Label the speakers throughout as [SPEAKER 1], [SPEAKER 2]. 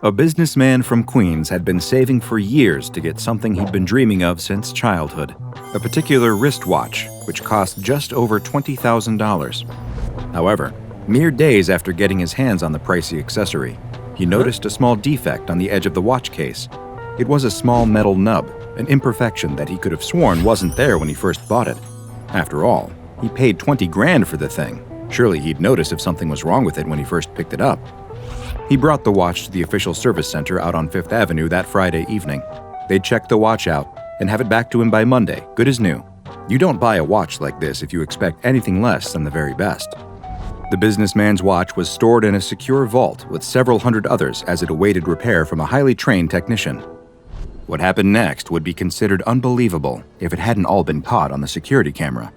[SPEAKER 1] A businessman from Queens had been saving for years to get something he'd been dreaming of since childhood, a particular wristwatch, which cost just over $20,000. However, mere days after getting his hands on the pricey accessory, he noticed a small defect on the edge of the watch case. It was a small metal nub, an imperfection that he could have sworn wasn't there when he first bought it. After all, he paid 20 grand for the thing. Surely he'd notice if something was wrong with it when he first picked it up. He brought the watch to the official service center out on 5th Avenue that Friday evening. They'd check the watch out and have it back to him by Monday, good as new. You don't buy a watch like this if you expect anything less than the very best. The businessman's watch was stored in a secure vault with several hundred others as it awaited repair from a highly trained technician. What happened next would be considered unbelievable if it hadn't all been caught on the security camera.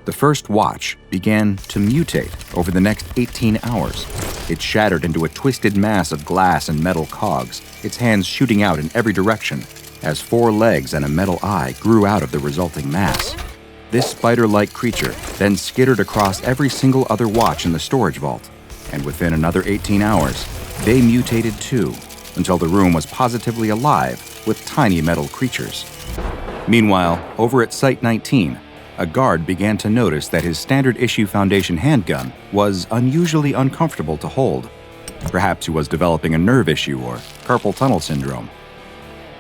[SPEAKER 1] The first watch began to mutate over the next 18 hours. It shattered into a twisted mass of glass and metal cogs, its hands shooting out in every direction, as 4 legs and a metal eye grew out of the resulting mass. This spider-like creature then skittered across every single other watch in the storage vault, and within another 18 hours, they mutated too, until the room was positively alive with tiny metal creatures. Meanwhile, over at Site 19, a guard began to notice that his standard-issue Foundation handgun was unusually uncomfortable to hold. Perhaps he was developing a nerve issue or carpal tunnel syndrome.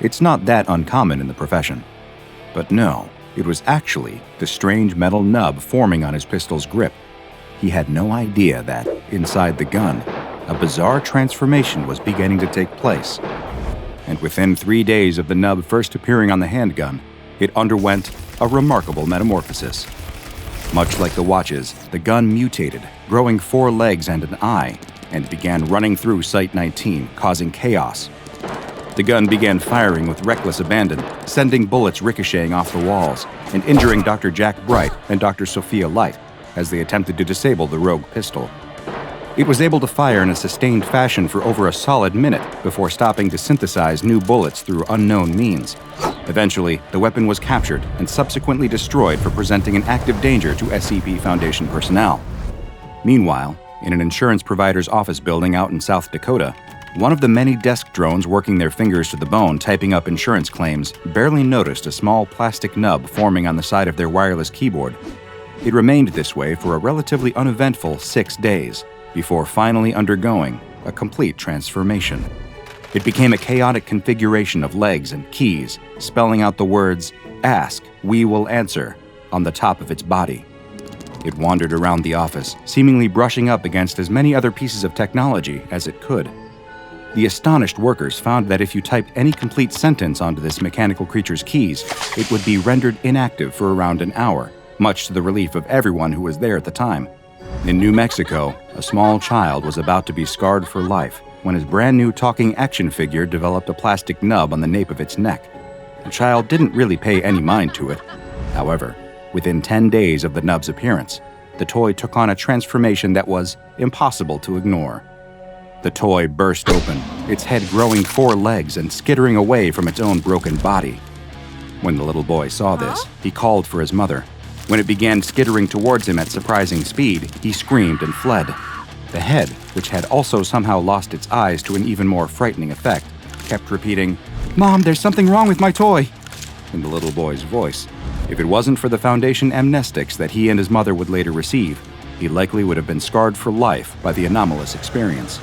[SPEAKER 1] It's not that uncommon in the profession. But no, it was actually the strange metal nub forming on his pistol's grip. He had no idea that, inside the gun, a bizarre transformation was beginning to take place. And within 3 days of the nub first appearing on the handgun, it underwent a remarkable metamorphosis. Much like the watches, the gun mutated, growing 4 legs and an eye, and began running through Site 19, causing chaos. The gun began firing with reckless abandon, sending bullets ricocheting off the walls and injuring Dr. Jack Bright and Dr. Sophia Light as they attempted to disable the rogue pistol. It was able to fire in a sustained fashion for over a solid minute before stopping to synthesize new bullets through unknown means. Eventually, the weapon was captured and subsequently destroyed for presenting an active danger to SCP Foundation personnel. Meanwhile, in an insurance provider's office building out in South Dakota, one of the many desk drones working their fingers to the bone typing up insurance claims barely noticed a small plastic nub forming on the side of their wireless keyboard. It remained this way for a relatively uneventful 6 days, before finally undergoing a complete transformation. It became a chaotic configuration of legs and keys, spelling out the words, "Ask, we will answer," on the top of its body. It wandered around the office, seemingly brushing up against as many other pieces of technology as it could. The astonished workers found that if you typed any complete sentence onto this mechanical creature's keys, it would be rendered inactive for around an hour, much to the relief of everyone who was there at the time. In New Mexico, a small child was about to be scarred for life when his brand new talking action figure developed a plastic nub on the nape of its neck. The child didn't really pay any mind to it. However, within 10 days of the nub's appearance, the toy took on a transformation that was impossible to ignore. The toy burst open, its head growing 4 legs and skittering away from its own broken body. When the little boy saw this, he called for his mother. When it began skittering towards him at surprising speed, he screamed and fled. The head, which had also somehow lost its eyes to an even more frightening effect, kept repeating, "Mom, there's something wrong with my toy," in the little boy's voice. If it wasn't for the Foundation amnestics that he and his mother would later receive, he likely would have been scarred for life by the anomalous experience.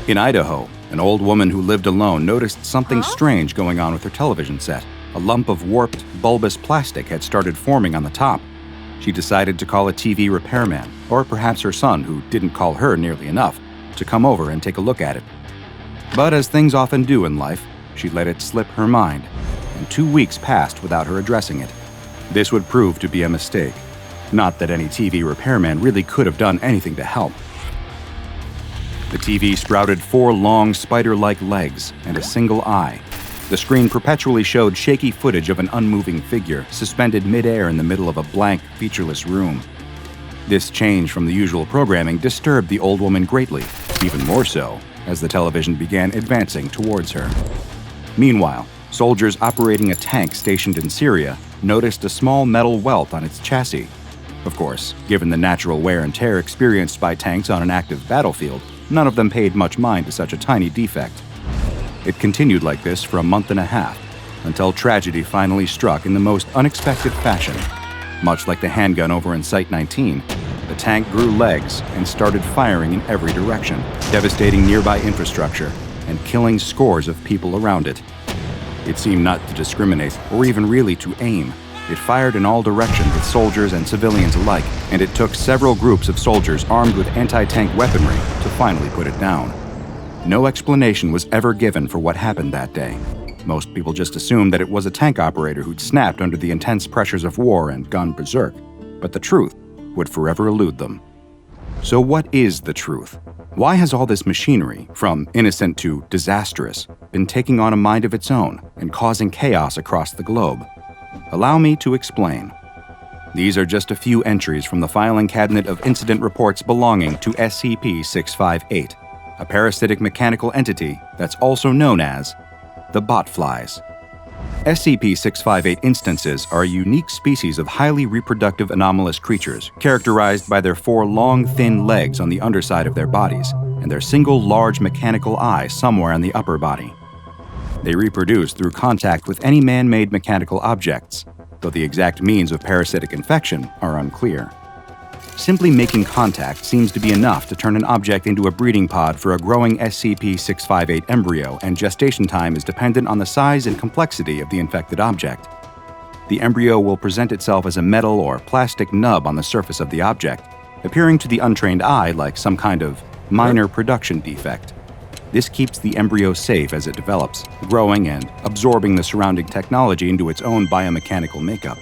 [SPEAKER 1] In Idaho, an old woman who lived alone noticed something strange going on with her television set. A lump of warped, bulbous plastic had started forming on the top. She decided to call a TV repairman, or perhaps her son, who didn't call her nearly enough, to come over and take a look at it. But as things often do in life, she let it slip her mind, and 2 weeks passed without her addressing it. This would prove to be a mistake. Not that any TV repairman really could have done anything to help. The TV sprouted 4 long, spider-like legs and a single eye. The screen perpetually showed shaky footage of an unmoving figure suspended midair in the middle of a blank, featureless room. This change from the usual programming disturbed the old woman greatly, even more so as the television began advancing towards her. Meanwhile, soldiers operating a tank stationed in Syria noticed a small metal welt on its chassis. Of course, given the natural wear and tear experienced by tanks on an active battlefield, none of them paid much mind to such a tiny defect. It continued like this for a month and a half, until tragedy finally struck in the most unexpected fashion. Much like the handgun over in Site 19, the tank grew legs and started firing in every direction, devastating nearby infrastructure and killing scores of people around it. It seemed not to discriminate or even really to aim. It fired in all directions with soldiers and civilians alike, and it took several groups of soldiers armed with anti-tank weaponry to finally put it down. No explanation was ever given for what happened that day. Most people just assumed that it was a tank operator who'd snapped under the intense pressures of war and gone berserk, but the truth would forever elude them. So what is the truth? Why has all this machinery, from innocent to disastrous, been taking on a mind of its own and causing chaos across the globe? Allow me to explain. These are just a few entries from the filing cabinet of incident reports belonging to SCP-658, a parasitic mechanical entity that's also known as the Botflies. SCP-658 instances are a unique species of highly reproductive anomalous creatures characterized by their 4 long, thin legs on the underside of their bodies and their single large mechanical eye somewhere on the upper body. They reproduce through contact with any man-made mechanical objects, though the exact means of parasitic infection are unclear. Simply making contact seems to be enough to turn an object into a breeding pod for a growing SCP-658 embryo, and gestation time is dependent on the size and complexity of the infected object. The embryo will present itself as a metal or plastic nub on the surface of the object, appearing to the untrained eye like some kind of minor production defect. This keeps the embryo safe as it develops, growing and absorbing the surrounding technology into its own biomechanical makeup.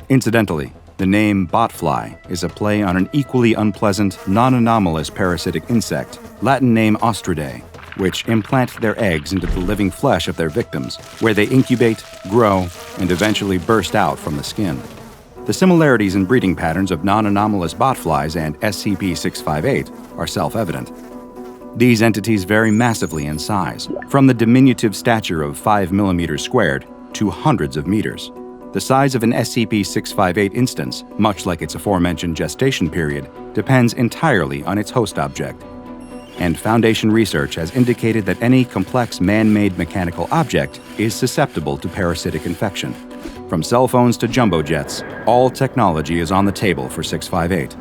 [SPEAKER 1] Incidentally, the name Botfly is a play on an equally unpleasant, non-anomalous parasitic insect, Latin name Ostridae, which implant their eggs into the living flesh of their victims, where they incubate, grow, and eventually burst out from the skin. The similarities in breeding patterns of non-anomalous botflies and SCP-658 are self-evident. These entities vary massively in size, from the diminutive stature of 5 millimeters squared to hundreds of meters. The size of an SCP-658 instance, much like its aforementioned gestation period, depends entirely on its host object. And Foundation research has indicated that any complex man-made mechanical object is susceptible to parasitic infection. From cell phones to jumbo jets, all technology is on the table for 658.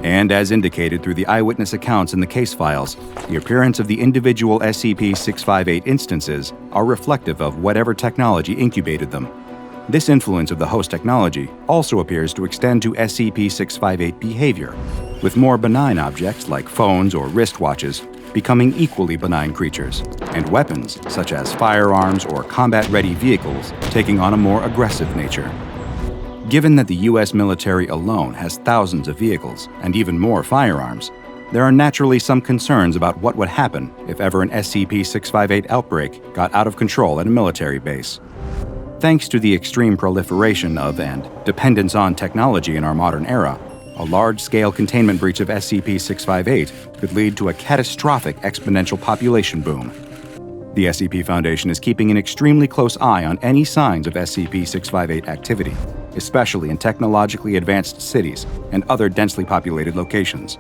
[SPEAKER 1] And as indicated through the eyewitness accounts in the case files, the appearance of the individual SCP-658 instances are reflective of whatever technology incubated them. This influence of the host technology also appears to extend to SCP-658 behavior, with more benign objects like phones or wristwatches becoming equally benign creatures, and weapons such as firearms or combat-ready vehicles taking on a more aggressive nature. Given that the U.S. military alone has thousands of vehicles and even more firearms, there are naturally some concerns about what would happen if ever an SCP-658 outbreak got out of control at a military base. Thanks to the extreme proliferation of and dependence on technology in our modern era, a large-scale containment breach of SCP-658 could lead to a catastrophic exponential population boom. The SCP Foundation is keeping an extremely close eye on any signs of SCP-658 activity, especially in technologically advanced cities and other densely populated locations.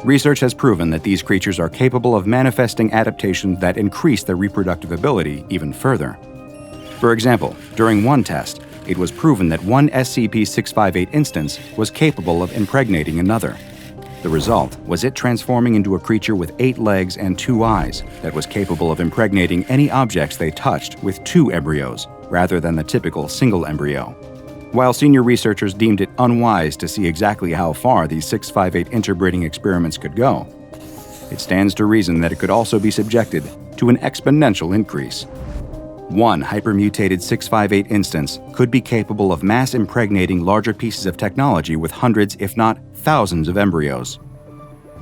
[SPEAKER 1] Research has proven that these creatures are capable of manifesting adaptations that increase their reproductive ability even further. For example, during one test, it was proven that one SCP-658 instance was capable of impregnating another. The result was it transforming into a creature with 8 legs and 2 eyes that was capable of impregnating any objects they touched with 2 embryos, rather than the typical single embryo. While senior researchers deemed it unwise to see exactly how far these 658 interbreeding experiments could go, it stands to reason that it could also be subjected to an exponential increase. One hypermutated 658 instance could be capable of mass impregnating larger pieces of technology with hundreds, if not thousands, of embryos.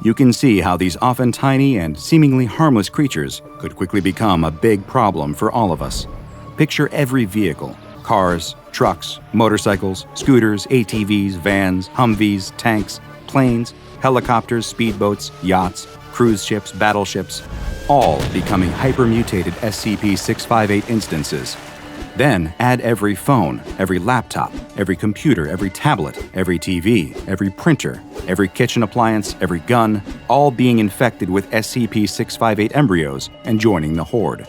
[SPEAKER 1] You can see how these often tiny and seemingly harmless creatures could quickly become a big problem for all of us. Picture every vehicle: cars, trucks, motorcycles, scooters, ATVs, vans, Humvees, tanks, planes, helicopters, speedboats, yachts, cruise ships, battleships, all becoming hypermutated SCP-658 instances. Then add every phone, every laptop, every computer, every tablet, every TV, every printer, every kitchen appliance, every gun, all being infected with SCP-658 embryos and joining the horde.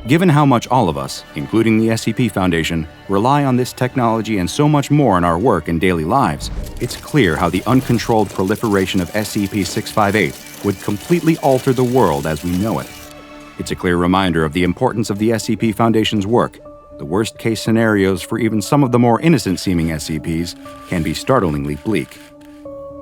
[SPEAKER 1] Given how much all of us, including the SCP Foundation, rely on this technology and so much more in our work and daily lives, it's clear how the uncontrolled proliferation of SCP-658 would completely alter the world as we know it. It's a clear reminder of the importance of the SCP Foundation's work. The worst-case scenarios for even some of the more innocent-seeming SCPs can be startlingly bleak.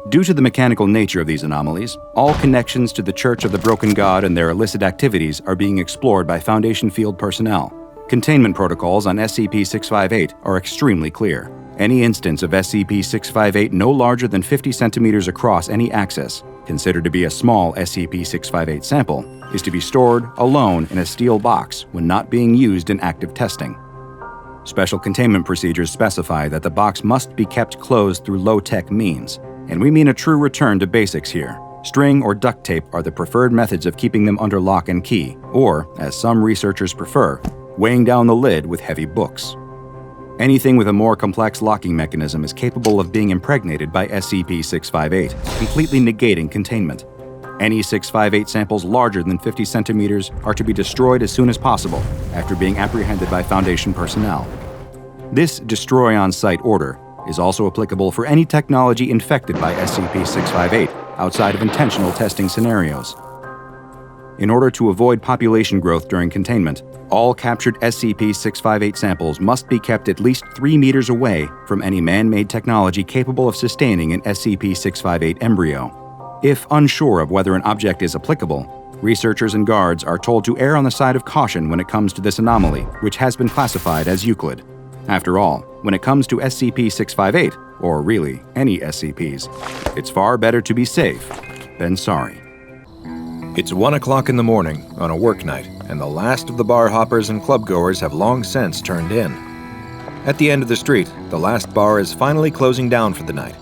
[SPEAKER 1] Due to the mechanical nature of these anomalies, all connections to the Church of the Broken God and their illicit activities are being explored by Foundation field personnel. Containment protocols on SCP-658 are extremely clear. Any instance of SCP-658 no larger than 50 centimeters across any axis, considered to be a small SCP-658 sample, is to be stored alone in a steel box when not being used in active testing. Special containment procedures specify that the box must be kept closed through low-tech means, and we mean a true return to basics here. String or duct tape are the preferred methods of keeping them under lock and key, or, as some researchers prefer, weighing down the lid with heavy books. Anything with a more complex locking mechanism is capable of being impregnated by SCP-658, completely negating containment. Any 658 samples larger than 50 centimeters are to be destroyed as soon as possible after being apprehended by Foundation personnel. This destroy on-site order is also applicable for any technology infected by SCP-658 outside of intentional testing scenarios. In order to avoid population growth during containment, all captured SCP-658 samples must be kept at least 3 meters away from any man-made technology capable of sustaining an SCP-658 embryo. If unsure of whether an object is applicable, researchers and guards are told to err on the side of caution when it comes to this anomaly, which has been classified as Euclid. After all, when it comes to SCP-658, or really any SCPs, it's far better to be safe than sorry. It's 1 o'clock in the morning on a work night, and the last of the bar hoppers and clubgoers have long since turned in. At the end of the street, the last bar is finally closing down for the night.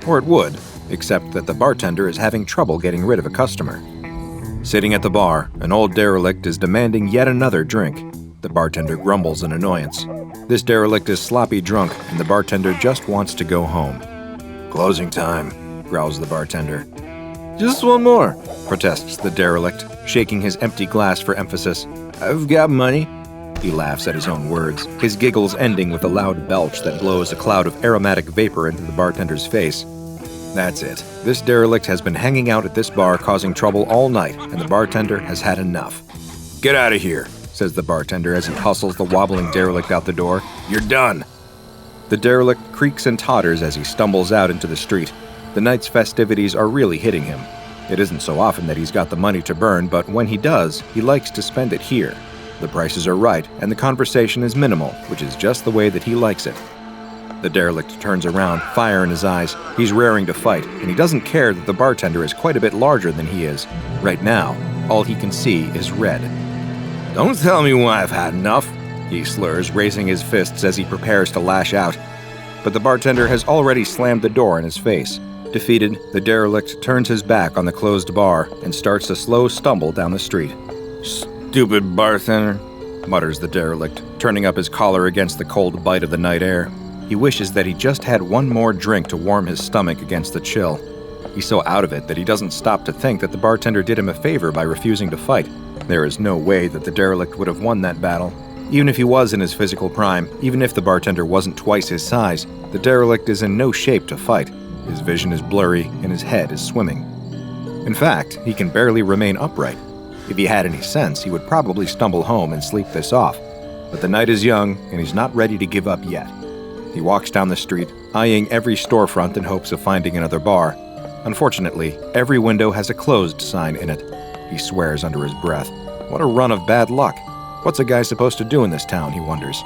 [SPEAKER 1] Or it would, except that the bartender is having trouble getting rid of a customer. Sitting at the bar, an old derelict is demanding yet another drink. The bartender grumbles in annoyance. This derelict is sloppy drunk, and the bartender just wants to go home. "Closing time," growls the bartender. "Just one more," protests the derelict, shaking his empty glass for emphasis. "I've got money." He laughs at his own words, his giggles ending with a loud belch that blows a cloud of aromatic vapor into the bartender's face. That's it. This derelict has been hanging out at this bar causing trouble all night, and the bartender has had enough. "Get out of here," says the bartender as he hustles the wobbling derelict out the door. "You're done." The derelict creaks and totters as he stumbles out into the street. The night's festivities are really hitting him. It isn't so often that he's got the money to burn, but when he does, he likes to spend it here. The prices are right, and the conversation is minimal, which is just the way that he likes it. The derelict turns around, fire in his eyes. He's raring to fight, and he doesn't care that the bartender is quite a bit larger than he is. Right now, all he can see is red. "Don't tell me when I've had enough," he slurs, raising his fists as he prepares to lash out. But the bartender has already slammed the door in his face. Defeated, the derelict turns his back on the closed bar and starts a slow stumble down the street. "Stupid bartender," mutters the derelict, turning up his collar against the cold bite of the night air. He wishes that he just had one more drink to warm his stomach against the chill. He's so out of it that he doesn't stop to think that the bartender did him a favor by refusing to fight. There is no way that the derelict would have won that battle. Even if he was in his physical prime, even if the bartender wasn't twice his size, the derelict is in no shape to fight. His vision is blurry and his head is swimming. In fact, he can barely remain upright. If he had any sense, he would probably stumble home and sleep this off. But the night is young, and he's not ready to give up yet. He walks down the street, eyeing every storefront in hopes of finding another bar. Unfortunately, every window has a closed sign in it. He swears under his breath. What a run of bad luck. What's a guy supposed to do in this town, he wonders.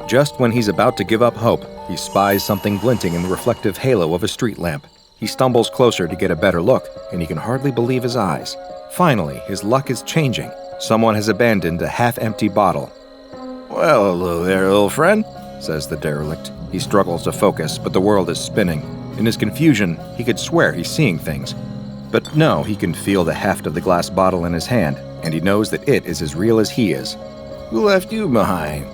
[SPEAKER 1] Just when he's about to give up hope, he spies something glinting in the reflective halo of a street lamp. He stumbles closer to get a better look, and he can hardly believe his eyes. Finally, his luck is changing. Someone has abandoned a half-empty bottle. "Well, hello there, little friend," says the derelict. He struggles to focus, but the world is spinning. In his confusion, he could swear he's seeing things. But no, he can feel the heft of the glass bottle in his hand, and he knows that it is as real as he is. "Who left you behind?"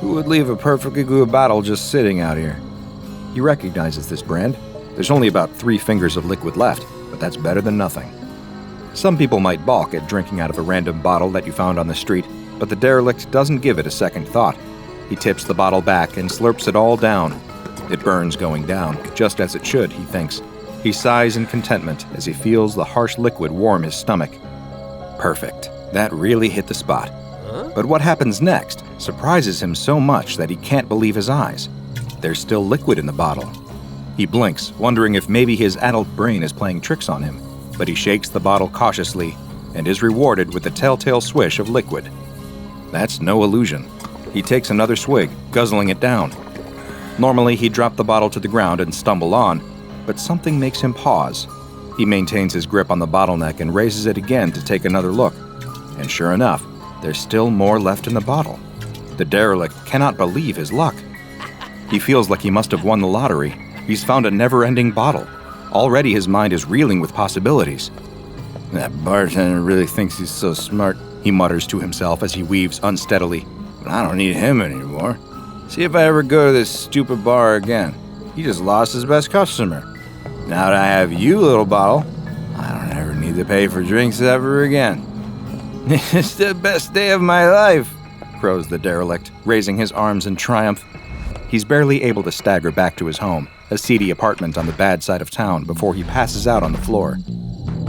[SPEAKER 1] Who would leave a perfectly good bottle just sitting out here? He recognizes this brand. There's only about 3 fingers of liquid left, but that's better than nothing. Some people might balk at drinking out of a random bottle that you found on the street, but the derelict doesn't give it a second thought. He tips the bottle back and slurps it all down. It burns going down, just as it should, he thinks. He sighs in contentment as he feels the harsh liquid warm his stomach. Perfect. That really hit the spot. But what happens next surprises him so much that he can't believe his eyes. There's still liquid in the bottle. He blinks, wondering if maybe his adult brain is playing tricks on him, but he shakes the bottle cautiously and is rewarded with the telltale swish of liquid. That's no illusion. He takes another swig, guzzling it down. Normally, he'd drop the bottle to the ground and stumble on, but something makes him pause. He maintains his grip on the bottleneck and raises it again to take another look. And sure enough, there's still more left in the bottle. The derelict cannot believe his luck. He feels like he must have won the lottery. He's found a never-ending bottle. Already his mind is reeling with possibilities. That bartender really thinks he's so smart, he mutters to himself as he weaves unsteadily. But I don't need him anymore. See if I ever go to this stupid bar again. He just lost his best customer. Now that I have you, little bottle, I don't ever need to pay for drinks ever again. It's the best day of my life, crows the derelict, raising his arms in triumph. He's barely able to stagger back to his home, a seedy apartment on the bad side of town, before he passes out on the floor.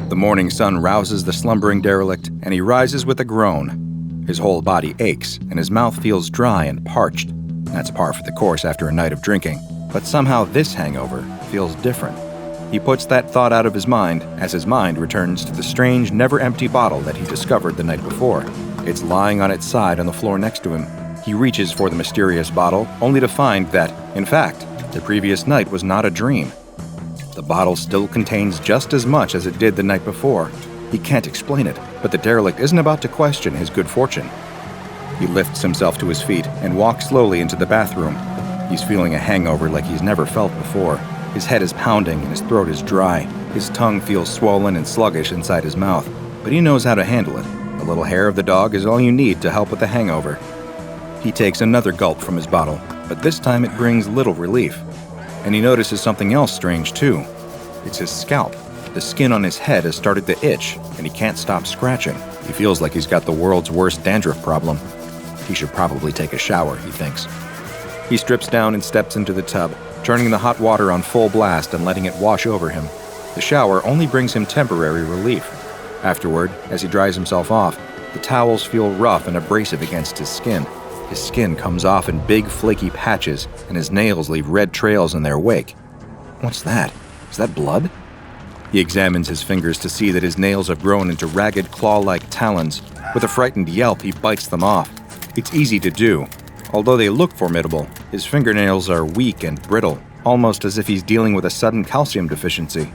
[SPEAKER 1] The morning sun rouses the slumbering derelict, and he rises with a groan. His whole body aches, and his mouth feels dry and parched. That's par for the course after a night of drinking, but somehow this hangover feels different. He puts that thought out of his mind as his mind returns to the strange, never-empty bottle that he discovered the night before. It's lying on its side on the floor next to him. He reaches for the mysterious bottle, only to find that, in fact, the previous night was not a dream. The bottle still contains just as much as it did the night before. He can't explain it, but the derelict isn't about to question his good fortune. He lifts himself to his feet and walks slowly into the bathroom. He's feeling a hangover like he's never felt before. His head is pounding and his throat is dry. His tongue feels swollen and sluggish inside his mouth, but he knows how to handle it. A little hair of the dog is all you need to help with the hangover. He takes another gulp from his bottle, but this time it brings little relief. And he notices something else strange too. It's his scalp. The skin on his head has started to itch, and he can't stop scratching. He feels like he's got the world's worst dandruff problem. He should probably take a shower, he thinks. He strips down and steps into the tub, turning the hot water on full blast and letting it wash over him. The shower only brings him temporary relief. Afterward, as he dries himself off, the towels feel rough and abrasive against his skin. His skin comes off in big, flaky patches, and his nails leave red trails in their wake. What's that? Is that blood? He examines his fingers to see that his nails have grown into ragged, claw-like talons. With a frightened yelp, he bites them off. It's easy to do. Although they look formidable, his fingernails are weak and brittle, almost as if he's dealing with a sudden calcium deficiency.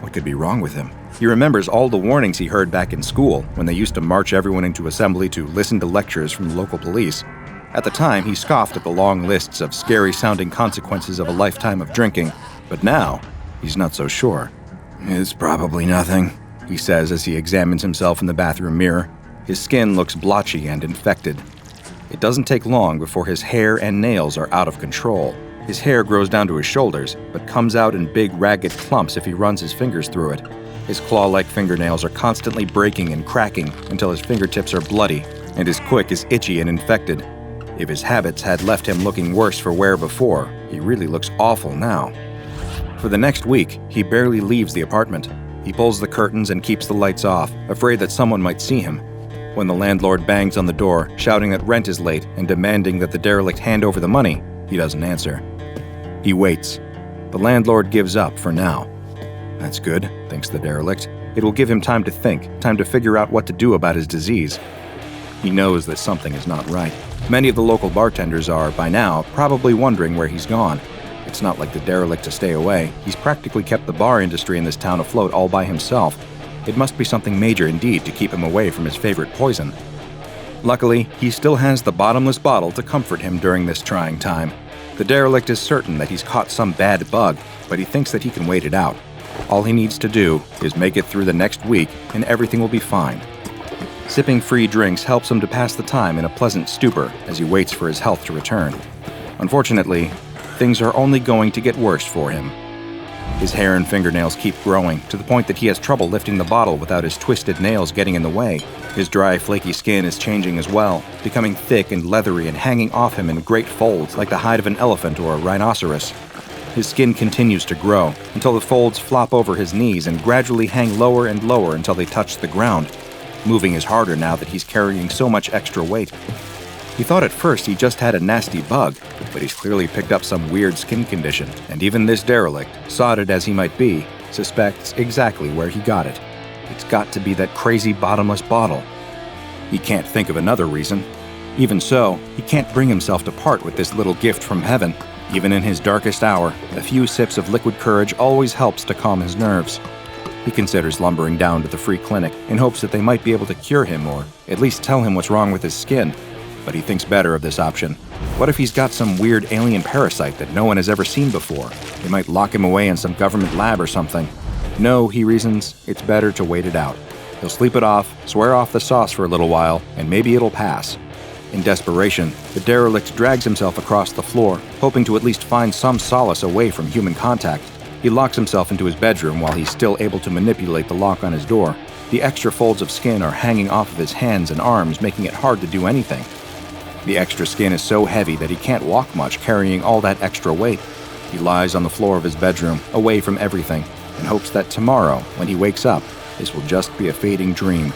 [SPEAKER 1] What could be wrong with him? He remembers all the warnings he heard back in school when they used to march everyone into assembly to listen to lectures from the local police. At the time, he scoffed at the long lists of scary-sounding consequences of a lifetime of drinking, but now, he's not so sure. It's probably nothing, he says as he examines himself in the bathroom mirror. His skin looks blotchy and infected. It doesn't take long before his hair and nails are out of control. His hair grows down to his shoulders, but comes out in big, ragged clumps if he runs his fingers through it. His claw-like fingernails are constantly breaking and cracking until his fingertips are bloody, and his quick is itchy and infected. If his habits had left him looking worse for wear before, he really looks awful now. For the next week, he barely leaves the apartment. He pulls the curtains and keeps the lights off, afraid that someone might see him. When the landlord bangs on the door, shouting that rent is late and demanding that the derelict hand over the money, he doesn't answer. He waits. The landlord gives up for now. That's good, thinks the derelict. It will give him time to think, time to figure out what to do about his disease. He knows that something is not right. Many of the local bartenders are, by now, probably wondering where he's gone. It's not like the derelict to stay away. He's practically kept the bar industry in this town afloat all by himself. It must be something major indeed to keep him away from his favorite poison. Luckily, he still has the bottomless bottle to comfort him during this trying time. The derelict is certain that he's caught some bad bug, but he thinks that he can wait it out. All he needs to do is make it through the next week, and everything will be fine. Sipping free drinks helps him to pass the time in a pleasant stupor as he waits for his health to return. Unfortunately, things are only going to get worse for him. His hair and fingernails keep growing, to the point that he has trouble lifting the bottle without his twisted nails getting in the way. His dry, flaky skin is changing as well, becoming thick and leathery and hanging off him in great folds like the hide of an elephant or a rhinoceros. His skin continues to grow, until the folds flop over his knees and gradually hang lower and lower until they touch the ground. Moving is harder now that he's carrying so much extra weight. He thought at first he just had a nasty bug, but he's clearly picked up some weird skin condition, and even this derelict, sodded as he might be, suspects exactly where he got it. It's got to be that crazy bottomless bottle. He can't think of another reason. Even so, he can't bring himself to part with this little gift from heaven. Even in his darkest hour, a few sips of liquid courage always helps to calm his nerves. He considers lumbering down to the free clinic in hopes that they might be able to cure him or at least tell him what's wrong with his skin. But he thinks better of this option. What if he's got some weird alien parasite that no one has ever seen before? They might lock him away in some government lab or something. No, he reasons, it's better to wait it out. He'll sleep it off, swear off the sauce for a little while, and maybe it'll pass. In desperation, the derelict drags himself across the floor, hoping to at least find some solace away from human contact. He locks himself into his bedroom while he's still able to manipulate the lock on his door. The extra folds of skin are hanging off of his hands and arms, making it hard to do anything. The extra skin is so heavy that he can't walk much carrying all that extra weight. He lies on the floor of his bedroom, away from everything, and hopes that tomorrow, when he wakes up, this will just be a fading dream.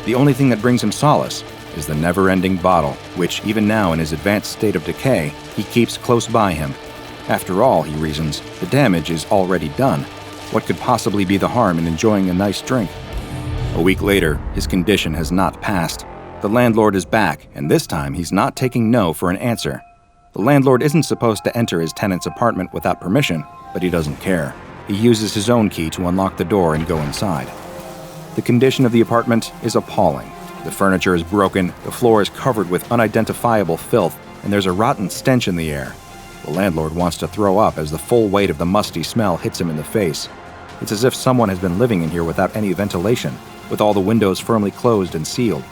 [SPEAKER 1] The only thing that brings him solace is the never-ending bottle, which, even now in his advanced state of decay, he keeps close by him. After all, he reasons, the damage is already done. What could possibly be the harm in enjoying a nice drink? A week later, his condition has not passed. The landlord is back, and this time he's not taking no for an answer. The landlord isn't supposed to enter his tenant's apartment without permission, but he doesn't care. He uses his own key to unlock the door and go inside. The condition of the apartment is appalling. The furniture is broken, the floor is covered with unidentifiable filth, and there's a rotten stench in the air. The landlord wants to throw up as the full weight of the musty smell hits him in the face. It's as if someone has been living in here without any ventilation, with all the windows firmly closed and sealed.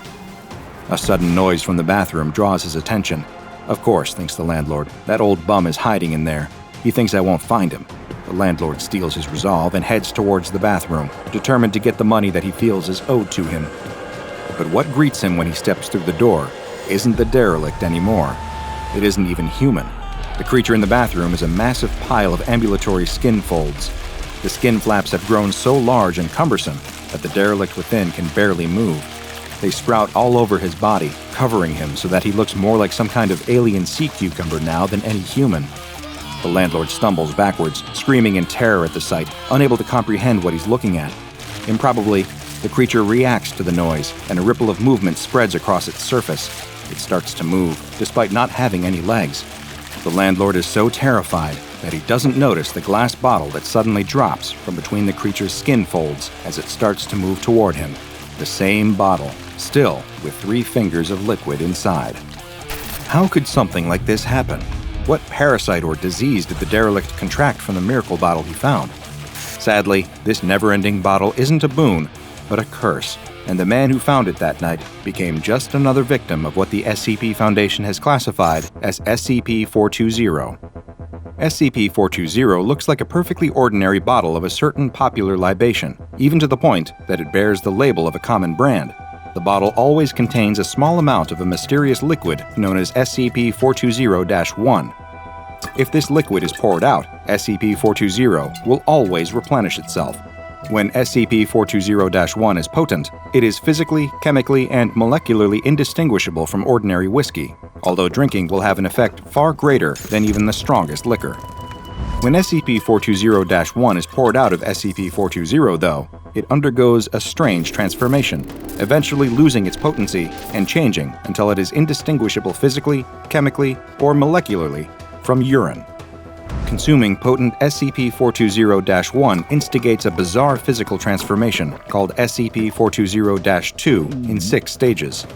[SPEAKER 1] A sudden noise from the bathroom draws his attention. Of course, thinks the landlord, that old bum is hiding in there. He thinks I won't find him. The landlord steels his resolve and heads towards the bathroom, determined to get the money that he feels is owed to him. But what greets him when he steps through the door isn't the derelict anymore. It isn't even human. The creature in the bathroom is a massive pile of ambulatory skin folds. The skin flaps have grown so large and cumbersome that the derelict within can barely move. They sprout all over his body, covering him so that he looks more like some kind of alien sea cucumber now than any human. The landlord stumbles backwards, screaming in terror at the sight, unable to comprehend what he's looking at. Improbably, the creature reacts to the noise, and a ripple of movement spreads across its surface. It starts to move, despite not having any legs. The landlord is so terrified that he doesn't notice the glass bottle that suddenly drops from between the creature's skin folds as it starts to move toward him. The same bottle, still with 3 fingers of liquid inside. How could something like this happen? What parasite or disease did the derelict contract from the miracle bottle he found? Sadly, this never-ending bottle isn't a boon, but a curse, and the man who found it that night became just another victim of what the SCP Foundation has classified as SCP-420. SCP-420 looks like a perfectly ordinary bottle of a certain popular libation, even to the point that it bears the label of a common brand. The bottle always contains a small amount of a mysterious liquid known as SCP-420-1. If this liquid is poured out, SCP-420 will always replenish itself. When SCP-420-1 is potent, it is physically, chemically, and molecularly indistinguishable from ordinary whiskey, although drinking will have an effect far greater than even the strongest liquor. When SCP-420-1 is poured out of SCP-420, though, it undergoes a strange transformation, eventually losing its potency and changing until it is indistinguishable physically, chemically, or molecularly from urine. Consuming potent SCP-420-1 instigates a bizarre physical transformation called SCP-420-2 in 6 stages.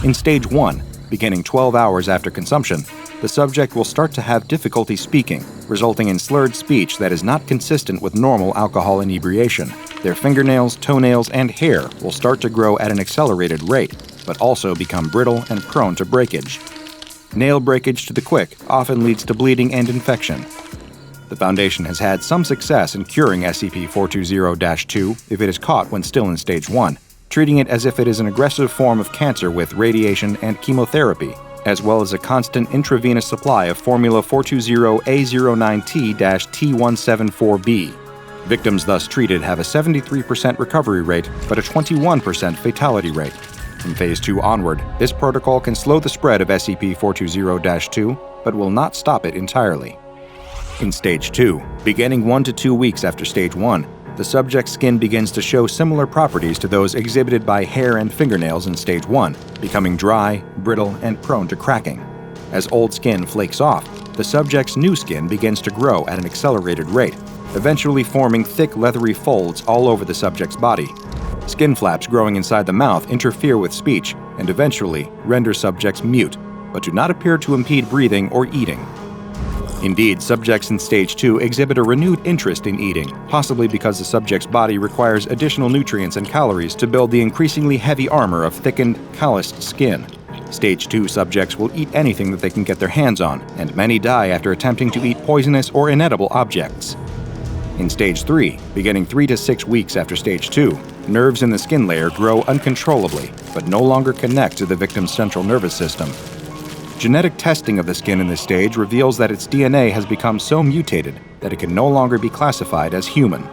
[SPEAKER 1] In Stage 1, beginning 12 hours after consumption, the subject will start to have difficulty speaking, resulting in slurred speech that is not consistent with normal alcohol inebriation. Their fingernails, toenails, and hair will start to grow at an accelerated rate, but also become brittle and prone to breakage. Nail breakage to the quick often leads to bleeding and infection. The Foundation has had some success in curing SCP-420-2 if it is caught when still in Stage 1, treating it as if it is an aggressive form of cancer with radiation and chemotherapy, as well as a constant intravenous supply of Formula 420A09T-T174B. Victims thus treated have a 73% recovery rate, but a 21% fatality rate. From Phase 2 onward, this protocol can slow the spread of SCP-420-2, but will not stop it entirely. In Stage 2, beginning 1 to 2 weeks after Stage 1, the subject's skin begins to show similar properties to those exhibited by hair and fingernails in Stage 1, becoming dry, brittle, and prone to cracking. As old skin flakes off, the subject's new skin begins to grow at an accelerated rate, eventually forming thick, leathery folds all over the subject's body. Skin flaps growing inside the mouth interfere with speech and eventually render subjects mute, but do not appear to impede breathing or eating. Indeed, subjects in Stage 2 exhibit a renewed interest in eating, possibly because the subject's body requires additional nutrients and calories to build the increasingly heavy armor of thickened, calloused skin. Stage 2 subjects will eat anything that they can get their hands on, and many die after attempting to eat poisonous or inedible objects. In Stage 3, beginning 3 to 6 weeks after Stage 2, nerves in the skin layer grow uncontrollably, but no longer connect to the victim's central nervous system. Genetic testing of the skin in this stage reveals that its DNA has become so mutated that it can no longer be classified as human.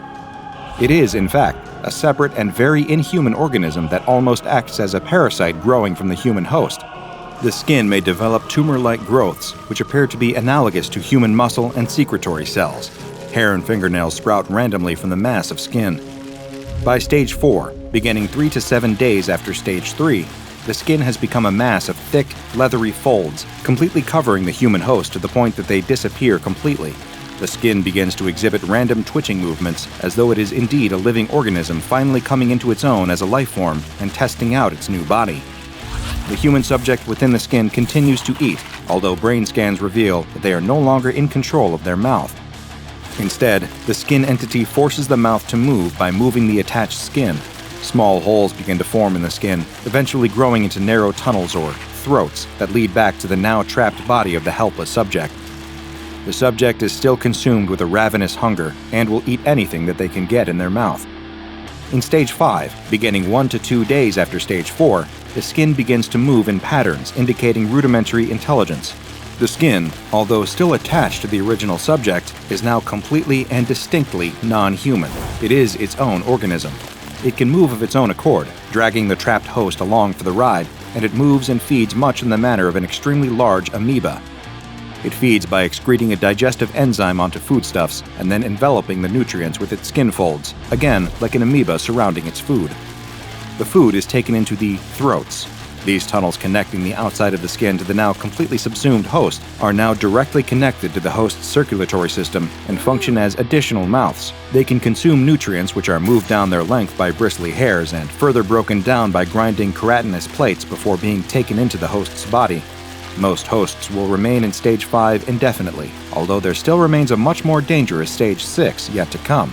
[SPEAKER 1] It is, in fact, a separate and very inhuman organism that almost acts as a parasite growing from the human host. The skin may develop tumor-like growths, which appear to be analogous to human muscle and secretory cells. Hair and fingernails sprout randomly from the mass of skin. By Stage 4, beginning 3 to 7 days after Stage 3, the skin has become a mass of thick, leathery folds, completely covering the human host to the point that they disappear completely. The skin begins to exhibit random twitching movements, as though it is indeed a living organism finally coming into its own as a life form and testing out its new body. The human subject within the skin continues to eat, although brain scans reveal that they are no longer in control of their mouth. Instead, the skin entity forces the mouth to move by moving the attached skin. Small holes begin to form in the skin, eventually growing into narrow tunnels or throats that lead back to the now trapped body of the helpless subject. The subject is still consumed with a ravenous hunger and will eat anything that they can get in their mouth. In Stage 5, beginning 1 to 2 days after Stage 4, the skin begins to move in patterns indicating rudimentary intelligence. The skin, although still attached to the original subject, is now completely and distinctly non-human. It is its own organism. It can move of its own accord, dragging the trapped host along for the ride, and it moves and feeds much in the manner of an extremely large amoeba. It feeds by excreting a digestive enzyme onto foodstuffs and then enveloping the nutrients with its skin folds, again like an amoeba surrounding its food. The food is taken into the throats. These tunnels connecting the outside of the skin to the now completely subsumed host are now directly connected to the host's circulatory system and function as additional mouths. They can consume nutrients which are moved down their length by bristly hairs and further broken down by grinding keratinous plates before being taken into the host's body. Most hosts will remain in Stage 5 indefinitely, although there still remains a much more dangerous Stage 6 yet to come.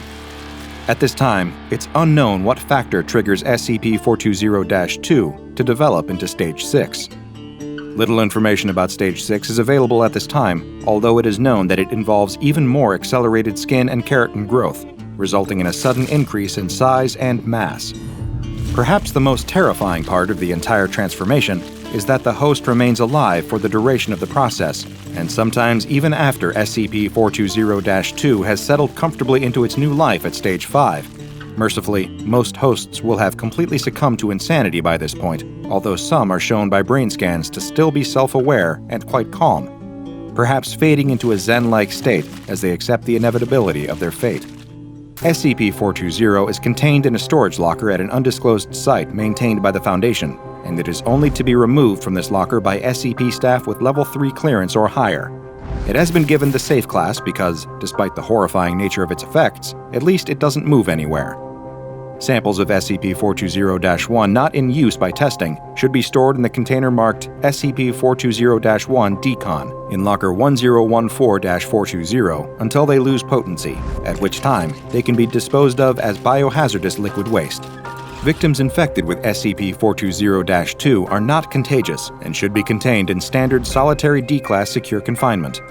[SPEAKER 1] At this time, it's unknown what factor triggers SCP-420-2 to develop into Stage 6. Little information about Stage 6 is available at this time, although it is known that it involves even more accelerated skin and keratin growth, resulting in a sudden increase in size and mass. Perhaps the most terrifying part of the entire transformation is that the host remains alive for the duration of the process, and sometimes even after SCP-420-2 has settled comfortably into its new life at Stage 5. Mercifully, most hosts will have completely succumbed to insanity by this point, although some are shown by brain scans to still be self-aware and quite calm, perhaps fading into a Zen-like state as they accept the inevitability of their fate. SCP-420 is contained in a storage locker at an undisclosed site maintained by the Foundation, and it is only to be removed from this locker by SCP staff with Level 3 clearance or higher. It has been given the Safe class because, despite the horrifying nature of its effects, at least it doesn't move anywhere. Samples of SCP-420-1 not in use by testing should be stored in the container marked SCP-420-1 Decon in Locker 1014-420 until they lose potency, at which time they can be disposed of as biohazardous liquid waste. Victims infected with SCP-420-2 are not contagious and should be contained in standard solitary D-class secure confinement.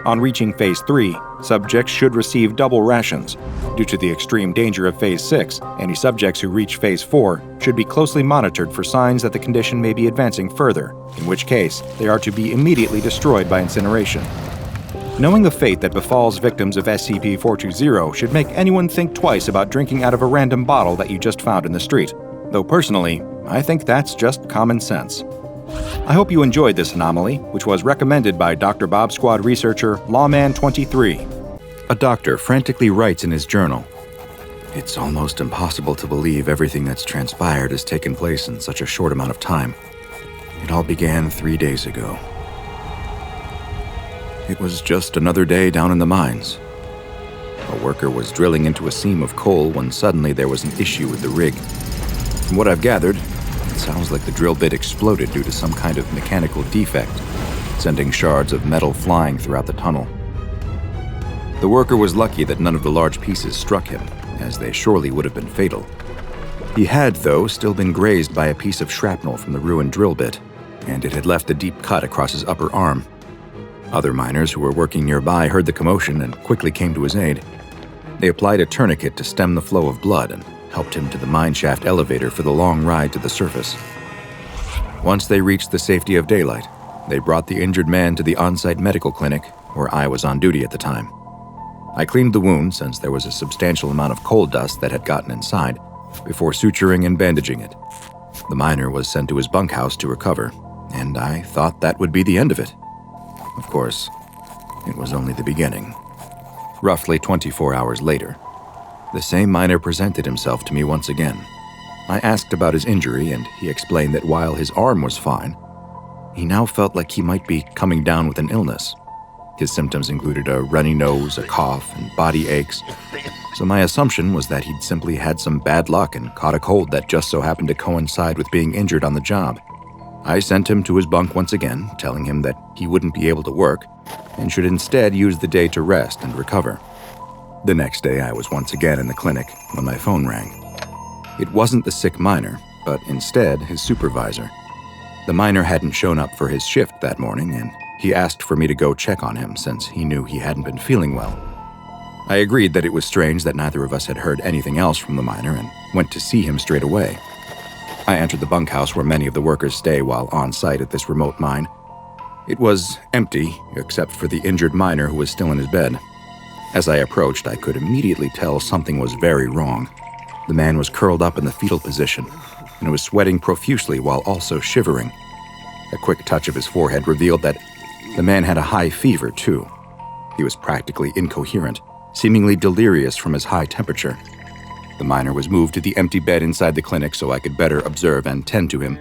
[SPEAKER 1] On reaching Phase 3, subjects should receive double rations. Due to the extreme danger of Phase 6, any subjects who reach Phase 4 should be closely monitored for signs that the condition may be advancing further, in which case they are to be immediately destroyed by incineration. Knowing the fate that befalls victims of SCP-420 should make anyone think twice about drinking out of a random bottle that you just found in the street, though personally, I think that's just common sense. I hope you enjoyed this anomaly, which was recommended by DrBob Squad researcher Lawman23. A doctor frantically writes in his journal, "It's almost impossible to believe everything that's transpired has taken place in such a short amount of time. It all began 3 days ago. It was just another day down in the mines. A worker was drilling into a seam of coal when suddenly there was an issue with the rig. From what I've gathered, it sounds like the drill bit exploded due to some kind of mechanical defect, sending shards of metal flying throughout the tunnel. The worker was lucky that none of the large pieces struck him, as they surely would have been fatal. He had, though, still been grazed by a piece of shrapnel from the ruined drill bit, and it had left a deep cut across his upper arm. Other miners who were working nearby heard the commotion and quickly came to his aid. They applied a tourniquet to stem the flow of blood and helped him to the mineshaft elevator for the long ride to the surface. Once they reached the safety of daylight, they brought the injured man to the on-site medical clinic, where I was on duty at the time. I cleaned the wound since there was a substantial amount of coal dust that had gotten inside, before suturing and bandaging it. The miner was sent to his bunkhouse to recover, and I thought that would be the end of it. Of course, it was only the beginning. Roughly 24 hours later, the same miner presented himself to me once again. I asked about his injury, and he explained that while his arm was fine, he now felt like he might be coming down with an illness. His symptoms included a runny nose, a cough, and body aches, so my assumption was that he'd simply had some bad luck and caught a cold that just so happened to coincide with being injured on the job. I sent him to his bunk once again, telling him that he wouldn't be able to work and should instead use the day to rest and recover. The next day, I was once again in the clinic when my phone rang. It wasn't the sick miner, but instead his supervisor. The miner hadn't shown up for his shift that morning, and he asked for me to go check on him since he knew he hadn't been feeling well. I agreed that it was strange that neither of us had heard anything else from the miner and went to see him straight away. I entered the bunkhouse where many of the workers stay while on site at this remote mine. It was empty, except for the injured miner who was still in his bed. As I approached, I could immediately tell something was very wrong. The man was curled up in the fetal position and was sweating profusely while also shivering. A quick touch of his forehead revealed that the man had a high fever, too. He was practically incoherent, seemingly delirious from his high temperature. The miner was moved to the empty bed inside the clinic so I could better observe and tend to him,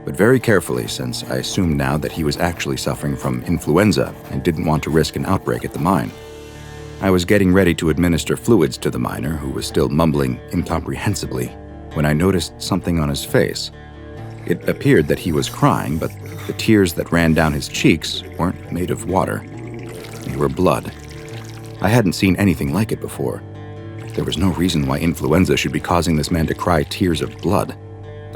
[SPEAKER 1] but very carefully since I assumed now that he was actually suffering from influenza and didn't want to risk an outbreak at the mine. I was getting ready to administer fluids to the miner, who was still mumbling incomprehensibly, when I noticed something on his face. It appeared that he was crying, but the tears that ran down his cheeks weren't made of water. They were blood. I hadn't seen anything like it before. There was no reason why influenza should be causing this man to cry tears of blood.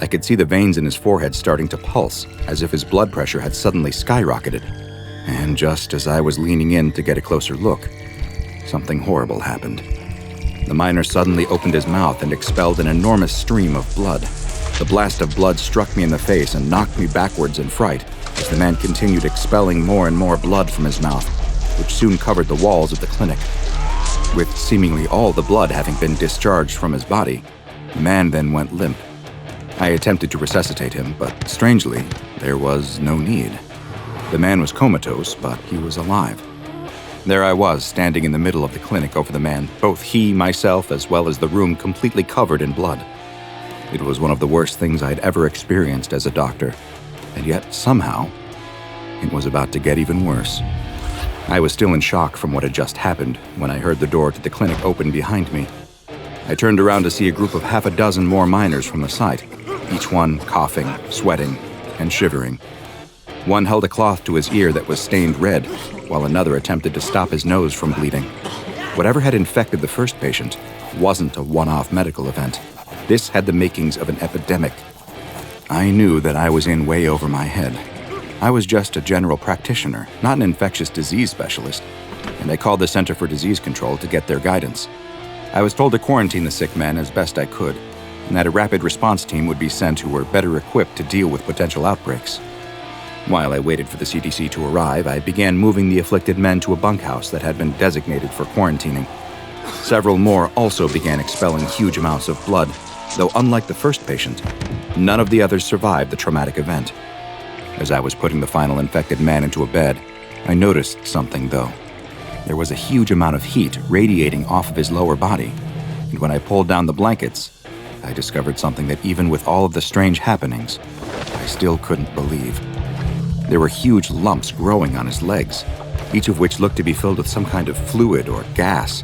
[SPEAKER 1] I could see the veins in his forehead starting to pulse, as if his blood pressure had suddenly skyrocketed. And just as I was leaning in to get a closer look, something horrible happened. The miner suddenly opened his mouth and expelled an enormous stream of blood. The blast of blood struck me in the face and knocked me backwards in fright as the man continued expelling more and more blood from his mouth, which soon covered the walls of the clinic. With seemingly all the blood having been discharged from his body, the man then went limp. I attempted to resuscitate him, but strangely, there was no need. The man was comatose, but he was alive. There I was, standing in the middle of the clinic over the man, both he, myself, as well as the room completely covered in blood. It was one of the worst things I'd ever experienced as a doctor, and yet somehow, it was about to get even worse. I was still in shock from what had just happened when I heard the door to the clinic open behind me. I turned around to see a group of half a dozen more miners from the site, each one coughing, sweating, and shivering. One held a cloth to his ear that was stained red, while another attempted to stop his nose from bleeding. Whatever had infected the first patient wasn't a one-off medical event. This had the makings of an epidemic. I knew that I was in way over my head. I was just a general practitioner, not an infectious disease specialist, and I called the Center for Disease Control to get their guidance. I was told to quarantine the sick men as best I could, and that a rapid response team would be sent who were better equipped to deal with potential outbreaks. While I waited for the CDC to arrive, I began moving the afflicted men to a bunkhouse that had been designated for quarantining. Several more also began expelling huge amounts of blood, though unlike the first patient, none of the others survived the traumatic event. As I was putting the final infected man into a bed, I noticed something, though. There was a huge amount of heat radiating off of his lower body, and when I pulled down the blankets, I discovered something that even with all of the strange happenings, I still couldn't believe. There were huge lumps growing on his legs, each of which looked to be filled with some kind of fluid or gas,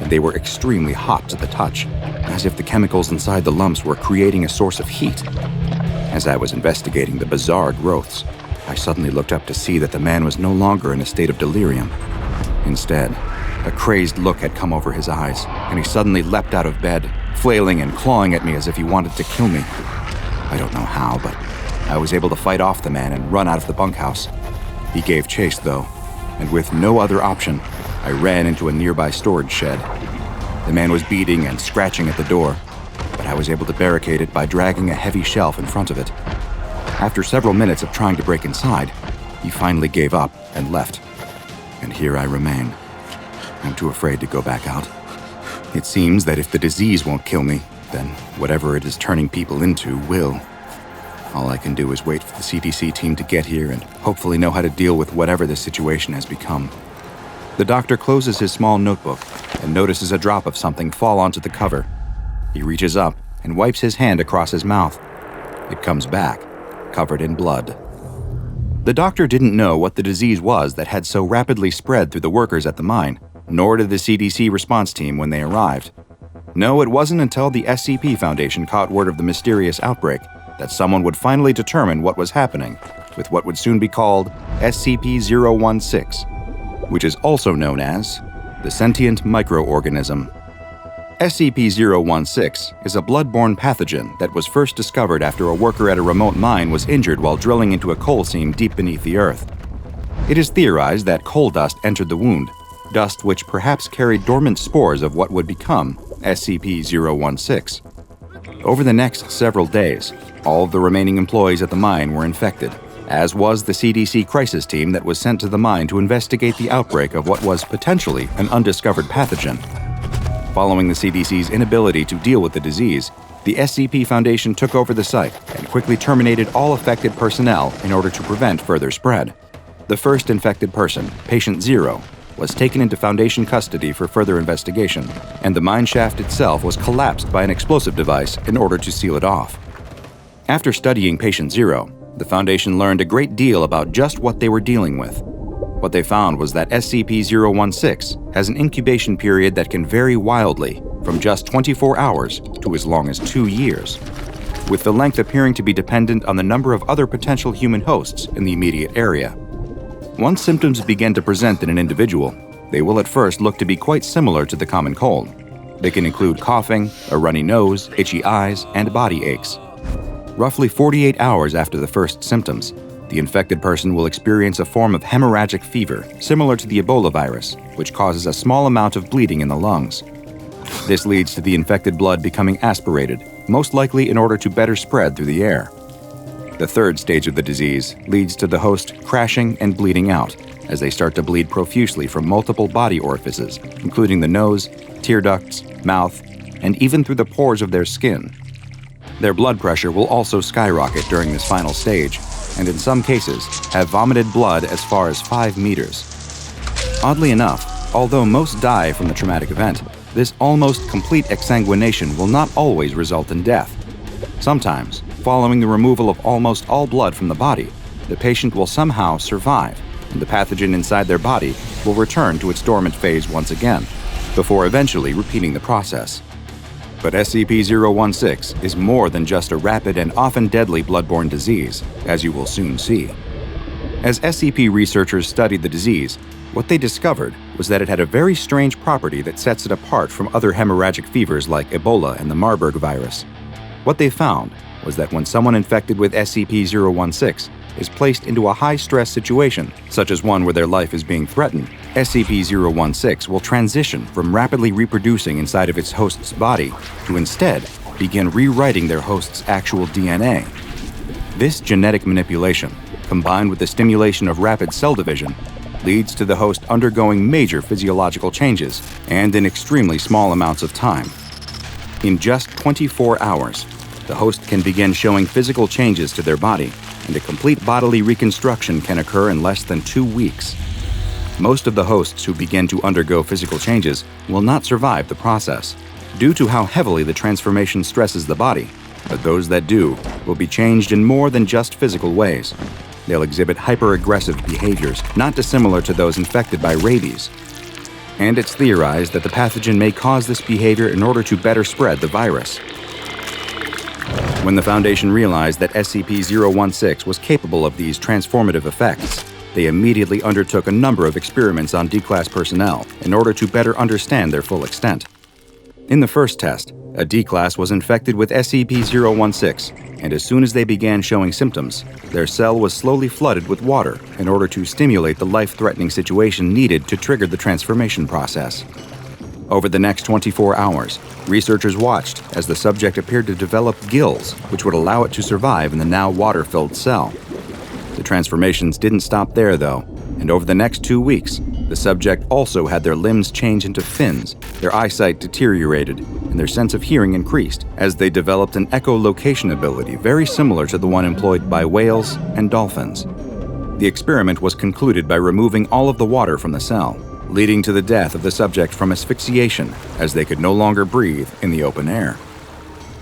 [SPEAKER 1] and they were extremely hot to the touch, as if the chemicals inside the lumps were creating a source of heat. As I was investigating the bizarre growths, I suddenly looked up to see that the man was no longer in a state of delirium. Instead, a crazed look had come over his eyes, and he suddenly leapt out of bed, flailing and clawing at me as if he wanted to kill me. I don't know how, but I was able to fight off the man and run out of the bunkhouse. He gave chase, though, and with no other option, I ran into a nearby storage shed. The man was beating and scratching at the door, but I was able to barricade it by dragging a heavy shelf in front of it. After several minutes of trying to break inside, he finally gave up and left. And here I remain. I'm too afraid to go back out. It seems that if the disease won't kill me, then whatever it is turning people into will. All I can do is wait for the CDC team to get here and hopefully know how to deal with whatever the situation has become. The doctor closes his small notebook and notices a drop of something fall onto the cover. He reaches up and wipes his hand across his mouth. It comes back, covered in blood. The doctor didn't know what the disease was that had so rapidly spread through the workers at the mine, nor did the CDC response team when they arrived. No, it wasn't until the SCP Foundation caught word of the mysterious outbreak that someone would finally determine what was happening with what would soon be called SCP-016, which is also known as the Sentient Micro-Organism. SCP-016 is a blood-borne pathogen that was first discovered after a worker at a remote mine was injured while drilling into a coal seam deep beneath the earth. It is theorized that coal dust entered the wound, dust which perhaps carried dormant spores of what would become SCP-016. Over the next several days, all of the remaining employees at the mine were infected, as was the CDC crisis team that was sent to the mine to investigate the outbreak of what was potentially an undiscovered pathogen. Following the CDC's inability to deal with the disease, the SCP Foundation took over the site and quickly terminated all affected personnel in order to prevent further spread. The first infected person, Patient 0, was taken into Foundation custody for further investigation, and the mine shaft itself was collapsed by an explosive device in order to seal it off. After studying Patient 0, the Foundation learned a great deal about just what they were dealing with. What they found was that SCP-016 has an incubation period that can vary wildly from just 24 hours to as long as 2 years, with the length appearing to be dependent on the number of other potential human hosts in the immediate area. Once symptoms begin to present in an individual, they will at first look to be quite similar to the common cold. They can include coughing, a runny nose, itchy eyes, and body aches. Roughly 48 hours after the first symptoms, the infected person will experience a form of hemorrhagic fever similar to the Ebola virus, which causes a small amount of bleeding in the lungs. This leads to the infected blood becoming aspirated, most likely in order to better spread through the air. The third stage of the disease leads to the host crashing and bleeding out as they start to bleed profusely from multiple body orifices, including the nose, tear ducts, mouth, and even through the pores of their skin. Their blood pressure will also skyrocket during this final stage, and in some cases have vomited blood as far as 5 meters. Oddly enough, although most die from the traumatic event, this almost complete exsanguination will not always result in death. Sometimes, following the removal of almost all blood from the body, the patient will somehow survive, and the pathogen inside their body will return to its dormant phase once again, before eventually repeating the process. But SCP-016 is more than just a rapid and often deadly bloodborne disease, as you will soon see. As SCP researchers studied the disease, what they discovered was that it had a very strange property that sets it apart from other hemorrhagic fevers like Ebola and the Marburg virus. What they found was that when someone infected with SCP-016 is placed into a high-stress situation, such as one where their life is being threatened, SCP-016 will transition from rapidly reproducing inside of its host's body to instead begin rewriting their host's actual DNA. This genetic manipulation, combined with the stimulation of rapid cell division, leads to the host undergoing major physiological changes and in extremely small amounts of time. In just 24 hours, the host can begin showing physical changes to their body, and a complete bodily reconstruction can occur in less than 2 weeks. Most of the hosts who begin to undergo physical changes will not survive the process, due to how heavily the transformation stresses the body, but those that do will be changed in more than just physical ways. They'll exhibit hyper-aggressive behaviors, not dissimilar to those infected by rabies. And it's theorized that the pathogen may cause this behavior in order to better spread the virus. When the Foundation realized that SCP-016 was capable of these transformative effects, they immediately undertook a number of experiments on D-Class personnel in order to better understand their full extent. In the first test, a D-Class was infected with SCP-016, and as soon as they began showing symptoms, their cell was slowly flooded with water in order to stimulate the life-threatening situation needed to trigger the transformation process. Over the next 24 hours, researchers watched as the subject appeared to develop gills, which would allow it to survive in the now water-filled cell. The transformations didn't stop there, though, and over the next 2 weeks, the subject also had their limbs change into fins, their eyesight deteriorated, and their sense of hearing increased as they developed an echolocation ability very similar to the one employed by whales and dolphins. The experiment was concluded by removing all of the water from the cell, leading to the death of the subject from asphyxiation, as they could no longer breathe in the open air.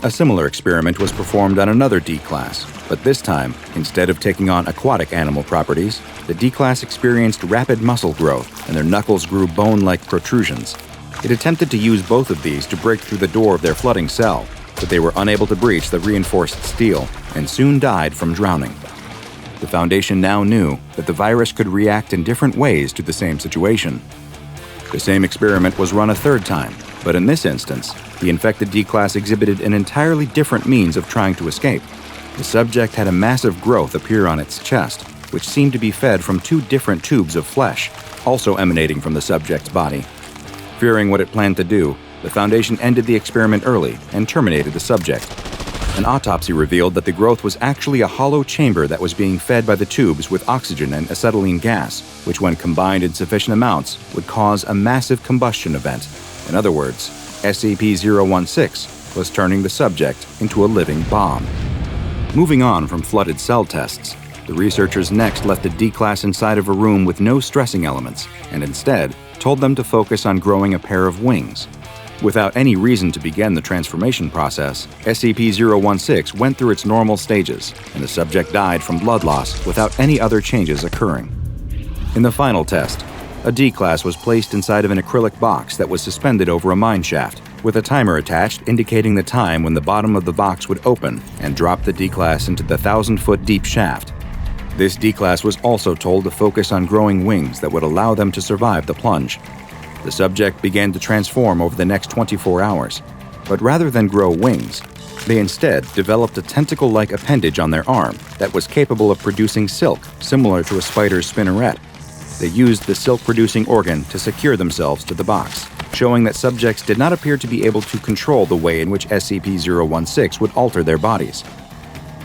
[SPEAKER 1] A similar experiment was performed on another D-Class, but this time, instead of taking on aquatic animal properties, the D-Class experienced rapid muscle growth and their knuckles grew bone-like protrusions. It attempted to use both of these to break through the door of their flooding cell, but they were unable to breach the reinforced steel and soon died from drowning. The Foundation now knew that the virus could react in different ways to the same situation. The same experiment was run a third time, but in this instance, the infected D-Class exhibited an entirely different means of trying to escape. The subject had a massive growth appear on its chest, which seemed to be fed from 2 different tubes of flesh, also emanating from the subject's body. Fearing what it planned to do, the Foundation ended the experiment early and terminated the subject. An autopsy revealed that the growth was actually a hollow chamber that was being fed by the tubes with oxygen and acetylene gas, which when combined in sufficient amounts would cause a massive combustion event. In other words, SCP-016 was turning the subject into a living bomb. Moving on from flooded cell tests, the researchers next left the D-Class inside of a room with no stressing elements, and instead told them to focus on growing a pair of wings. Without any reason to begin the transformation process, SCP-016 went through its normal stages, and the subject died from blood loss without any other changes occurring. In the final test, a D-Class was placed inside of an acrylic box that was suspended over a mine shaft, with a timer attached indicating the time when the bottom of the box would open and drop the D-Class into the 1,000-foot deep shaft. This D-Class was also told to focus on growing wings that would allow them to survive the plunge. The subject began to transform over the next 24 hours, but rather than grow wings, they instead developed a tentacle-like appendage on their arm that was capable of producing silk, similar to a spider's spinneret. They used the silk-producing organ to secure themselves to the box, showing that subjects did not appear to be able to control the way in which SCP-016 would alter their bodies.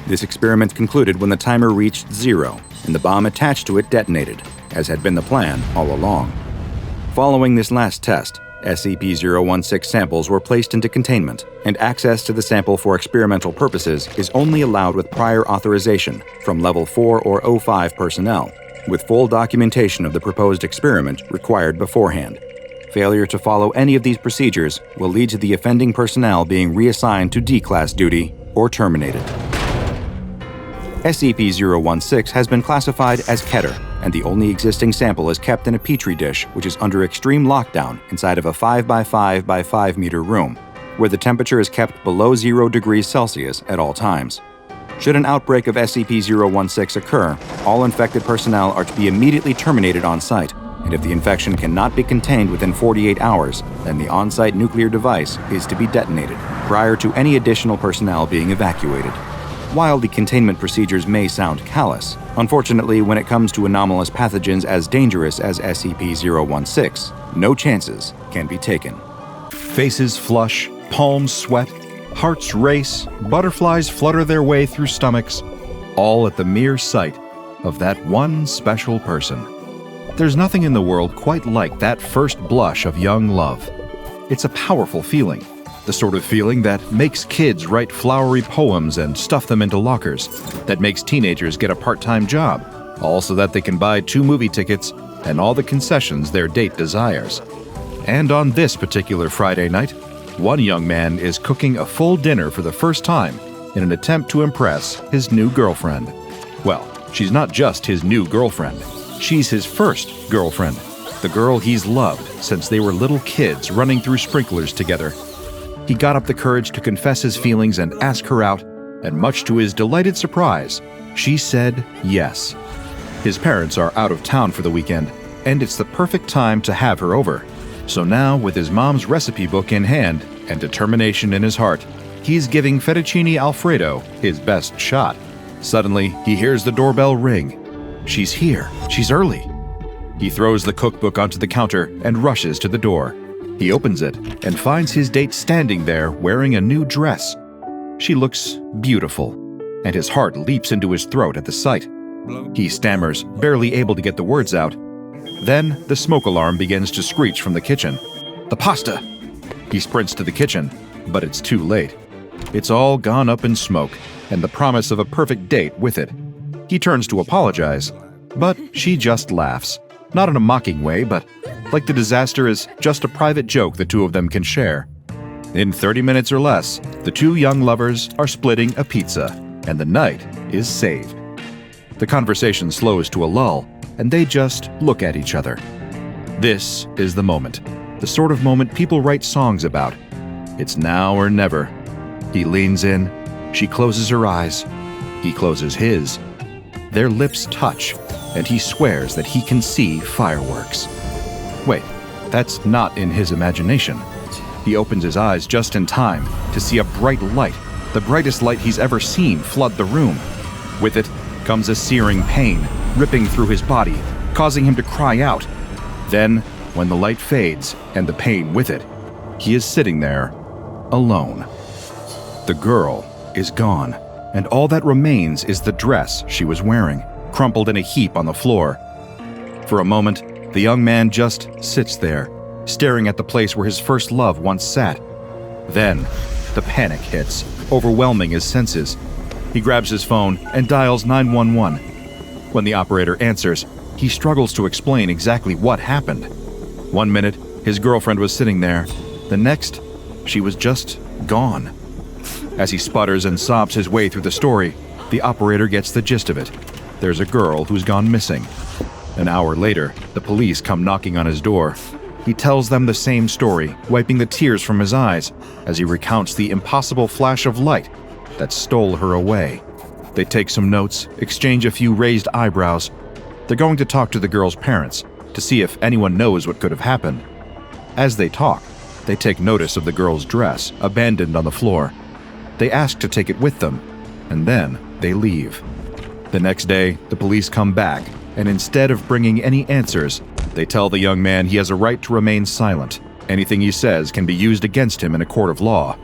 [SPEAKER 1] This experiment concluded when the timer reached 0, and the bomb attached to it detonated, as had been the plan all along. Following this last test, SCP-016 samples were placed into containment, and access to the sample for experimental purposes is only allowed with prior authorization from Level 4 or 05 personnel, with full documentation of the proposed experiment required beforehand. Failure to follow any of these procedures will lead to the offending personnel being reassigned to D-Class duty or terminated. SCP-016 has been classified as Keter, and the only existing sample is kept in a petri dish which is under extreme lockdown inside of a 5 by 5 by 5 meter room. where the temperature is kept below 0 degrees Celsius at all times. Should an outbreak of SCP-016 occur, all infected personnel are to be immediately terminated on site, and if the infection cannot be contained within 48 hours, then the on-site nuclear device is to be detonated prior to any additional personnel being evacuated. While the containment procedures may sound callous, unfortunately, when it comes to anomalous pathogens as dangerous as SCP-016, no chances can be taken.
[SPEAKER 2] Faces flush, palms sweat, hearts race, butterflies flutter their way through stomachs, all at the mere sight of that one special person. There's nothing in the world quite like that first blush of young love. It's a powerful feeling, the sort of feeling that makes kids write flowery poems and stuff them into lockers, that makes teenagers get a part-time job, all so that they can buy 2 movie tickets and all the concessions their date desires. And on this particular Friday night, one young man is cooking a full dinner for the first time in an attempt to impress his new girlfriend. Well, she's not just his new girlfriend. She's his first girlfriend, the girl he's loved since they were little kids running through sprinklers together. He got up the courage to confess his feelings and ask her out, and much to his delighted surprise, she said yes. His parents are out of town for the weekend, and it's the perfect time to have her over. So now, with his mom's recipe book in hand and determination in his heart, he's giving fettuccine Alfredo his best shot. Suddenly, he hears the doorbell ring. She's here. She's early. He throws the cookbook onto the counter and rushes to the door. He opens it and finds his date standing there wearing a new dress. She looks beautiful, and his heart leaps into his throat at the sight. He stammers, barely able to get the words out. Then, the smoke alarm begins to screech from the kitchen. The pasta! He sprints to the kitchen, but it's too late. It's all gone up in smoke, and the promise of a perfect date with it. He turns to apologize, but she just laughs. Not in a mocking way, but like the disaster is just a private joke the two of them can share. In 30 minutes or less, the two young lovers are splitting a pizza, and the night is saved. The conversation slows to a lull, and they just look at each other. This is the moment, the sort of moment people write songs about. It's now or never. He leans in, she closes her eyes, he closes his. Their lips touch, and he swears that he can see fireworks. Wait, that's not in his imagination. He opens his eyes just in time to see a bright light, the brightest light he's ever seen, flood the room. With it comes a searing pain, ripping through his body, causing him to cry out. Then, when the light fades, and the pain with it, he is sitting there, alone. The girl is gone, and all that remains is the dress she was wearing, crumpled in a heap on the floor. For a moment, the young man just sits there, staring at the place where his first love once sat. Then, the panic hits, overwhelming his senses. He grabs his phone and dials 911. When the operator answers, he struggles to explain exactly what happened. 1 minute, his girlfriend was sitting there. The next, she was just gone. As he sputters and sobs his way through the story, the operator gets the gist of it. There's a girl who's gone missing. An hour later, the police come knocking on his door. He tells them the same story, wiping the tears from his eyes as he recounts the impossible flash of light that stole her away. They take some notes, exchange a few raised eyebrows. They're going to talk to the girl's parents to see if anyone knows what could have happened. As they talk, they take notice of the girl's dress, abandoned on the floor. They ask to take it with them, and then they leave. The next day, the police come back, and instead of bringing any answers, they tell the young man he has a right to remain silent. Anything he says can be used against him in a court of law.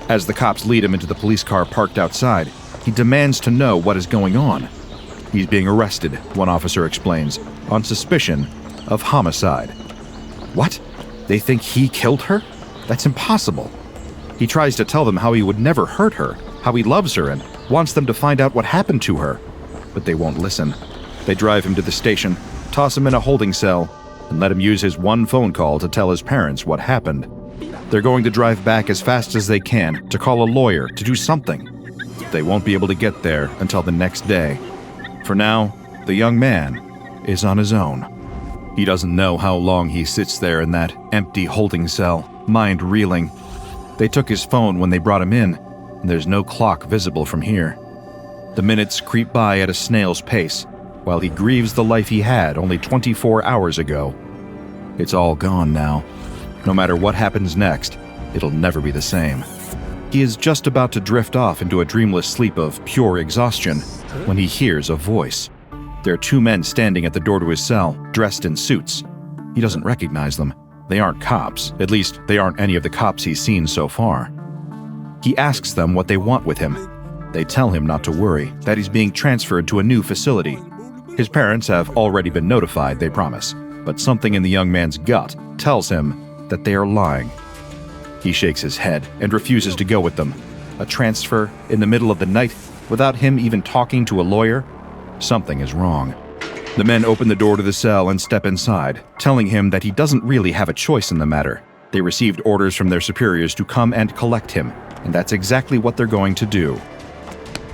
[SPEAKER 2] As the cops lead him into the police car parked outside, he demands to know what is going on. He's being arrested, one officer explains, on suspicion of homicide. What? They think he killed her? That's impossible. He tries to tell them how he would never hurt her, how he loves her and wants them to find out what happened to her. But they won't listen. They drive him to the station, toss him in a holding cell, and let him use his one phone call to tell his parents what happened. They're going to drive back as fast as they can to call a lawyer to do something. They won't be able to get there until the next day. For now, the young man is on his own. He doesn't know how long he sits there in that empty holding cell, mind reeling. They took his phone when they brought him in, and there's no clock visible from here. The minutes creep by at a snail's pace, while he grieves the life he had only 24 hours ago. It's all gone now. No matter what happens next, it'll never be the same. He is just about to drift off into a dreamless sleep of pure exhaustion when he hears a voice. There are two men standing at the door to his cell, dressed in suits. He doesn't recognize them. They aren't cops. At least, they aren't any of the cops he's seen so far. He asks them what they want with him. They tell him not to worry, that he's being transferred to a new facility. His parents have already been notified, they promise, but something in the young man's gut tells him that they are lying. He shakes his head and refuses to go with them. A transfer in the middle of the night without him even talking to a lawyer? Something is wrong. The men open the door to the cell and step inside, telling him that he doesn't really have a choice in the matter. They received orders from their superiors to come and collect him, and that's exactly what they're going to do.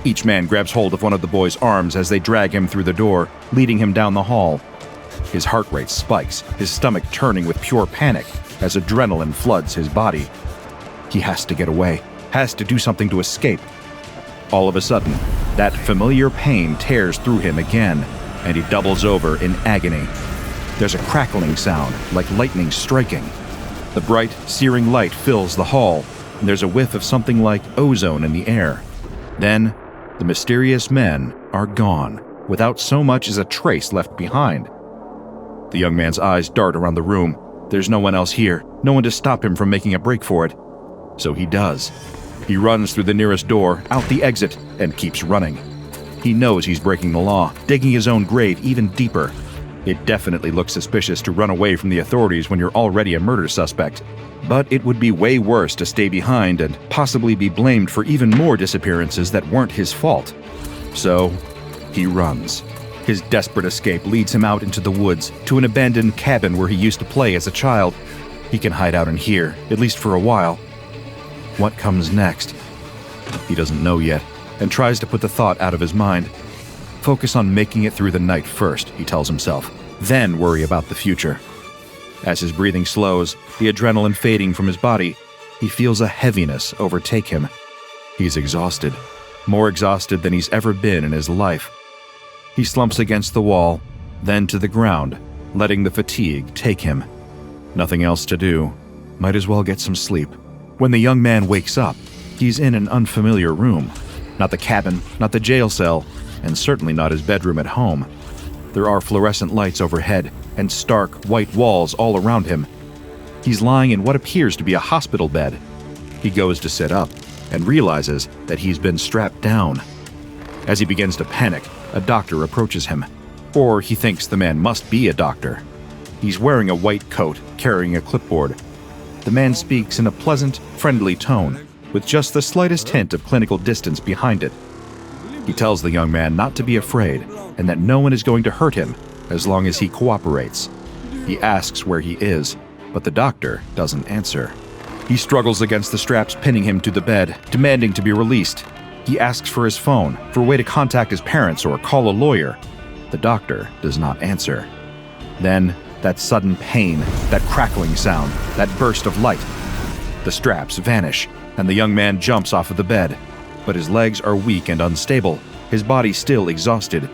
[SPEAKER 2] Each man grabs hold of one of the boy's arms as they drag him through the door, leading him down the hall. His heart rate spikes, his stomach turning with pure panic as adrenaline floods his body. He has to get away, has to do something to escape. All of a sudden, that familiar pain tears through him again, and he doubles over in agony. There's a crackling sound, like lightning striking. The bright, searing light fills the hall, and there's a whiff of something like ozone in the air. Then, the mysterious men are gone, without so much as a trace left behind. The young man's eyes dart around the room. There's no one else here, no one to stop him from making a break for it. So he does. He runs through the nearest door, out the exit, and keeps running. He knows he's breaking the law, digging his own grave even deeper. It definitely looks suspicious to run away from the authorities when you're already a murder suspect. But it would be way worse to stay behind and possibly be blamed for even more disappearances that weren't his fault. So, he runs. His desperate escape leads him out into the woods, to an abandoned cabin where he used to play as a child. He can hide out in here, at least for a while. What comes next? He doesn't know yet, and tries to put the thought out of his mind. Focus on making it through the night first, he tells himself, then worry about the future. As his breathing slows, the adrenaline fading from his body, he feels a heaviness overtake him. He's exhausted, more exhausted than he's ever been in his life. He slumps against the wall, then to the ground, letting the fatigue take him. Nothing else to do. Might as well get some sleep. When the young man wakes up, he's in an unfamiliar room. Not the cabin, not the jail cell, and certainly not his bedroom at home. There are fluorescent lights overhead and stark, white walls all around him. He's lying in what appears to be a hospital bed. He goes to sit up and realizes that he's been strapped down. As he begins to panic, a doctor approaches him. Or he thinks the man must be a doctor. He's wearing a white coat, carrying a clipboard. The man speaks in a pleasant, friendly tone, with just the slightest hint of clinical distance behind it. He tells the young man not to be afraid, and that no one is going to hurt him as long as he cooperates. He asks where he is, but the doctor doesn't answer. He struggles against the straps pinning him to the bed, demanding to be released. He asks for his phone, for a way to contact his parents or call a lawyer. The doctor does not answer. Then, that sudden pain, that crackling sound, that burst of light. The straps vanish, and the young man jumps off of the bed. But his legs are weak and unstable, his body still exhausted.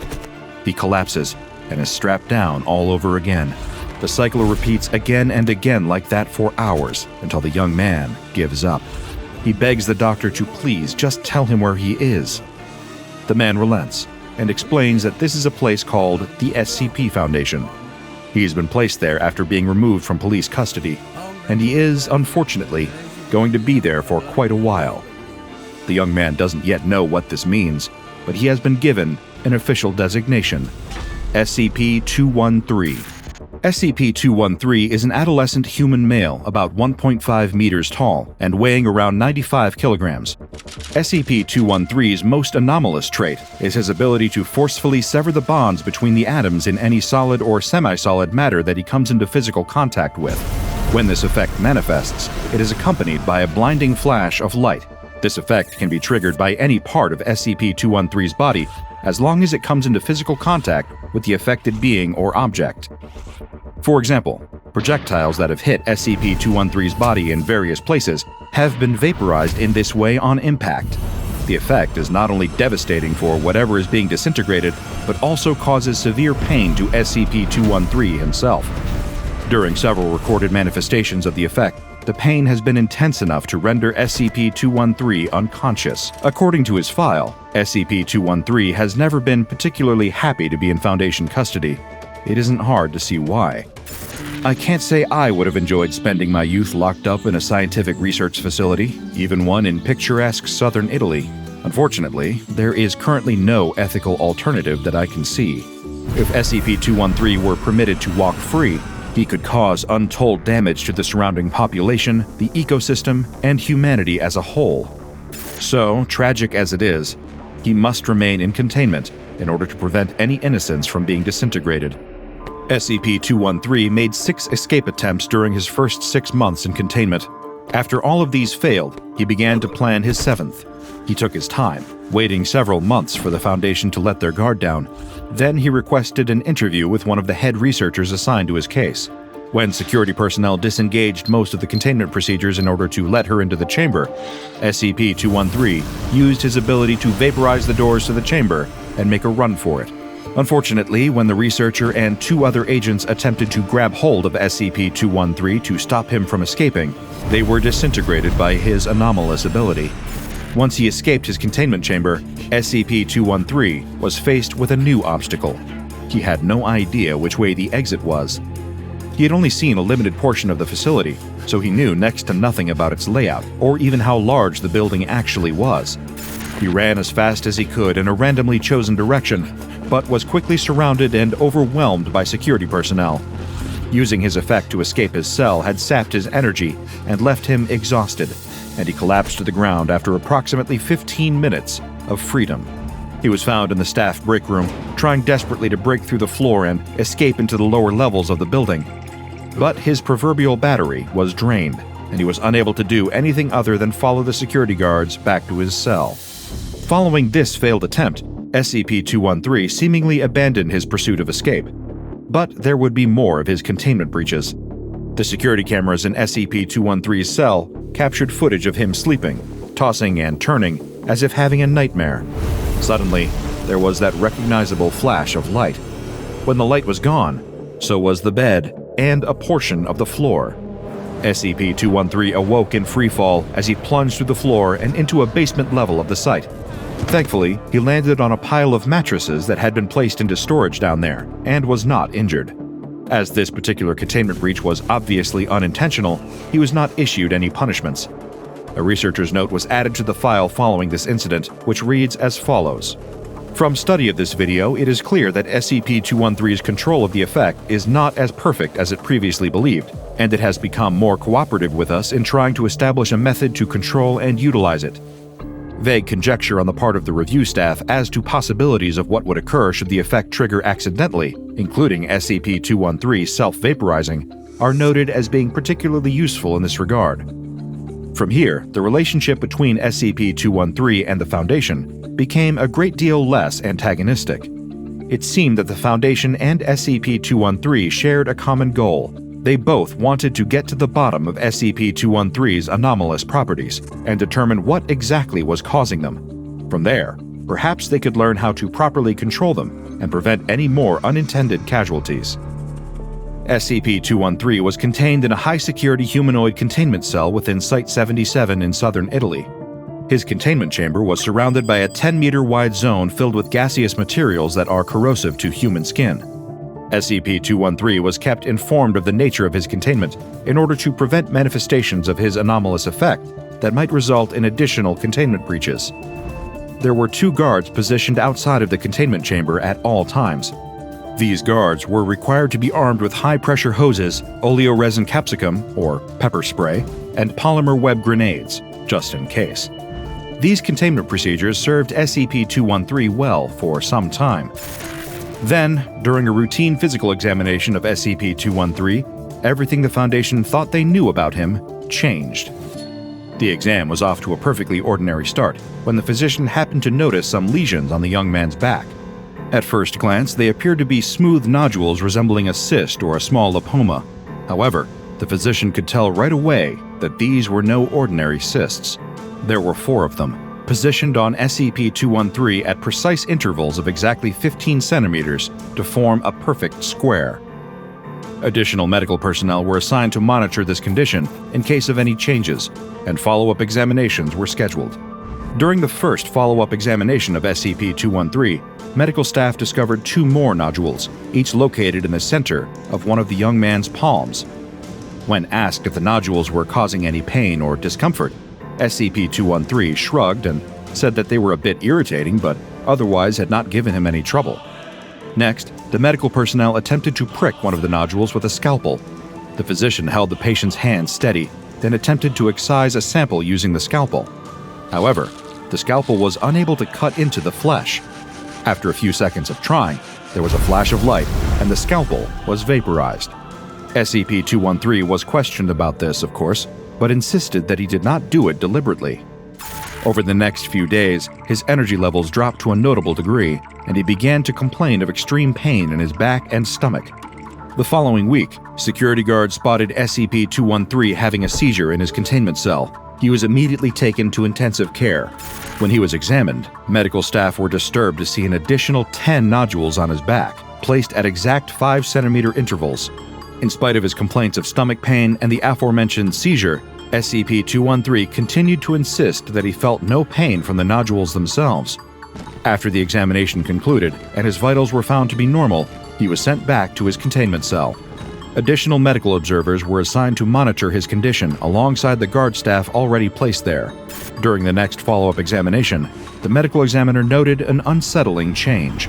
[SPEAKER 2] He collapses and is strapped down all over again. The cycle repeats again and again like that for hours until the young man gives up. He begs the doctor to please just tell him where he is. The man relents and explains that this is a place called the SCP Foundation. He's been placed there after being removed from police custody, and he is, unfortunately, going to be there for quite a while. The young man doesn't yet know what this means, but he has been given an official designation, SCP-213. SCP-213 is an adolescent human male about 1.5 meters tall and weighing around 95 kilograms. SCP-213's most anomalous trait is his ability to forcefully sever the bonds between the atoms in any solid or semi-solid matter that he comes into physical contact with. When this effect manifests, it is accompanied by a blinding flash of light. This effect can be triggered by any part of SCP-213's body, as long as it comes into physical contact with the affected being or object. For example, projectiles that have hit SCP-213's body in various places have been vaporized in this way on impact. The effect is not only devastating for whatever is being disintegrated, but also causes severe pain to SCP-213 himself. During several recorded manifestations of the effect, the pain has been intense enough to render SCP-213 unconscious. According to his file, SCP-213 has never been particularly happy to be in Foundation custody. It isn't hard to see why. I can't say I would have enjoyed spending my youth locked up in a scientific research facility, even one in picturesque southern Italy. Unfortunately, there is currently no ethical alternative that I can see. If SCP-213 were permitted to walk free, he could cause untold damage to the surrounding population, the ecosystem, and humanity as a whole. So, tragic as it is, he must remain in containment in order to prevent any innocents from being disintegrated. SCP-213 made 6 escape attempts during his first 6 months in containment. After all of these failed, he began to plan his 7th. He took his time, waiting several months for the Foundation to let their guard down. Then he requested an interview with one of the head researchers assigned to his case. When security personnel disengaged most of the containment procedures in order to let her into the chamber, SCP-213 used his ability to vaporize the doors to the chamber and make a run for it. Unfortunately, when the researcher and 2 other agents attempted to grab hold of SCP-213 to stop him from escaping, they were disintegrated by his anomalous ability. Once he escaped his containment chamber, SCP-213 was faced with a new obstacle. He had no idea which way the exit was. He had only seen a limited portion of the facility, so he knew next to nothing about its layout, or even how large the building actually was. He ran as fast as he could in a randomly chosen direction, but was quickly surrounded and overwhelmed by security personnel. Using his effect to escape his cell had sapped his energy and left him exhausted, and he collapsed to the ground after approximately 15 minutes of freedom. He was found in the staff break room, trying desperately to break through the floor and escape into the lower levels of the building. But his proverbial battery was drained, and he was unable to do anything other than follow the security guards back to his cell. Following this failed attempt, SCP-213 seemingly abandoned his pursuit of escape. But there would be more of his containment breaches. The security cameras in SCP-213's cell captured footage of him sleeping, tossing and turning as if having a nightmare. Suddenly, there was that recognizable flash of light. When the light was gone, so was the bed and a portion of the floor. SCP-213 awoke in freefall as he plunged through the floor and into a basement level of the site. Thankfully, he landed on a pile of mattresses that had been placed into storage down there, and was not injured. As this particular containment breach was obviously unintentional, he was not issued any punishments. A researcher's note was added to the file following this incident, which reads as follows. From study of this video, it is clear that SCP-213's control of the effect is not as perfect as it previously believed, and it has become more cooperative with us in trying to establish a method to control and utilize it. Vague conjecture on the part of the review staff as to possibilities of what would occur should the effect trigger accidentally, including SCP-213 self-vaporizing, are noted as being particularly useful in this regard. From here, the relationship between SCP-213 and the Foundation became a great deal less antagonistic. It seemed that the Foundation and SCP-213 shared a common goal. They both wanted to get to the bottom of SCP-213's anomalous properties and determine what exactly was causing them. From there, perhaps they could learn how to properly control them and prevent any more unintended casualties. SCP-213 was contained in a high-security humanoid containment cell within Site-77 in southern Italy. His containment chamber was surrounded by a 10-meter-wide zone filled with gaseous materials that are corrosive to human skin. SCP-213 was kept informed of the nature of his containment in order to prevent manifestations of his anomalous effect that might result in additional containment breaches. There were 2 guards positioned outside of the containment chamber at all times. These guards were required to be armed with high-pressure hoses, oleoresin capsicum, or pepper spray, and polymer web grenades, just in case. These containment procedures served SCP-213 well for some time. Then, during a routine physical examination of SCP-213, everything the Foundation thought they knew about him changed. The exam was off to a perfectly ordinary start when the physician happened to notice some lesions on the young man's back. At first glance, they appeared to be smooth nodules resembling a cyst or a small lipoma. However, The physician could tell right away that these were no ordinary cysts. There were 4 of them, positioned on SCP-213 at precise intervals of exactly 15 centimeters to form a perfect square. Additional medical personnel were assigned to monitor this condition in case of any changes, and follow-up examinations were scheduled. During the first follow-up examination of SCP-213, medical staff discovered 2 more nodules, each located in the center of one of the young man's palms. When asked if the nodules were causing any pain or discomfort, SCP-213 shrugged and said that they were a bit irritating but otherwise had not given him any trouble. Next, the medical personnel attempted to prick one of the nodules with a scalpel. The physician held the patient's hand steady, then attempted to excise a sample using the scalpel. However, the scalpel was unable to cut into the flesh. After a few seconds of trying, there was a flash of light and the scalpel was vaporized. SCP-213 was questioned about this, of course, but insisted that he did not do it deliberately. Over the next few days, his energy levels dropped to a notable degree, and he began to complain of extreme pain in his back and stomach. The following week, security guards spotted SCP-213 having a seizure in his containment cell. He was immediately taken to intensive care. When he was examined, medical staff were disturbed to see an additional 10 nodules on his back, placed at exact 5-centimeter intervals. In spite of his complaints of stomach pain and the aforementioned seizure, SCP-213 continued to insist that he felt no pain from the nodules themselves. After the examination concluded and his vitals were found to be normal, he was sent back to his containment cell. Additional medical observers were assigned to monitor his condition alongside the guard staff already placed there. During the next follow-up examination, the medical examiner noted an unsettling change.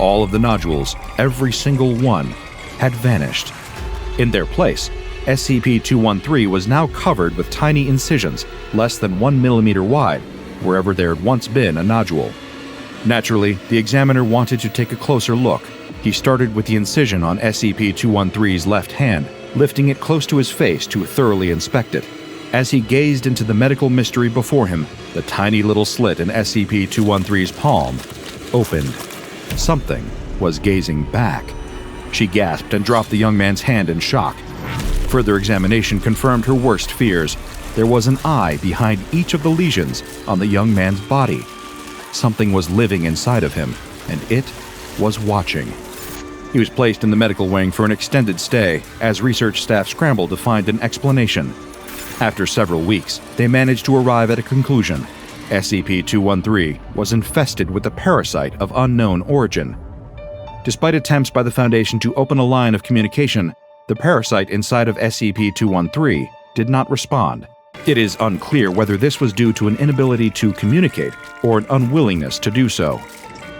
[SPEAKER 2] All of the nodules, every single one, had vanished. In their place, SCP-213 was now covered with tiny incisions, less than 1 millimeter wide, wherever there had once been a nodule. Naturally, the examiner wanted to take a closer look. He started with the incision on SCP-213's left hand, lifting it close to his face to thoroughly inspect it. As he gazed into the medical mystery before him, the tiny little slit in SCP-213's palm opened. Something was gazing back. She gasped and dropped the young man's hand in shock. Further examination confirmed her worst fears. There was an eye behind each of the lesions on the young man's body. Something was living inside of him, and it was watching. He was placed in the medical wing for an extended stay as research staff scrambled to find an explanation. After several weeks, they managed to arrive at a conclusion. SCP-213 was infested with a parasite of unknown origin. Despite attempts by the Foundation to open a line of communication, the parasite inside of SCP-213 did not respond. It is unclear whether this was due to an inability to communicate or an unwillingness to do so.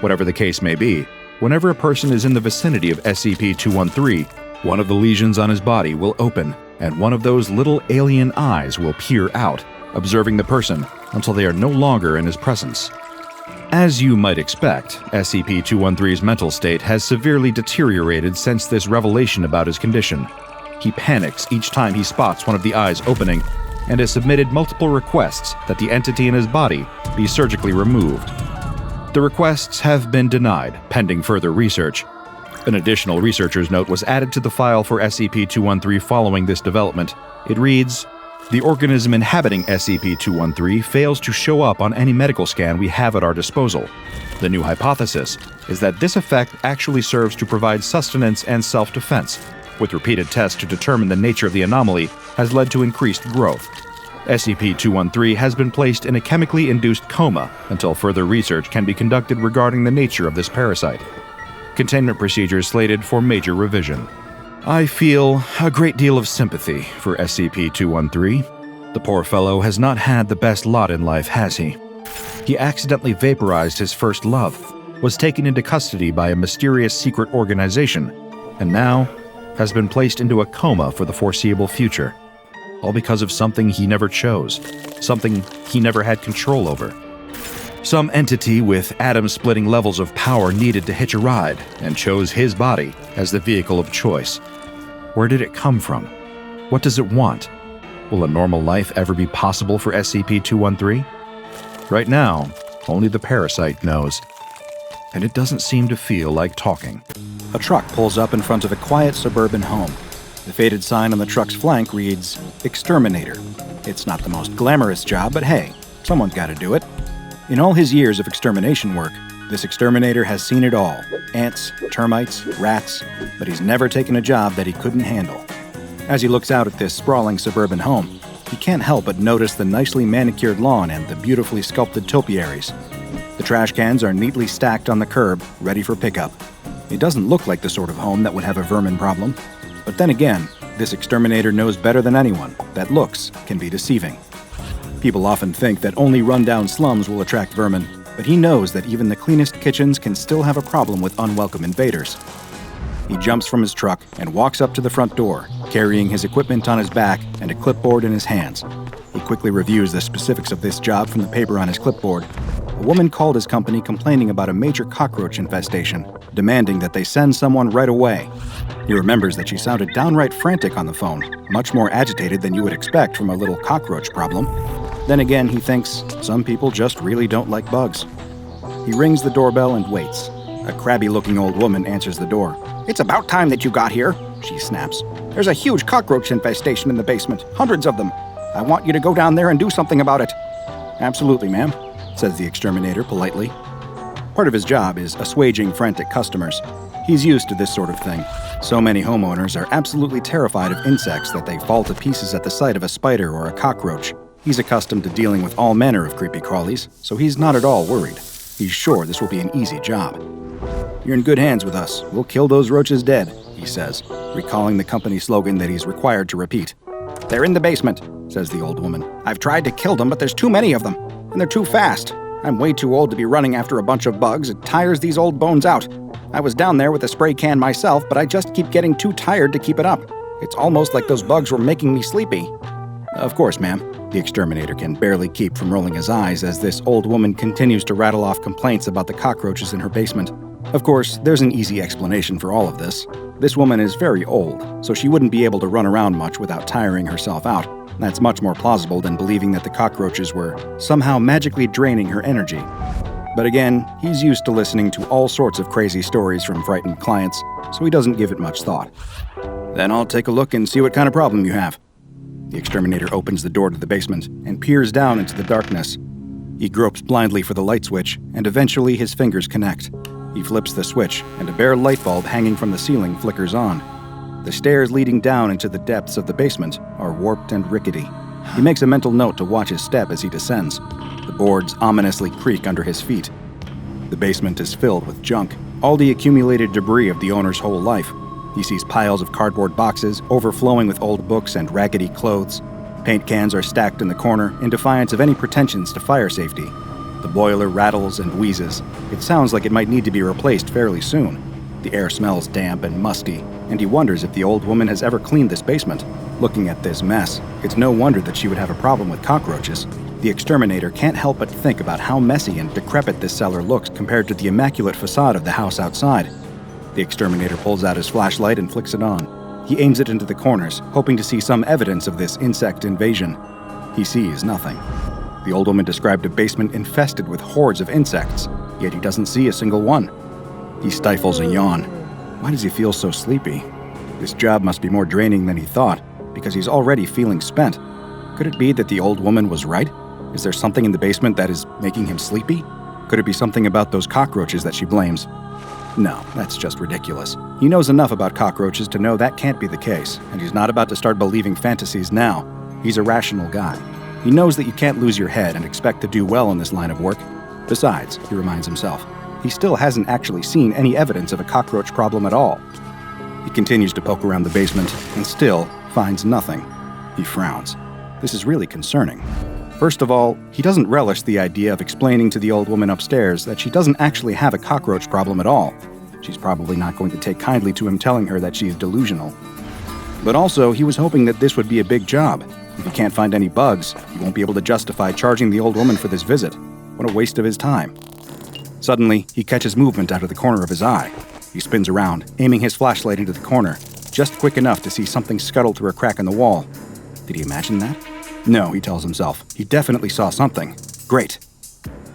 [SPEAKER 2] Whatever the case may be, whenever a person is in the vicinity of SCP-213, one of the lesions on his body will open, and one of those little alien eyes will peer out, observing the person until they are no longer in his presence. As you might expect, SCP-213's mental state has severely deteriorated since this revelation about his condition. He panics each time he spots one of the eyes opening, and has submitted multiple requests that the entity in his body be surgically removed. The requests have been denied, pending further research. An additional researcher's note was added to the file for SCP-213 following this development. It reads, "The organism inhabiting SCP-213 fails to show up on any medical scan we have at our disposal. The new hypothesis is that this effect actually serves to provide sustenance and self-defense, with repeated tests to determine the nature of the anomaly has led to increased growth. SCP-213 has been placed in a chemically induced coma until further research can be conducted regarding the nature of this parasite. Containment procedures slated for major revision." I feel a great deal of sympathy for SCP-213. The poor fellow has not had the best lot in life, has he? He accidentally vaporized his first love, was taken into custody by a mysterious secret organization, and now has been placed into a coma for the foreseeable future. All because of something he never chose, something he never had control over. Some entity with atom-splitting levels of power needed to hitch a ride and chose his body as the vehicle of choice. Where did it come from? What does it want? Will a normal life ever be possible for SCP-213? Right now, only the parasite knows. And it doesn't seem to feel like talking.
[SPEAKER 3] A truck pulls up in front of a quiet suburban home.
[SPEAKER 1] The faded sign on the truck's flank reads, Exterminator. It's not the most glamorous job, but hey, someone's got to do it. In all his years of extermination work, this exterminator has seen it all. Ants, termites, rats, but he's never taken a job that he couldn't handle. As he looks out at this sprawling suburban home, he can't help but notice the nicely manicured lawn and the beautifully sculpted topiaries. The trash cans are neatly stacked on the curb, ready for pickup. It doesn't look like the sort of home that would have a vermin problem. But then again, this exterminator knows better than anyone that looks can be deceiving. People often think that only run-down slums will attract vermin, but he knows that even the cleanest kitchens can still have a problem with unwelcome invaders. He jumps from his truck and walks up to the front door, carrying his equipment on his back and a clipboard in his hands. He quickly reviews the specifics of this job from the paper on his clipboard. A woman called his company complaining about a major cockroach infestation, demanding that they send someone right away. He remembers that she sounded downright frantic on the phone, much more agitated than you would expect from a little cockroach problem. Then again, he thinks some people just really don't like bugs. He rings the doorbell and waits. A crabby-looking old woman answers the door.
[SPEAKER 3] "It's about time that you got here," she snaps. "There's a huge cockroach infestation in the basement, hundreds of them. I want you to go down there and do something about it."
[SPEAKER 1] "Absolutely, ma'am," says the exterminator politely. Part of his job is assuaging frantic customers. He's used to this sort of thing. So many homeowners are absolutely terrified of insects that they fall to pieces at the sight of a spider or a cockroach. He's accustomed to dealing with all manner of creepy crawlies, so he's not at all worried. He's sure this will be an easy job. "You're in good hands with us. We'll kill those roaches dead," he says, recalling the company slogan that he's required to repeat.
[SPEAKER 3] "They're in the basement," says the old woman. "I've tried to kill them, but there's too many of them, and they're too fast. I'm way too old to be running after a bunch of bugs. It tires these old bones out. I was down there with a spray can myself, but I just keep getting too tired to keep it up. It's almost like those bugs were making me sleepy."
[SPEAKER 1] "Of course, ma'am." The exterminator can barely keep from rolling his eyes as this old woman continues to rattle off complaints about the cockroaches in her basement. Of course, there's an easy explanation for all of this. This woman is very old, so she wouldn't be able to run around much without tiring herself out. That's much more plausible than believing that the cockroaches were somehow magically draining her energy. But again, he's used to listening to all sorts of crazy stories from frightened clients, so he doesn't give it much thought. "Then I'll take a look and see what kind of problem you have." The exterminator opens the door to the basement and peers down into the darkness. He gropes blindly for the light switch, and eventually his fingers connect. He flips the switch, and a bare light bulb hanging from the ceiling flickers on. The stairs leading down into the depths of the basement are warped and rickety. He makes a mental note to watch his step as he descends. The boards ominously creak under his feet. The basement is filled with junk, all the accumulated debris of the owner's whole life. He sees piles of cardboard boxes overflowing with old books and raggedy clothes. Paint cans are stacked in the corner in defiance of any pretensions to fire safety. The boiler rattles and wheezes. It sounds like it might need to be replaced fairly soon. The air smells damp and musty, and he wonders if the old woman has ever cleaned this basement. Looking at this mess, it's no wonder that she would have a problem with cockroaches. The exterminator can't help but think about how messy and decrepit this cellar looks compared to the immaculate facade of the house outside. The exterminator pulls out his flashlight and flicks it on. He aims it into the corners, hoping to see some evidence of this insect invasion. He sees nothing. The old woman described a basement infested with hordes of insects, yet he doesn't see a single one. He stifles a yawn. Why does he feel so sleepy? This job must be more draining than he thought, because he's already feeling spent. Could it be that the old woman was right? Is there something in the basement that is making him sleepy? Could it be something about those cockroaches that she blames? No, that's just ridiculous. He knows enough about cockroaches to know that can't be the case, and he's not about to start believing fantasies now. He's a rational guy. He knows that you can't lose your head and expect to do well in this line of work. Besides, he reminds himself, he still hasn't actually seen any evidence of a cockroach problem at all. He continues to poke around the basement and still finds nothing. He frowns. This is really concerning. First of all, he doesn't relish the idea of explaining to the old woman upstairs that she doesn't actually have a cockroach problem at all. She's probably not going to take kindly to him telling her that she's delusional. But also, he was hoping that this would be a big job. If he can't find any bugs, he won't be able to justify charging the old woman for this visit. What a waste of his time. Suddenly, he catches movement out of the corner of his eye. He spins around, aiming his flashlight into the corner, just quick enough to see something scuttle through a crack in the wall. Did he imagine that? No, he tells himself. He definitely saw something. Great.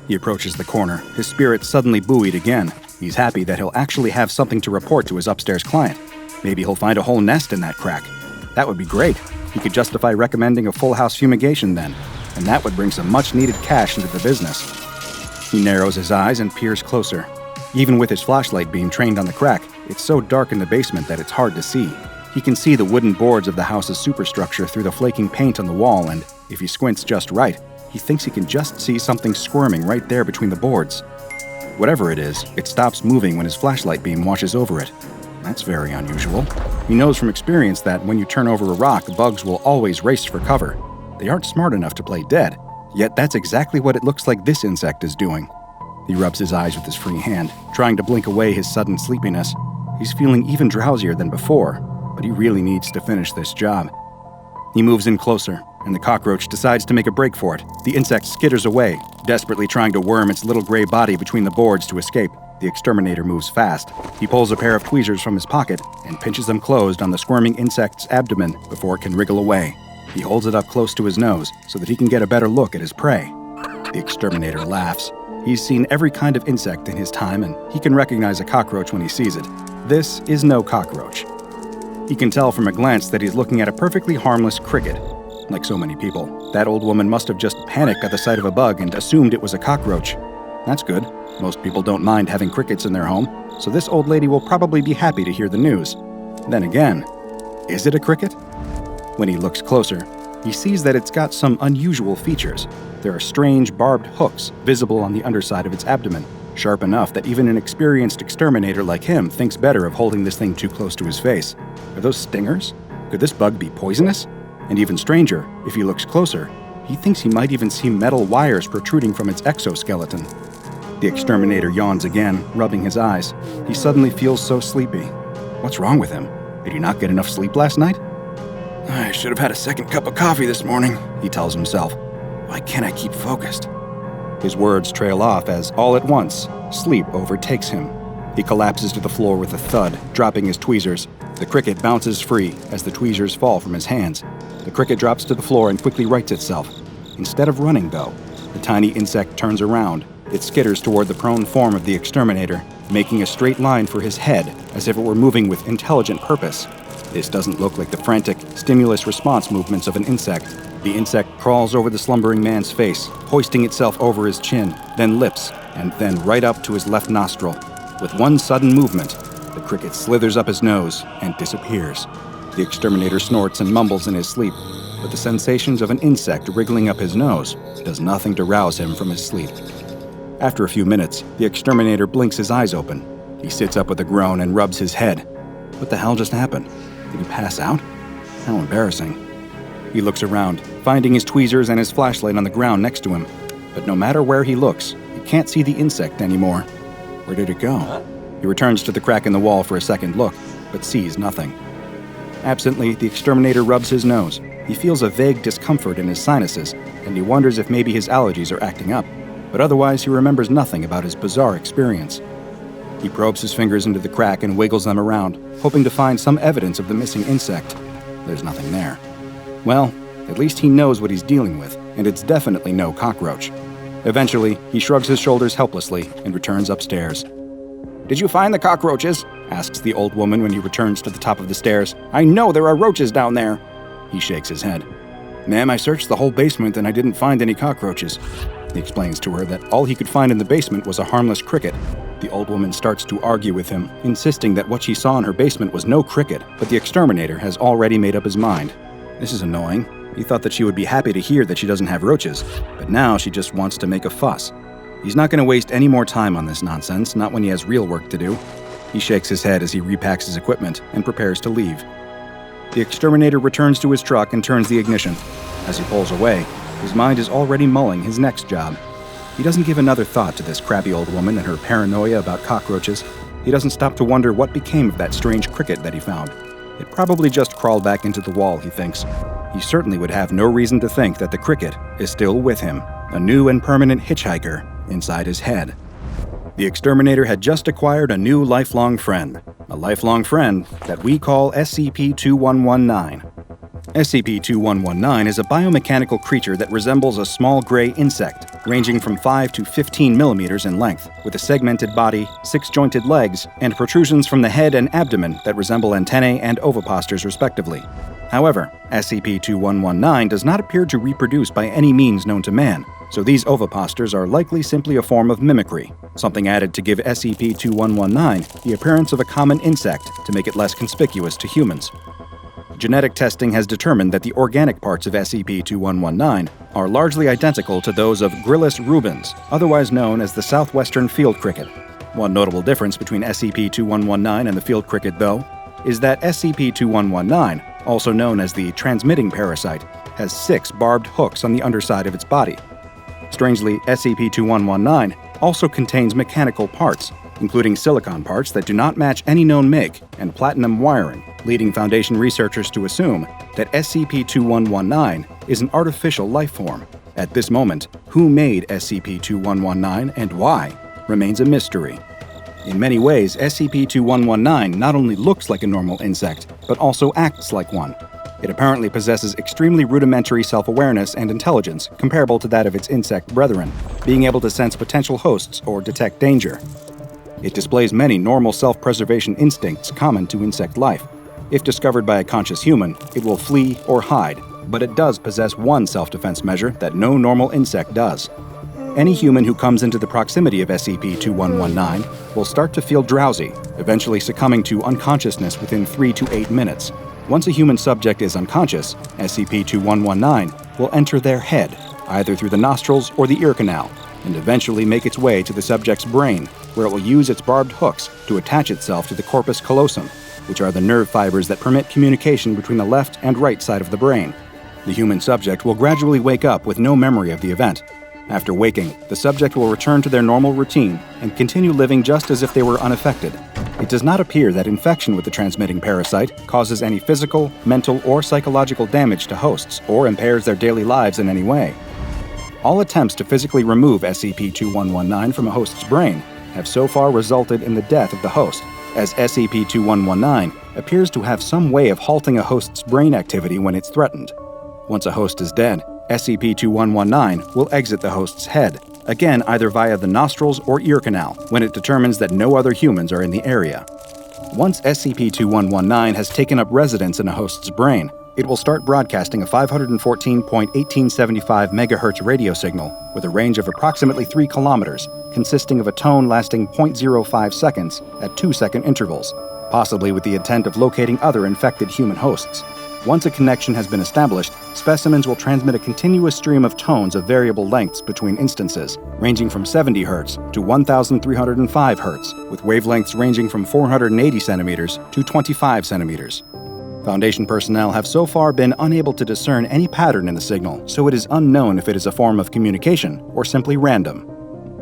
[SPEAKER 1] He approaches the corner, his spirits suddenly buoyed again. He's happy that he'll actually have something to report to his upstairs client. Maybe he'll find a whole nest in that crack.
[SPEAKER 3] That would be great. He could justify recommending a full house fumigation then, and that would bring some much-needed cash into the business. He narrows his eyes and peers closer. Even with his flashlight beam trained on the crack, it's so dark in the basement that it's hard to see. He can see the wooden boards of the house's superstructure through the flaking paint on the wall, and if he squints just right, he thinks he can just see something squirming right there between the boards. Whatever it is, it stops moving when his flashlight beam washes over it. That's very unusual. He knows from experience that when you turn over a rock, bugs will always race for cover. They aren't smart enough to play dead, yet that's exactly what it looks like this insect is doing. He rubs his eyes with his free hand, trying to blink away his sudden sleepiness. He's feeling even drowsier than before, but he really needs to finish this job. He moves in closer, and the cockroach decides to make a break for it. The insect skitters away, desperately trying to worm its little gray body between the boards to escape. The exterminator moves fast. He pulls a pair of tweezers from his pocket and pinches them closed on the squirming insect's abdomen before it can wriggle away. He holds it up close to his nose so that he can get a better look at his prey. The exterminator laughs. He's seen every kind of insect in his time, and he can recognize a cockroach when he sees it. This is no cockroach. He can tell from a glance that he's looking at a perfectly harmless cricket. Like so many people, that old woman must have just panicked at the sight of a bug and assumed it was a cockroach. That's good. Most people don't mind having crickets in their home, so this old lady will probably be happy to hear the news. Then again, is it a cricket? When he looks closer, he sees that it's got some unusual features. There are strange barbed hooks visible on the underside of its abdomen, sharp enough that even an experienced exterminator like him thinks better of holding this thing too close to his face. Are those stingers? Could this bug be poisonous? And even stranger, if he looks closer, he thinks he might even see metal wires protruding from its exoskeleton. The exterminator yawns again, rubbing his eyes. He suddenly feels so sleepy. What's wrong with him? Did he not get enough sleep last night? I should have had a second cup of coffee this morning, he tells himself. Why can't I keep focused? His words trail off as, all at once, sleep overtakes him. He collapses to the floor with a thud, dropping his tweezers. The cricket bounces free as the tweezers fall from his hands. The cricket drops to the floor and quickly rights itself. Instead of running, though, the tiny insect turns around. It skitters toward the prone form of the exterminator, making a straight line for his head, as if it were moving with intelligent purpose. This doesn't look like the frantic, stimulus response movements of an insect. The insect crawls over the slumbering man's face, hoisting itself over his chin, then lips, and then right up to his left nostril. With one sudden movement, the cricket slithers up his nose and disappears. The exterminator snorts and mumbles in his sleep, but the sensations of an insect wriggling up his nose does nothing to rouse him from his sleep. After a few minutes, the exterminator blinks his eyes open. He sits up with a groan and rubs his head. What the hell just happened? Did he pass out? How embarrassing. He looks around, finding his tweezers and his flashlight on the ground next to him. But no matter where he looks, he can't see the insect anymore. Where did it go? He returns to the crack in the wall for a second look, but sees nothing. Absently, the exterminator rubs his nose. He feels a vague discomfort in his sinuses, and he wonders if maybe his allergies are acting up. But otherwise, he remembers nothing about his bizarre experience. He probes his fingers into the crack and wiggles them around, hoping to find some evidence of the missing insect. There's nothing there. Well, at least he knows what he's dealing with, and it's definitely no cockroach. Eventually, he shrugs his shoulders helplessly and returns upstairs. "Did you find the cockroaches?" asks the old woman when he returns to the top of the stairs. "I know there are roaches down there." He shakes his head. "Ma'am, I searched the whole basement and I didn't find any cockroaches." He explains to her that all he could find in the basement was a harmless cricket. The old woman starts to argue with him, insisting that what she saw in her basement was no cricket, but the exterminator has already made up his mind. This is annoying. He thought that she would be happy to hear that she doesn't have roaches, but now she just wants to make a fuss. He's not going to waste any more time on this nonsense, not when he has real work to do. He shakes his head as he repacks his equipment and prepares to leave. The exterminator returns to his truck and turns the ignition. As he pulls away, his mind is already mulling his next job. He doesn't give another thought to this crappy old woman and her paranoia about cockroaches. He doesn't stop to wonder what became of that strange cricket that he found. It probably just crawled back into the wall, he thinks. He certainly would have no reason to think that the cricket is still with him, a new and permanent hitchhiker inside his head. The exterminator had just acquired a new lifelong friend, a lifelong friend that we call SCP-2119. SCP-2119 is a biomechanical creature that resembles a small gray insect, ranging from 5 to 15 millimeters in length, with a segmented body, 6-jointed legs, and protrusions from the head and abdomen that resemble antennae and oviposters respectively. However, SCP-2119 does not appear to reproduce by any means known to man, so these oviposters are likely simply a form of mimicry, something added to give SCP-2119 the appearance of a common insect to make it less conspicuous to humans. Genetic testing has determined that the organic parts of SCP-2119 are largely identical to those of Gryllus rubens, otherwise known as the southwestern field cricket. One notable difference between SCP-2119 and the field cricket, though, is that SCP-2119, also known as the transmitting parasite, has 6 barbed hooks on the underside of its body. Strangely, SCP-2119 also contains mechanical parts, including silicon parts that do not match any known make and platinum wiring, leading Foundation researchers to assume that SCP-2119 is an artificial life form. At this moment, who made SCP-2119 and why remains a mystery. In many ways, SCP-2119 not only looks like a normal insect, but also acts like one. It apparently possesses extremely rudimentary self-awareness and intelligence comparable to that of its insect brethren, being able to sense potential hosts or detect danger. It displays many normal self-preservation instincts common to insect life. If discovered by a conscious human, it will flee or hide, but it does possess one self-defense measure that no normal insect does. Any human who comes into the proximity of SCP-2119 will start to feel drowsy, eventually succumbing to unconsciousness within 3 to 8 minutes. Once a human subject is unconscious, SCP-2119 will enter their head, either through the nostrils or the ear canal, and eventually make its way to the subject's brain, where it will use its barbed hooks to attach itself to the corpus callosum, which are the nerve fibers that permit communication between the left and right side of the brain. The human subject will gradually wake up with no memory of the event. After waking, the subject will return to their normal routine and continue living just as if they were unaffected. It does not appear that infection with the transmitting parasite causes any physical, mental, or psychological damage to hosts or impairs their daily lives in any way. All attempts to physically remove SCP-2119 from a host's brain have so far resulted in the death of the host, as SCP-2119 appears to have some way of halting a host's brain activity when it's threatened. Once a host is dead, SCP-2119 will exit the host's head, again either via the nostrils or ear canal, when it determines that no other humans are in the area. Once SCP-2119 has taken up residence in a host's brain, it will start broadcasting a 514.1875 MHz radio signal with a range of approximately 3 kilometers, consisting of a tone lasting 0.05 seconds at 2-second intervals, possibly with the intent of locating other infected human hosts. Once a connection has been established, specimens will transmit a continuous stream of tones of variable lengths between instances, ranging from 70 Hz to 1,305 Hz, with wavelengths ranging from 480 centimeters to 25 centimeters. Foundation personnel have so far been unable to discern any pattern in the signal, so it is unknown if it is a form of communication or simply random.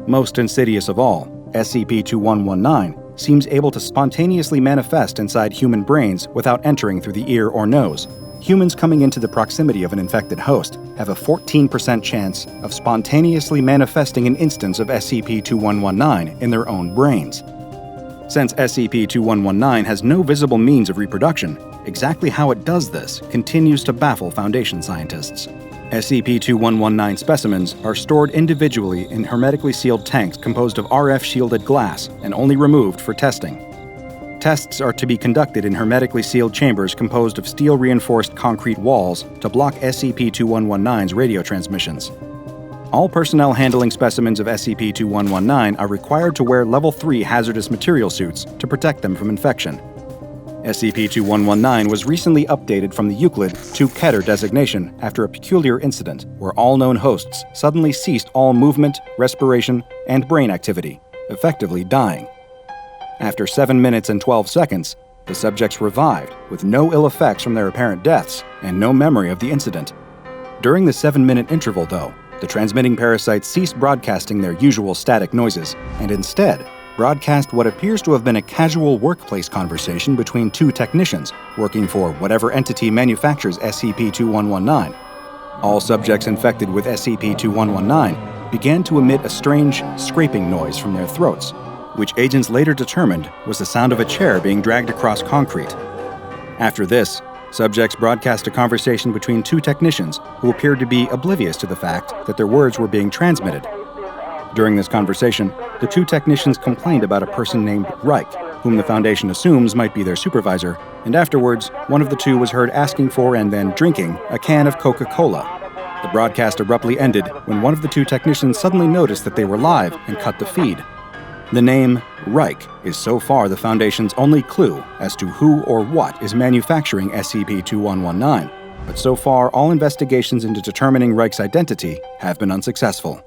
[SPEAKER 3] Most insidious of all, SCP-2119 seems able to spontaneously manifest inside human brains without entering through the ear or nose. Humans coming into the proximity of an infected host have a 14% chance of spontaneously manifesting an instance of SCP-2119 in their own brains. Since SCP-2119 has no visible means of reproduction, exactly how it does this continues to baffle Foundation scientists. SCP-2119 specimens are stored individually in hermetically sealed tanks composed of RF-shielded glass and only removed for testing. Tests are to be conducted in hermetically sealed chambers composed of steel-reinforced concrete walls to block SCP-2119's radio transmissions. All personnel handling specimens of SCP-2119 are required to wear Level 3 hazardous material suits to protect them from infection. SCP-2119 was recently updated from the Euclid to Keter designation after a peculiar incident where all known hosts suddenly ceased all movement, respiration, and brain activity, effectively dying. After 7 minutes and 12 seconds, the subjects revived with no ill effects from their apparent deaths and no memory of the incident. During the 7-minute interval, though, the transmitting parasites ceased broadcasting their usual static noises and instead broadcast what appears to have been a casual workplace conversation between 2 technicians working for whatever entity manufactures SCP-2119. All subjects infected with SCP-2119 began to emit a strange scraping noise from their throats, which agents later determined was the sound of a chair being dragged across concrete. After this, subjects broadcast a conversation between 2 technicians who appeared to be oblivious to the fact that their words were being transmitted. During this conversation, the 2 technicians complained about a person named Reich, whom the Foundation assumes might be their supervisor, and afterwards, one of the two was heard asking for and then drinking a can of Coca-Cola. The broadcast abruptly ended when one of the two technicians suddenly noticed that they were live and cut the feed. The name Reich is so far the Foundation's only clue as to who or what is manufacturing SCP-2119, but so far all investigations into determining Reich's identity have been unsuccessful.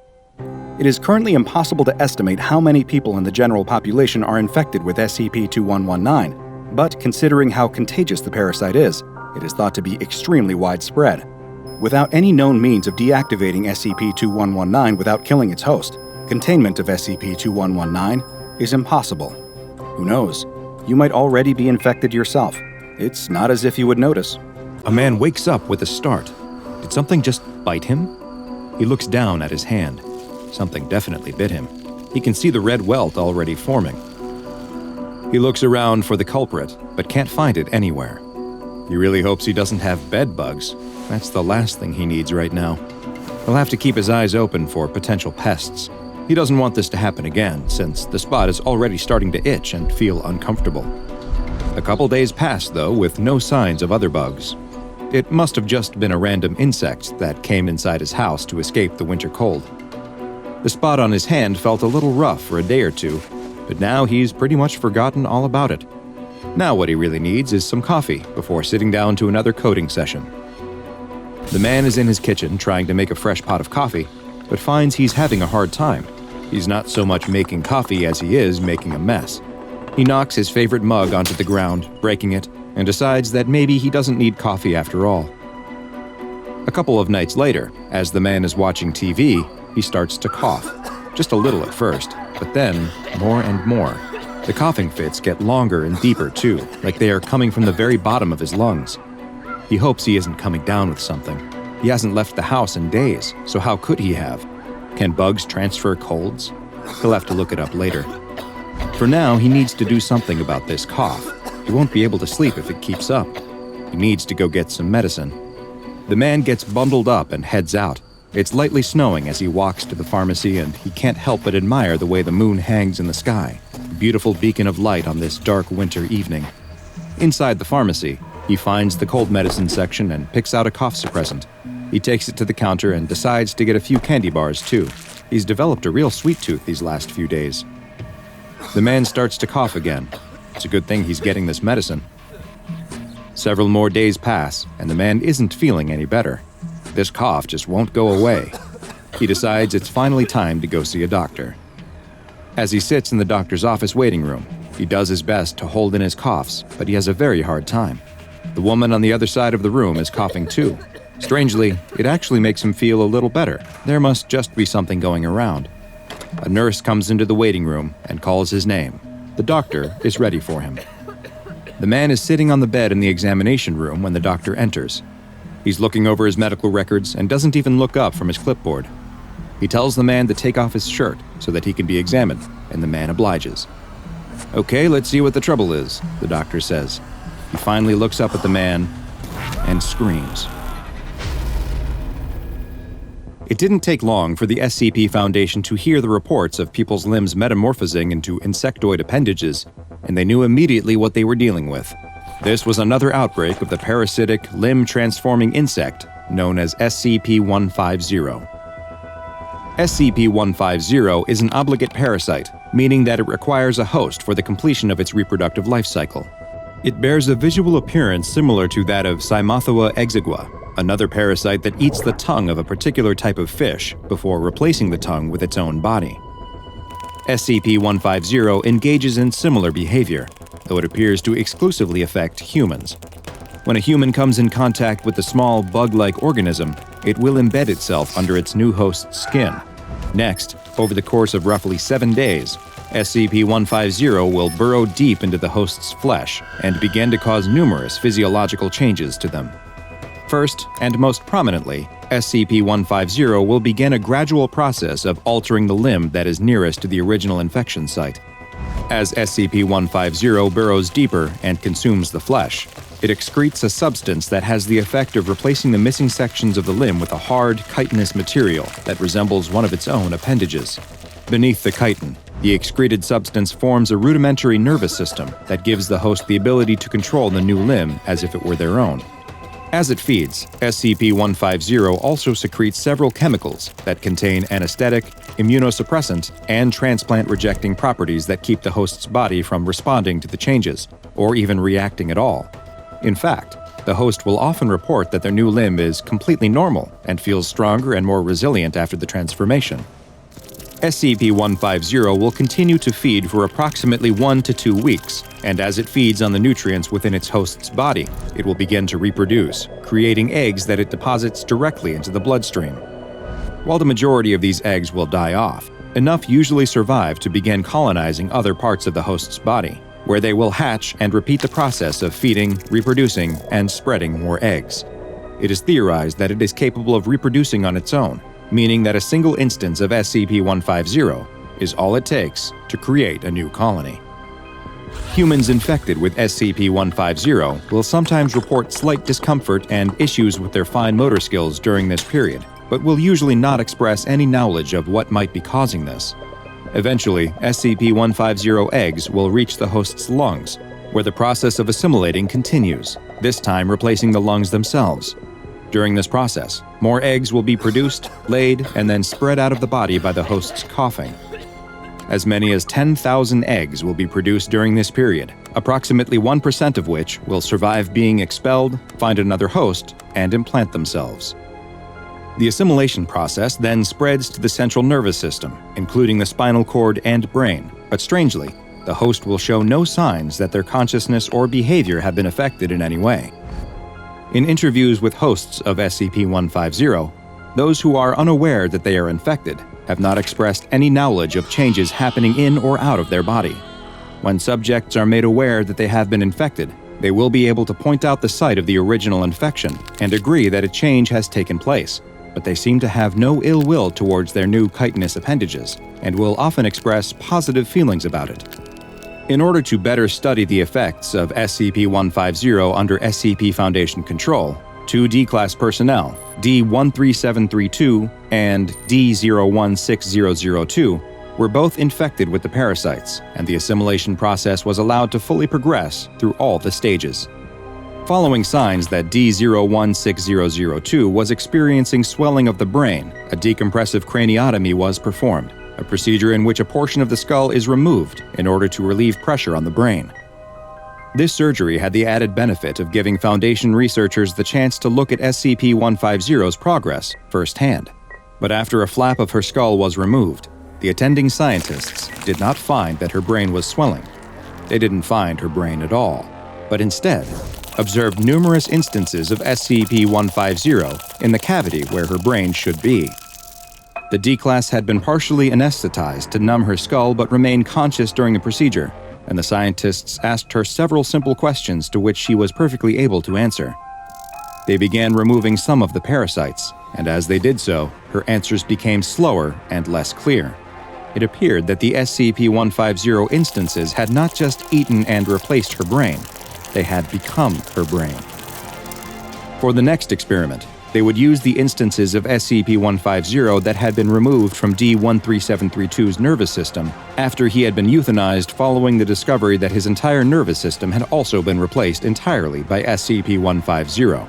[SPEAKER 3] It is currently impossible to estimate how many people in the general population are infected with SCP-2119, but considering how contagious the parasite is, it is thought to be extremely widespread. Without any known means of deactivating SCP-2119 without killing its host, containment of SCP-2119 is impossible. Who knows? You might already be infected yourself. It's not as if you would notice.
[SPEAKER 1] A man wakes up with a start. Did something just bite him? He looks down at his hand. Something definitely bit him. He can see the red welt already forming. He looks around for the culprit, but can't find it anywhere. He really hopes he doesn't have bed bugs. That's the last thing he needs right now. He'll have to keep his eyes open for potential pests. He doesn't want this to happen again, since the spot is already starting to itch and feel uncomfortable. A couple days pass, though, with no signs of other bugs. It must have just been a random insect that came inside his house to escape the winter cold. The spot on his hand felt a little rough for a day or two, but now he's pretty much forgotten all about it. Now what he really needs is some coffee before sitting down to another coding session. The man is in his kitchen trying to make a fresh pot of coffee, but finds he's having a hard time. He's not so much making coffee as he is making a mess. He knocks his favorite mug onto the ground, breaking it, and decides that maybe he doesn't need coffee after all. A couple of nights later, as the man is watching TV, he starts to cough. Just a little at first, but then more and more. The coughing fits get longer and deeper too, like they are coming from the very bottom of his lungs. He hopes he isn't coming down with something. He hasn't left the house in days, so how could he have? Can bugs transfer colds? He'll have to look it up later. For now, he needs to do something about this cough. He won't be able to sleep if it keeps up. He needs to go get some medicine. The man gets bundled up and heads out. It's lightly snowing as he walks to the pharmacy, and he can't help but admire the way the moon hangs in the sky, a beautiful beacon of light on this dark winter evening. Inside the pharmacy, he finds the cold medicine section and picks out a cough suppressant. He takes it to the counter and decides to get a few candy bars, too. He's developed a real sweet tooth these last few days. The man starts to cough again. It's a good thing he's getting this medicine. Several more days pass, and the man isn't feeling any better. This cough just won't go away. He decides it's finally time to go see a doctor. As he sits in the doctor's office waiting room, he does his best to hold in his coughs, but he has a very hard time. The woman on the other side of the room is coughing too. Strangely, it actually makes him feel a little better. There must just be something going around. A nurse comes into the waiting room and calls his name. The doctor is ready for him. The man is sitting on the bed in the examination room when the doctor enters. He's looking over his medical records and doesn't even look up from his clipboard. He tells the man to take off his shirt so that he can be examined, and the man obliges. "Okay, let's see what the trouble is," the doctor says. He finally looks up at the man and screams. It didn't take long for the SCP Foundation to hear the reports of people's limbs metamorphosing into insectoid appendages, and they knew immediately what they were dealing with. This was another outbreak of the parasitic, limb-transforming insect known as SCP-150. SCP-150 is an obligate parasite, meaning that it requires a host for the completion of its reproductive life cycle. It bears a visual appearance similar to that of Cymathoa exigua, another parasite that eats the tongue of a particular type of fish before replacing the tongue with its own body. SCP-150 engages in similar behavior, though it appears to exclusively affect humans. When a human comes in contact with the small bug-like organism, it will embed itself under its new host's skin. Next, over the course of roughly 7 days, SCP-150 will burrow deep into the host's flesh and begin to cause numerous physiological changes to them. First, and most prominently, SCP-150 will begin a gradual process of altering the limb that is nearest to the original infection site. As SCP-150 burrows deeper and consumes the flesh, it excretes a substance that has the effect of replacing the missing sections of the limb with a hard, chitinous material that resembles one of its own appendages. Beneath the chitin, The excreted substance forms a rudimentary nervous system that gives the host the ability to control the new limb as if it were their own. As it feeds, SCP-150 also secretes several chemicals that contain anesthetic, immunosuppressant, and transplant-rejecting properties that keep the host's body from responding to the changes, or even reacting at all. In fact, the host will often report that their new limb is completely normal and feels stronger and more resilient after the transformation. SCP-150 will continue to feed for approximately 1 to 2 weeks, and as it feeds on the nutrients within its host's body, it will begin to reproduce, creating eggs that it deposits directly into the bloodstream. While the majority of these eggs will die off, enough usually survive to begin colonizing other parts of the host's body, where they will hatch and repeat the process of feeding, reproducing, and spreading more eggs. It is theorized that it is capable of reproducing on its own, meaning that a single instance of SCP-150 is all it takes to create a new colony. Humans infected with SCP-150 will sometimes report slight discomfort and issues with their fine motor skills during this period, but will usually not express any knowledge of what might be causing this. Eventually, SCP-150 eggs will reach the host's lungs, where the process of assimilating continues, this time replacing the lungs themselves. During this process, more eggs will be produced, laid, and then spread out of the body by the host's coughing. As many as 10,000 eggs will be produced during this period, approximately 1% of which will survive being expelled, find another host, and implant themselves. The assimilation process then spreads to the central nervous system, including the spinal cord and brain, but strangely, the host will show no signs that their consciousness or behavior have been affected in any way. In interviews with hosts of SCP-150, those who are unaware that they are infected have not expressed any knowledge of changes happening in or out of their body. When subjects are made aware that they have been infected, they will be able to point out the site of the original infection and agree that a change has taken place, but they seem to have no ill will towards their new chitinous appendages and will often express positive feelings about it. In order to better study the effects of SCP-150 under SCP Foundation control, 2 D-Class personnel, D-13732 and D-016002, were both infected with the parasites, and the assimilation process was allowed to fully progress through all the stages. Following signs that D-016002 was experiencing swelling of the brain, a decompressive craniotomy was performed, a procedure in which a portion of the skull is removed in order to relieve pressure on the brain. This surgery had the added benefit of giving Foundation researchers the chance to look at SCP-150's progress firsthand. But after a flap of her skull was removed, the attending scientists did not find that her brain was swelling. They didn't find her brain at all, but instead observed numerous instances of SCP-150 in the cavity where her brain should be. The D-Class had been partially anesthetized to numb her skull but remained conscious during the procedure, and the scientists asked her several simple questions to which she was perfectly able to answer. They began removing some of the parasites, and as they did so, her answers became slower and less clear. It appeared that the SCP-150 instances had not just eaten and replaced her brain, they had become her brain. For the next experiment, they would use the instances of SCP-150 that had been removed from D-13732's nervous system after he had been euthanized following the discovery that his entire nervous system had also been replaced entirely by SCP-150.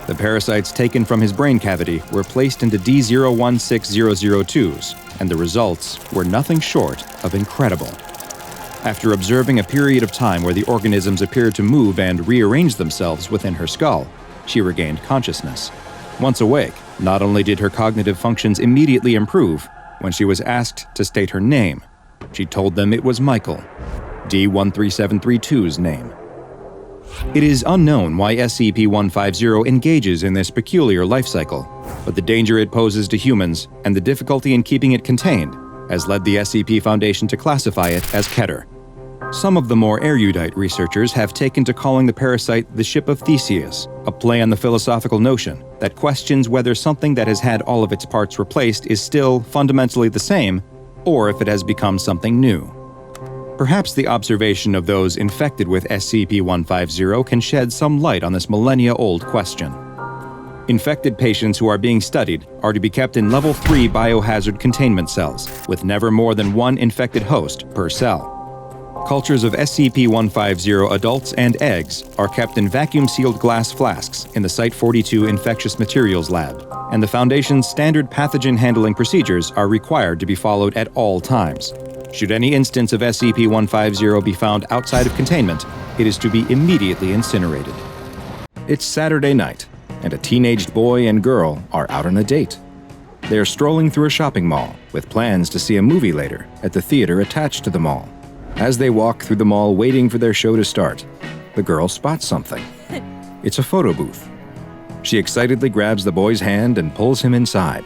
[SPEAKER 1] The parasites taken from his brain cavity were placed into D-016002's, and the results were nothing short of incredible. After observing a period of time where the organisms appeared to move and rearrange themselves within her skull, she regained consciousness. Once awake, not only did her cognitive functions immediately improve, when she was asked to state her name, she told them it was Michael, D-13732's name. It is unknown why SCP-150 engages in this peculiar life cycle, but the danger it poses to humans and the difficulty in keeping it contained has led the SCP Foundation to classify it as Keter. Some of the more erudite researchers have taken to calling the parasite the ship of Theseus, a play on the philosophical notion that questions whether something that has had all of its parts replaced is still fundamentally the same, or if it has become something new. Perhaps the observation of those infected with SCP-150 can shed some light on this millennia-old question. Infected patients who are being studied are to be kept in Level 3 biohazard containment cells, with never more than one infected host per cell. Cultures of SCP-150 adults and eggs are kept in vacuum-sealed glass flasks in the Site-42 Infectious Materials Lab, and the Foundation's standard pathogen handling procedures are required to be followed at all times. Should any instance of SCP-150 be found outside of containment, it is to be immediately incinerated. It's Saturday night, and a teenaged boy and girl are out on a date. They are strolling through a shopping mall with plans to see a movie later at the theater attached to the mall. As they walk through the mall waiting for their show to start, the girl spots something. It's a photo booth. She excitedly grabs the boy's hand and pulls him inside.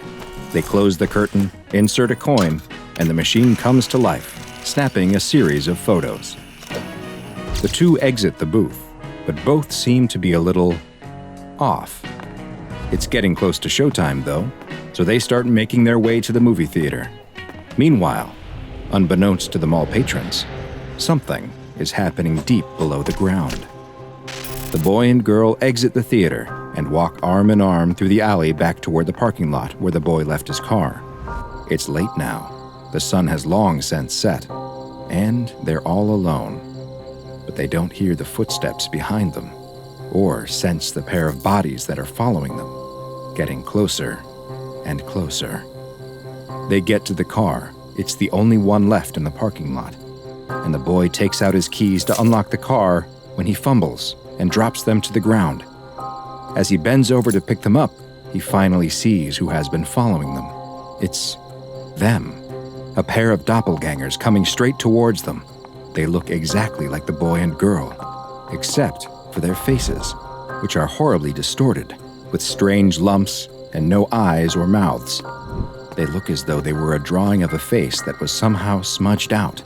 [SPEAKER 1] They close the curtain, insert a coin, and the machine comes to life, snapping a series of photos. The two exit the booth, but both seem to be a little off. It's getting close to showtime, though, so they start making their way to the movie theater. Meanwhile, unbeknownst to the mall patrons, something is happening deep below the ground. The boy and girl exit the theater and walk arm in arm through the alley back toward the parking lot where the boy left his car. It's late now. The sun has long since set, and they're all alone. But they don't hear the footsteps behind them, or sense the pair of bodies that are following them, getting closer and closer. They get to the car. It's the only one left in the parking lot, and the boy takes out his keys to unlock the car when he fumbles and drops them to the ground. As he bends over to pick them up, he finally sees who has been following them. It's them, a pair of doppelgangers coming straight towards them. They look exactly like the boy and girl, except for their faces, which are horribly distorted, with strange lumps and no eyes or mouths. They look as though they were a drawing of a face that was somehow smudged out.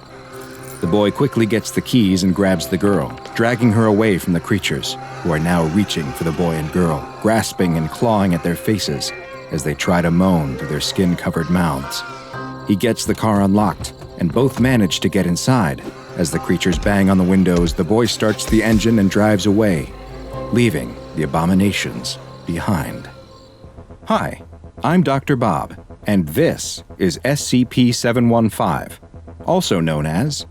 [SPEAKER 1] The boy quickly gets the keys and grabs the girl, dragging her away from the creatures, who are now reaching for the boy and girl, grasping and clawing at their faces as they try to moan through their skin-covered mouths. He gets the car unlocked, and both manage to get inside. As the creatures bang on the windows, the boy starts the engine and drives away, leaving the abominations behind. Hi, I'm Dr. Bob, and this is SCP-715, also known as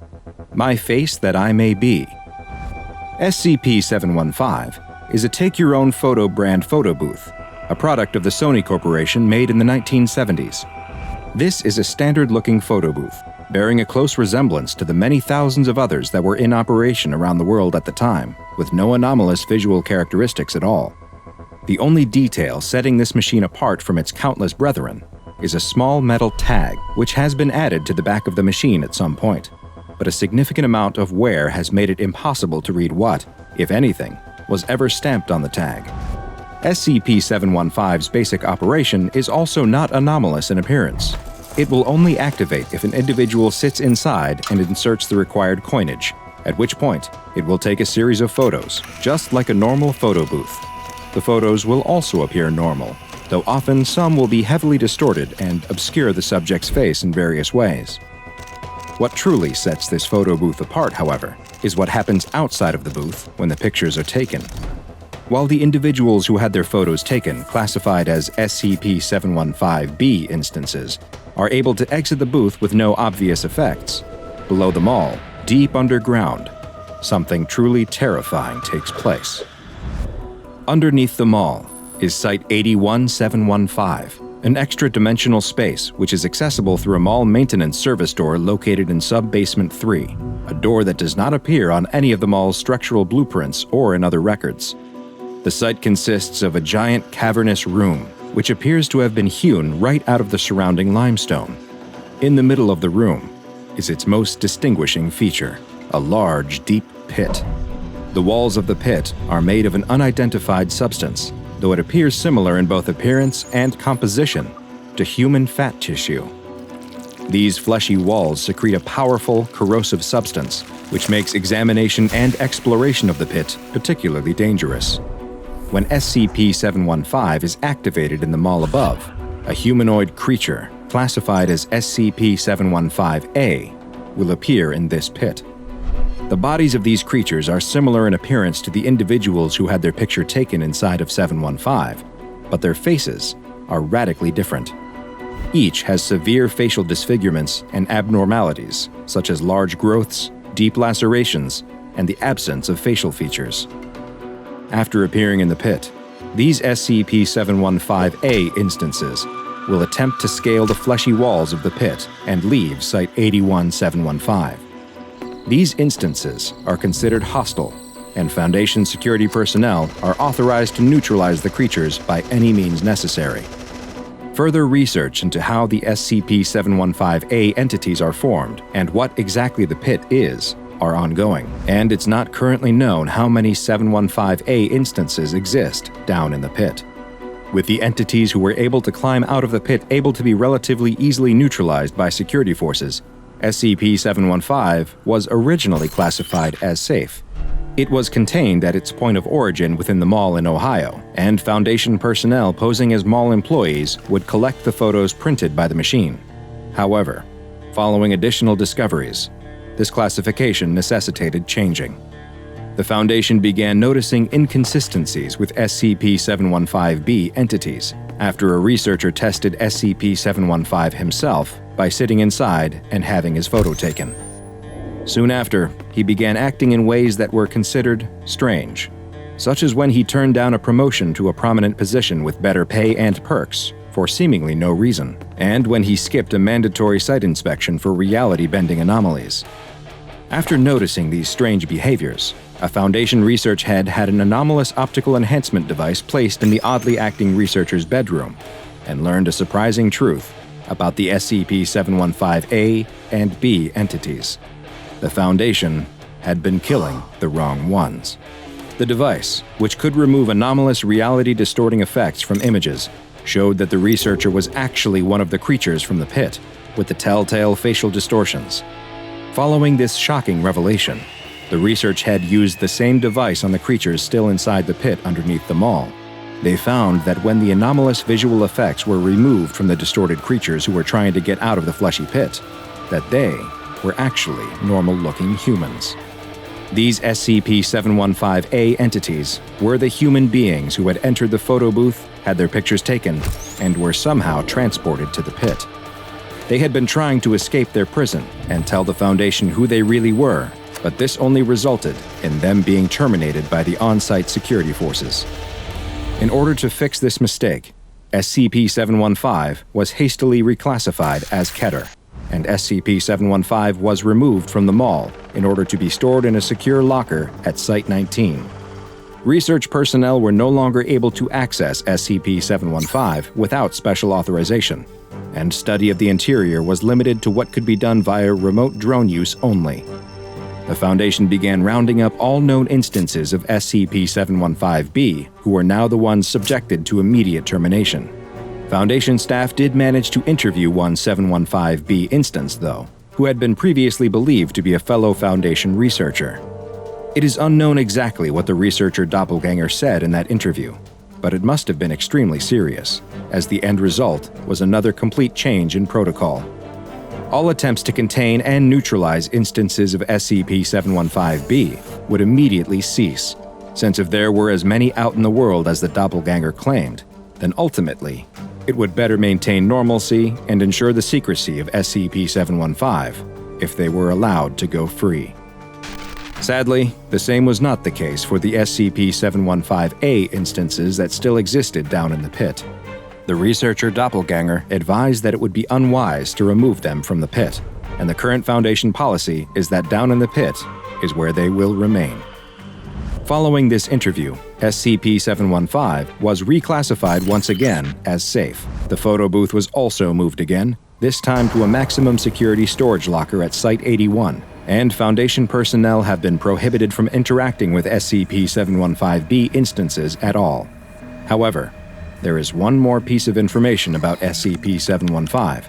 [SPEAKER 1] My Face That I May Be. SCP-715 is a take-your-own-photo brand photo booth, a product of the Sony Corporation made in the 1970s. This is a standard-looking photo booth, bearing a close resemblance to the many thousands of others that were in operation around the world at the time, with no anomalous visual characteristics at all. The only detail setting this machine apart from its countless brethren is a small metal tag which has been added to the back of the machine at some point, but a significant amount of wear has made it impossible to read what, if anything, was ever stamped on the tag. SCP-715's basic operation is also not anomalous in appearance. It will only activate if an individual sits inside and inserts the required coinage, at which point it will take a series of photos, just like a normal photo booth. The photos will also appear normal, though often some will be heavily distorted and obscure the subject's face in various ways. What truly sets this photo booth apart, however, is what happens outside of the booth when the pictures are taken. While the individuals who had their photos taken, classified as SCP-715-B instances, are able to exit the booth with no obvious effects, below the mall, deep underground, something truly terrifying takes place. Underneath the mall is Site 81715, an extra-dimensional space which is accessible through a mall maintenance service door located in Sub-Basement 3, a door that does not appear on any of the mall's structural blueprints or in other records. The site consists of a giant cavernous room, which appears to have been hewn right out of the surrounding limestone. In the middle of the room is its most distinguishing feature, a large, deep pit. The walls of the pit are made of an unidentified substance, though it appears similar in both appearance and composition to human fat tissue. These fleshy walls secrete a powerful, corrosive substance, which makes examination and exploration of the pit particularly dangerous. When SCP-715 is activated in the mall above, a humanoid creature, classified as SCP-715-A, will appear in this pit. The bodies of these creatures are similar in appearance to the individuals who had their picture taken inside of 715, but their faces are radically different. Each has severe facial disfigurements and abnormalities, such as large growths, deep lacerations, and the absence of facial features. After appearing in the pit, these SCP-715-A instances will attempt to scale the fleshy walls of the pit and leave Site-81-715. These instances are considered hostile, and Foundation security personnel are authorized to neutralize the creatures by any means necessary. Further research into how the SCP-715-A entities are formed and what exactly the pit is are ongoing, and it's not currently known how many 715-A instances exist down in the pit. With the entities who were able to climb out of the pit able to be relatively easily neutralized by security forces, SCP-715 was originally classified as safe. It was contained at its point of origin within the mall in Ohio, and Foundation personnel posing as mall employees would collect the photos printed by the machine. However, following additional discoveries, this classification necessitated changing. The Foundation began noticing inconsistencies with SCP-715-B entities after a researcher tested SCP-715 himself by sitting inside and having his photo taken. Soon after, he began acting in ways that were considered strange, such as when he turned down a promotion to a prominent position with better pay and perks for seemingly no reason, and when he skipped a mandatory site inspection for reality-bending anomalies. After noticing these strange behaviors, a Foundation research head had an anomalous optical enhancement device placed in the oddly acting researcher's bedroom and learned a surprising truth about the SCP-715-A and B entities. The Foundation had been killing the wrong ones. The device, which could remove anomalous reality-distorting effects from images, showed that the researcher was actually one of the creatures from the pit, with the telltale facial distortions. Following this shocking revelation, the research head used the same device on the creatures still inside the pit underneath the mall. They found that when the anomalous visual effects were removed from the distorted creatures who were trying to get out of the fleshy pit, that they were actually normal-looking humans. These SCP-715-A entities were the human beings who had entered the photo booth, had their pictures taken, and were somehow transported to the pit. They had been trying to escape their prison and tell the Foundation who they really were, but this only resulted in them being terminated by the on-site security forces. In order to fix this mistake, SCP-715 was hastily reclassified as Keter, and SCP-715 was removed from the mall in order to be stored in a secure locker at Site-19. Research personnel were no longer able to access SCP-715 without special authorization, and study of the interior was limited to what could be done via remote drone use only. The Foundation began rounding up all known instances of SCP-715-B, who were now the ones subjected to immediate termination. Foundation staff did manage to interview one 715-B instance, though, who had been previously believed to be a fellow Foundation researcher. It is unknown exactly what the researcher doppelganger said in that interview, but it must have been extremely serious, as the end result was another complete change in protocol. All attempts to contain and neutralize instances of SCP-715-B would immediately cease, since if there were as many out in the world as the doppelganger claimed, then ultimately, it would better maintain normalcy and ensure the secrecy of SCP-715 if they were allowed to go free. Sadly, the same was not the case for the SCP-715-A instances that still existed down in the pit. The researcher doppelganger advised that it would be unwise to remove them from the pit, and the current Foundation policy is that down in the pit is where they will remain. Following this interview, SCP-715 was reclassified once again as safe. The photo booth was also moved again, this time to a maximum security storage locker at Site-81, and Foundation personnel have been prohibited from interacting with SCP-715-B instances at all. However, there is one more piece of information about SCP-715,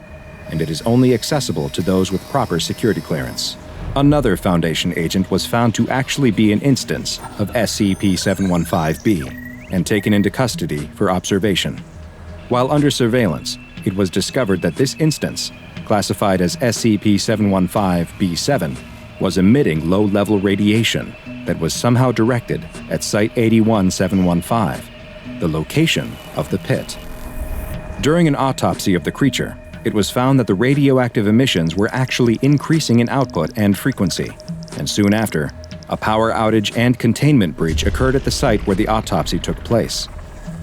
[SPEAKER 1] and it is only accessible to those with proper security clearance. Another Foundation agent was found to actually be an instance of SCP-715-B and taken into custody for observation. While under surveillance, it was discovered that this instance, classified as SCP-715-B7, was emitting low-level radiation that was somehow directed at Site-81-715. the location of the pit. During an autopsy of the creature, it was found that the radioactive emissions were actually increasing in output and frequency, and soon after, a power outage and containment breach occurred at the site where the autopsy took place.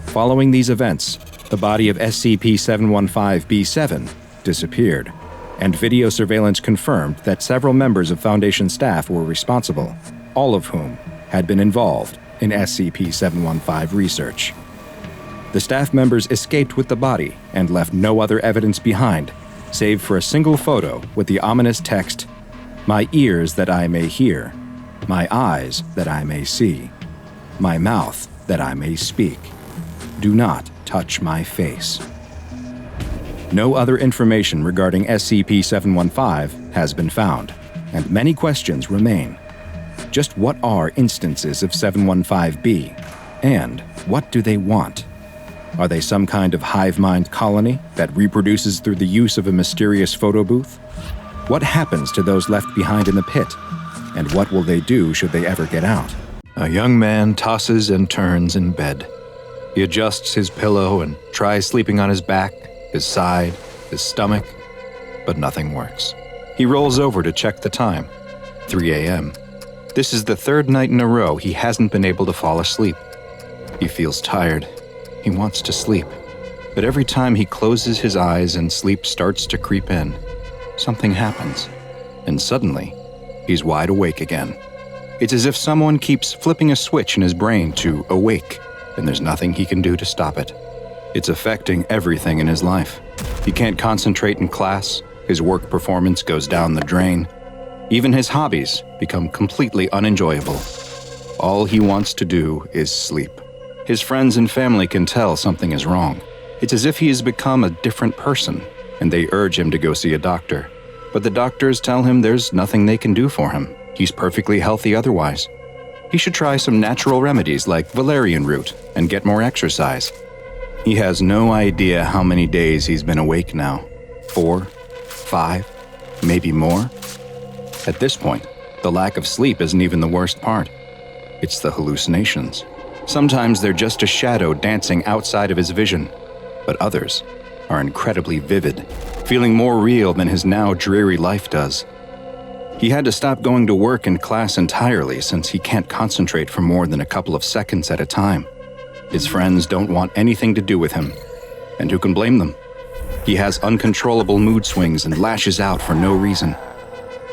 [SPEAKER 1] Following these events, the body of SCP-715-B7 disappeared, and video surveillance confirmed that several members of Foundation staff were responsible, all of whom had been involved in SCP-715 research. The staff members escaped with the body and left no other evidence behind, save for a single photo with the ominous text, "My ears that I may hear, my eyes that I may see, my mouth that I may speak. Do not touch my face." No other information regarding SCP-715 has been found, and many questions remain. Just what are instances of 715B, and what do they want? Are they some kind of hive mind colony that reproduces through the use of a mysterious photo booth? What happens to those left behind in the pit? And what will they do should they ever get out? A young man tosses and turns in bed. He adjusts his pillow and tries sleeping on his back, his side, his stomach, but nothing works. He rolls over to check the time, 3 a.m. This is the third night in a row he hasn't been able to fall asleep. He feels tired. He wants to sleep. But every time he closes his eyes and sleep starts to creep in, something happens. And suddenly, he's wide awake again. It's as if someone keeps flipping a switch in his brain to awake, and there's nothing he can do to stop it. It's affecting everything in his life. He can't concentrate in class, his work performance goes down the drain. Even his hobbies become completely unenjoyable. All he wants to do is sleep. His friends and family can tell something is wrong. It's as if he has become a different person, and they urge him to go see a doctor. But the doctors tell him there's nothing they can do for him. He's perfectly healthy otherwise. He should try some natural remedies like valerian root and get more exercise. He has no idea how many days he's been awake now. 4, 5, maybe more. At this point, the lack of sleep isn't even the worst part. It's the hallucinations. Sometimes they're just a shadow dancing outside of his vision, but others are incredibly vivid, feeling more real than his now dreary life does. He had to stop going to work and class entirely since he can't concentrate for more than a couple of seconds at a time. His friends don't want anything to do with him, and who can blame them? He has uncontrollable mood swings and lashes out for no reason.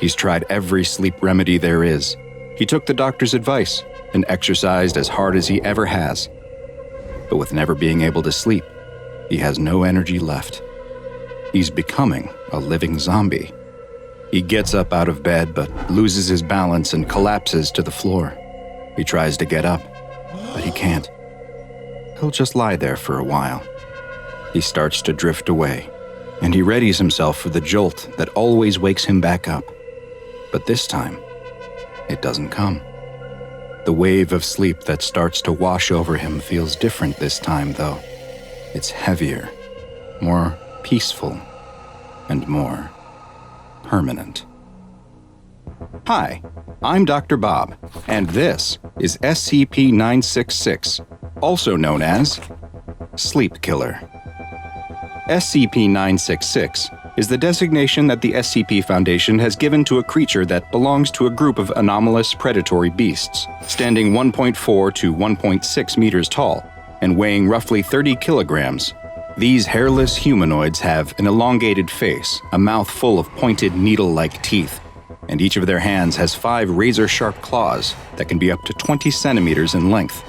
[SPEAKER 1] He's tried every sleep remedy there is. He took the doctor's advice and exercised as hard as he ever has. But with never being able to sleep, he has no energy left. He's becoming a living zombie. He gets up out of bed but loses his balance and collapses to the floor. He tries to get up, but he can't. He'll just lie there for a while. He starts to drift away, and he readies himself for the jolt that always wakes him back up. But this time, it doesn't come. The wave of sleep that starts to wash over him feels different this time, though. It's heavier, more peaceful, and more permanent. Hi, I'm Dr. Bob, and this is SCP-966, also known as Sleep Killer. SCP-966 is the designation that the SCP Foundation has given to a creature that belongs to a group of anomalous predatory beasts, standing 1.4 to 1.6 meters tall and weighing roughly 30 kilograms. These hairless humanoids have an elongated face, a mouth full of pointed needle-like teeth, and each of their hands has 5 razor-sharp claws that can be up to 20 centimeters in length.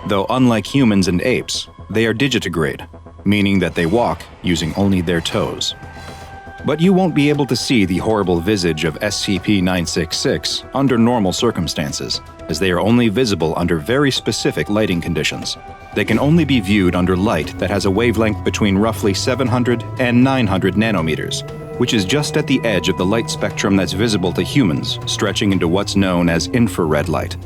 [SPEAKER 1] Though unlike humans and apes, they are digitigrade, meaning that they walk using only their toes. But you won't be able to see the horrible visage of SCP-966 under normal circumstances, as they are only visible under very specific lighting conditions. They can only be viewed under light that has a wavelength between roughly 700 and 900 nanometers, which is just at the edge of the light spectrum that's visible to humans, stretching into what's known as infrared light.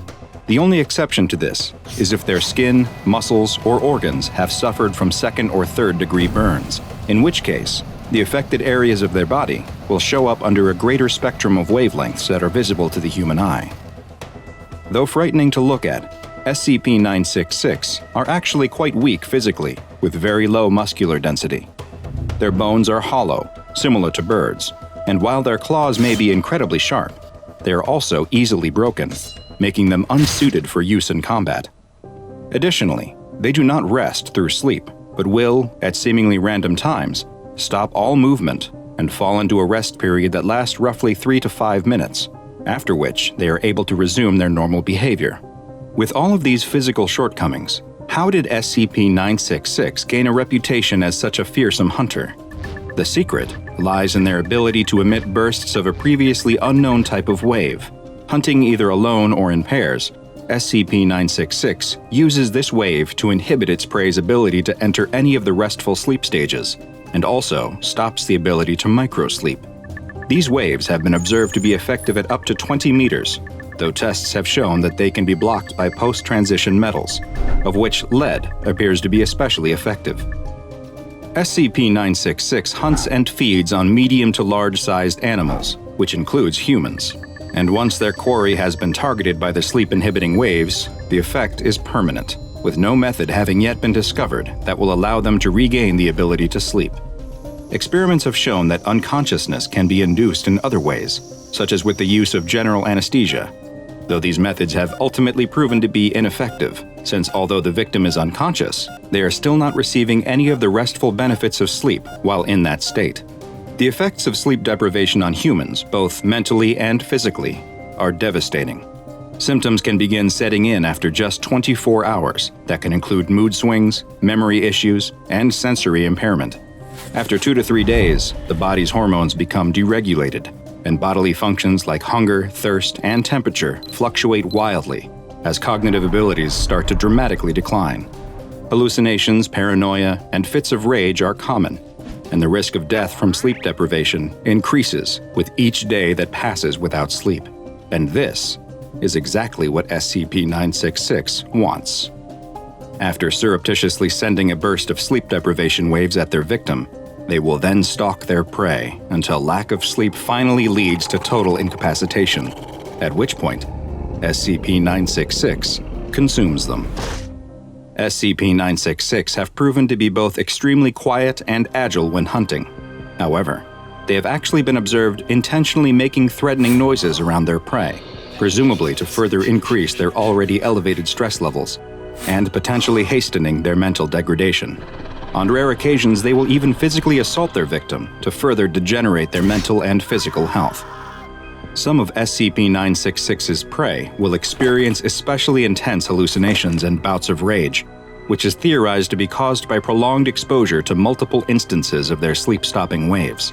[SPEAKER 1] The only exception to this is if their skin, muscles, or organs have suffered from 2nd or 3rd degree burns, in which case, the affected areas of their body will show up under a greater spectrum of wavelengths that are visible to the human eye. Though frightening to look at, SCP-966 are actually quite weak physically, with very low muscular density. Their bones are hollow, similar to birds, and while their claws may be incredibly sharp, they are also easily broken, making them unsuited for use in combat. Additionally, they do not rest through sleep, but will, at seemingly random times, stop all movement and fall into a rest period that lasts roughly 3 to 5 minutes, after which they are able to resume their normal behavior. With all of these physical shortcomings, how did SCP-966 gain a reputation as such a fearsome hunter? The secret lies in their ability to emit bursts of a previously unknown type of wave. Hunting either alone or in pairs, SCP-966 uses this wave to inhibit its prey's ability to enter any of the restful sleep stages, and also stops the ability to microsleep. These waves have been observed to be effective at up to 20 meters, though tests have shown that they can be blocked by post-transition metals, of which lead appears to be especially effective. SCP-966 hunts and feeds on medium to large-sized animals, which includes humans. And once their quarry has been targeted by the sleep-inhibiting waves, the effect is permanent, with no method having yet been discovered that will allow them to regain the ability to sleep. Experiments have shown that unconsciousness can be induced in other ways, such as with the use of general anesthesia, though these methods have ultimately proven to be ineffective, since although the victim is unconscious, they are still not receiving any of the restful benefits of sleep while in that state. The effects of sleep deprivation on humans, both mentally and physically, are devastating. Symptoms can begin setting in after just 24 hours that can include mood swings, memory issues, and sensory impairment. After 2 to 3 days, the body's hormones become deregulated, and bodily functions like hunger, thirst, and temperature fluctuate wildly as cognitive abilities start to dramatically decline. Hallucinations, paranoia, and fits of rage are common, and the risk of death from sleep deprivation increases with each day that passes without sleep. And this is exactly what SCP-966 wants. After surreptitiously sending a burst of sleep deprivation waves at their victim, they will then stalk their prey until lack of sleep finally leads to total incapacitation, at which point SCP-966 consumes them. SCP-966 have proven to be both extremely quiet and agile when hunting. However, they have actually been observed intentionally making threatening noises around their prey, presumably to further increase their already elevated stress levels, and potentially hastening their mental degradation. On rare occasions, they will even physically assault their victim to further degenerate their mental and physical health. Some of SCP-966's prey will experience especially intense hallucinations and bouts of rage, which is theorized to be caused by prolonged exposure to multiple instances of their sleep-stopping waves.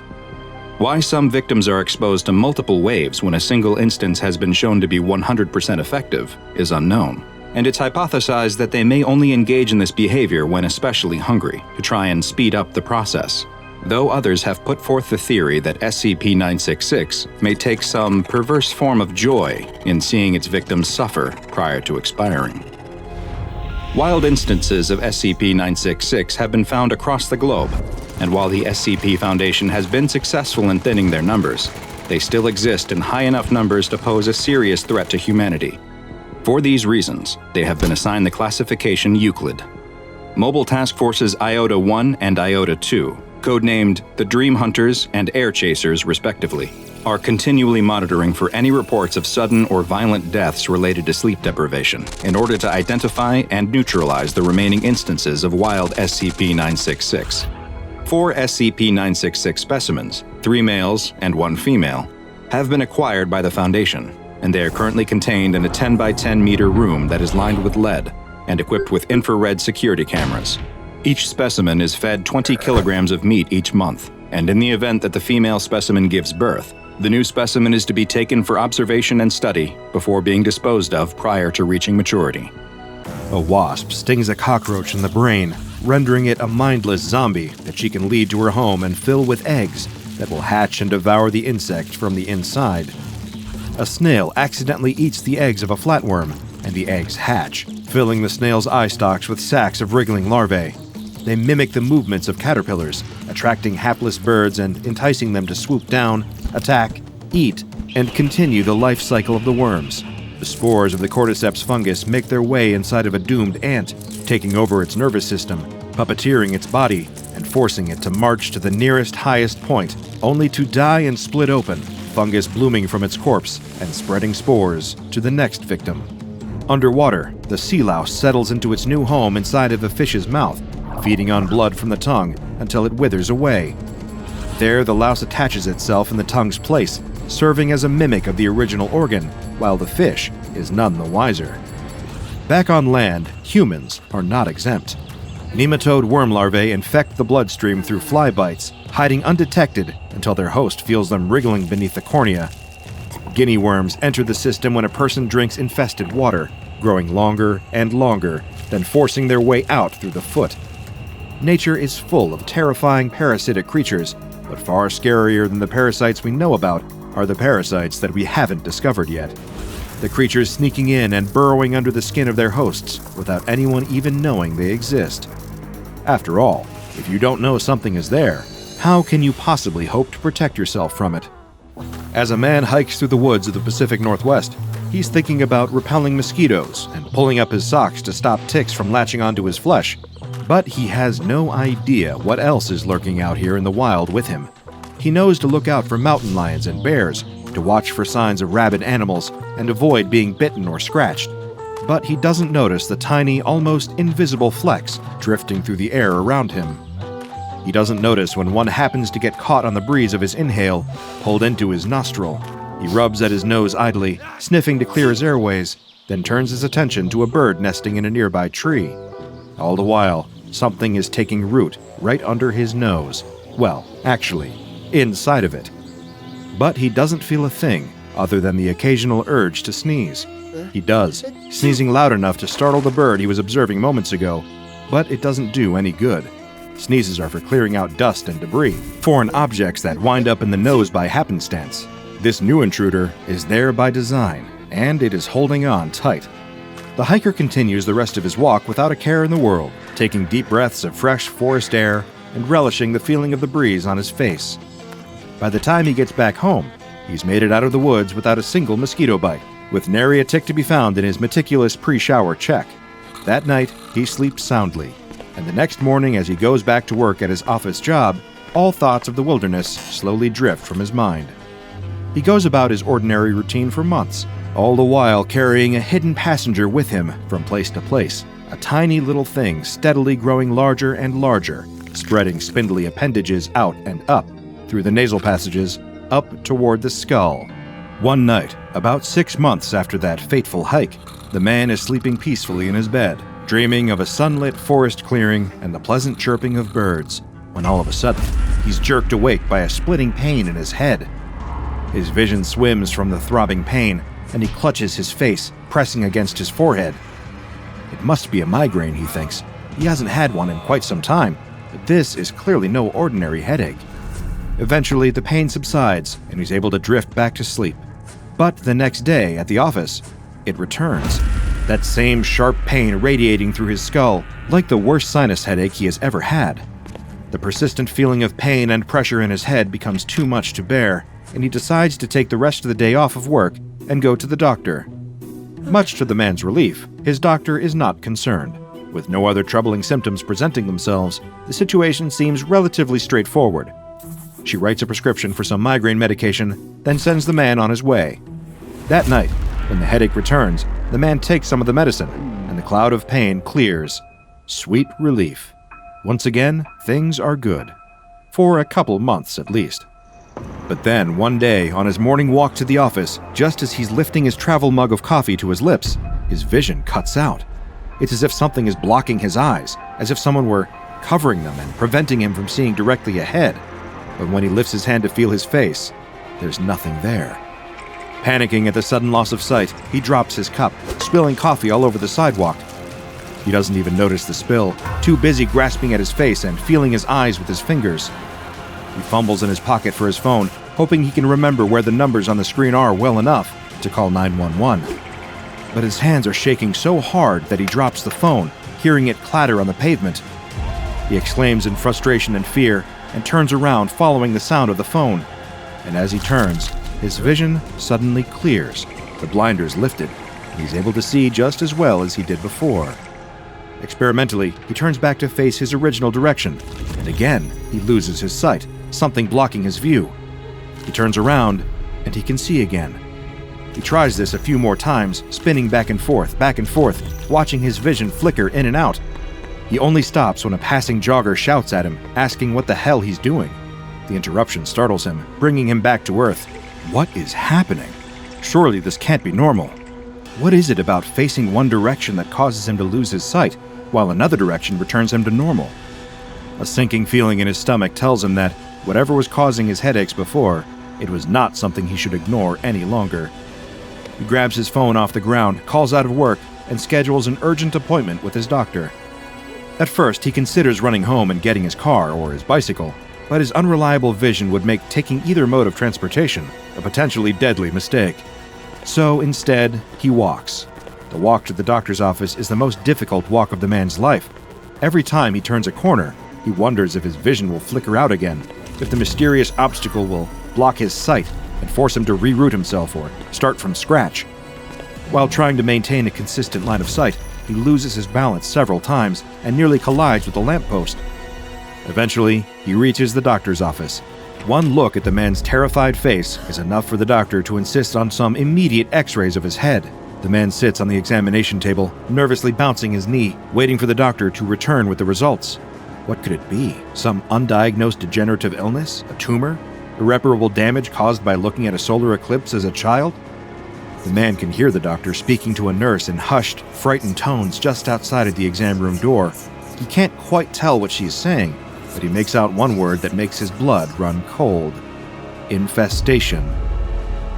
[SPEAKER 1] Why some victims are exposed to multiple waves when a single instance has been shown to be 100% effective is unknown, and it's hypothesized that they may only engage in this behavior when especially hungry, to try and speed up the process, though others have put forth the theory that SCP-966 may take some perverse form of joy in seeing its victims suffer prior to expiring. Wild instances of SCP-966 have been found across the globe, and while the SCP Foundation has been successful in thinning their numbers, they still exist in high enough numbers to pose a serious threat to humanity. For these reasons, they have been assigned the classification Euclid. Mobile Task Forces Iota-1 and Iota-2, codenamed the Dream Hunters and Air Chasers respectively, are continually monitoring for any reports of sudden or violent deaths related to sleep deprivation in order to identify and neutralize the remaining instances of wild SCP-966. 4 SCP-966 specimens, 3 males and 1 female, have been acquired by the Foundation, and they are currently contained in a 10 by 10 meter room that is lined with lead and equipped with infrared security cameras. Each specimen is fed 20 kilograms of meat each month, and in the event that the female specimen gives birth, the new specimen is to be taken for observation and study before being disposed of prior to reaching maturity.
[SPEAKER 2] A wasp stings a cockroach in the brain, rendering it a mindless zombie that she can lead to her home and fill with eggs that will hatch and devour the insect from the inside. A snail accidentally eats the eggs of a flatworm, and the eggs hatch, filling the snail's eye stalks with sacs of wriggling larvae. They mimic the movements of caterpillars, attracting hapless birds and enticing them to swoop down, attack, eat, and continue the life cycle of the worms.
[SPEAKER 1] The spores of the cordyceps fungus make their way inside of a doomed ant, taking over its nervous system, puppeteering its body, and forcing it to march to the nearest highest point, only to die and split open, fungus blooming from its corpse and spreading spores to the next victim. Underwater, the sea louse settles into its new home inside of a fish's mouth, feeding on blood from the tongue until it withers away. There, the louse attaches itself in the tongue's place, serving as a mimic of the original organ, while the fish is none the wiser. Back on land, humans are not exempt. Nematode worm larvae infect the bloodstream through fly bites, hiding undetected until their host feels them wriggling beneath the cornea. Guinea worms enter the system when a person drinks infested water, growing longer and longer, then forcing their way out through the foot. Nature is full of terrifying parasitic creatures, but far scarier than the parasites we know about are the parasites that we haven't discovered yet. The creatures sneaking in and burrowing under the skin of their hosts without anyone even knowing they exist. After all, if you don't know something is there, how can you possibly hope to protect yourself from it? As a man hikes through the woods of the Pacific Northwest, he's thinking about repelling mosquitoes and pulling up his socks to stop ticks from latching onto his flesh. But he has no idea what else is lurking out here in the wild with him. He knows to look out for mountain lions and bears, to watch for signs of rabid animals, and avoid being bitten or scratched. But he doesn't notice the tiny, almost invisible flecks drifting through the air around him. He doesn't notice when one happens to get caught on the breeze of his inhale, pulled into his nostril. He rubs at his nose idly, sniffing to clear his airways, then turns his attention to a bird nesting in a nearby tree. All the while, something is taking root right under his nose. Well, actually, inside of it. But he doesn't feel a thing other than the occasional urge to sneeze. He does, sneezing loud enough to startle the bird he was observing moments ago, but it doesn't do any good. Sneezes are for clearing out dust and debris, foreign objects that wind up in the nose by happenstance. This new intruder is there by design, and it is holding on tight. The hiker continues the rest of his walk without a care in the world, taking deep breaths of fresh forest air and relishing the feeling of the breeze on his face. By the time he gets back home, he's made it out of the woods without a single mosquito bite, with nary a tick to be found in his meticulous pre-shower check. That night, he sleeps soundly, and the next morning as he goes back to work at his office job, all thoughts of the wilderness slowly drift from his mind. He goes about his ordinary routine for months, all the while carrying a hidden passenger with him from place to place, a tiny little thing steadily growing larger and larger, spreading spindly appendages out and up, through the nasal passages, up toward the skull. One night, about 6 months after that fateful hike, the man is sleeping peacefully in his bed, dreaming of a sunlit forest clearing and the pleasant chirping of birds, when all of a sudden, he's jerked awake by a splitting pain in his head. His vision swims from the throbbing pain, and he clutches his face, pressing against his forehead. It must be a migraine, he thinks. He hasn't had one in quite some time, but this is clearly no ordinary headache. Eventually, the pain subsides, and he's able to drift back to sleep. But the next day, at the office, it returns. That same sharp pain radiating through his skull, like the worst sinus headache he has ever had. The persistent feeling of pain and pressure in his head becomes too much to bear, and he decides to take the rest of the day off of work and go to the doctor. Much to the man's relief, his doctor is not concerned. With no other troubling symptoms presenting themselves, the situation seems relatively straightforward. She writes a prescription for some migraine medication, then sends the man on his way. That night, when the headache returns, the man takes some of the medicine, and the cloud of pain clears. Sweet relief. Once again, things are good. For a couple months at least. But then, one day, on his morning walk to the office, just as he's lifting his travel mug of coffee to his lips, his vision cuts out. It's as if something is blocking his eyes, as if someone were covering them and preventing him from seeing directly ahead. But when he lifts his hand to feel his face, there's nothing there. Panicking at the sudden loss of sight, he drops his cup, spilling coffee all over the sidewalk. He doesn't even notice the spill, too busy grasping at his face and feeling his eyes with his fingers. He fumbles in his pocket for his phone, hoping he can remember where the numbers on the screen are well enough to call 911. But his hands are shaking so hard that he drops the phone, hearing it clatter on the pavement. He exclaims in frustration and fear, and turns around following the sound of the phone. And as he turns, his vision suddenly clears, the blinders lifted,
[SPEAKER 2] He's able to see just as well as he did before. Experimentally, he turns back to face his original direction, and again, he loses his sight, something blocking his view. He turns around, and he can see again. He tries this a few more times, spinning back and forth, watching his vision flicker in and out. He only stops when a passing jogger shouts at him, asking what the hell he's doing. The interruption startles him, bringing him back to Earth. What is happening? Surely this can't be normal. What is it about facing one direction that causes him to lose his sight, while another direction returns him to normal? A sinking feeling in his stomach tells him that whatever was causing his headaches before, it was not something he should ignore any longer. He grabs his phone off the ground, calls out of work, and schedules an urgent appointment with his doctor. At first, he considers running home and getting his car or his bicycle, but his unreliable vision would make taking either mode of transportation a potentially deadly mistake. So instead, he walks. The walk to the doctor's office is the most difficult walk of the man's life. Every time he turns a corner, he wonders if his vision will flicker out again, if the mysterious obstacle will block his sight and force him to reroute himself or start from scratch. While trying to maintain a consistent line of sight, he loses his balance several times and nearly collides with a lamppost. Eventually, he reaches the doctor's office. One look at the man's terrified face is enough for the doctor to insist on some immediate x-rays of his head. The man sits on the examination table, nervously bouncing his knee, waiting for the doctor to return with the results. What could it be? Some undiagnosed degenerative illness? A tumor? Irreparable damage caused by looking at a solar eclipse as a child? The man can hear the doctor speaking to a nurse in hushed, frightened tones just outside of the exam room door. He can't quite tell what she is saying, but he makes out one word that makes his blood run cold. Infestation.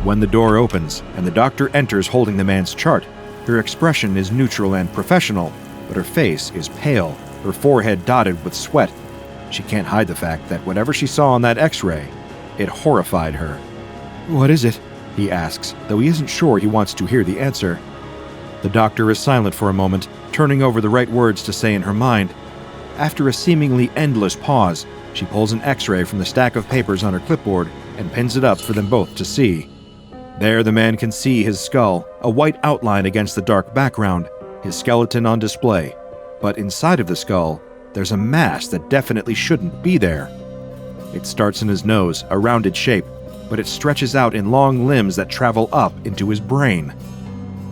[SPEAKER 2] When the door opens and the doctor enters holding the man's chart, her expression is neutral and professional, but her face is pale, her forehead dotted with sweat. She can't hide the fact that whatever she saw on that x-ray, it horrified her. "What is it?" he asks, though he isn't sure he wants to hear the answer. The doctor is silent for a moment, turning over the right words to say in her mind. After a seemingly endless pause, she pulls an x-ray from the stack of papers on her clipboard and pins it up for them both to see. There the man can see his skull, a white outline against the dark background, his skeleton on display. But inside of the skull, there's a mass that definitely shouldn't be there. It starts in his nose, a rounded shape, but it stretches out in long limbs that travel up into his brain.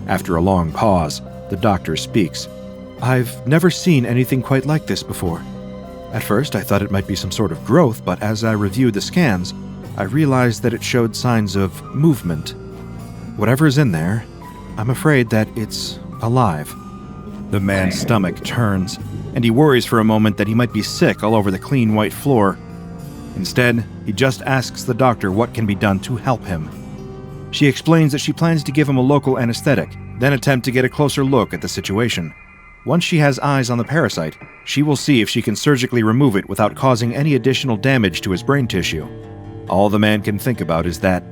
[SPEAKER 2] After a long pause, the doctor speaks. "I've never seen anything quite like this before. At first, I thought it might be some sort of growth, but as I reviewed the scans, I realized that it showed signs of movement. Whatever's in there, I'm afraid that it's alive." The man's stomach turns, and he worries for a moment that he might be sick all over the clean white floor. Instead, he just asks the doctor what can be done to help him. She explains that she plans to give him a local anesthetic, then attempt to get a closer look at the situation. Once she has eyes on the parasite, she will see if she can surgically remove it without causing any additional damage to his brain tissue. All the man can think about is that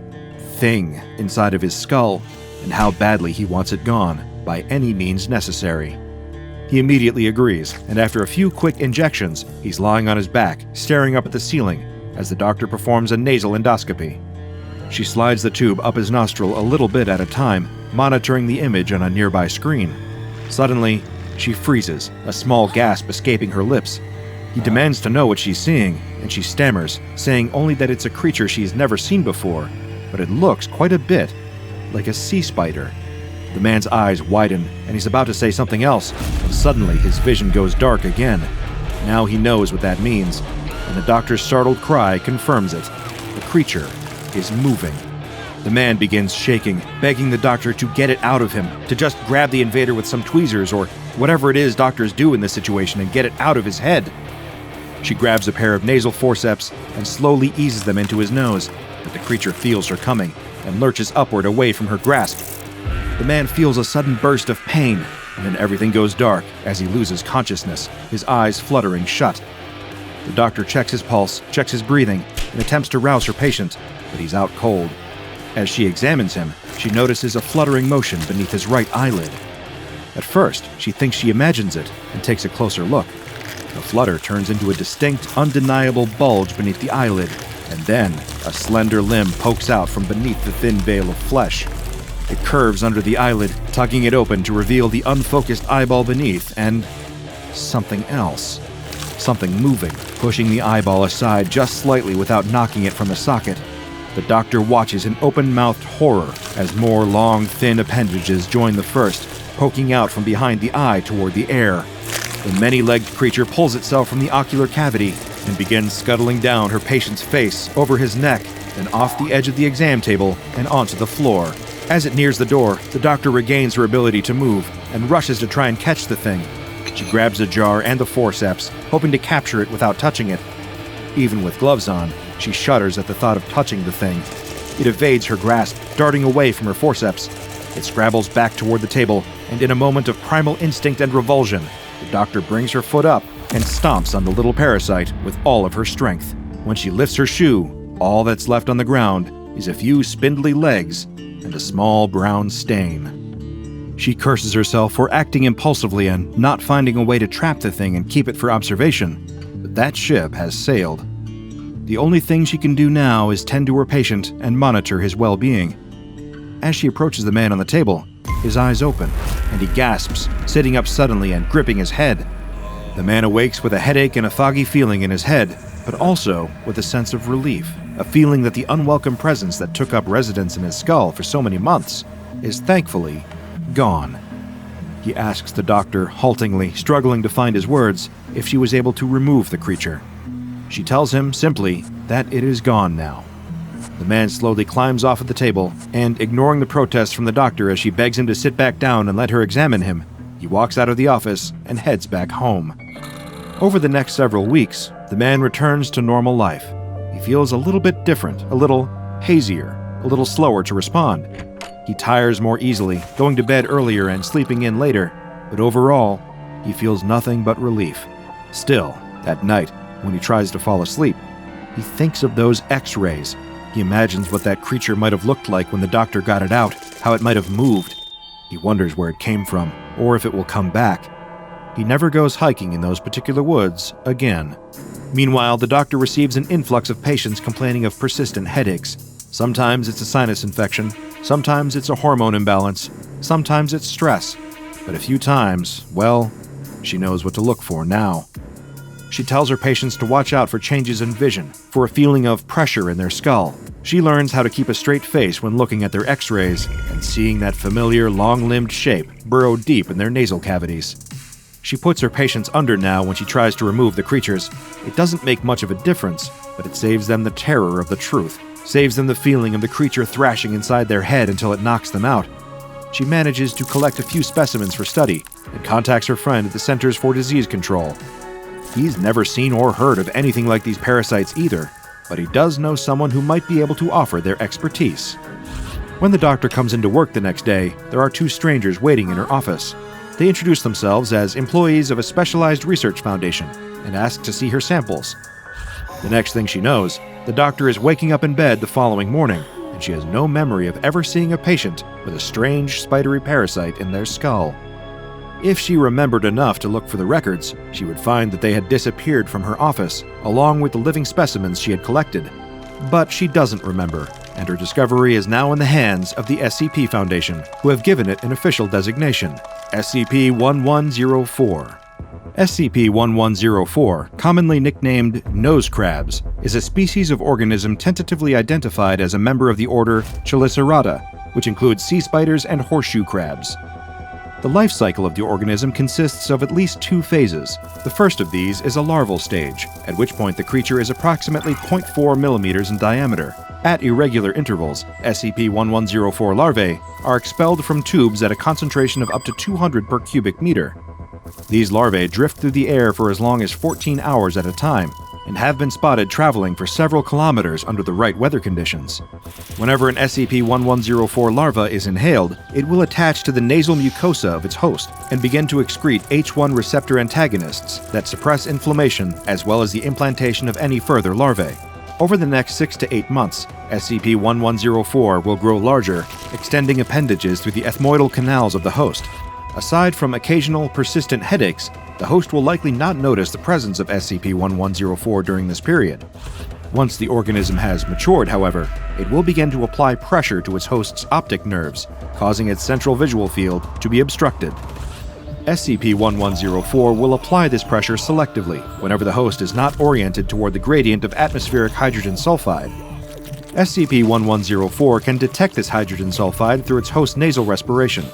[SPEAKER 2] thing inside of his skull and how badly he wants it gone, by any means necessary. He immediately agrees, and after a few quick injections, he's lying on his back, staring up at the ceiling, as the doctor performs a nasal endoscopy. She slides the tube up his nostril a little bit at a time, monitoring the image on a nearby screen. Suddenly, she freezes, a small gasp escaping her lips. He demands to know what she's seeing, and she stammers, saying only that it's a creature she's never seen before, but it looks quite a bit like a sea spider. The man's eyes widen, and he's about to say something else, when suddenly his vision goes dark again. Now he knows what that means, and the doctor's startled cry confirms it. The creature is moving. The man begins shaking, begging the doctor to get it out of him, to just grab the invader with some tweezers or whatever it is doctors do in this situation and get it out of his head. She grabs a pair of nasal forceps and slowly eases them into his nose, but the creature feels her coming and lurches upward away from her grasp. The man feels a sudden burst of pain, and then everything goes dark as he loses consciousness, his eyes fluttering shut. The doctor checks his pulse, checks his breathing, and attempts to rouse her patient, but he's out cold. As she examines him, she notices a fluttering motion beneath his right eyelid. At first, she thinks she imagines it and takes a closer look. The flutter turns into a distinct, undeniable bulge beneath the eyelid, and then a slender limb pokes out from beneath the thin veil of flesh.
[SPEAKER 1] It curves under the eyelid, tugging it open to reveal the unfocused eyeball beneath, and something else. Something moving, pushing the eyeball aside just slightly without knocking it from the socket. The doctor watches in open-mouthed horror as more long, thin appendages join the first, poking out from behind the eye toward the air. The many-legged creature pulls itself from the ocular cavity and begins scuttling down her patient's face, over his neck, and off the edge of the exam table and onto the floor. As it nears the door, the doctor regains her ability to move and rushes to try and catch the thing. She grabs a jar and the forceps, hoping to capture it without touching it. Even with gloves on, she shudders at the thought of touching the thing. It evades her grasp, darting away from her forceps. It scrabbles back toward the table, and in a moment of primal instinct and revulsion, the doctor brings her foot up and stomps on the little parasite with all of her strength. When she lifts her shoe, all that's left on the ground is a few spindly legs and a small brown stain. She curses herself for acting impulsively and not finding a way to trap the thing and keep it for observation, but that ship has sailed. The only thing she can do now is tend to her patient and monitor his well-being. As she approaches the man on the table, his eyes open, and he gasps, sitting up suddenly and gripping his head. The man awakes with a headache and a foggy feeling in his head, but also with a sense of relief, a feeling that the unwelcome presence that took up residence in his skull for so many months is thankfully gone. He asks the doctor, haltingly, struggling to find his words, if she was able to remove the creature. She tells him, simply, that it is gone now. The man slowly climbs off of the table, and, ignoring the protests from the doctor as she begs him to sit back down and let her examine him, he walks out of the office and heads back home. Over the next several weeks, the man returns to normal life. He feels a little bit different, a little hazier, a little slower to respond. He tires more easily, going to bed earlier and sleeping in later, but overall, he feels nothing but relief. Still, at night, when he tries to fall asleep, he thinks of those X-rays. He imagines what that creature might have looked like when the doctor got it out, how it might have moved. He wonders where it came from, or if it will come back. He never goes hiking in those particular woods again. Meanwhile, the doctor receives an influx of patients complaining of persistent headaches. Sometimes it's a sinus infection, sometimes it's a hormone imbalance, sometimes it's stress. But a few times, well, she knows what to look for now. She tells her patients to watch out for changes in vision, for a feeling of pressure in their skull. She learns how to keep a straight face when looking at their X-rays and seeing that familiar long-limbed shape burrow deep in their nasal cavities. She puts her patients under now when she tries to remove the creatures. It doesn't make much of a difference, but it saves them the terror of the truth, saves them the feeling of the creature thrashing inside their head until it knocks them out. She manages to collect a few specimens for study and contacts her friend at the Centers for Disease Control. He's never seen or heard of anything like these parasites either, but he does know someone who might be able to offer their expertise. When the doctor comes into work the next day, there are two strangers waiting in her office. They introduce themselves as employees of a specialized research foundation and ask to see her samples. The next thing she knows, the doctor is waking up in bed the following morning, and she has no memory of ever seeing a patient with a strange spidery parasite in their skull. If she remembered enough to look for the records, she would find that they had disappeared from her office, along with the living specimens she had collected. But she doesn't remember, and her discovery is now in the hands of the SCP Foundation, who have given it an official designation, SCP-1104. SCP-1104, commonly nicknamed nose crabs, is a species of organism tentatively identified as a member of the order Chelicerata, which includes sea spiders and horseshoe crabs. The life cycle of the organism consists of at least two phases. The first of these is a larval stage, at which point the creature is approximately 0.4 millimeters in diameter. At irregular intervals, SCP-1104 larvae are expelled from tubes at a concentration of up to 200 per cubic meter. These larvae drift through the air for as long as 14 hours at a time, and have been spotted traveling for several kilometers under the right weather conditions. Whenever an SCP-1104 larva is inhaled, it will attach to the nasal mucosa of its host and begin to excrete H1 receptor antagonists that suppress inflammation as well as the implantation of any further larvae. Over the next 6 to 8 months, SCP-1104 will grow larger, extending appendages through the ethmoidal canals of the host. Aside from occasional persistent headaches, the host will likely not notice the presence of SCP-1104 during this period. Once the organism has matured, however, it will begin to apply pressure to its host's optic nerves, causing its central visual field to be obstructed. SCP-1104 will apply this pressure selectively whenever the host is not oriented toward the gradient of atmospheric hydrogen sulfide. SCP-1104 can detect this hydrogen sulfide through its host's nasal respiration.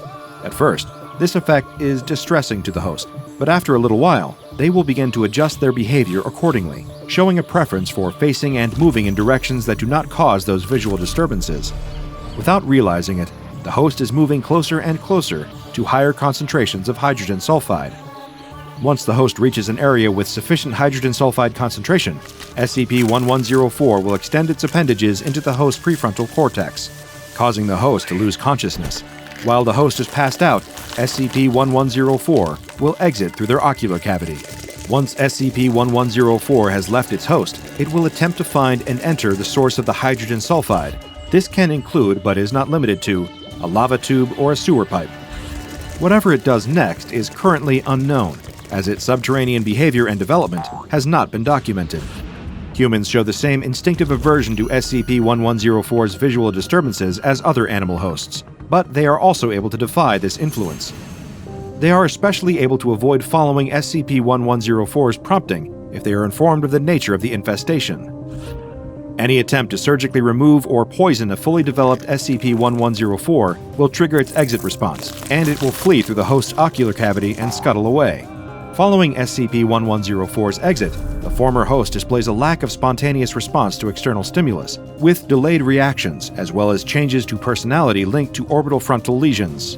[SPEAKER 1] At first, this effect is distressing to the host, but after a little while, they will begin to adjust their behavior accordingly, showing a preference for facing and moving in directions that do not cause those visual disturbances. Without realizing it, the host is moving closer and closer to higher concentrations of hydrogen sulfide. Once the host reaches an area with sufficient hydrogen sulfide concentration, SCP-1104 will extend its appendages into the host's prefrontal cortex, causing the host to lose consciousness. While the host is passed out, SCP-1104 will exit through their ocular cavity. Once SCP-1104 has left its host, it will attempt to find and enter the source of the hydrogen sulfide. This can include, but is not limited to, a lava tube or a sewer pipe. Whatever it does next is currently unknown, as its subterranean behavior and development has not been documented. Humans show the same instinctive aversion to SCP-1104's visual disturbances as other animal hosts, but they are also able to defy this influence. They are especially able to avoid following SCP-1104's prompting if they are informed of the nature of the infestation. Any attempt to surgically remove or poison a fully developed SCP-1104 will trigger its exit response, and it will flee through the host's ocular cavity and scuttle away. Following SCP-1104's exit, the former host displays a lack of spontaneous response to external stimulus, with delayed reactions as well as changes to personality linked to orbital frontal lesions.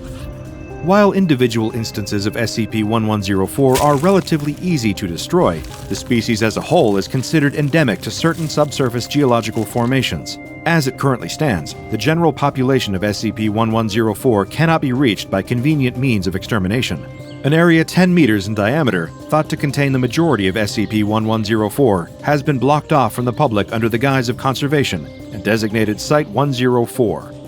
[SPEAKER 1] While individual instances of SCP-1104 are relatively easy to destroy, the species as a whole is considered endemic to certain subsurface geological formations. As it currently stands, the general population of SCP-1104 cannot be reached by convenient means of extermination. An area 10 meters in diameter, thought to contain the majority of SCP-1104, has been blocked off from the public under the guise of conservation and designated Site-104.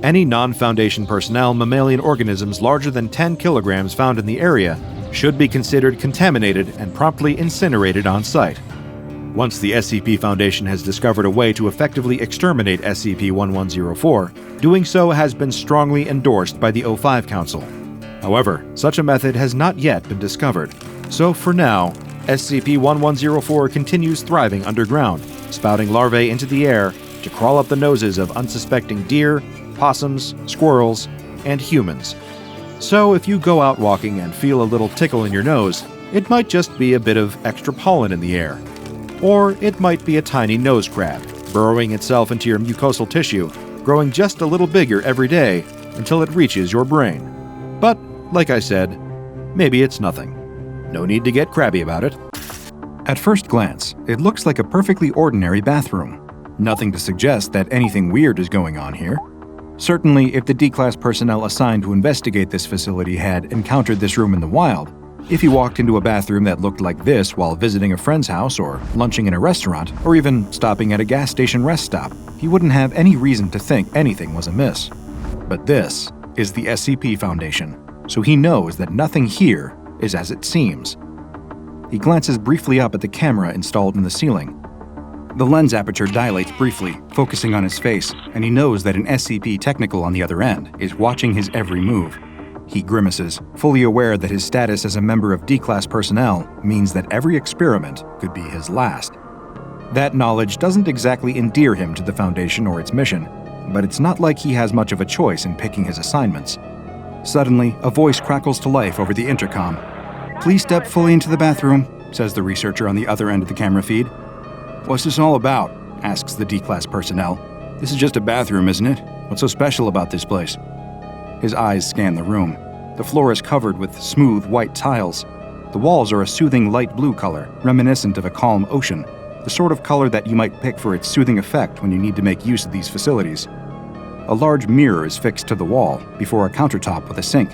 [SPEAKER 1] Any non-Foundation personnel mammalian organisms larger than 10 kilograms found in the area should be considered contaminated and promptly incinerated on site. Once the SCP Foundation has discovered a way to effectively exterminate SCP-1104, doing so has been strongly endorsed by the O5 Council. However, such a method has not yet been discovered, so for now, SCP-1104 continues thriving underground, spouting larvae into the air to crawl up the noses of unsuspecting deer, possums, squirrels, and humans. So if you go out walking and feel a little tickle in your nose, it might just be a bit of extra pollen in the air. Or it might be a tiny nose crab, burrowing itself into your mucosal tissue, growing just a little bigger every day until it reaches your brain. But, like I said, maybe it's nothing. No need to get crabby about it. At first glance, it looks like a perfectly ordinary bathroom. Nothing to suggest that anything weird is going on here. Certainly, if the D-Class personnel assigned to investigate this facility had encountered this room in the wild, if he walked into a bathroom that looked like this while visiting a friend's house or lunching in a restaurant, or even stopping at a gas station rest stop, he wouldn't have any reason to think anything was amiss. But this is the SCP Foundation, so he knows that nothing here is as it seems. He glances briefly up at the camera installed in the ceiling. The lens aperture dilates briefly, focusing on his face, and he knows that an SCP technical on the other end is watching his every move. He grimaces, fully aware that his status as a member of D-Class personnel means that every experiment could be his last. That knowledge doesn't exactly endear him to the Foundation or its mission, but it's not like he has much of a choice in picking his assignments. Suddenly, a voice crackles to life over the intercom. "Please step fully into the bathroom," says the researcher on the other end of the camera feed. "What's this all about?" asks the D-Class personnel. "This is just a bathroom, isn't it? What's so special about this place?" His eyes scan the room. The floor is covered with smooth white tiles. The walls are a soothing light blue color, reminiscent of a calm ocean, the sort of color that you might pick for its soothing effect when you need to make use of these facilities. A large mirror is fixed to the wall, before a countertop with a sink.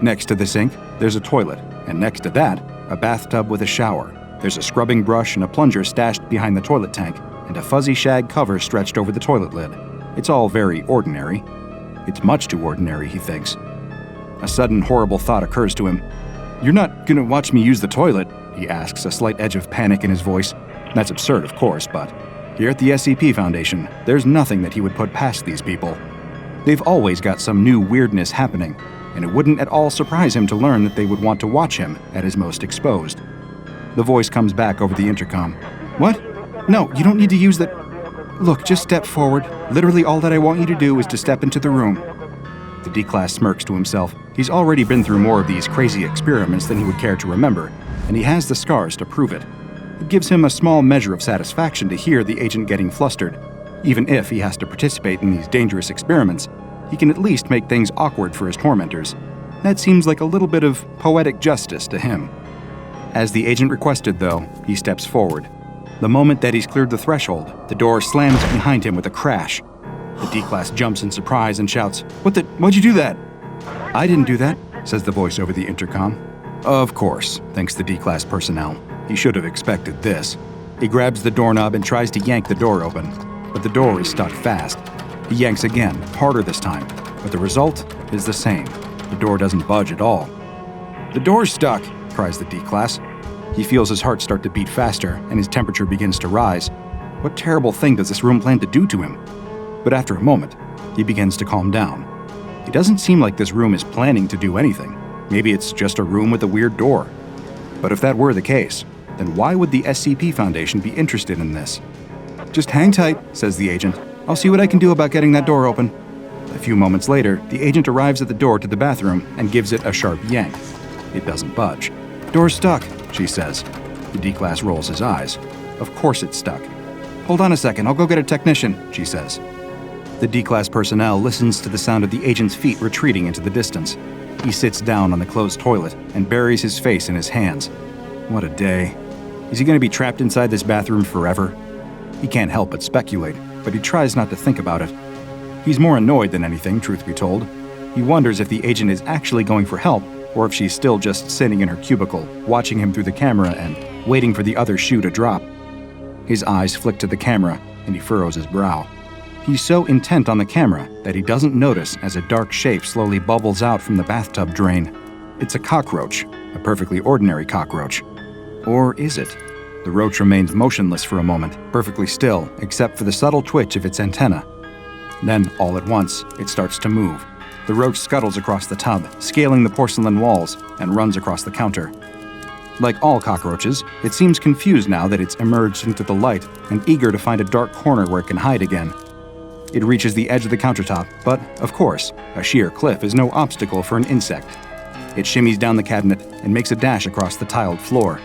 [SPEAKER 1] Next to the sink, there's a toilet, and next to that, a bathtub with a shower. There's a scrubbing brush and a plunger stashed behind the toilet tank, and a fuzzy shag cover stretched over the toilet lid. It's all very ordinary. It's much too ordinary, he thinks. A sudden horrible thought occurs to him. "You're not gonna watch me use the toilet?" he asks, a slight edge of panic in his voice. That's absurd, of course, but
[SPEAKER 3] Here at the SCP Foundation, there's nothing that he would put past these people. They've always got some new weirdness happening, and it wouldn't at all surprise him to learn that they would want to watch him at his most exposed. The voice comes back over the intercom. What? No, you don't need to use that. Look, just step forward. Literally all that I want you to do is to step into the room. The D-Class smirks to himself. He's already been through more of these crazy experiments than he would care to remember, and he has the scars to prove it. It gives him a small measure of satisfaction to hear the agent getting flustered. Even if he has to participate in these dangerous experiments, he can at least make things awkward for his tormentors. That seems like a little bit of poetic justice to him. As the agent requested, though, he steps forward. The moment that he's cleared the threshold, the door slams behind him with a crash. The D-Class jumps in surprise and shouts, Why'd you do that? I didn't do that, says the voice over the intercom. Of course, thinks the D-Class personnel. He should have expected this. He grabs the doorknob and tries to yank the door open, but the door is stuck fast. He yanks again, harder this time, but the result is the same. The door doesn't budge at all. The door's stuck, cries the D-Class. He feels his heart start to beat faster, and his temperature begins to rise. What terrible thing does this room plan to do to him? But after a moment, he begins to calm down. It doesn't seem like this room is planning to do anything. Maybe it's just a room with a weird door. But if that were the case, then why would the SCP Foundation be interested in this? Just hang tight, says the agent. I'll see what I can do about getting that door open. A few moments later, the agent arrives at the door to the bathroom and gives it a sharp yank. It doesn't budge. Door's stuck, she says. The D-Class rolls his eyes. Of course it's stuck. Hold on a second, I'll go get a technician, she says. The D-Class personnel listens to the sound of the agent's feet retreating into the distance. He sits down on the closed toilet and buries his face in his hands. What a day. Is he going to be trapped inside this bathroom forever? He can't help but speculate, but he tries not to think about it. He's more annoyed than anything, truth be told. He wonders if the agent is actually going for help, or if she's still just sitting in her cubicle, watching him through the camera and waiting for the other shoe to drop. His eyes flick to the camera, and he furrows his brow. He's so intent on the camera that he doesn't notice as a dark shape slowly bubbles out from the bathtub drain. It's a cockroach, a perfectly ordinary cockroach. Or is it? The roach remains motionless for a moment, perfectly still, except for the subtle twitch of its antenna. Then, all at once, it starts to move. The roach scuttles across the tub, scaling the porcelain walls, and runs across the counter. Like all cockroaches, it seems confused now that it's emerged into the light and eager to find a dark corner where it can hide again. It reaches the edge of the countertop, but, of course, a sheer cliff is no obstacle for an insect. It shimmies down the cabinet and makes a dash across the tiled floor.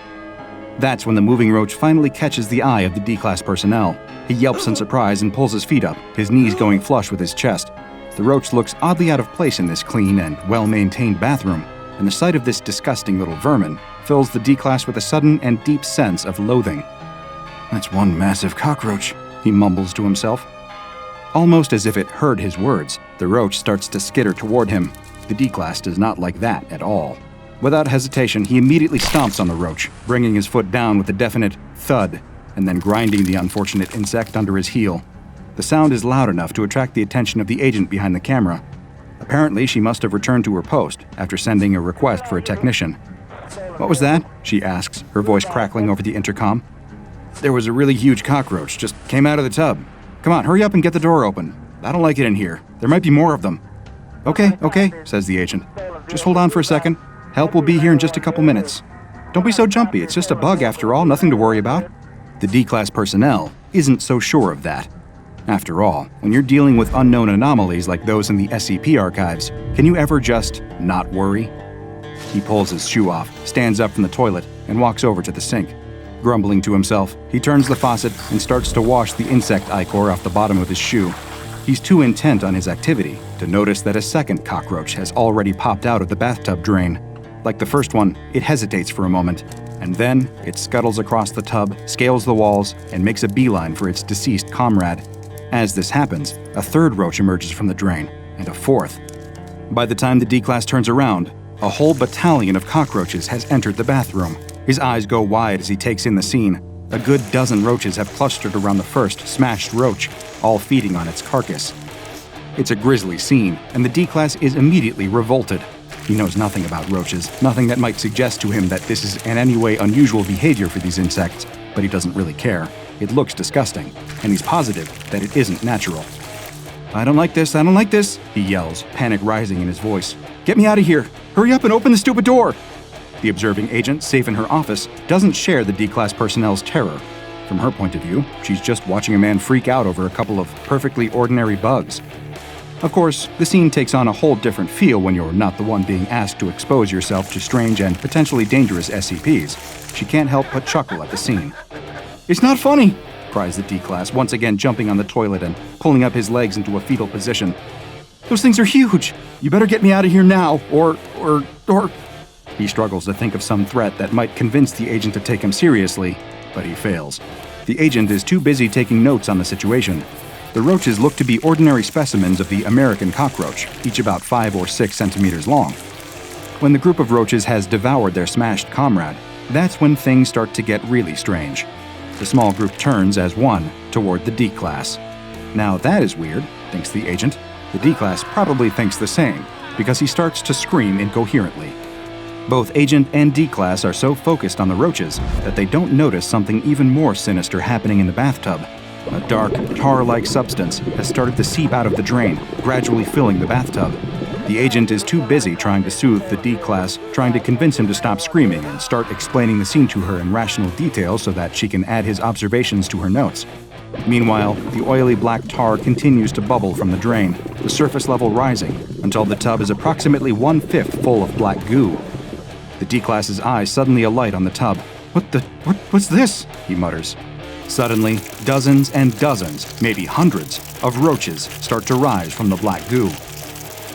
[SPEAKER 3] That's when the moving roach finally catches the eye of the D-Class personnel. He yelps in surprise and pulls his feet up, his knees going flush with his chest. The roach looks oddly out of place in this clean and well-maintained bathroom, and the sight of this disgusting little vermin fills the D-Class with a sudden and deep sense of loathing. That's one massive cockroach, he mumbles to himself. Almost as if it heard his words, the roach starts to skitter toward him. The D-Class does not like that at all. Without hesitation, he immediately stomps on the roach, bringing his foot down with a definite thud, and then grinding the unfortunate insect under his heel. The sound is loud enough to attract the attention of the agent behind the camera. Apparently, she must have returned to her post after sending a request for a technician. What was that? She asks, her voice crackling over the intercom. There was a really huge cockroach, just came out of the tub. Come on, hurry up and get the door open. I don't like it in here. There might be more of them. Okay, says the agent. Just hold on for a second. Help will be here in just a couple minutes. Don't be so jumpy, it's just a bug after all, nothing to worry about. The D-Class personnel isn't so sure of that. After all, when you're dealing with unknown anomalies like those in the SCP archives, can you ever just not worry? He pulls his shoe off, stands up from the toilet, and walks over to the sink. Grumbling to himself, he turns the faucet and starts to wash the insect ichor off the bottom of his shoe. He's too intent on his activity to notice that a second cockroach has already popped out of the bathtub drain. Like the first one, it hesitates for a moment, and then it scuttles across the tub, scales the walls, and makes a beeline for its deceased comrade. As this happens, a third roach emerges from the drain, and a fourth. By the time the D-Class turns around, a whole battalion of cockroaches has entered the bathroom. His eyes go wide as he takes in the scene. A good dozen roaches have clustered around the first smashed roach, all feeding on its carcass. It's a grisly scene, and the D-Class is immediately revolted. He knows nothing about roaches, nothing that might suggest to him that this is in any way unusual behavior for these insects, but he doesn't really care. It looks disgusting, and he's positive that it isn't natural. I don't like this, he yells, panic rising in his voice. Get me out of here! Hurry up and open the stupid door! The observing agent, safe in her office, doesn't share the D-Class personnel's terror. From her point of view, she's just watching a man freak out over a couple of perfectly ordinary bugs. Of course, the scene takes on a whole different feel when you're not the one being asked to expose yourself to strange and potentially dangerous SCPs. She can't help but chuckle at the scene. It's not funny, cries the D-Class, once again jumping on the toilet and pulling up his legs into a fetal position. Those things are huge! You better get me out of here now, or... He struggles to think of some threat that might convince the agent to take him seriously, but he fails. The agent is too busy taking notes on the situation. The roaches look to be ordinary specimens of the American cockroach, each about 5 or 6 centimeters long. When the group of roaches has devoured their smashed comrade, that's when things start to get really strange. The small group turns as one toward the D-Class. Now that is weird, thinks the agent. The D-Class probably thinks the same, because he starts to scream incoherently. Both Agent and D-Class are so focused on the roaches that they don't notice something even more sinister happening in the bathtub. A dark, tar-like substance has started to seep out of the drain, gradually filling the bathtub. The agent is too busy trying to soothe the D-Class, trying to convince him to stop screaming and start explaining the scene to her in rational detail so that she can add his observations to her notes. Meanwhile, the oily black tar continues to bubble from the drain, the surface level rising, until the tub is approximately 1/5 full of black goo. The D-Class's eyes suddenly alight on the tub. What's this? He mutters. Suddenly, dozens and dozens, maybe hundreds, of roaches start to rise from the black goo.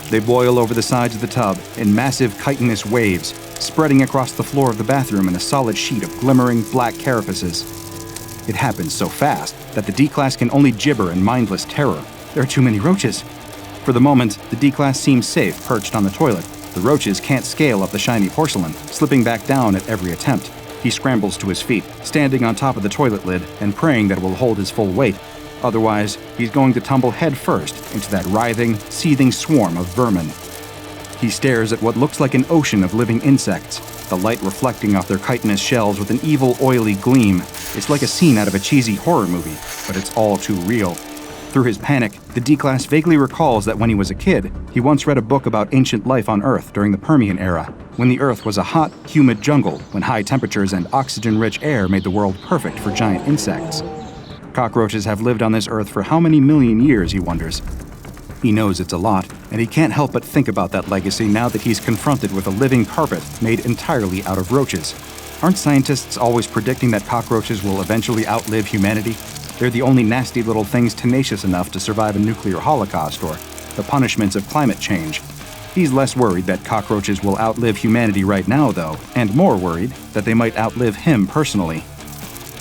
[SPEAKER 3] They boil over the sides of the tub in massive chitinous waves, spreading across the floor of the bathroom in a solid sheet of glimmering black carapaces. It happens so fast that the D-Class can only gibber in mindless terror. There are too many roaches. For the moment, the D-Class seems safe perched on the toilet. The roaches can't scale up the shiny porcelain, slipping back down at every attempt. He scrambles to his feet, standing on top of the toilet lid and praying that it will hold his full weight. Otherwise, he's going to tumble headfirst into that writhing, seething swarm of vermin. He stares at what looks like an ocean of living insects, the light reflecting off their chitinous shells with an evil, oily gleam. It's like a scene out of a cheesy horror movie, but it's all too real. Through his panic, the D-Class vaguely recalls that when he was a kid, he once read a book about ancient life on Earth during the Permian era, when the Earth was a hot, humid jungle, when high temperatures and oxygen-rich air made the world perfect for giant insects. Cockroaches have lived on this Earth for how many million years, he wonders. He knows it's a lot, and he can't help but think about that legacy now that he's confronted with a living carpet made entirely out of roaches. Aren't scientists always predicting that cockroaches will eventually outlive humanity? They're the only nasty little things tenacious enough to survive a nuclear holocaust or the punishments of climate change. He's less worried that cockroaches will outlive humanity right now, though, and more worried that they might outlive him personally.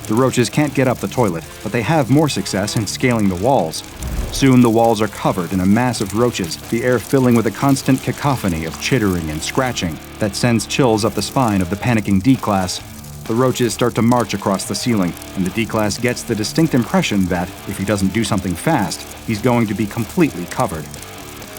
[SPEAKER 3] The roaches can't get up the toilet, but they have more success in scaling the walls. Soon the walls are covered in a mass of roaches, the air filling with a constant cacophony of chittering and scratching that sends chills up the spine of the panicking D-Class. The roaches start to march across the ceiling, and the D-Class gets the distinct impression that, if he doesn't do something fast, he's going to be completely covered.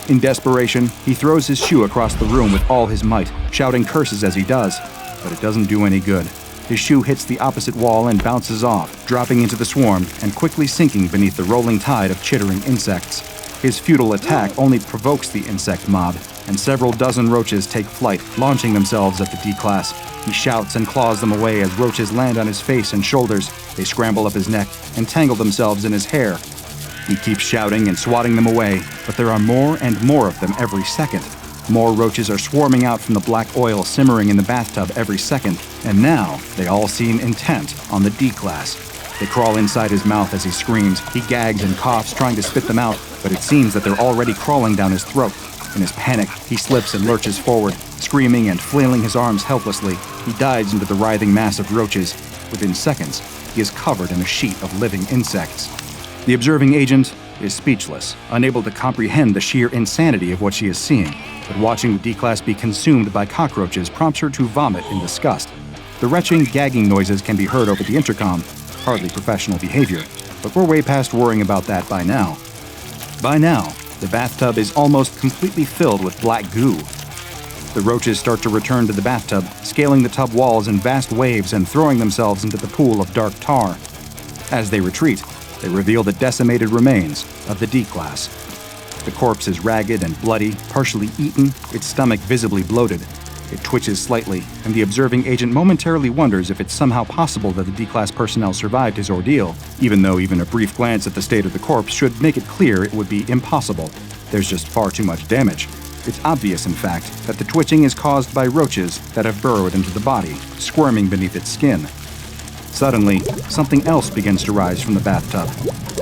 [SPEAKER 3] In desperation, he throws his shoe across the room with all his might, shouting curses as he does, but it doesn't do any good. His shoe hits the opposite wall and bounces off, dropping into the swarm and quickly sinking beneath the rolling tide of chittering insects. His futile attack only provokes the insect mob, and several dozen roaches take flight, launching themselves at the D-Class. He shouts and claws them away as roaches land on his face and shoulders. They scramble up his neck and tangle themselves in his hair. He keeps shouting and swatting them away, but there are more and more of them every second. More roaches are swarming out from the black oil simmering in the bathtub every second, and now they all seem intent on the D-Class. They crawl inside his mouth as he screams. He gags and coughs, trying to spit them out, but it seems that they're already crawling down his throat. In his panic, he slips and lurches forward, screaming and flailing his arms helplessly. He dives into the writhing mass of roaches. Within seconds, he is covered in a sheet of living insects. The observing agent is speechless, unable to comprehend the sheer insanity of what she is seeing, but watching the D-Class be consumed by cockroaches prompts her to vomit in disgust. The retching, gagging noises can be heard over the intercom, hardly professional behavior, but we're way past worrying about that by now. By now, the bathtub is almost completely filled with black goo. The roaches start to return to the bathtub, scaling the tub walls in vast waves and throwing themselves into the pool of dark tar. As they retreat, They reveal the decimated remains of the D-Class. The corpse is ragged and bloody, partially eaten, its stomach visibly bloated. It twitches slightly, and the observing agent momentarily wonders if it's somehow possible that the D-Class personnel survived his ordeal, even though even a brief glance at the state of the corpse should make it clear it would be impossible. There's just far too much damage. It's obvious, in fact, that the twitching is caused by roaches that have burrowed into the body, squirming beneath its skin. Suddenly, something else begins to rise from the bathtub.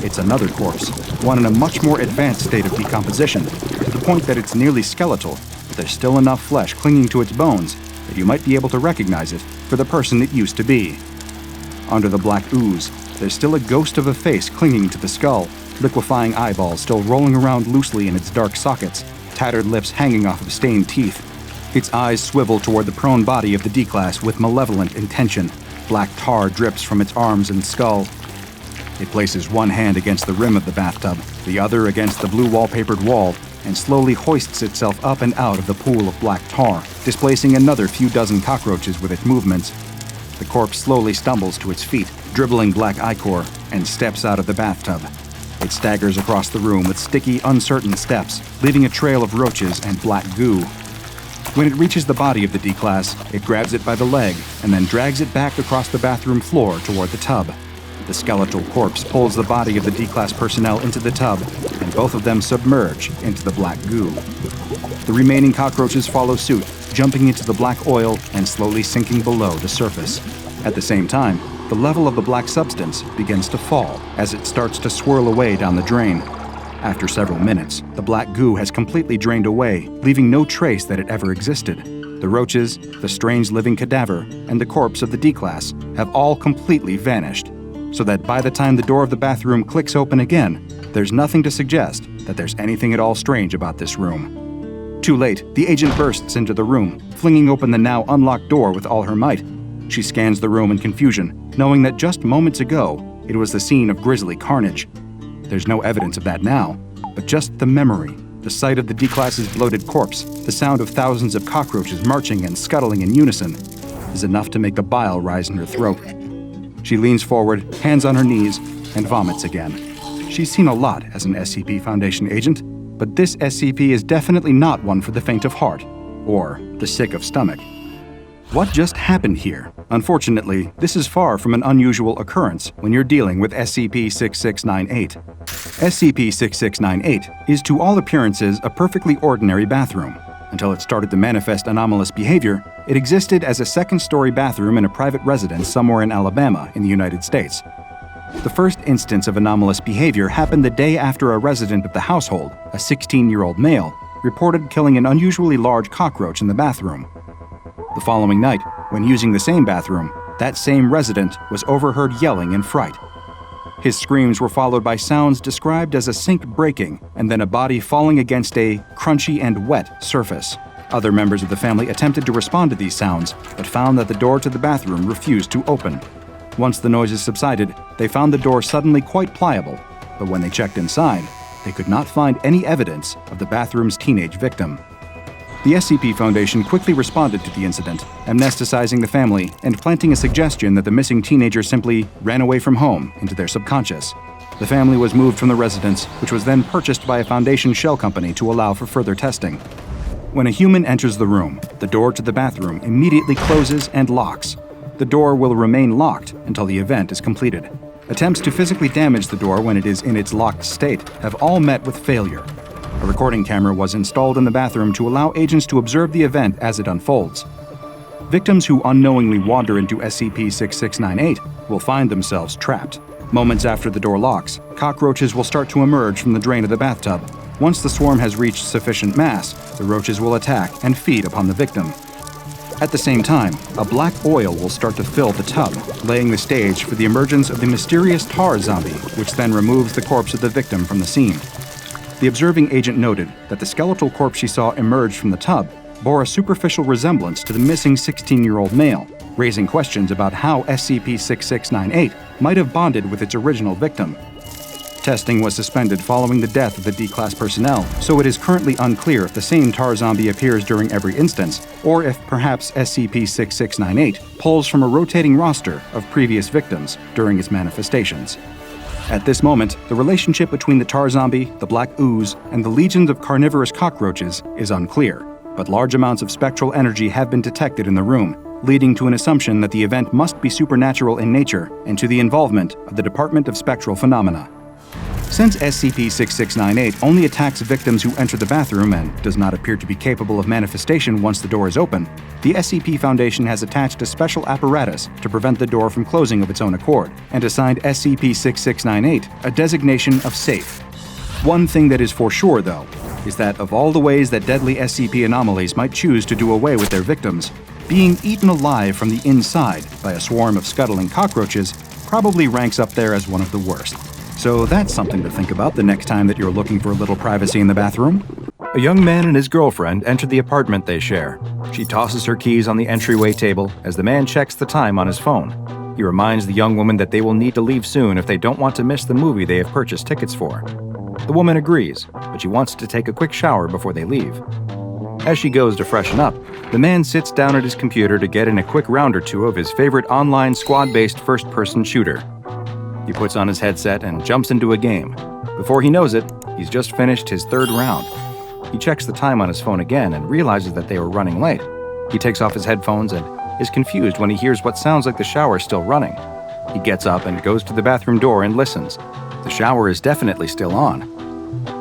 [SPEAKER 3] It's another corpse, one in a much more advanced state of decomposition, to the point that it's nearly skeletal, but there's still enough flesh clinging to its bones that you might be able to recognize it for the person it used to be. Under the black ooze, there's still a ghost of a face clinging to the skull, liquefying eyeballs still rolling around loosely in its dark sockets, tattered lips hanging off of stained teeth. Its eyes swivel toward the prone body of the D-Class with malevolent intention. Black tar drips from its arms and skull. It places one hand against the rim of the bathtub, the other against the blue wallpapered wall, and slowly hoists itself up and out of the pool of black tar, displacing another few dozen cockroaches with its movements. The corpse slowly stumbles to its feet, dribbling black ichor, and steps out of the bathtub. It staggers across the room with sticky, uncertain steps, leaving a trail of roaches and black goo. When it reaches the body of the D-Class, it grabs it by the leg and then drags it back across the bathroom floor toward the tub. The skeletal corpse pulls the body of the D-Class personnel into the tub, and both of them submerge into the black goo. The remaining cockroaches follow suit, jumping into the black oil and slowly sinking below the surface. At the same time, the level of the black substance begins to fall as it starts to swirl away down the drain. After several minutes, the black goo has completely drained away, leaving no trace that it ever existed. The roaches, the strange living cadaver, and the corpse of the D-Class have all completely vanished, so that by the time the door of the bathroom clicks open again, there's nothing to suggest that there's anything at all strange about this room. Too late, the agent bursts into the room, flinging open the now unlocked door with all her might. She scans the room in confusion, knowing that just moments ago, it was the scene of grisly carnage. There's no evidence of that now, but just the memory, the sight of the D-Class's bloated corpse, the sound of thousands of cockroaches marching and scuttling in unison, is enough to make the bile rise in her throat. She leans forward, hands on her knees, and vomits again. She's seen a lot as an SCP Foundation agent, but this SCP is definitely not one for the faint of heart, or the sick of stomach. What just happened here? Unfortunately, this is far from an unusual occurrence when you're dealing with SCP-6698. SCP-6698 is to all appearances a perfectly ordinary bathroom. Until it started to manifest anomalous behavior, it existed as a second-story bathroom in a private residence somewhere in Alabama in the United States. The first instance of anomalous behavior happened the day after a resident of the household, a 16-year-old male, reported killing an unusually large cockroach in the bathroom. The following night, when using the same bathroom, that same resident was overheard yelling in fright. His screams were followed by sounds described as a sink breaking and then a body falling against a crunchy and wet surface. Other members of the family attempted to respond to these sounds, but found that the door to the bathroom refused to open. Once the noises subsided, they found the door suddenly quite pliable, but when they checked inside, they could not find any evidence of the bathroom's teenage victim. The SCP Foundation quickly responded to the incident, amnesticizing the family and planting a suggestion that the missing teenager simply ran away from home into their subconscious. The family was moved from the residence, which was then purchased by a Foundation shell company to allow for further testing. When a human enters the room, the door to the bathroom immediately closes and locks. The door will remain locked until the event is completed. Attempts to physically damage the door when it is in its locked state have all met with failure. A recording camera was installed in the bathroom to allow agents to observe the event as it unfolds. Victims who unknowingly wander into SCP-6698 will find themselves trapped. Moments after the door locks, cockroaches will start to emerge from the drain of the bathtub. Once the swarm has reached sufficient mass, the roaches will attack and feed upon the victim. At the same time, a black oil will start to fill the tub, laying the stage for the emergence of the mysterious tar zombie, which then removes the corpse of the victim from the scene. The observing agent noted that the skeletal corpse she saw emerge from the tub bore a superficial resemblance to the missing 16-year-old male, raising questions about how SCP-6698 might have bonded with its original victim. Testing was suspended following the death of the D-Class personnel, so it is currently unclear if the same tar zombie appears during every instance, or if perhaps SCP-6698 pulls from a rotating roster of previous victims during its manifestations. At this moment, the relationship between the tar zombie, the black ooze, and the legions of carnivorous cockroaches is unclear, but large amounts of spectral energy have been detected in the room, leading to an assumption that the event must be supernatural in nature and to the involvement of the Department of Spectral Phenomena. Since SCP-6698 only attacks victims who enter the bathroom and does not appear to be capable of manifestation once the door is open, the SCP Foundation has attached a special apparatus to prevent the door from closing of its own accord, and assigned SCP-6698 a designation of safe. One thing that is for sure, though, is that of all the ways that deadly SCP anomalies might choose to do away with their victims, being eaten alive from the inside by a swarm of scuttling cockroaches probably ranks up there as one of the worst. So that's something to think about the next time that you're looking for a little privacy in the bathroom.
[SPEAKER 1] A young man and his girlfriend enter the apartment they share. She tosses her keys on the entryway table as the man checks the time on his phone. He reminds the young woman that they will need to leave soon if they don't want to miss the movie they have purchased tickets for. The woman agrees, but she wants to take a quick shower before they leave. As she goes to freshen up, the man sits down at his computer to get in a quick round or two of his favorite online squad-based first-person shooter. He puts on his headset and jumps into a game. Before he knows it, he's just finished his third round. He checks the time on his phone again and realizes that they were running late. He takes off his headphones and is confused when he hears what sounds like the shower still running. He gets up and goes to the bathroom door and listens. The shower is definitely still on.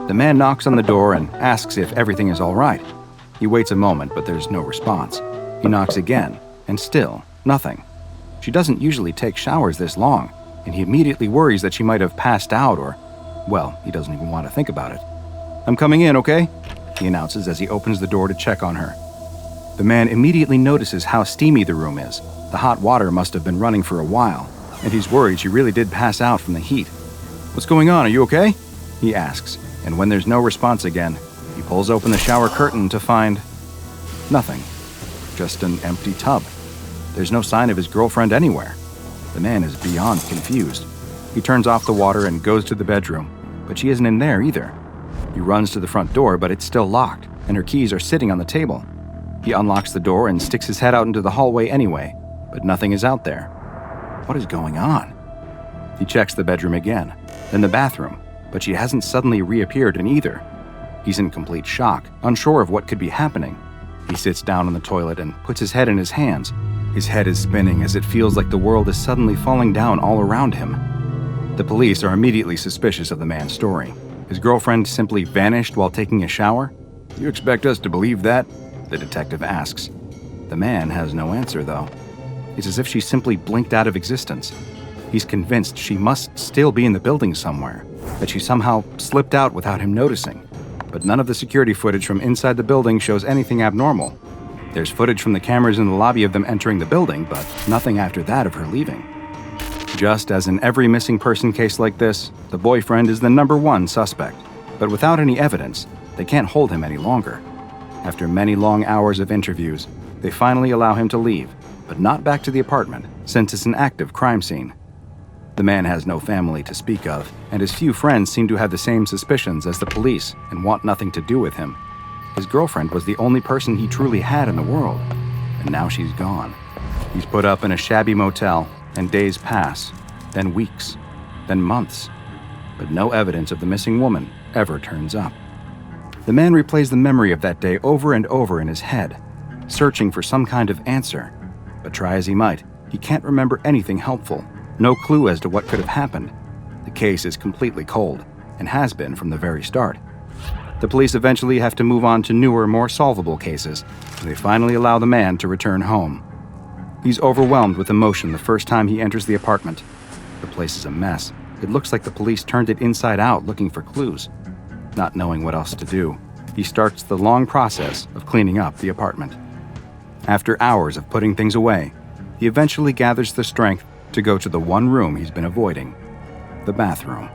[SPEAKER 1] The man knocks on the door and asks if everything is all right. He waits a moment, but there's no response. He knocks again, and still nothing. She doesn't usually take showers this long, and he immediately worries that she might have passed out or, well, he doesn't even want to think about it. "I'm coming in, okay?" he announces as he opens the door to check on her. The man immediately notices how steamy the room is. The hot water must have been running for a while, and he's worried she really did pass out from the heat. "What's going on? Are you okay?" he asks, and when there's no response again, he pulls open the shower curtain to find nothing. Just an empty tub. There's no sign of his girlfriend anywhere. The man is beyond confused. He turns off the water and goes to the bedroom, but she isn't in there either. He runs to the front door, but it's still locked, and her keys are sitting on the table. He unlocks the door and sticks his head out into the hallway anyway, but nothing is out there. What is going on? He checks the bedroom again, then the bathroom, but she hasn't suddenly reappeared in either. He's in complete shock, unsure of what could be happening. He sits down on the toilet and puts his head in his hands. His head is spinning as it feels like the world is suddenly falling down all around him. The police are immediately suspicious of the man's story. His girlfriend simply vanished while taking a shower? "You expect us to believe that?" the detective asks. The man has no answer, though. It's as if she simply blinked out of existence. He's convinced she must still be in the building somewhere, that she somehow slipped out without him noticing. But none of the security footage from inside the building shows anything abnormal. There's footage from the cameras in the lobby of them entering the building, but nothing after that of her leaving. Just as in every missing person case like this, the boyfriend is the #1 suspect. But without any evidence, they can't hold him any longer. After many long hours of interviews, they finally allow him to leave, but not back to the apartment, since it's an active crime scene. The man has no family to speak of, and his few friends seem to have the same suspicions as the police and want nothing to do with him. His girlfriend was the only person he truly had in the world, and now she's gone. He's put up in a shabby motel, and days pass, then weeks, then months, but no evidence of the missing woman ever turns up. The man replays the memory of that day over and over in his head, searching for some kind of answer, but try as he might, he can't remember anything helpful, no clue as to what could have happened. The case is completely cold, and has been from the very start. The police eventually have to move on to newer, more solvable cases, and they finally allow the man to return home. He's overwhelmed with emotion the first time he enters the apartment. The place is a mess. It looks like the police turned it inside out looking for clues. Not knowing what else to do, he starts the long process of cleaning up the apartment. After hours of putting things away, he eventually gathers the strength to go to the one room he's been avoiding, the bathroom.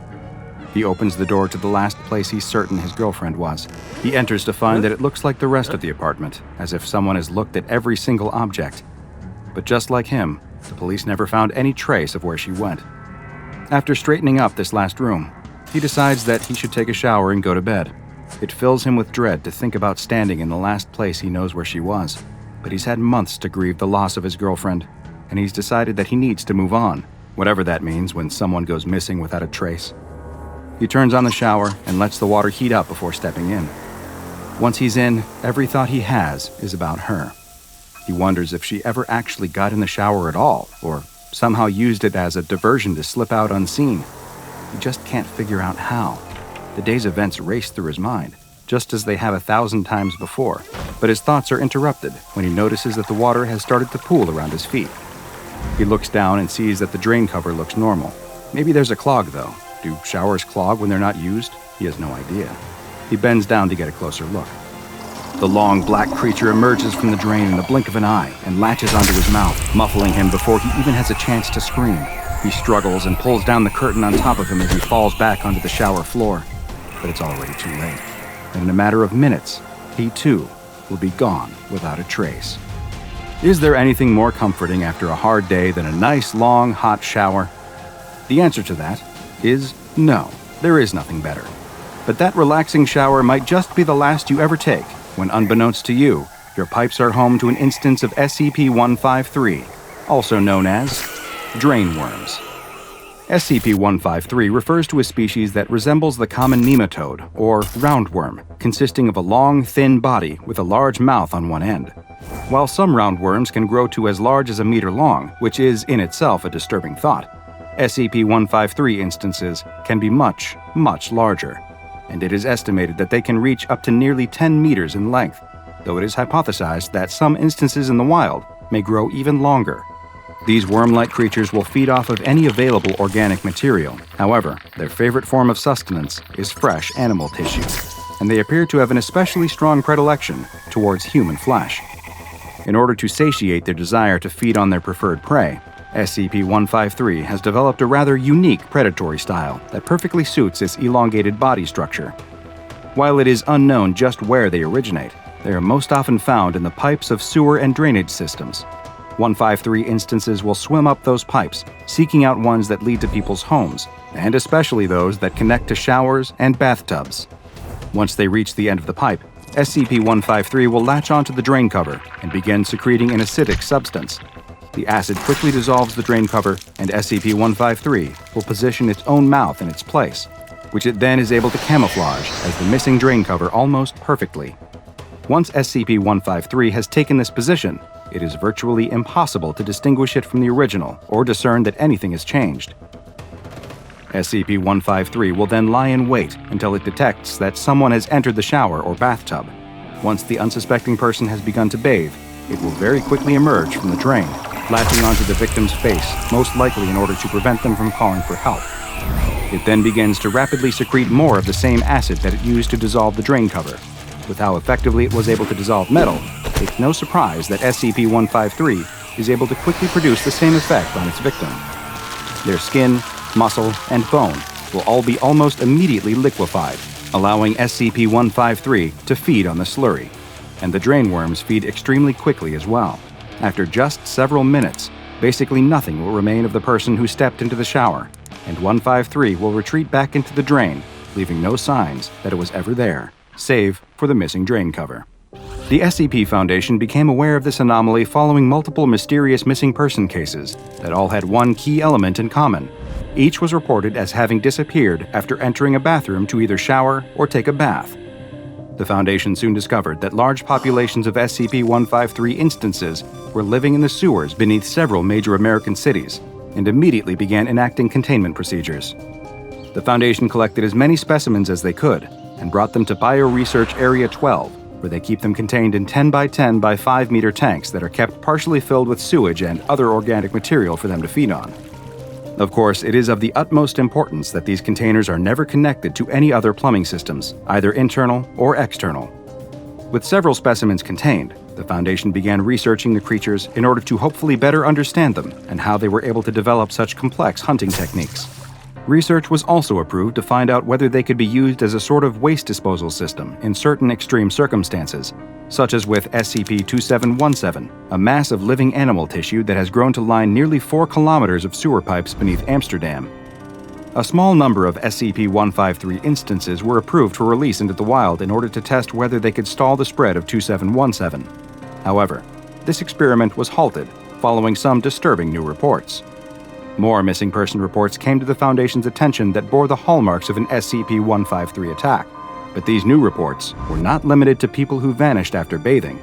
[SPEAKER 1] He opens the door to the last place he's certain his girlfriend was. He enters to find that it looks like the rest of the apartment, as if someone has looked at every single object. But just like him, the police never found any trace of where she went. After straightening up this last room, he decides that he should take a shower and go to bed. It fills him with dread to think about standing in the last place he knows where she was. But he's had months to grieve the loss of his girlfriend, and he's decided that he needs to move on.
[SPEAKER 3] whatever that means when someone goes missing without a trace. He turns on the shower and lets the water heat up before stepping in. Once he's in, every thought he has is about her. He wonders if she ever actually got in the shower at all, or somehow used it as a diversion to slip out unseen. He just can't figure out how. The day's events race through his mind, just as they have 1,000 times before, but his thoughts are interrupted when he notices that the water has started to pool around his feet. He looks down and sees that the drain cover looks normal. Maybe there's a clog, though. Do showers clog when they're not used? He has no idea. He bends down to get a closer look. The long, black creature emerges from the drain in the blink of an eye and latches onto his mouth, muffling him before he even has a chance to scream. He struggles and pulls down the curtain on top of him as he falls back onto the shower floor. But it's already too late. And in a matter of minutes, he too will be gone without a trace. Is there anything more comforting after a hard day than a nice, long, hot shower? The answer to that is no, there is nothing better. But that relaxing shower might just be the last you ever take when, unbeknownst to you, your pipes are home to an instance of SCP-153, also known as drain worms. SCP-153 refers to a species that resembles the common nematode, or roundworm, consisting of a long, thin body with a large mouth on one end. While some roundworms can grow to as large as a meter long, which is in itself a disturbing thought, SCP-153 instances can be much, much larger, and it is estimated that they can reach up to nearly 10 meters in length, though it is hypothesized that some instances in the wild may grow even longer. These worm-like creatures will feed off of any available organic material. However, their favorite form of sustenance is fresh animal tissue, and they appear to have an especially strong predilection towards human flesh. In order to satiate their desire to feed on their preferred prey, SCP-153 has developed a rather unique predatory style that perfectly suits its elongated body structure. While it is unknown just where they originate, they are most often found in the pipes of sewer and drainage systems. 153 instances will swim up those pipes, seeking out ones that lead to people's homes, and especially those that connect to showers and bathtubs. Once they reach the end of the pipe, SCP-153 will latch onto the drain cover and begin secreting an acidic substance. The acid quickly dissolves the drain cover, and SCP-153 will position its own mouth in its place, which it then is able to camouflage as the missing drain cover almost perfectly. Once SCP-153 has taken this position, it is virtually impossible to distinguish it from the original or discern that anything has changed. SCP-153 will then lie in wait until it detects that someone has entered the shower or bathtub. Once the unsuspecting person has begun to bathe, it will very quickly emerge from the drain, latching onto the victim's face, most likely in order to prevent them from calling for help. It then begins to rapidly secrete more of the same acid that it used to dissolve the drain cover. With how effectively it was able to dissolve metal, it's no surprise that SCP-153 is able to quickly produce the same effect on its victim. Their skin, muscle, and bone will all be almost immediately liquefied, allowing SCP-153 to feed on the slurry. And the drain worms feed extremely quickly as well. After just several minutes, basically nothing will remain of the person who stepped into the shower, and 153 will retreat back into the drain, leaving no signs that it was ever there, save for the missing drain cover. The SCP Foundation became aware of this anomaly following multiple mysterious missing person cases that all had one key element in common. Each was reported as having disappeared after entering a bathroom to either shower or take a bath. The Foundation soon discovered that large populations of SCP-153 instances were living in the sewers beneath several major American cities, and immediately began enacting containment procedures. The Foundation collected as many specimens as they could, and brought them to Bioresearch Area 12, where they keep them contained in 10 by 10 by 5 meter tanks that are kept partially filled with sewage and other organic material for them to feed on. Of course, it is of the utmost importance that these containers are never connected to any other plumbing systems, either internal or external. With several specimens contained, the Foundation began researching the creatures in order to hopefully better understand them and how they were able to develop such complex hunting techniques. Research was also approved to find out whether they could be used as a sort of waste disposal system in certain extreme circumstances, such as with SCP-2717, a mass of living animal tissue that has grown to line nearly 4 kilometers of sewer pipes beneath Amsterdam. A small number of SCP-153 instances were approved for release into the wild in order to test whether they could stall the spread of 2717. However, this experiment was halted following some disturbing new reports. More missing person reports came to the Foundation's attention that bore the hallmarks of an SCP-153 attack. But these new reports were not limited to people who vanished after bathing.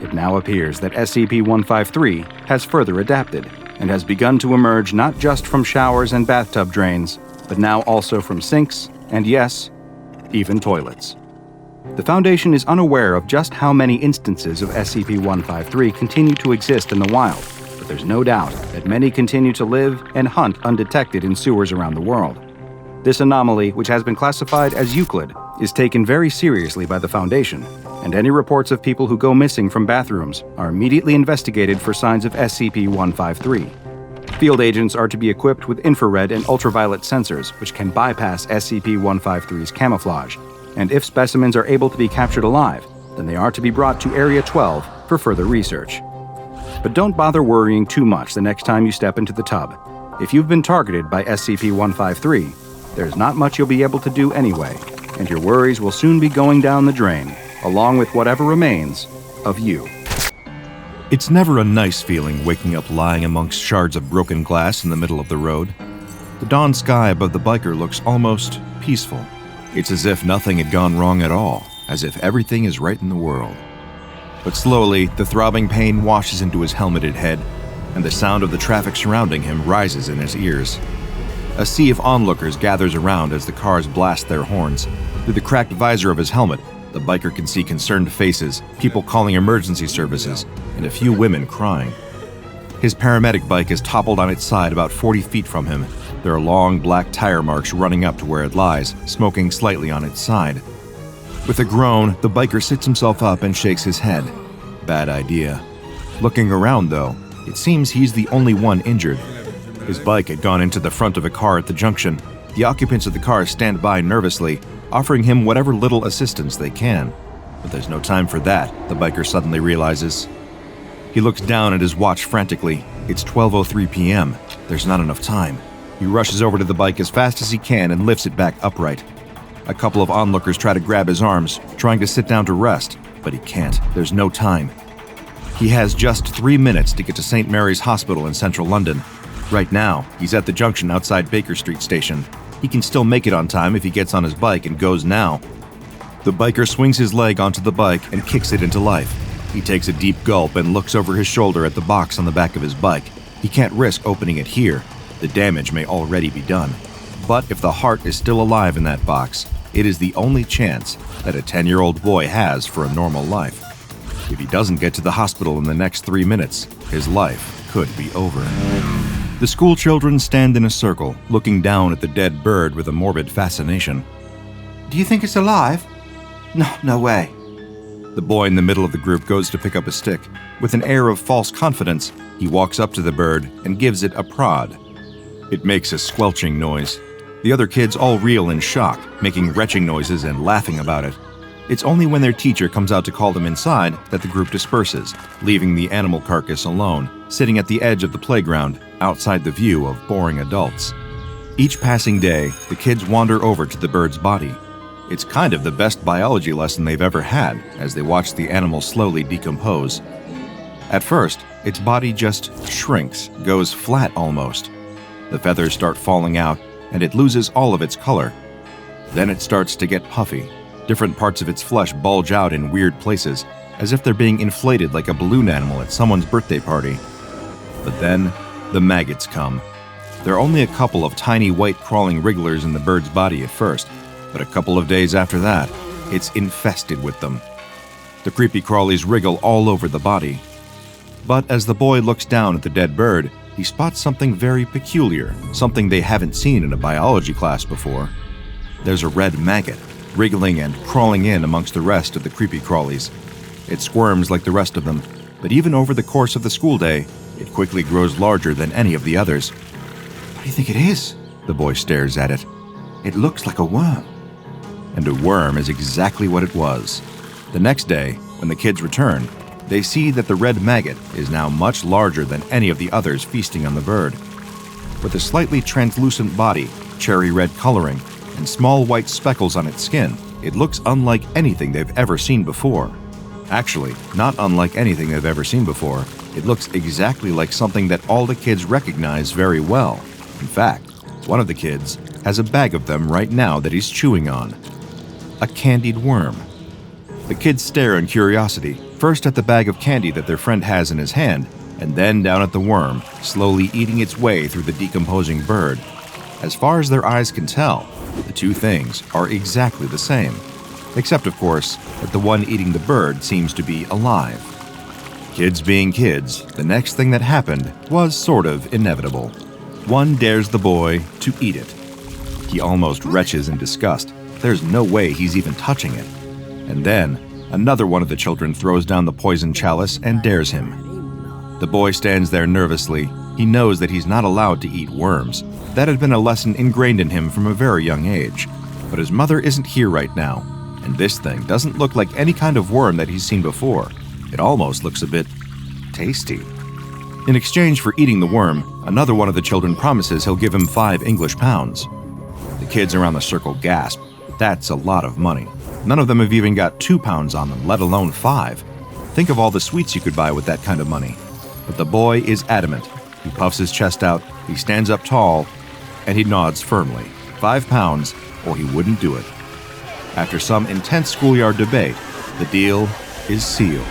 [SPEAKER 3] It now appears that SCP-153 has further adapted and has begun to emerge not just from showers and bathtub drains, but now also from sinks and, yes, even toilets. The Foundation is unaware of just how many instances of SCP-153 continue to exist in the wild, but there's no doubt that many continue to live and hunt undetected in sewers around the world. This anomaly, which has been classified as Euclid, is taken very seriously by the Foundation, and any reports of people who go missing from bathrooms are immediately investigated for signs of SCP-153. Field agents are to be equipped with infrared and ultraviolet sensors, which can bypass SCP-153's camouflage, and if specimens are able to be captured alive, then they are to be brought to Area 12 for further research. But don't bother worrying too much the next time you step into the tub. If you've been targeted by SCP-153, there's not much you'll be able to do anyway, and your worries will soon be going down the drain, along with whatever remains of you.
[SPEAKER 2] It's never a nice feeling waking up lying amongst shards of broken glass in the middle of the road. The dawn sky above the biker looks almost peaceful. It's as if nothing had gone wrong at all, as if everything is right in the world. But slowly, the throbbing pain washes into his helmeted head, and the sound of the traffic surrounding him rises in his ears. A sea of onlookers gathers around as the cars blast their horns. Through the cracked visor of his helmet, the biker can see concerned faces, people calling emergency services, and a few women crying. His paramedic bike is toppled on its side about 40 feet from him. There are long black tire marks running up to where it lies, smoking slightly on its side. With a groan, the biker sits himself up and shakes his head. Bad idea. Looking around, though, it seems he's the only one injured. His bike had gone into the front of a car at the junction. The occupants of the car stand by nervously, offering him whatever little assistance they can. But there's no time for that, the biker suddenly realizes. He looks down at his watch frantically. It's 12:03 p.m. There's not enough time. He rushes over to the bike as fast as he can and lifts it back upright. A couple of onlookers try to grab his arms, trying to sit down to rest, but he can't. There's no time. He has just 3 minutes to get to St. Mary's Hospital in central London. Right now, he's at the junction outside Baker Street Station. He can still make it on time if he gets on his bike and goes now. The biker swings his leg onto the bike and kicks it into life. He takes a deep gulp and looks over his shoulder at the box on the back of his bike. He can't risk opening it here. The damage may already be done. But if the heart is still alive in that box, it is the only chance that a 10-year-old boy has for a normal life. If he doesn't get to the hospital in the next 3 minutes, his life could be over. The school children stand in a circle, looking down at the dead bird with a morbid fascination.
[SPEAKER 4] Do you think it's alive? No way.
[SPEAKER 2] The boy in the middle of the group goes to pick up a stick. With an air of false confidence, he walks up to the bird and gives it a prod. It makes a squelching noise. The other kids all reel in shock, making retching noises and laughing about it. It's only when their teacher comes out to call them inside that the group disperses, leaving the animal carcass alone, sitting at the edge of the playground, outside the view of boring adults. Each passing day, the kids wander over to the bird's body. It's kind of the best biology lesson they've ever had as they watch the animal slowly decompose. At first, its body just shrinks, goes flat almost. The feathers start falling out, and it loses all of its color. Then it starts to get puffy. Different parts of its flesh bulge out in weird places, as if they're being inflated like a balloon animal at someone's birthday party. But then, the maggots come. There are only a couple of tiny white crawling wrigglers in the bird's body at first, but a couple of days after that, it's infested with them. The creepy crawlies wriggle all over the body. But as the boy looks down at the dead bird, he spots something very peculiar, something they haven't seen in a biology class before. There's a red maggot, wriggling and crawling in amongst the rest of the creepy crawlies. It squirms like the rest of them, but even over the course of the school day, it quickly grows larger than any of the others.
[SPEAKER 4] What do you think it is?
[SPEAKER 2] The boy stares at it.
[SPEAKER 4] It looks like a worm.
[SPEAKER 2] And a worm is exactly what it was. The next day, when the kids return, they see that the red maggot is now much larger than any of the others feasting on the bird. With a slightly translucent body, cherry red coloring, and small white speckles on its skin, it looks unlike anything they've ever seen before. Actually, not unlike anything they've ever seen before, It looks exactly like something that all the kids recognize very well. In fact, one of the kids has a bag of them right now that he's chewing on. A candied worm. The kids stare in curiosity, first at the bag of candy that their friend has in his hand, and then down at the worm, slowly eating its way through the decomposing bird. As far as their eyes can tell, the two things are exactly the same, except of course that the one eating the bird seems to be alive. Kids being kids, the next thing that happened was sort of inevitable. One dares the boy to eat it. He almost retches in disgust. There's no way he's even touching it. And then, another one of the children throws down the poison chalice and dares him. The boy stands there nervously. He knows that he's not allowed to eat worms. That had been a lesson ingrained in him from a very young age. But his mother isn't here right now, and this thing doesn't look like any kind of worm that he's seen before. It almost looks a bit tasty. In exchange for eating the worm, another one of the children promises he'll give him 5 English pounds. The kids around the circle gasp. That's a lot of money. None of them have even got 2 pounds on them, let alone 5. Think of all the sweets you could buy with that kind of money. But the boy is adamant. He puffs his chest out, he stands up tall, and he nods firmly. 5 pounds, or he wouldn't do it. After some intense schoolyard debate, the deal is sealed.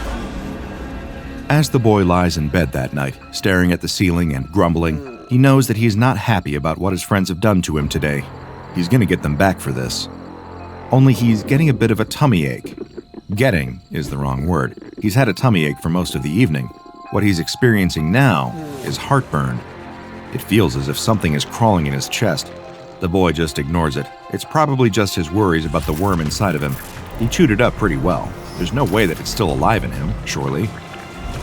[SPEAKER 2] As the boy lies in bed that night, staring at the ceiling and grumbling, he knows that he's not happy about what his friends have done to him today. He's going to get them back for this. Only he's getting a bit of a tummy ache. Getting is the wrong word. He's had a tummy ache for most of the evening. What he's experiencing now is heartburn. It feels as if something is crawling in his chest. The boy just ignores it. It's probably just his worries about the worm inside of him. He chewed it up pretty well. There's no way that it's still alive in him, surely.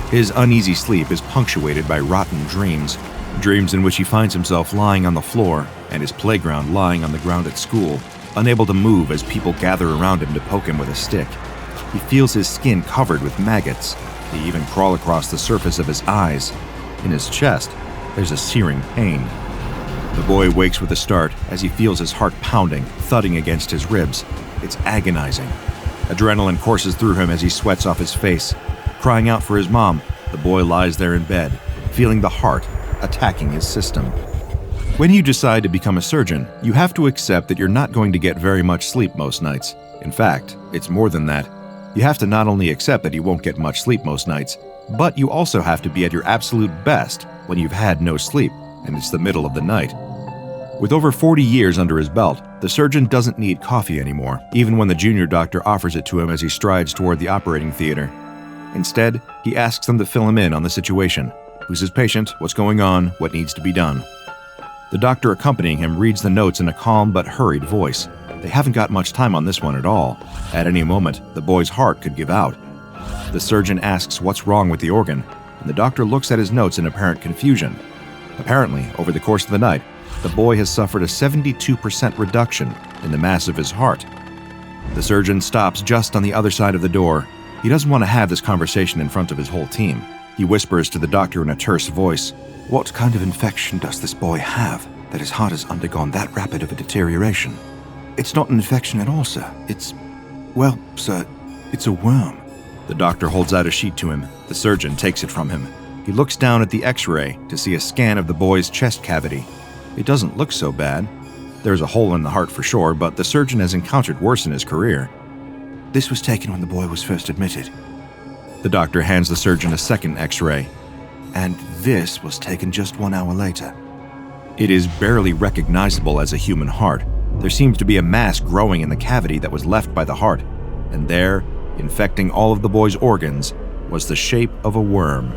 [SPEAKER 2] His uneasy sleep is punctuated by rotten dreams. Dreams in which he finds himself lying on the floor and his playground lying on the ground at school, unable to move as people gather around him to poke him with a stick. He feels his skin covered with maggots. They even crawl across the surface of his eyes. In his chest, there's a searing pain. The boy wakes with a start as he feels his heart pounding, thudding against his ribs. It's agonizing. Adrenaline courses through him as he sweats off his face. Crying out for his mom, the boy lies there in bed, feeling the heart attacking his system. When you decide to become a surgeon, you have to accept that you're not going to get very much sleep most nights. In fact, it's more than that. You have to not only accept that you won't get much sleep most nights, but you also have to be at your absolute best when you've had no sleep, and it's the middle of the night. With over 40 years under his belt, the surgeon doesn't need coffee anymore, even when the junior doctor offers it to him as he strides toward the operating theater. Instead, he asks them to fill him in on the situation. Who's his patient? What's going on? What needs to be done? The doctor accompanying him reads the notes in a calm but hurried voice. They haven't got much time on this one at all. At any moment, the boy's heart could give out. The surgeon asks what's wrong with the organ, and the doctor looks at his notes in apparent confusion. Apparently, over the course of the night, the boy has suffered a 72% reduction in the mass of his heart. The surgeon stops just on the other side of the door. He doesn't want to have this conversation in front of his whole team. He whispers to the doctor in a terse voice,
[SPEAKER 4] What kind of infection does this boy have that his heart has undergone that rapid of a deterioration? It's not an infection at all, sir. Well, sir, it's a worm.
[SPEAKER 2] The doctor holds out a sheet to him. The surgeon takes it from him. He looks down at the x-ray to see a scan of the boy's chest cavity. It doesn't look so bad. There's a hole in the heart for sure, but the surgeon has encountered worse in his career.
[SPEAKER 4] This was taken when the boy was first admitted.
[SPEAKER 2] The doctor hands the surgeon a second x-ray.
[SPEAKER 4] And this was taken just 1 hour later.
[SPEAKER 2] It is barely recognizable as a human heart. There seems to be a mass growing in the cavity that was left by the heart, and there, infecting all of the boy's organs, was the shape of a worm.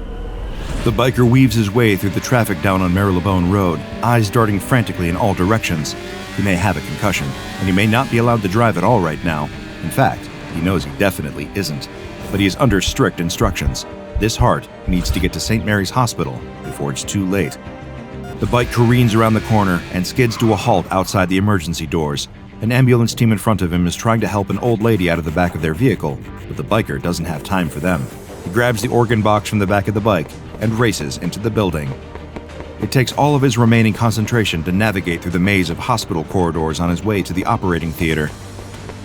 [SPEAKER 2] The biker weaves his way through the traffic down on Marylebone Road, eyes darting frantically in all directions. He may have a concussion, and he may not be allowed to drive at all right now. In fact, he knows he definitely isn't, but he is under strict instructions. This heart needs to get to St. Mary's Hospital before it's too late. The bike careens around the corner and skids to a halt outside the emergency doors. An ambulance team in front of him is trying to help an old lady out of the back of their vehicle, but the biker doesn't have time for them. He grabs the organ box from the back of the bike and races into the building. It takes all of his remaining concentration to navigate through the maze of hospital corridors on his way to the operating theater.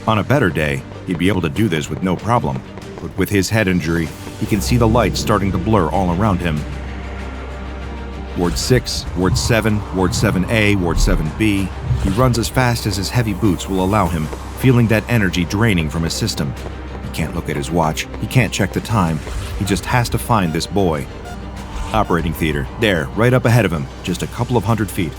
[SPEAKER 2] On a better day, he'd be able to do this with no problem, but with his head injury, he can see the lights starting to blur all around him. Ward 6, Ward 7, Ward 7A, Ward 7B. He runs as fast as his heavy boots will allow him, feeling that energy draining from his system. He can't look at his watch. He can't check the time. He just has to find this boy. Operating theater. There, right up ahead of him, just a couple of 100 feet.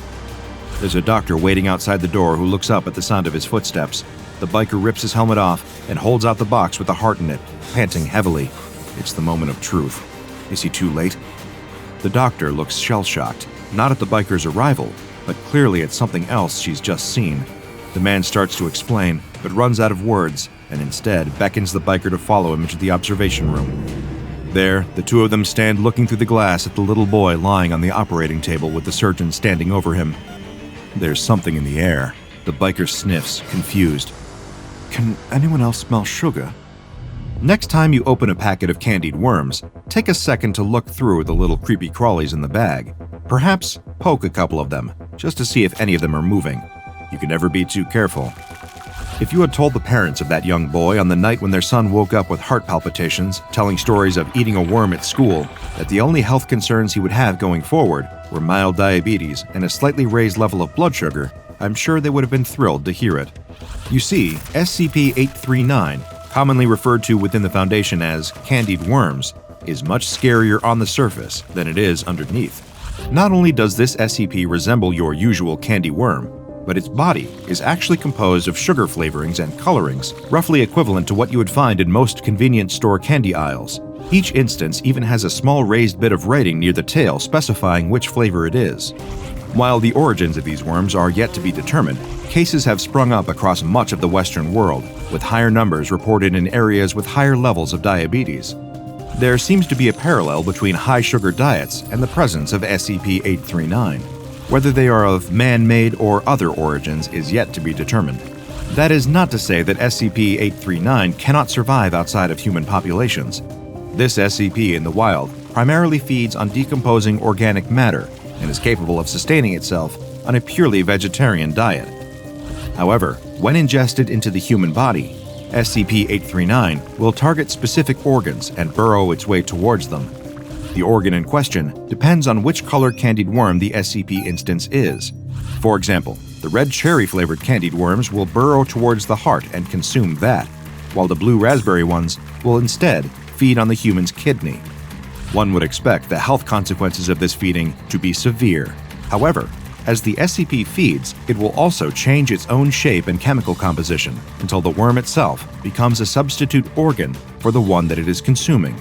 [SPEAKER 2] There's a doctor waiting outside the door who looks up at the sound of his footsteps. The biker rips his helmet off and holds out the box with the heart in it, panting heavily. It's the moment of truth. Is he too late? The doctor looks shell-shocked, not at the biker's arrival, but clearly at something else she's just seen. The man starts to explain, but runs out of words, and instead beckons the biker to follow him into the observation room. There, the two of them stand looking through the glass at the little boy lying on the operating table with the surgeon standing over him. There's something in the air. The biker sniffs, confused.
[SPEAKER 4] Can anyone else smell sugar?
[SPEAKER 2] Next time you open a packet of candied worms, take a second to look through the little creepy crawlies in the bag. Perhaps poke a couple of them, just to see if any of them are moving. You can never be too careful. If you had told the parents of that young boy on the night when their son woke up with heart palpitations, telling stories of eating a worm at school, that the only health concerns he would have going forward were mild diabetes and a slightly raised level of blood sugar, I'm sure they would have been thrilled to hear it. You see, SCP-839, commonly referred to within the Foundation as candied worms, is much scarier on the surface than it is underneath. Not only does this SCP resemble your usual candy worm, but its body is actually composed of sugar flavorings and colorings, roughly equivalent to what you would find in most convenience store candy aisles. Each instance even has a small raised bit of writing near the tail specifying which flavor it is. While the origins of these worms are yet to be determined, cases have sprung up across much of the Western world, with higher numbers reported in areas with higher levels of diabetes. There seems to be a parallel between high-sugar diets and the presence of SCP-839. Whether they are of man-made or other origins is yet to be determined. That is not to say that SCP-839 cannot survive outside of human populations. This SCP in the wild primarily feeds on decomposing organic matter and is capable of sustaining itself on a purely vegetarian diet. However, when ingested into the human body, SCP-839 will target specific organs and burrow its way towards them. The organ in question depends on which color candied worm the SCP instance is. For example, the red cherry-flavored candied worms will burrow towards the heart and consume that, while the blue raspberry ones will instead feed on the human's kidney. One would expect the health consequences of this feeding to be severe. However, as the SCP feeds, it will also change its own shape and chemical composition until the worm itself becomes a substitute organ for the one that it is consuming.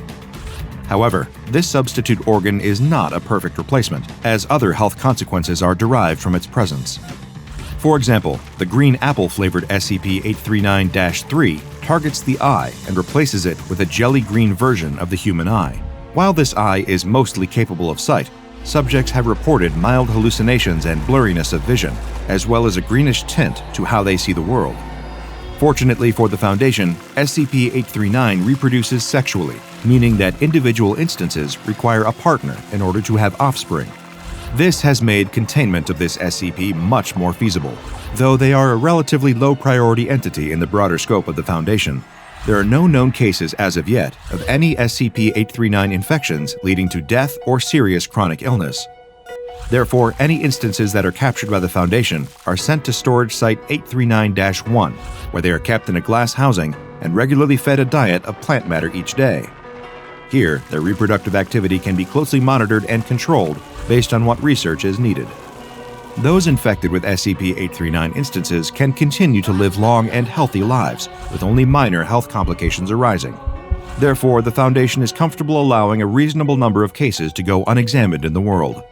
[SPEAKER 2] However, this substitute organ is not a perfect replacement, as other health consequences are derived from its presence. For example, the green apple-flavored SCP-839-3 targets the eye and replaces it with a jelly-green version of the human eye. While this eye is mostly capable of sight, subjects have reported mild hallucinations and blurriness of vision, as well as a greenish tint to how they see the world. Fortunately for the Foundation, SCP-839 reproduces sexually, meaning that individual instances require a partner in order to have offspring. This has made containment of this SCP much more feasible. Though they are a relatively low-priority entity in the broader scope of the Foundation, there are no known cases as of yet of any SCP-839 infections leading to death or serious chronic illness. Therefore, any instances that are captured by the Foundation are sent to storage site 839-1, where they are kept in a glass housing and regularly fed a diet of plant matter each day. Here, their reproductive activity can be closely monitored and controlled based on what research is needed. Those infected with SCP-839 instances can continue to live long and healthy lives, with only minor health complications arising. Therefore, the Foundation is comfortable allowing a reasonable number of cases to go unexamined in the world.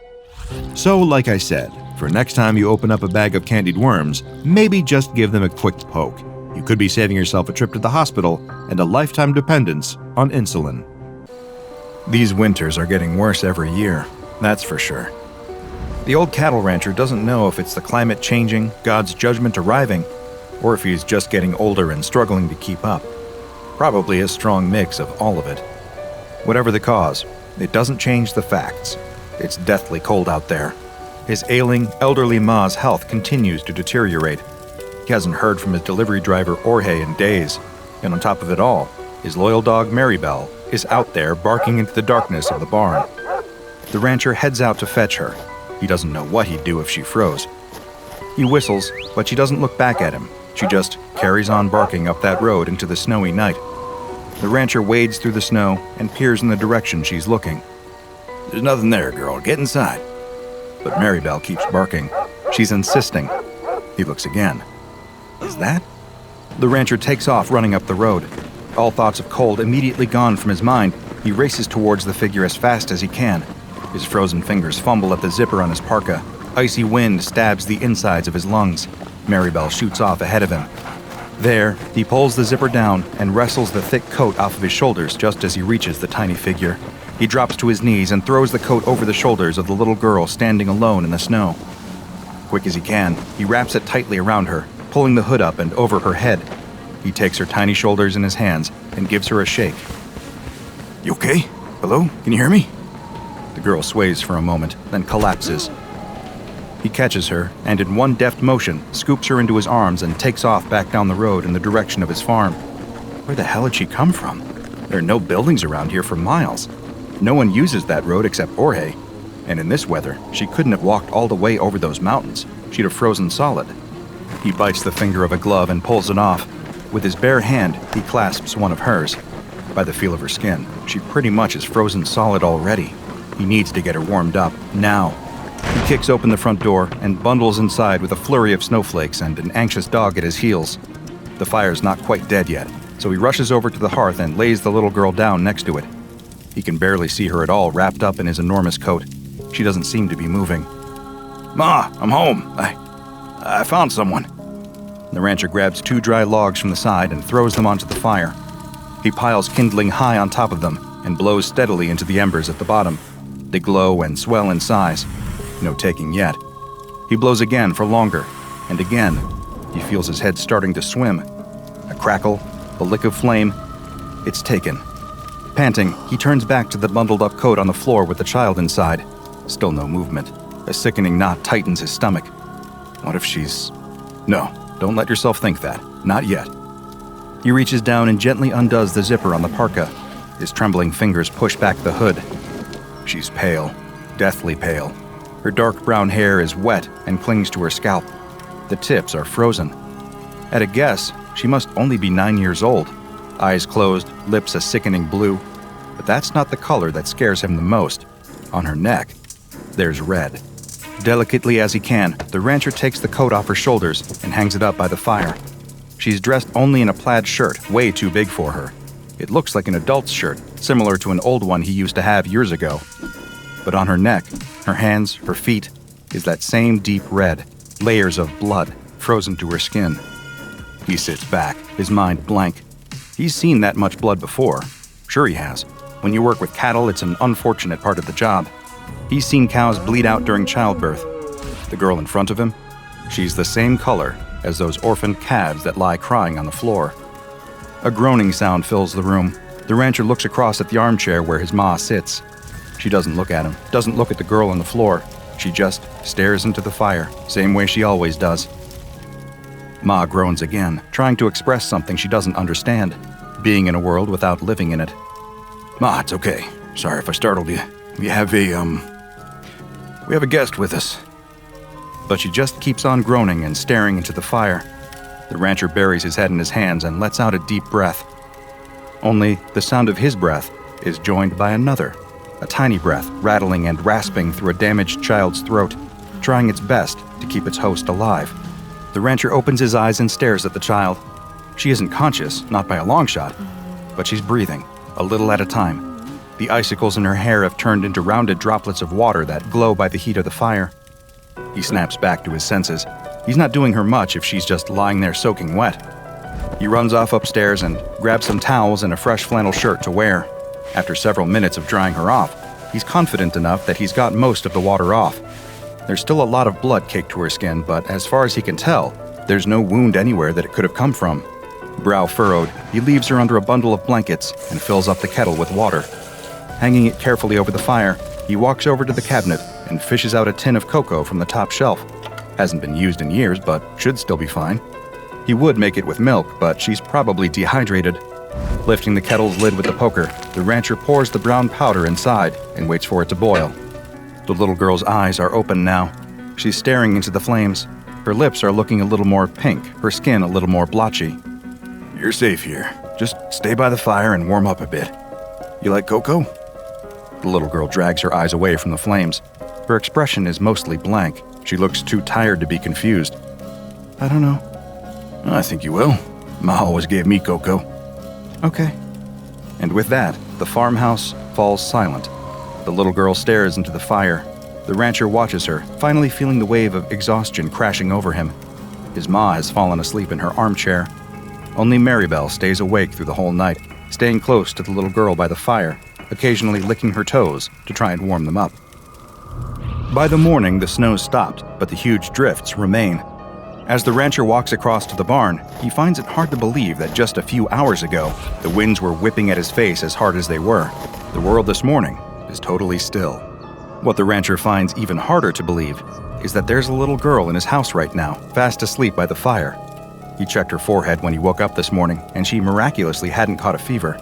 [SPEAKER 2] So, like I said, for next time you open up a bag of candied worms, maybe just give them a quick poke. You could be saving yourself a trip to the hospital and a lifetime dependence on insulin.
[SPEAKER 1] These winters are getting worse every year, that's for sure. The old cattle rancher doesn't know if it's the climate changing, God's judgment arriving, or if he's just getting older and struggling to keep up. Probably a strong mix of all of it. Whatever the cause, it doesn't change the facts. It's deathly cold out there. His ailing, elderly ma's health continues to deteriorate. He hasn't heard from his delivery driver Jorge in days, and on top of it all, his loyal dog Maribel is out there barking into the darkness of the barn. The rancher heads out to fetch her. He doesn't know what he'd do if she froze. He whistles, but she doesn't look back at him. She just carries on barking up that road into the snowy night. The rancher wades through the snow and peers in the direction she's looking. "There's nothing there, girl. Get inside." But Maribel keeps barking. She's insisting. He looks again. Is that? The rancher takes off running up the road. All thoughts of cold immediately gone from his mind, he races towards the figure as fast as he can. His frozen fingers fumble at the zipper on his parka. Icy wind stabs the insides of his lungs. Maribel shoots off ahead of him. There, he pulls the zipper down and wrestles the thick coat off of his shoulders just as he reaches the tiny figure. He drops to his knees and throws the coat over the shoulders of the little girl standing alone in the snow. Quick as he can, he wraps it tightly around her, pulling the hood up and over her head. He takes her tiny shoulders in his hands and gives her a shake. "You okay? Hello? Can you hear me?" The girl sways for a moment, then collapses. He catches her and in one deft motion scoops her into his arms and takes off back down the road in the direction of his farm. Where the hell had she come from? There are no buildings around here for miles. No one uses that road except Jorge. And in this weather, she couldn't have walked all the way over those mountains. She'd have frozen solid. He bites the finger of a glove and pulls it off. With his bare hand, he clasps one of hers. By the feel of her skin, she pretty much is frozen solid already. He needs to get her warmed up, now. He kicks open the front door and bundles inside with a flurry of snowflakes and an anxious dog at his heels. The fire's not quite dead yet, so he rushes over to the hearth and lays the little girl down next to it. He can barely see her at all wrapped up in his enormous coat. She doesn't seem to be moving. "Ma, I'm home. I found someone." The rancher grabs 2 dry logs from the side and throws them onto the fire. He piles kindling high on top of them and blows steadily into the embers at the bottom. They glow and swell in size. No taking yet. He blows again for longer, and again. He feels his head starting to swim. A crackle, a lick of flame. It's taken. Panting, he turns back to the bundled-up coat on the floor with the child inside. Still no movement. A sickening knot tightens his stomach. What if she's... No, don't let yourself think that. Not yet. He reaches down and gently undoes the zipper on the parka. His trembling fingers push back the hood. She's pale. Deathly pale. Her dark brown hair is wet and clings to her scalp. The tips are frozen. At a guess, she must only be 9 years old. Eyes closed, lips a sickening blue. But that's not the color that scares him the most. On her neck, there's red. Delicately as he can, the rancher takes the coat off her shoulders and hangs it up by the fire. She's dressed only in a plaid shirt, way too big for her. It looks like an adult's shirt, similar to an old one he used to have years ago. But on her neck, her hands, her feet, is that same deep red, layers of blood frozen to her skin. He sits back, his mind blank. He's seen that much blood before. Sure he has. When you work with cattle, it's an unfortunate part of the job. He's seen cows bleed out during childbirth. The girl in front of him, she's the same color as those orphaned calves that lie crying on the floor. A groaning sound fills the room. The rancher looks across at the armchair where his ma sits. She doesn't look at him, doesn't look at the girl on the floor. She just stares into the fire, same way she always does. Ma groans again, trying to express something she doesn't understand, being in a world without living in it. "Ma, it's okay. Sorry if I startled you. We have a guest with us." But she just keeps on groaning and staring into the fire. The rancher buries his head in his hands and lets out a deep breath. Only the sound of his breath is joined by another, a tiny breath rattling and rasping through a damaged child's throat, trying its best to keep its host alive. The rancher opens his eyes and stares at the child. She isn't conscious, not by a long shot, but she's breathing, a little at a time. The icicles in her hair have turned into rounded droplets of water that glow by the heat of the fire. He snaps back to his senses. He's not doing her much if she's just lying there soaking wet. He runs off upstairs and grabs some towels and a fresh flannel shirt to wear. After several minutes of drying her off, he's confident enough that he's got most of the water off. There's still a lot of blood caked to her skin, but as far as he can tell, there's no wound anywhere that it could have come from. Brow furrowed, he leaves her under a bundle of blankets and fills up the kettle with water. Hanging it carefully over the fire, he walks over to the cabinet and fishes out a tin of cocoa from the top shelf. Hasn't been used in years, but should still be fine. He would make it with milk, but she's probably dehydrated. Lifting the kettle's lid with the poker, the rancher pours the brown powder inside and waits for it to boil. The little girl's eyes are open now. She's staring into the flames. Her lips are looking a little more pink, her skin a little more blotchy.
[SPEAKER 4] You're safe here. Just stay by the fire and warm up a bit. You like cocoa?
[SPEAKER 1] The little girl drags her eyes away from the flames. Her expression is mostly blank. She looks too tired to be confused.
[SPEAKER 3] I don't know.
[SPEAKER 4] I think you will. Ma always gave me cocoa.
[SPEAKER 3] Okay.
[SPEAKER 1] And with that, the farmhouse falls silent. The little girl stares into the fire. The rancher watches her, finally feeling the wave of exhaustion crashing over him. His ma has fallen asleep in her armchair. Only Maribel stays awake through the whole night, staying close to the little girl by the fire, occasionally licking her toes to try and warm them up. By the morning, the snow stopped, but the huge drifts remain. As the rancher walks across to the barn, he finds it hard to believe that just a few hours ago, the winds were whipping at his face as hard as they were. The world this morning is totally still. What the rancher finds even harder to believe is that there's a little girl in his house right now, fast asleep by the fire. He checked her forehead when he woke up this morning, and she miraculously hadn't caught a fever.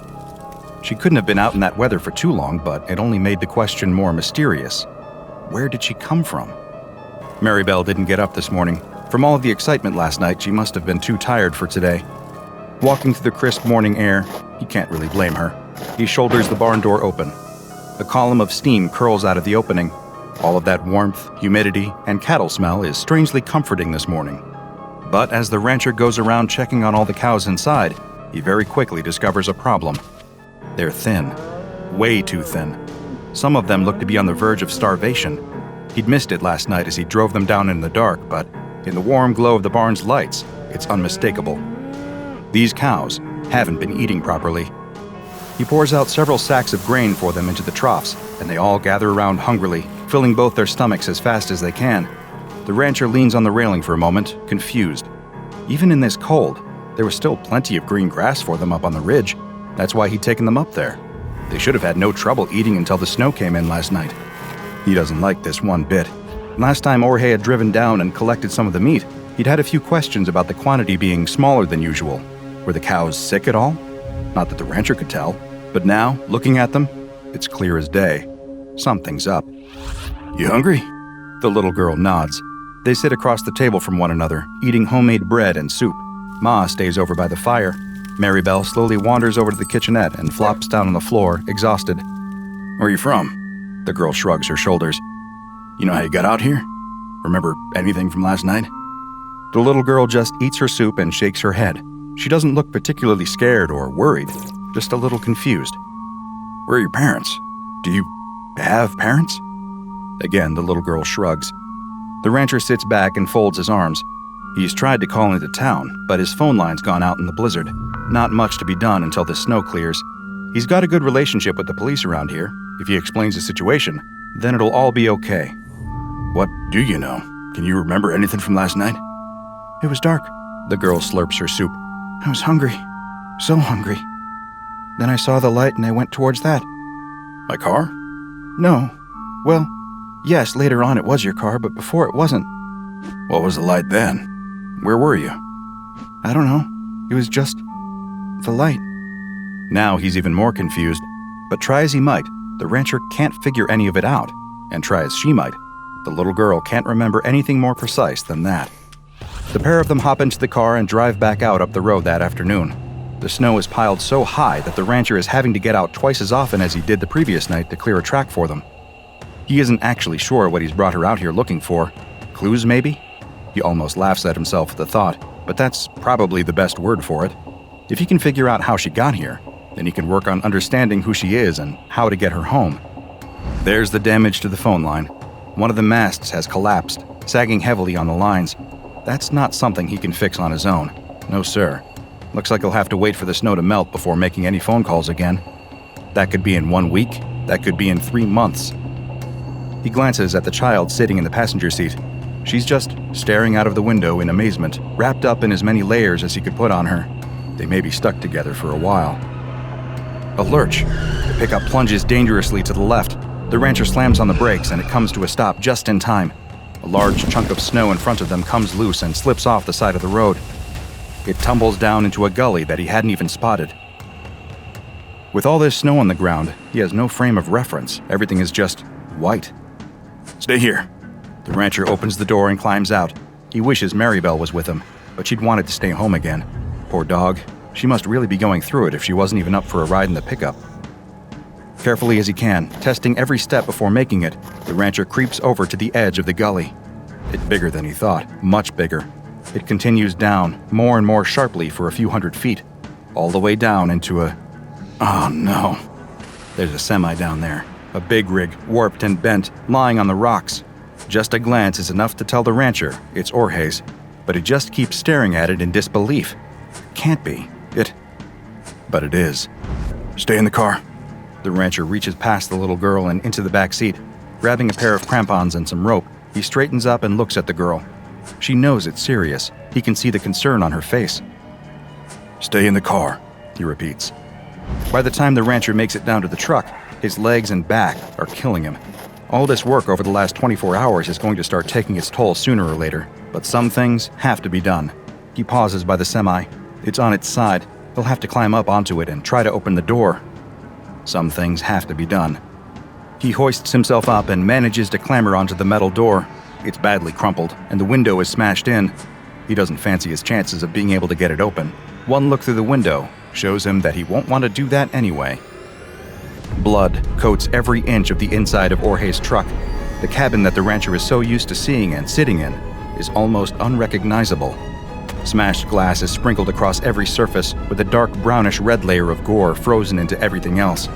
[SPEAKER 1] She couldn't have been out in that weather for too long, but it only made the question more mysterious. Where did she come from? Maribel didn't get up this morning. From all of the excitement last night, she must have been too tired for today. Walking through the crisp morning air, he can't really blame her. He shoulders the barn door open. A column of steam curls out of the opening. All of that warmth, humidity, and cattle smell is strangely comforting this morning. But as the rancher goes around checking on all the cows inside, he very quickly discovers a problem. They're thin. Way too thin. Some of them look to be on the verge of starvation. He'd missed it last night as he drove them down in the dark, but in the warm glow of the barn's lights, it's unmistakable. These cows haven't been eating properly. He pours out several sacks of grain for them into the troughs, and they all gather around hungrily, filling both their stomachs as fast as they can. The rancher leans on the railing for a moment, confused. Even in this cold, there was still plenty of green grass for them up on the ridge. That's why he'd taken them up there. They should have had no trouble eating until the snow came in last night. He doesn't like this one bit. Last time Jorge had driven down and collected some of the meat, he'd had a few questions about the quantity being smaller than usual. Were the cows sick at all? Not that the rancher could tell. But now, looking at them, it's clear as day. Something's up.
[SPEAKER 4] You hungry?
[SPEAKER 1] The little girl nods. They sit across the table from one another, eating homemade bread and soup. Ma stays over by the fire. Maribel slowly wanders over to the kitchenette and flops down on the floor, exhausted.
[SPEAKER 4] Where are you from?
[SPEAKER 1] The girl shrugs her shoulders.
[SPEAKER 4] You know how you got out here? Remember anything from last night?
[SPEAKER 1] The little girl just eats her soup and shakes her head. She doesn't look particularly scared or worried, just a little confused.
[SPEAKER 4] Where are your parents? Do you have parents?
[SPEAKER 1] Again, the little girl shrugs. The rancher sits back and folds his arms. He's tried to call into town, but his phone line's gone out in the blizzard. Not much to be done until the snow clears. He's got a good relationship with the police around here. If he explains the situation, then it'll all be okay.
[SPEAKER 4] What do you know? Can you remember anything from last night?
[SPEAKER 3] It was dark.
[SPEAKER 1] The girl slurps her soup.
[SPEAKER 3] I was hungry. So hungry. Then I saw the light and I went towards that.
[SPEAKER 4] My car?
[SPEAKER 3] No. Well, yes, later on it was your car, but before it wasn't.
[SPEAKER 4] What was the light then? Where were you?
[SPEAKER 3] I don't know. It was just the light.
[SPEAKER 1] Now he's even more confused. But try as he might, the rancher can't figure any of it out. And try as she might, the little girl can't remember anything more precise than that. The pair of them hop into the car and drive back out up the road that afternoon. The snow is piled so high that the rancher is having to get out twice as often as he did the previous night to clear a track for them. He isn't actually sure what he's brought her out here looking for. Clues, maybe? He almost laughs at himself at the thought, but that's probably the best word for it. If he can figure out how she got here, then he can work on understanding who she is and how to get her home. There's the damage to the phone line. One of the masts has collapsed, sagging heavily on the lines. That's not something he can fix on his own. No, sir. Looks like he'll have to wait for the snow to melt before making any phone calls again. That could be in 1 week. That could be in 3 months. He glances at the child sitting in the passenger seat. She's just staring out of the window in amazement, wrapped up in as many layers as he could put on her. They may be stuck together for a while. A lurch. The pickup plunges dangerously to the left. The rancher slams on the brakes and it comes to a stop just in time. A large chunk of snow in front of them comes loose and slips off the side of the road. It tumbles down into a gully that he hadn't even spotted. With all this snow on the ground, he has no frame of reference. Everything is just white. Stay here. The rancher opens the door and climbs out. He wishes Maribel was with him, but she'd wanted to stay home again. Poor dog. She must really be going through it if she wasn't even up for a ride in the pickup. Carefully as he can, testing every step before making it, the rancher creeps over to the edge of the gully. It's bigger than he thought, much bigger. It continues down, more and more sharply for a few hundred feet, all the way down into a... Oh no. There's a semi down there, a big rig, warped and bent, lying on the rocks. Just a glance is enough to tell the rancher it's Jorge's, but he just keeps staring at it in disbelief. Can't be. But it is. Stay in the car. The rancher reaches past the little girl and into the back seat. Grabbing a pair of crampons and some rope, he straightens up and looks at the girl. She knows it's serious. He can see the concern on her face. Stay in the car, he repeats. By the time the rancher makes it down to the truck, his legs and back are killing him. All this work over the last 24 hours is going to start taking its toll sooner or later, but some things have to be done. He pauses by the semi. It's on its side. He'll have to climb up onto it and try to open the door. Some things have to be done. He hoists himself up and manages to clamber onto the metal door. It's badly crumpled, and the window is smashed in. He doesn't fancy his chances of being able to get it open. One look through the window shows him that he won't want to do that anyway. Blood coats every inch of the inside of Jorge's truck. The cabin that the rancher is so used to seeing and sitting in is almost unrecognizable. Smashed glass is sprinkled across every surface with a dark brownish-red layer of gore frozen into everything else.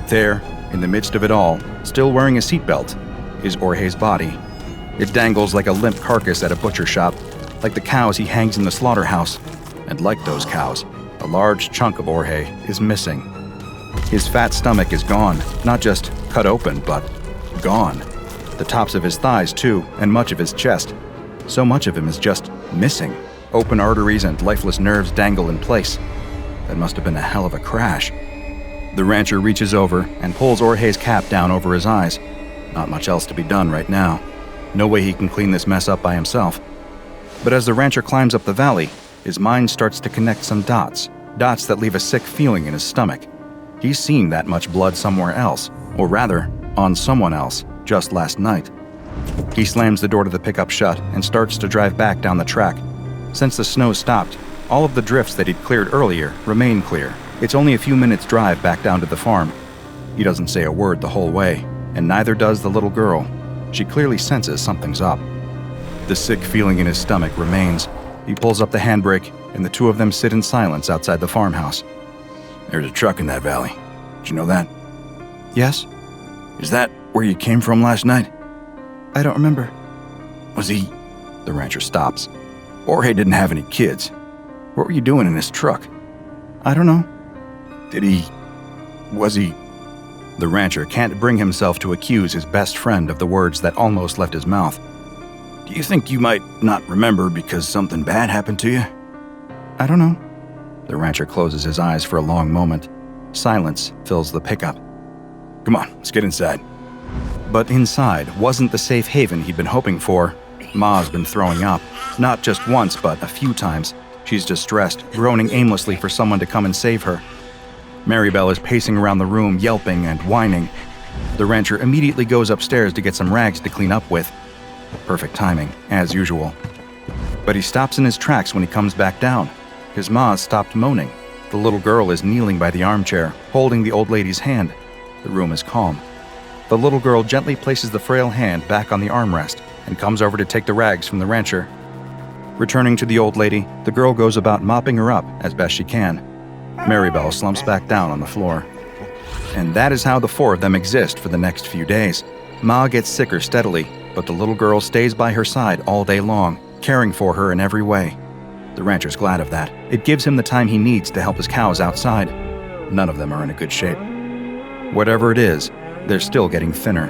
[SPEAKER 1] There, in the midst of it all, still wearing a seatbelt, is Jorge's body. It dangles like a limp carcass at a butcher shop, like the cows he hangs in the slaughterhouse. And like those cows, a large chunk of Jorge is missing. His fat stomach is gone, not just cut open, but gone. The tops of his thighs, too, and much of his chest. So much of him is just missing. Open arteries and lifeless nerves dangle in place. That must have been a hell of a crash. The rancher reaches over and pulls Jorge's cap down over his eyes. Not much else to be done right now. No way he can clean this mess up by himself. But as the rancher climbs up the valley, his mind starts to connect some dots that leave a sick feeling in his stomach. He's seen that much blood somewhere else, or rather, on someone else, just last night. He slams the door to the pickup shut and starts to drive back down the track. Since the snow stopped, all of the drifts that he'd cleared earlier remain clear. It's only a few minutes' drive back down to the farm. He doesn't say a word the whole way, and neither does the little girl. She clearly senses something's up. The sick feeling in his stomach remains. He pulls up the handbrake, and the two of them sit in silence outside the farmhouse. There's a truck in that valley. Did you know that?
[SPEAKER 3] Yes?
[SPEAKER 1] Is that where you came from last night?
[SPEAKER 3] I don't remember.
[SPEAKER 1] Was he... The rancher stops. Jorge didn't have any kids. What were you doing in his truck?
[SPEAKER 3] I don't know.
[SPEAKER 1] Was he... The rancher can't bring himself to accuse his best friend of the words that almost left his mouth. Do you think you might not remember because something bad happened to you?
[SPEAKER 3] I don't know.
[SPEAKER 1] The rancher closes his eyes for a long moment. Silence fills the pickup. Come on, let's get inside. But inside wasn't the safe haven he'd been hoping for. Ma's been throwing up. Not just once, but a few times. She's distressed, groaning aimlessly for someone to come and save her. Maribel is pacing around the room, yelping and whining. The rancher immediately goes upstairs to get some rags to clean up with. Perfect timing, as usual. But he stops in his tracks when he comes back down. His ma's stopped moaning. The little girl is kneeling by the armchair, holding the old lady's hand. The room is calm. The little girl gently places the frail hand back on the armrest and comes over to take the rags from the rancher. Returning to the old lady, the girl goes about mopping her up as best she can. Maribel slumps back down on the floor. And that is how the four of them exist for the next few days. Ma gets sicker steadily, but the little girl stays by her side all day long, caring for her in every way. The rancher's glad of that. It gives him the time he needs to help his cows outside. None of them are in a good shape. Whatever it is, they're still getting thinner.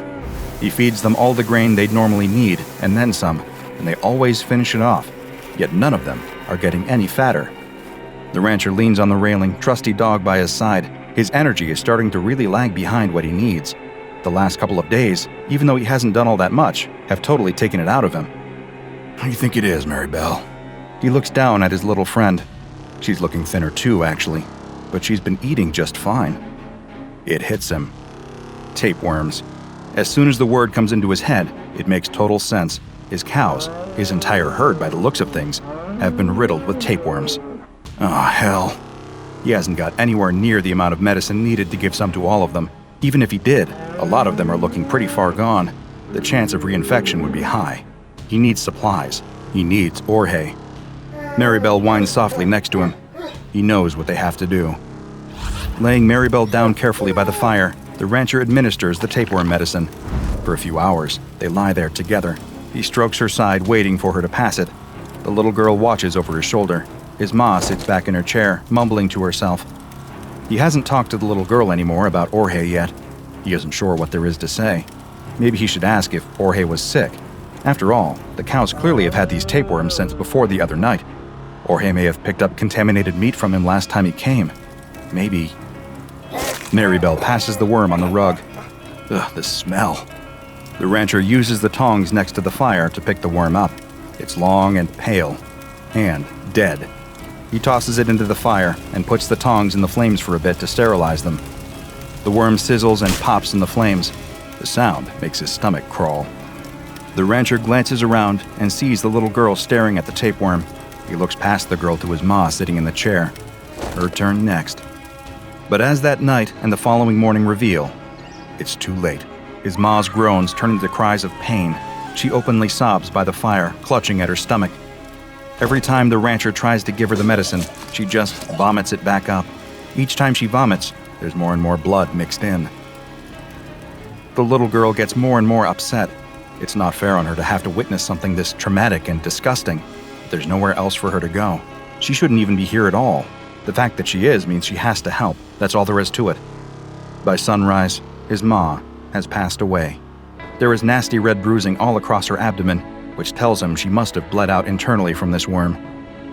[SPEAKER 1] He feeds them all the grain they'd normally need, and then some, and they always finish it off. Yet none of them are getting any fatter. The rancher leans on the railing, trusty dog by his side. His energy is starting to really lag behind what he needs. The last couple of days, even though he hasn't done all that much, have totally taken it out of him. How do you think it is, Maribel? He looks down at his little friend. She's looking thinner too, actually, but she's been eating just fine. It hits him. Tapeworms. As soon as the word comes into his head, it makes total sense. His cows, his entire herd by the looks of things, have been riddled with tapeworms. Oh, hell. He hasn't got anywhere near the amount of medicine needed to give some to all of them. Even if he did, a lot of them are looking pretty far gone. The chance of reinfection would be high. He needs supplies. He needs Jorge. Maribel whines softly next to him. He knows what they have to do. Laying Maribel down carefully by the fire, the rancher administers the tapeworm medicine. For a few hours, they lie there together. He strokes her side, waiting for her to pass it. The little girl watches over his shoulder. His ma sits back in her chair, mumbling to herself. He hasn't talked to the little girl anymore about Jorge yet. He isn't sure what there is to say. Maybe he should ask if Jorge was sick. After all, the cows clearly have had these tapeworms since before the other night. Jorge may have picked up contaminated meat from him last time he came. Maybe. Maribel passes the worm on the rug. Ugh, the smell. The rancher uses the tongs next to the fire to pick the worm up. It's long and pale, and dead. He tosses it into the fire and puts the tongs in the flames for a bit to sterilize them. The worm sizzles and pops in the flames. The sound makes his stomach crawl. The rancher glances around and sees the little girl staring at the tapeworm. He looks past the girl to his ma sitting in the chair. Her turn next. But as that night and the following morning reveal, it's too late. His ma's groans turn into cries of pain. She openly sobs by the fire, clutching at her stomach. Every time the rancher tries to give her the medicine, she just vomits it back up. Each time she vomits, there's more and more blood mixed in. The little girl gets more and more upset. It's not fair on her to have to witness something this traumatic and disgusting. There's nowhere else for her to go. She shouldn't even be here at all. The fact that she is means she has to help. That's all there is to it. By sunrise, his ma has passed away. There is nasty red bruising all across her abdomen, which tells him she must have bled out internally from this worm.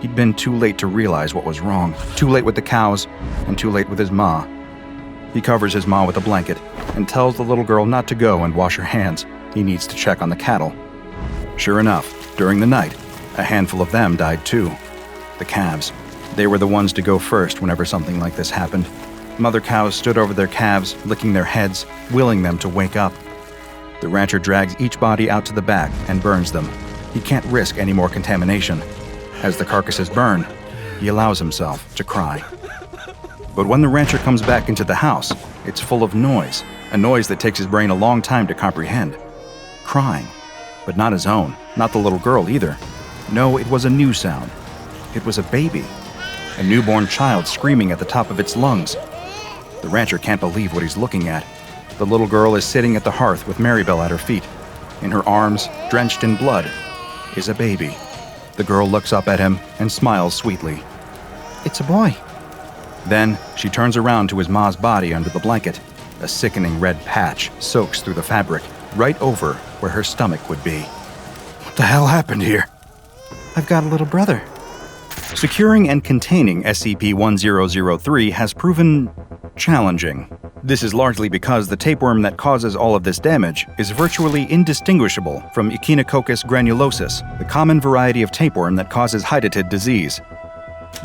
[SPEAKER 1] He'd been too late to realize what was wrong. Too late with the cows, and too late with his ma. He covers his ma with a blanket and tells the little girl not to go and wash her hands. He needs to check on the cattle. Sure enough, during the night, a handful of them died too. The calves. They were the ones to go first whenever something like this happened. Mother cows stood over their calves, licking their heads, willing them to wake up. The rancher drags each body out to the back and burns them. He can't risk any more contamination. As the carcasses burn, he allows himself to cry. But when the rancher comes back into the house, it's full of noise, a noise that takes his brain a long time to comprehend. Crying, but not his own, not the little girl either. No, it was a new sound. It was a baby, a newborn child screaming at the top of its lungs. The rancher can't believe what he's looking at. The little girl is sitting at the hearth with Maribel at her feet. In her arms, drenched in blood, is a baby. The girl looks up at him and smiles sweetly. "It's a boy." Then she turns around to his ma's body under the blanket. A sickening red patch soaks through the fabric, right over where her stomach would be. What the hell happened here?
[SPEAKER 3] I've got a little brother.
[SPEAKER 1] Securing and containing SCP-1003 has proven challenging. This is largely because the tapeworm that causes all of this damage is virtually indistinguishable from Echinococcus granulosus, the common variety of tapeworm that causes hydatid disease.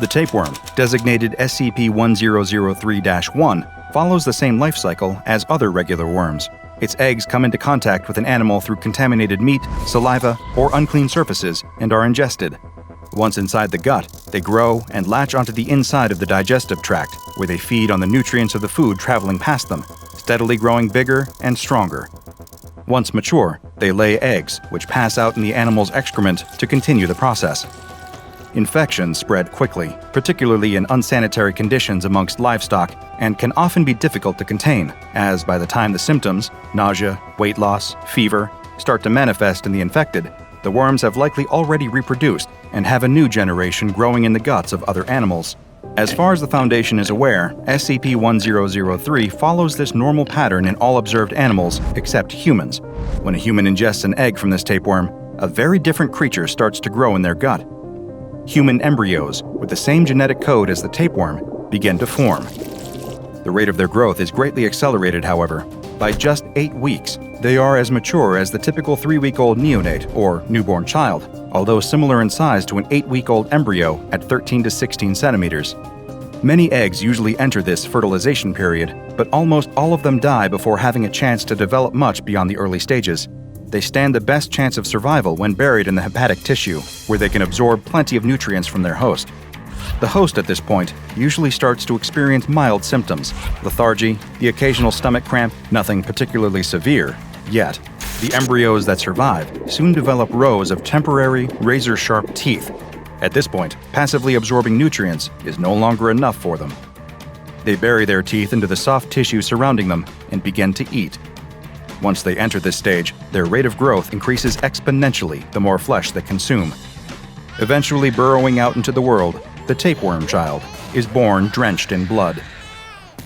[SPEAKER 1] The tapeworm, designated SCP-1003-1, follows the same life cycle as other regular worms. Its eggs come into contact with an animal through contaminated meat, saliva, or unclean surfaces and are ingested. Once inside the gut, they grow and latch onto the inside of the digestive tract, where they feed on the nutrients of the food traveling past them, steadily growing bigger and stronger. Once mature, they lay eggs, which pass out in the animal's excrement to continue the process. Infections spread quickly, particularly in unsanitary conditions amongst livestock, and can often be difficult to contain, as by the time the symptoms, nausea, weight loss, fever, start to manifest in the infected, the worms have likely already reproduced and have a new generation growing in the guts of other animals. As far as the Foundation is aware, SCP-1003 follows this normal pattern in all observed animals except humans. When a human ingests an egg from this tapeworm, a very different creature starts to grow in their gut. Human embryos, with the same genetic code as the tapeworm, begin to form. The rate of their growth is greatly accelerated, however. By just 8 weeks, they are as mature as the typical 3-week-old neonate or newborn child, although similar in size to an 8-week-old embryo at 13 to 16 centimeters.
[SPEAKER 3] Many eggs usually enter this fertilization period, but almost all of them die before having a chance to develop much beyond the early stages. They stand the best chance of survival when buried in the hepatic tissue, where they can absorb plenty of nutrients from their host. The host at this point usually starts to experience mild symptoms, lethargy, the occasional stomach cramp, nothing particularly severe, yet. The embryos that survive soon develop rows of temporary, razor-sharp teeth. At this point, passively absorbing nutrients is no longer enough for them. They bury their teeth into the soft tissue surrounding them and begin to eat. Once they enter this stage, their rate of growth increases exponentially the more flesh they consume. Eventually burrowing out into the world, the tapeworm child is born drenched in blood.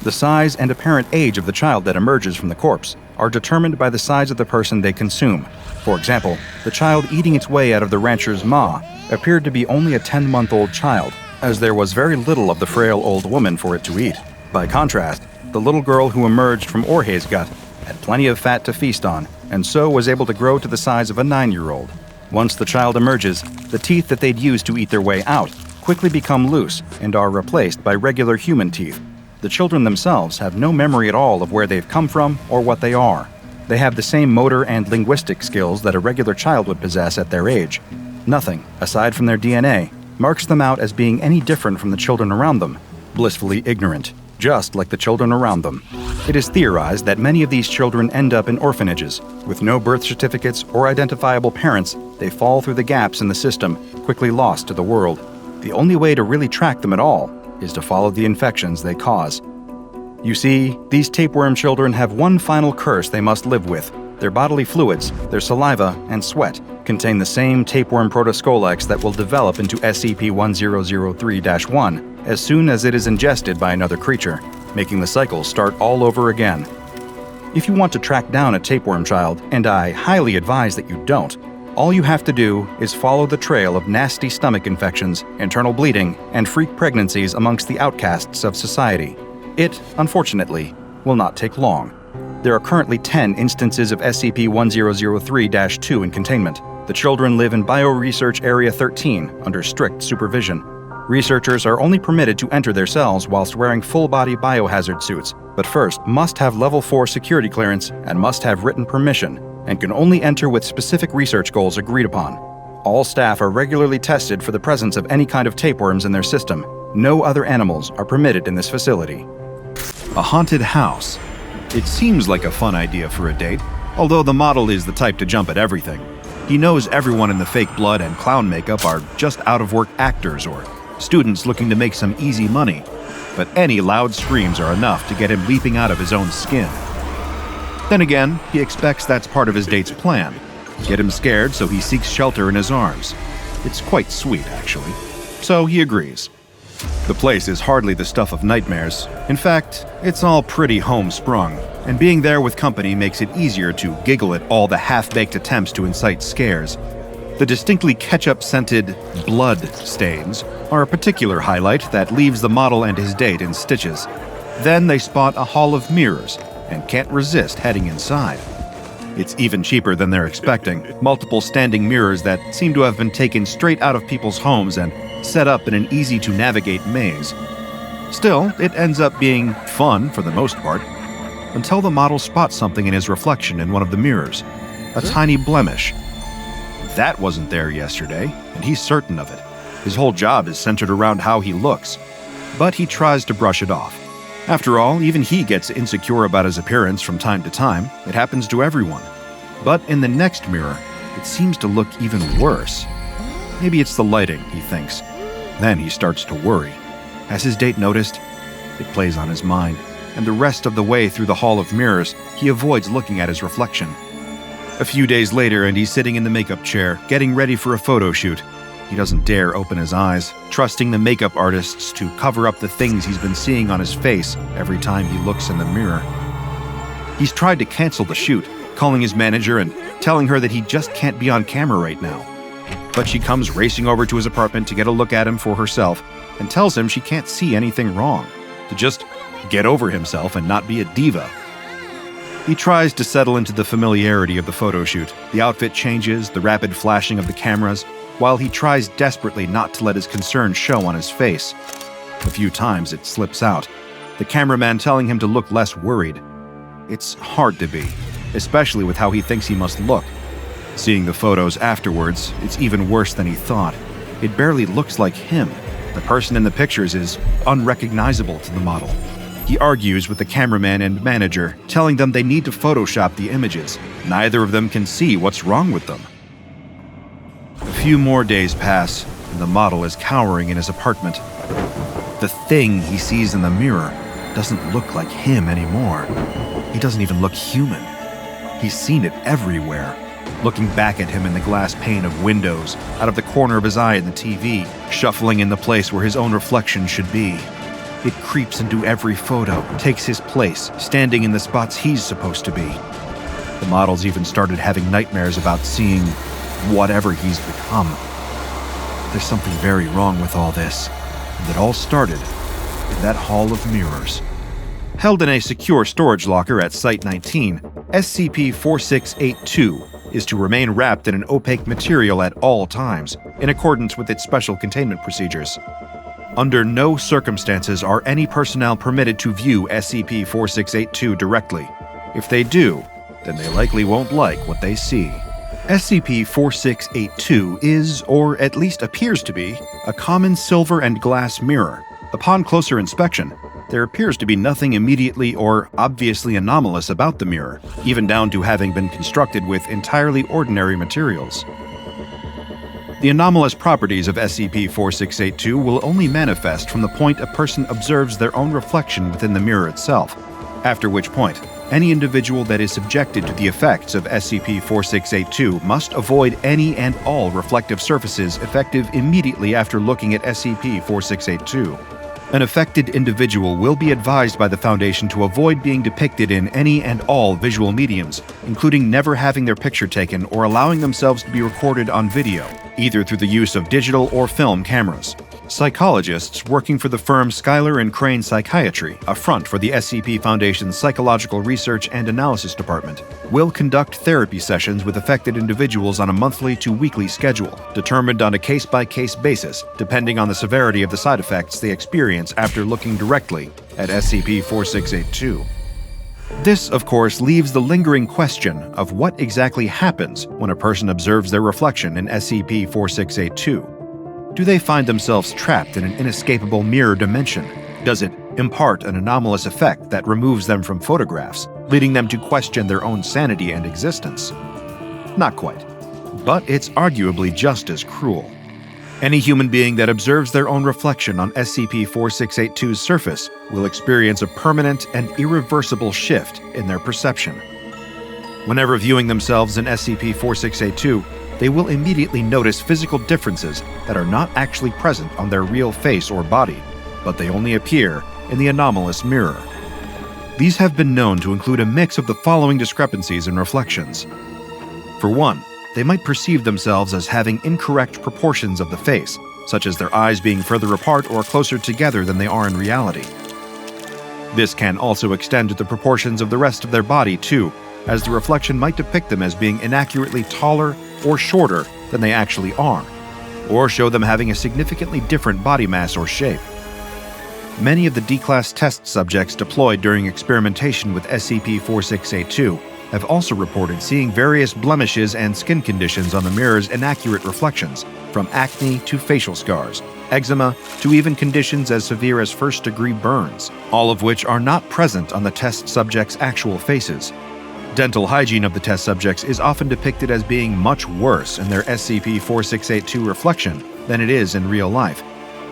[SPEAKER 3] The size and apparent age of the child that emerges from the corpse are determined by the size of the person they consume. For example, the child eating its way out of the rancher's maw appeared to be only a 10-month-old child, as there was very little of the frail old woman for it to eat. By contrast, the little girl who emerged from Orhe's gut had plenty of fat to feast on, and so was able to grow to the size of a 9-year-old. Once the child emerges, the teeth that they'd used to eat their way out quickly become loose and are replaced by regular human teeth. The children themselves have no memory at all of where they've come from or what they are. They have the same motor and linguistic skills that a regular child would possess at their age. Nothing, aside from their DNA, marks them out as being any different from the children around them, blissfully ignorant, just like the children around them. It is theorized that many of these children end up in orphanages. With no birth certificates or identifiable parents, they fall through the gaps in the system, quickly lost to the world. The only way to really track them at all is to follow the infections they cause. You see, these tapeworm children have one final curse they must live with. Their bodily fluids, their saliva and sweat, contain the same tapeworm protoscolex that will develop into SCP-1003-1 as soon as it is ingested by another creature, making the cycle start all over again. If you want to track down a tapeworm child, and I highly advise that you don't, all you have to do is follow the trail of nasty stomach infections, internal bleeding, and freak pregnancies amongst the outcasts of society. It, unfortunately, will not take long. There are currently 10 instances of SCP-1003-2 in containment. The children live in Bioresearch Area 13 under strict supervision. Researchers are only permitted to enter their cells whilst wearing full-body biohazard suits, but first must have Level 4 security clearance and must have written permission, and can only enter with specific research goals agreed upon. All staff are regularly tested for the presence of any kind of tapeworms in their system. No other animals are permitted in this facility.
[SPEAKER 2] A haunted house. It seems like a fun idea for a date, although the model is the type to jump at everything. He knows everyone in the fake blood and clown makeup are just out-of-work actors or students looking to make some easy money, but any loud screams are enough to get him leaping out of his own skin. Then again, he expects that's part of his date's plan. Get him scared so he seeks shelter in his arms. It's quite sweet, actually. So he agrees. The place is hardly the stuff of nightmares. In fact, it's all pretty homesprung, and being there with company makes it easier to giggle at all the half-baked attempts to incite scares. The distinctly ketchup-scented blood stains are a particular highlight that leaves the model and his date in stitches. Then they spot a hall of mirrors and can't resist heading inside. It's even cheaper than they're expecting. Multiple standing mirrors that seem to have been taken straight out of people's homes and set up in an easy-to-navigate maze. Still, it ends up being fun for the most part, until the model spots something in his reflection in one of the mirrors. A tiny blemish. That wasn't there yesterday, and he's certain of it. His whole job is centered around how he looks. But he tries to brush it off. After all, even he gets insecure about his appearance from time to time. It happens to everyone. But in the next mirror, it seems to look even worse. Maybe it's the lighting, he thinks. Then he starts to worry. Has his date noticed? It plays on his mind, and the rest of the way through the hall of mirrors, he avoids looking at his reflection. A few days later, and he's sitting in the makeup chair, getting ready for a photo shoot. He doesn't dare open his eyes, trusting the makeup artists to cover up the things he's been seeing on his face every time he looks in the mirror. He's tried to cancel the shoot, calling his manager and telling her that he just can't be on camera right now. But she comes racing over to his apartment to get a look at him for herself and tells him she can't see anything wrong, to just get over himself and not be a diva. He tries to settle into the familiarity of the photo shoot. The outfit changes, the rapid flashing of the cameras, while he tries desperately not to let his concern show on his face. A few times it slips out, the cameraman telling him to look less worried. It's hard to be, especially with how he thinks he must look. Seeing the photos afterwards, it's even worse than he thought. It barely looks like him. The person in the pictures is unrecognizable to the model. He argues with the cameraman and manager, telling them they need to Photoshop the images. Neither of them can see what's wrong with them. A few more days pass, and the model is cowering in his apartment. The thing he sees in the mirror doesn't look like him anymore. He doesn't even look human. He's seen it everywhere. Looking back at him in the glass pane of windows, out of the corner of his eye in the TV, shuffling in the place where his own reflection should be. It creeps into every photo, takes his place, standing in the spots he's supposed to be. The model's even started having nightmares about seeing whatever he's become. There's something very wrong with all this, and it all started in that hall of mirrors. Held in a secure storage locker at Site-19, SCP-4682 is to remain wrapped in an opaque material at all times, in accordance with its special containment procedures. Under no circumstances are any personnel permitted to view SCP-4682 directly. If they do, then they likely won't like what they see. SCP-4682 is, or at least appears to be, a common silver and glass mirror. Upon closer inspection, there appears to be nothing immediately or obviously anomalous about the mirror, even down to having been constructed with entirely ordinary materials. The anomalous properties of SCP-4682 will only manifest from the point a person observes their own reflection within the mirror itself, after which point, any individual that is subjected to the effects of SCP-4682 must avoid any and all reflective surfaces effective immediately after looking at SCP-4682. An affected individual will be advised by the Foundation to avoid being depicted in any and all visual mediums, including never having their picture taken or allowing themselves to be recorded on video, either through the use of digital or film cameras. Psychologists working for the firm Schuyler and Crane Psychiatry, a front for the SCP Foundation's Psychological Research and Analysis Department, will conduct therapy sessions with affected individuals on a monthly to weekly schedule, determined on a case-by-case basis, depending on the severity of the side effects they experience after looking directly at SCP-4682. This, of course, leaves the lingering question of what exactly happens when a person observes their reflection in SCP-4682. Do they find themselves trapped in an inescapable mirror dimension? Does it impart an anomalous effect that removes them from photographs, leading them to question their own sanity and existence? Not quite, but it's arguably just as cruel. Any human being that observes their own reflection on SCP-4682's surface will experience a permanent and irreversible shift in their perception. Whenever viewing themselves in SCP-4682, they will immediately notice physical differences that are not actually present on their real face or body, but they only appear in the anomalous mirror. These have been known to include a mix of the following discrepancies in reflections. For one, they might perceive themselves as having incorrect proportions of the face, such as their eyes being further apart or closer together than they are in reality. This can also extend to the proportions of the rest of their body too, as the reflection might depict them as being inaccurately taller or shorter than they actually are, or show them having a significantly different body mass or shape. Many of the D-Class test subjects deployed during experimentation with SCP-4682 have also reported seeing various blemishes and skin conditions on the mirror's inaccurate reflections, from acne to facial scars, eczema to even conditions as severe as first-degree burns, all of which are not present on the test subjects' actual faces. Dental hygiene of the test subjects is often depicted as being much worse in their SCP-4682 reflection than it is in real life,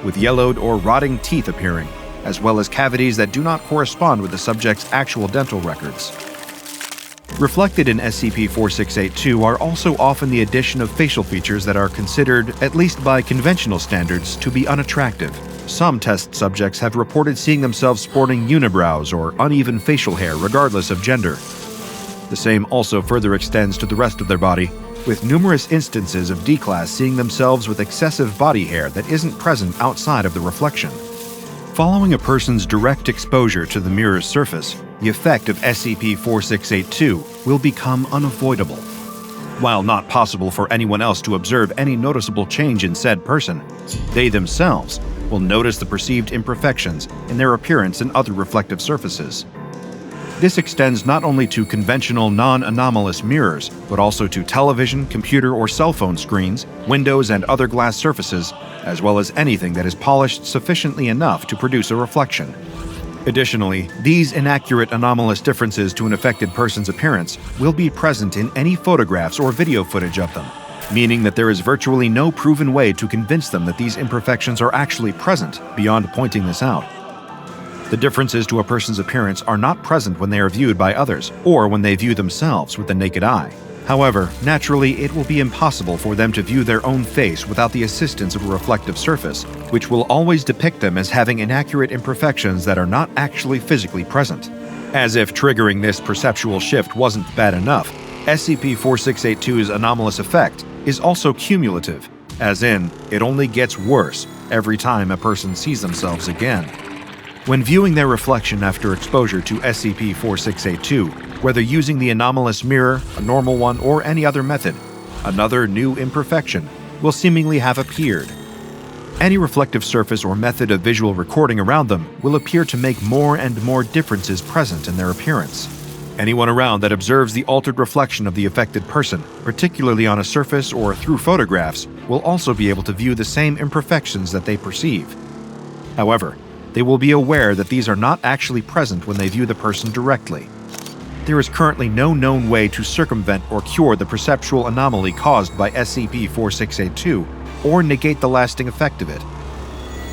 [SPEAKER 2] with yellowed or rotting teeth appearing, as well as cavities that do not correspond with the subject's actual dental records. Reflected in SCP-4682 are also often the addition of facial features that are considered, at least by conventional standards, to be unattractive. Some test subjects have reported seeing themselves sporting unibrows or uneven facial hair regardless of gender. The same also further extends to the rest of their body, with numerous instances of D-Class seeing themselves with excessive body hair that isn't present outside of the reflection. Following a person's direct exposure to the mirror's surface, the effect of SCP-4682 will become unavoidable. While not possible for anyone else to observe any noticeable change in said person, they themselves will notice the perceived imperfections in their appearance and other reflective surfaces. This extends not only to conventional non-anomalous mirrors, but also to television, computer, or cell phone screens, windows, and other glass surfaces, as well as anything that is polished sufficiently enough to produce a reflection. Additionally, these inaccurate anomalous differences to an affected person's appearance will be present in any photographs or video footage of them, meaning that there is virtually no proven way to convince them that these imperfections are actually present beyond pointing this out. The differences to a person's appearance are not present when they are viewed by others, or when they view themselves with the naked eye. However, naturally, it will be impossible for them to view their own face without the assistance of a reflective surface, which will always depict them as having inaccurate imperfections that are not actually physically present. As if triggering this perceptual shift wasn't bad enough, SCP-4682's anomalous effect is also cumulative, as in, it only gets worse every time a person sees themselves again. When viewing their reflection after exposure to SCP-4682, whether using the anomalous mirror, a normal one, or any other method, another new imperfection will seemingly have appeared. Any reflective surface or method of visual recording around them will appear to make more and more differences present in their appearance. Anyone around that observes the altered reflection of the affected person, particularly on a surface or through photographs, will also be able to view the same imperfections that they perceive. However, they will be aware that these are not actually present when they view the person directly. There is currently no known way to circumvent or cure the perceptual anomaly caused by SCP-4682 or negate the lasting effect of it.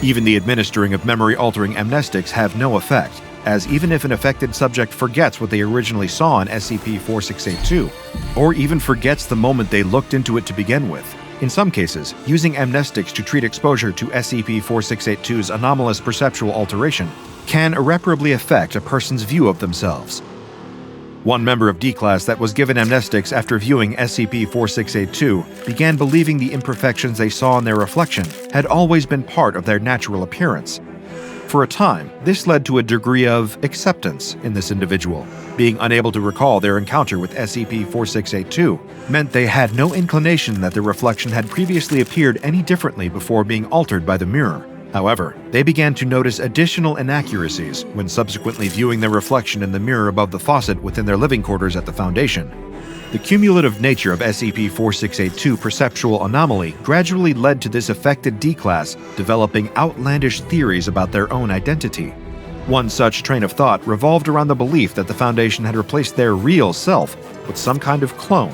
[SPEAKER 2] Even the administering of memory-altering amnestics have no effect, as even if an affected subject forgets what they originally saw in SCP-4682, or even forgets the moment they looked into it to begin with, in some cases, using amnestics to treat exposure to SCP-4682's anomalous perceptual alteration can irreparably affect a person's view of themselves. One member of D-Class that was given amnestics after viewing SCP-4682 began believing the imperfections they saw in their reflection had always been part of their natural appearance. For a time, this led to a degree of acceptance in this individual. Being unable to recall their encounter with SCP-4682 meant they had no inclination that their reflection had previously appeared any differently before being altered by the mirror. However, they began to notice additional inaccuracies when subsequently viewing their reflection in the mirror above the faucet within their living quarters at the Foundation. The cumulative nature of SCP-4682 perceptual anomaly gradually led to this affected D-Class developing outlandish theories about their own identity. One such train of thought revolved around the belief that the Foundation had replaced their real self with some kind of clone,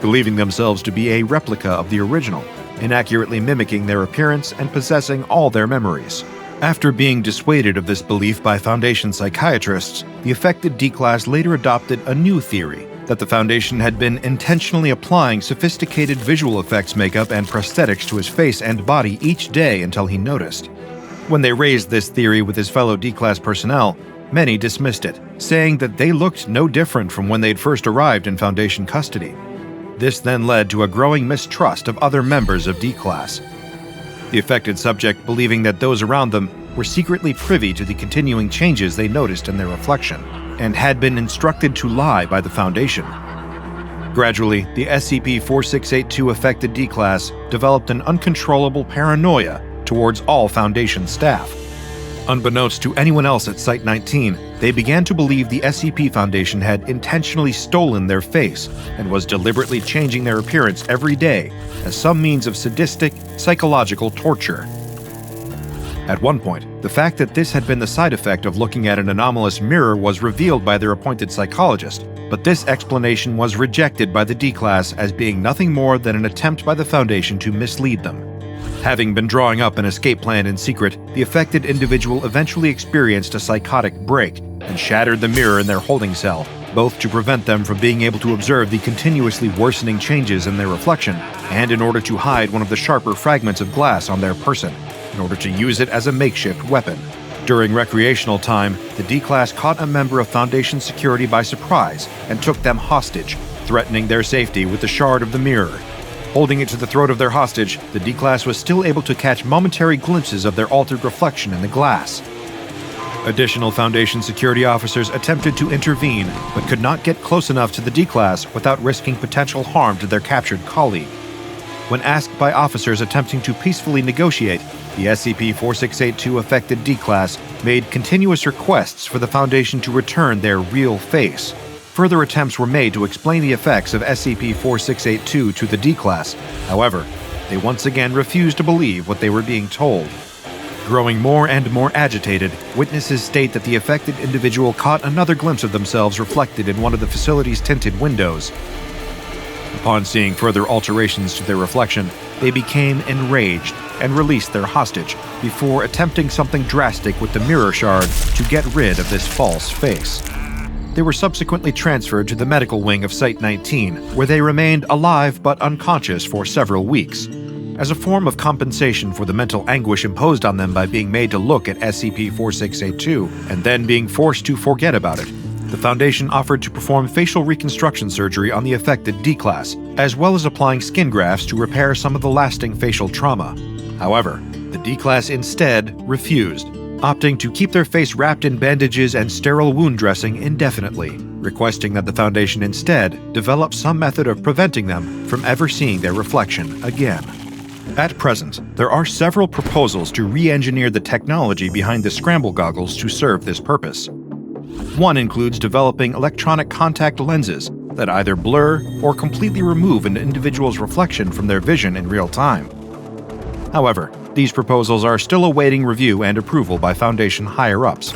[SPEAKER 2] believing themselves to be a replica of the original, inaccurately mimicking their appearance and possessing all their memories. After being dissuaded of this belief by Foundation psychiatrists, the affected D-Class later adopted a new theory that the Foundation had been intentionally applying sophisticated visual effects makeup and prosthetics to his face and body each day until he noticed. When they raised this theory with his fellow D-Class personnel, many dismissed it, saying that they looked no different from when they'd first arrived in Foundation custody. This then led to a growing mistrust of other members of D-Class. The affected subject believing that those around them were secretly privy to the continuing changes they noticed in their reflection, and had been instructed to lie by the Foundation. Gradually, the SCP-4682 affected D-Class developed an uncontrollable paranoia towards all Foundation staff. Unbeknownst to anyone else at Site-19, they began to believe the SCP Foundation had intentionally stolen their face and was deliberately changing their appearance every day as some means of sadistic, psychological torture. At one point, the fact that this had been the side effect of looking at an anomalous mirror was revealed by their appointed psychologist, but this explanation was rejected by the D-Class as being nothing more than an attempt by the Foundation to mislead them. Having been drawing up an escape plan in secret, the affected individual eventually experienced a psychotic break and shattered the mirror in their holding cell, both to prevent them from being able to observe the continuously worsening changes in their reflection, and in order to hide one of the sharper fragments of glass on their person, in order to use it as a makeshift weapon. During recreational time, the D-Class caught a member of Foundation security by surprise and took them hostage, threatening their safety with the shard of the mirror. Holding it to the throat of their hostage, the D-Class was still able to catch momentary glimpses of their altered reflection in the glass. Additional Foundation security officers attempted to intervene, but could not get close enough to the D-Class without risking potential harm to their captured colleague. When asked by officers attempting to peacefully negotiate, the SCP-4682 affected D-Class made continuous requests for the Foundation to return their real face. Further attempts were made to explain the effects of SCP-4682 to the D-Class. However, they once again refused to believe what they were being told. Growing more and more agitated, witnesses state that the affected individual caught another glimpse of themselves reflected in one of the facility's tinted windows. Upon seeing further alterations to their reflection, they became enraged and released their hostage before attempting something drastic with the mirror shard to get rid of this false face. They were subsequently transferred to the medical wing of Site-19, where they remained alive but unconscious for several weeks. As a form of compensation for the mental anguish imposed on them by being made to look at SCP-4682 and then being forced to forget about it, the Foundation offered to perform facial reconstruction surgery on the affected D-Class, as well as applying skin grafts to repair some of the lasting facial trauma. However, the D-Class instead refused, opting to keep their face wrapped in bandages and sterile wound dressing indefinitely, requesting that the Foundation instead develop some method of preventing them from ever seeing their reflection again. At present, there are several proposals to re-engineer the technology behind the scramble goggles to serve this purpose. One includes developing electronic contact lenses that either blur or completely remove an individual's reflection from their vision in real time. However, these proposals are still awaiting review and approval by Foundation higher-ups.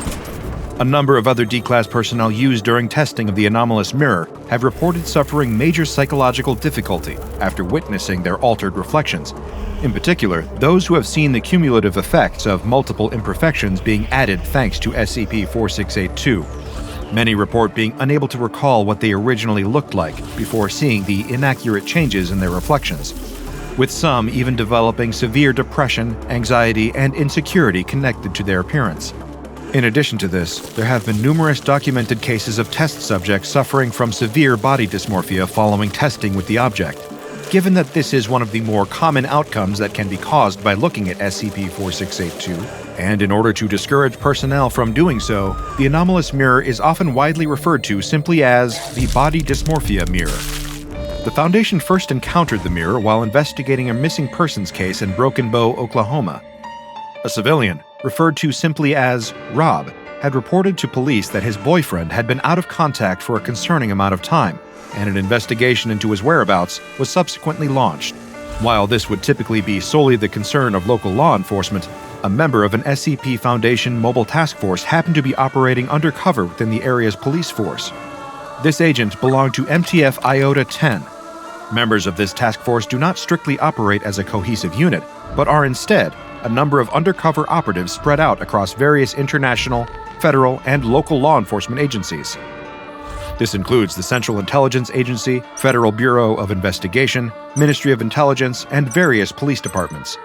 [SPEAKER 2] A number of other D-Class personnel used during testing of the anomalous mirror have reported suffering major psychological difficulty after witnessing their altered reflections. In particular, those who have seen the cumulative effects of multiple imperfections being added thanks to SCP-4682. Many report being unable to recall what they originally looked like before seeing the inaccurate changes in their reflections, with some even developing severe depression, anxiety, and insecurity connected to their appearance. In addition to this, there have been numerous documented cases of test subjects suffering from severe body dysmorphia following testing with the object. Given that this is one of the more common outcomes that can be caused by looking at SCP-4682, and in order to discourage personnel from doing so, the anomalous mirror is often widely referred to simply as the body dysmorphia mirror. The Foundation first encountered the mirror while investigating a missing persons case in Broken Bow, Oklahoma. A civilian, referred to simply as Rob, had reported to police that his boyfriend had been out of contact for a concerning amount of time, and an investigation into his whereabouts was subsequently launched. While this would typically be solely the concern of local law enforcement, a member of an SCP Foundation mobile task force happened to be operating undercover within the area's police force. This agent belonged to MTF Iota-10. Members of this task force do not strictly operate as a cohesive unit, but are instead a number of undercover operatives spread out across various international, federal, and local law enforcement agencies. This includes the Central Intelligence Agency, Federal Bureau of Investigation, Ministry of Intelligence, and various police departments.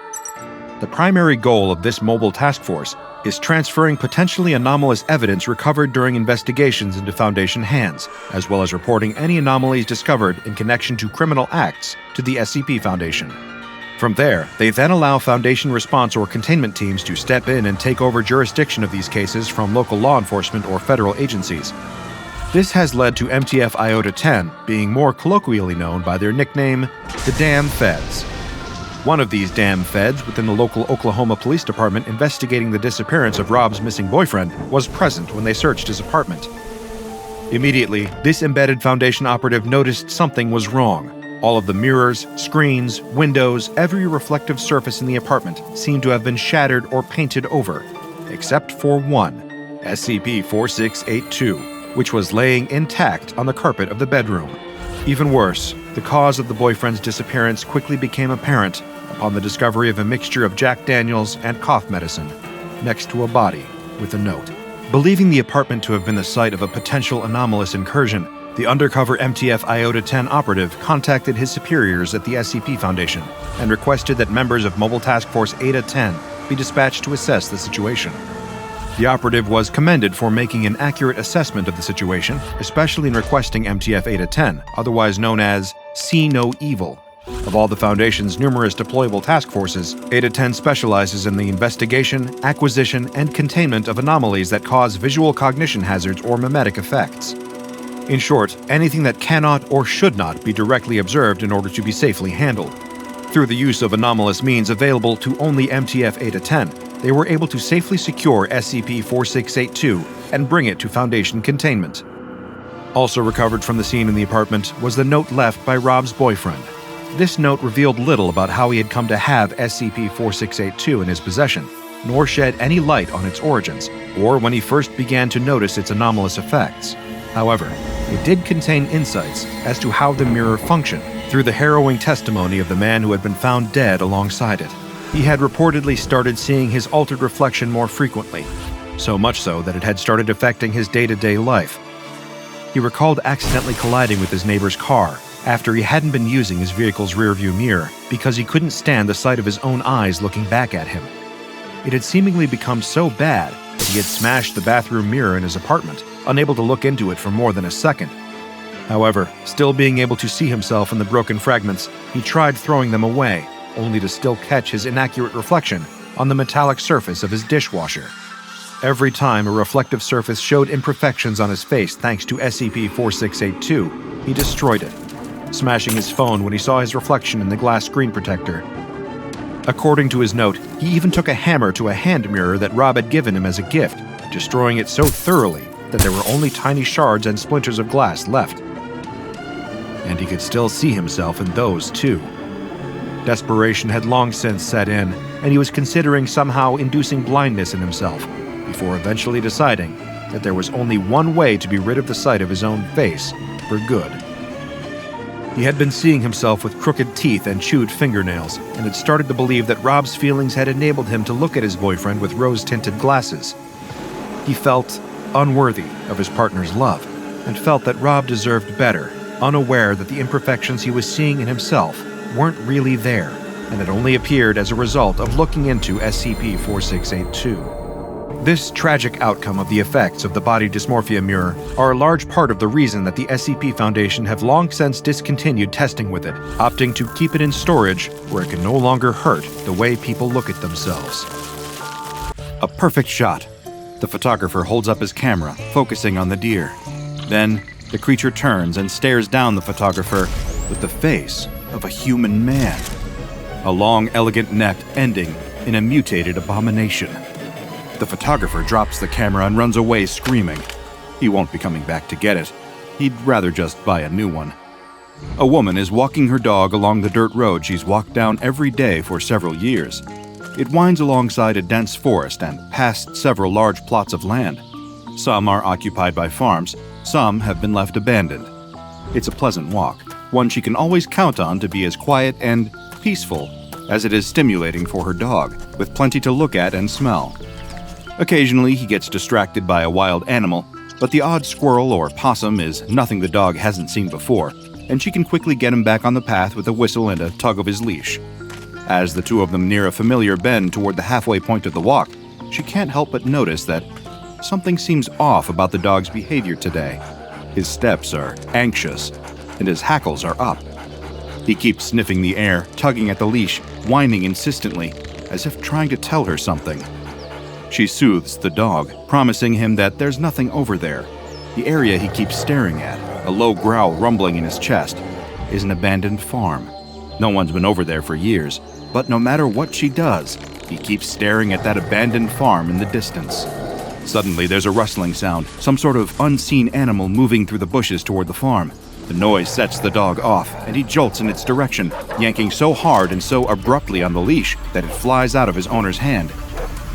[SPEAKER 2] The primary goal of this mobile task force is transferring potentially anomalous evidence recovered during investigations into Foundation hands, as well as reporting any anomalies discovered in connection to criminal acts to the SCP Foundation. From there, they then allow Foundation response or containment teams to step in and take over jurisdiction of these cases from local law enforcement or federal agencies. This has led to MTF Iota-10 being more colloquially known by their nickname, the Damn Feds. One of these damn feds within the local Oklahoma Police Department investigating the disappearance of Rob's missing boyfriend was present when they searched his apartment. Immediately, this embedded Foundation operative noticed something was wrong. All of the mirrors, screens, windows, every reflective surface in the apartment seemed to have been shattered or painted over, except for one, SCP-4682, which was laying intact on the carpet of the bedroom. Even worse, the cause of the boyfriend's disappearance quickly became apparent upon the discovery of a mixture of Jack Daniels and cough medicine next to a body with a note. Believing the apartment to have been the site of a potential anomalous incursion, the undercover MTF Iota-10 operative contacted his superiors at the SCP Foundation and requested that members of Mobile Task Force Eta-10 be dispatched to assess the situation. The operative was commended for making an accurate assessment of the situation, especially in requesting MTF Eta-10, otherwise known as See No Evil. Of all the Foundation's numerous deployable task forces, Eta-10 specializes in the investigation, acquisition, and containment of anomalies that cause visual cognition hazards or mimetic effects. In short, anything that cannot or should not be directly observed in order to be safely handled. Through the use of anomalous means available to only MTF-810, they were able to safely secure SCP-4682 and bring it to Foundation containment. Also recovered from the scene in the apartment was the note left by Rob's boyfriend. This note revealed little about how he had come to have SCP-4682 in his possession, nor shed any light on its origins, or when he first began to notice its anomalous effects. However, it did contain insights as to how the mirror functioned through the harrowing testimony of the man who had been found dead alongside it. He had reportedly started seeing his altered reflection more frequently, so much so that it had started affecting his day-to-day life. He recalled accidentally colliding with his neighbor's car after he hadn't been using his vehicle's rearview mirror because he couldn't stand the sight of his own eyes looking back at him. It had seemingly become so bad that he had smashed the bathroom mirror in his apartment, unable to look into it for more than a second. However, still being able to see himself in the broken fragments, he tried throwing them away, only to still catch his inaccurate reflection on the metallic surface of his dishwasher. Every time a reflective surface showed imperfections on his face thanks to SCP-4682, he destroyed it, smashing his phone when he saw his reflection in the glass screen protector. According to his note, he even took a hammer to a hand mirror that Rob had given him as a gift, destroying it so thoroughly that there were only tiny shards and splinters of glass left. And he could still see himself in those, too. Desperation had long since set in, and he was considering somehow inducing blindness in himself, before eventually deciding that there was only one way to be rid of the sight of his own face for good. He had been seeing himself with crooked teeth and chewed fingernails, and had started to believe that Rob's feelings had enabled him to look at his boyfriend with rose-tinted glasses. He felt unworthy of his partner's love, and felt that Rob deserved better, unaware that the imperfections he was seeing in himself weren't really there, and had only appeared as a result of looking into SCP-4682. This tragic outcome of the effects of the body dysmorphia mirror are a large part of the reason that the SCP Foundation have long since discontinued testing with it, opting to keep it in storage where it can no longer hurt the way people look at themselves.
[SPEAKER 1] A perfect shot. The photographer holds up his camera, focusing on the deer. Then, the creature turns and stares down the photographer with the face of a human man. A long, elegant neck ending in a mutated abomination. The photographer drops the camera and runs away screaming. He won't be coming back to get it. He'd rather just buy a new one. A woman is walking her dog along the dirt road she's walked down every day for several years. It winds alongside a dense forest and past several large plots of land. Some are occupied by farms, some have been left abandoned. It's a pleasant walk, one she can always count on to be as quiet and peaceful as it is stimulating for her dog, with plenty to look at and smell. Occasionally, he gets distracted by a wild animal, but the odd squirrel or possum is nothing the dog hasn't seen before, and she can quickly get him back on the path with a whistle and a tug of his leash. As the two of them near a familiar bend toward the halfway point of the walk, she can't help but notice that something seems off about the dog's behavior today. His steps are anxious, and his hackles are up. He keeps sniffing the air, tugging at the leash, whining insistently, as if trying to tell her something. She soothes the dog, promising him that there's nothing over there. The area he keeps staring at, a low growl rumbling in his chest, is an abandoned farm. No one's been over there for years, but no matter what she does, he keeps staring at that abandoned farm in the distance. Suddenly, there's a rustling sound, some sort of unseen animal moving through the bushes toward the farm. The noise sets the dog off, and he jolts in its direction, yanking so hard and so abruptly on the leash that it flies out of his owner's hand.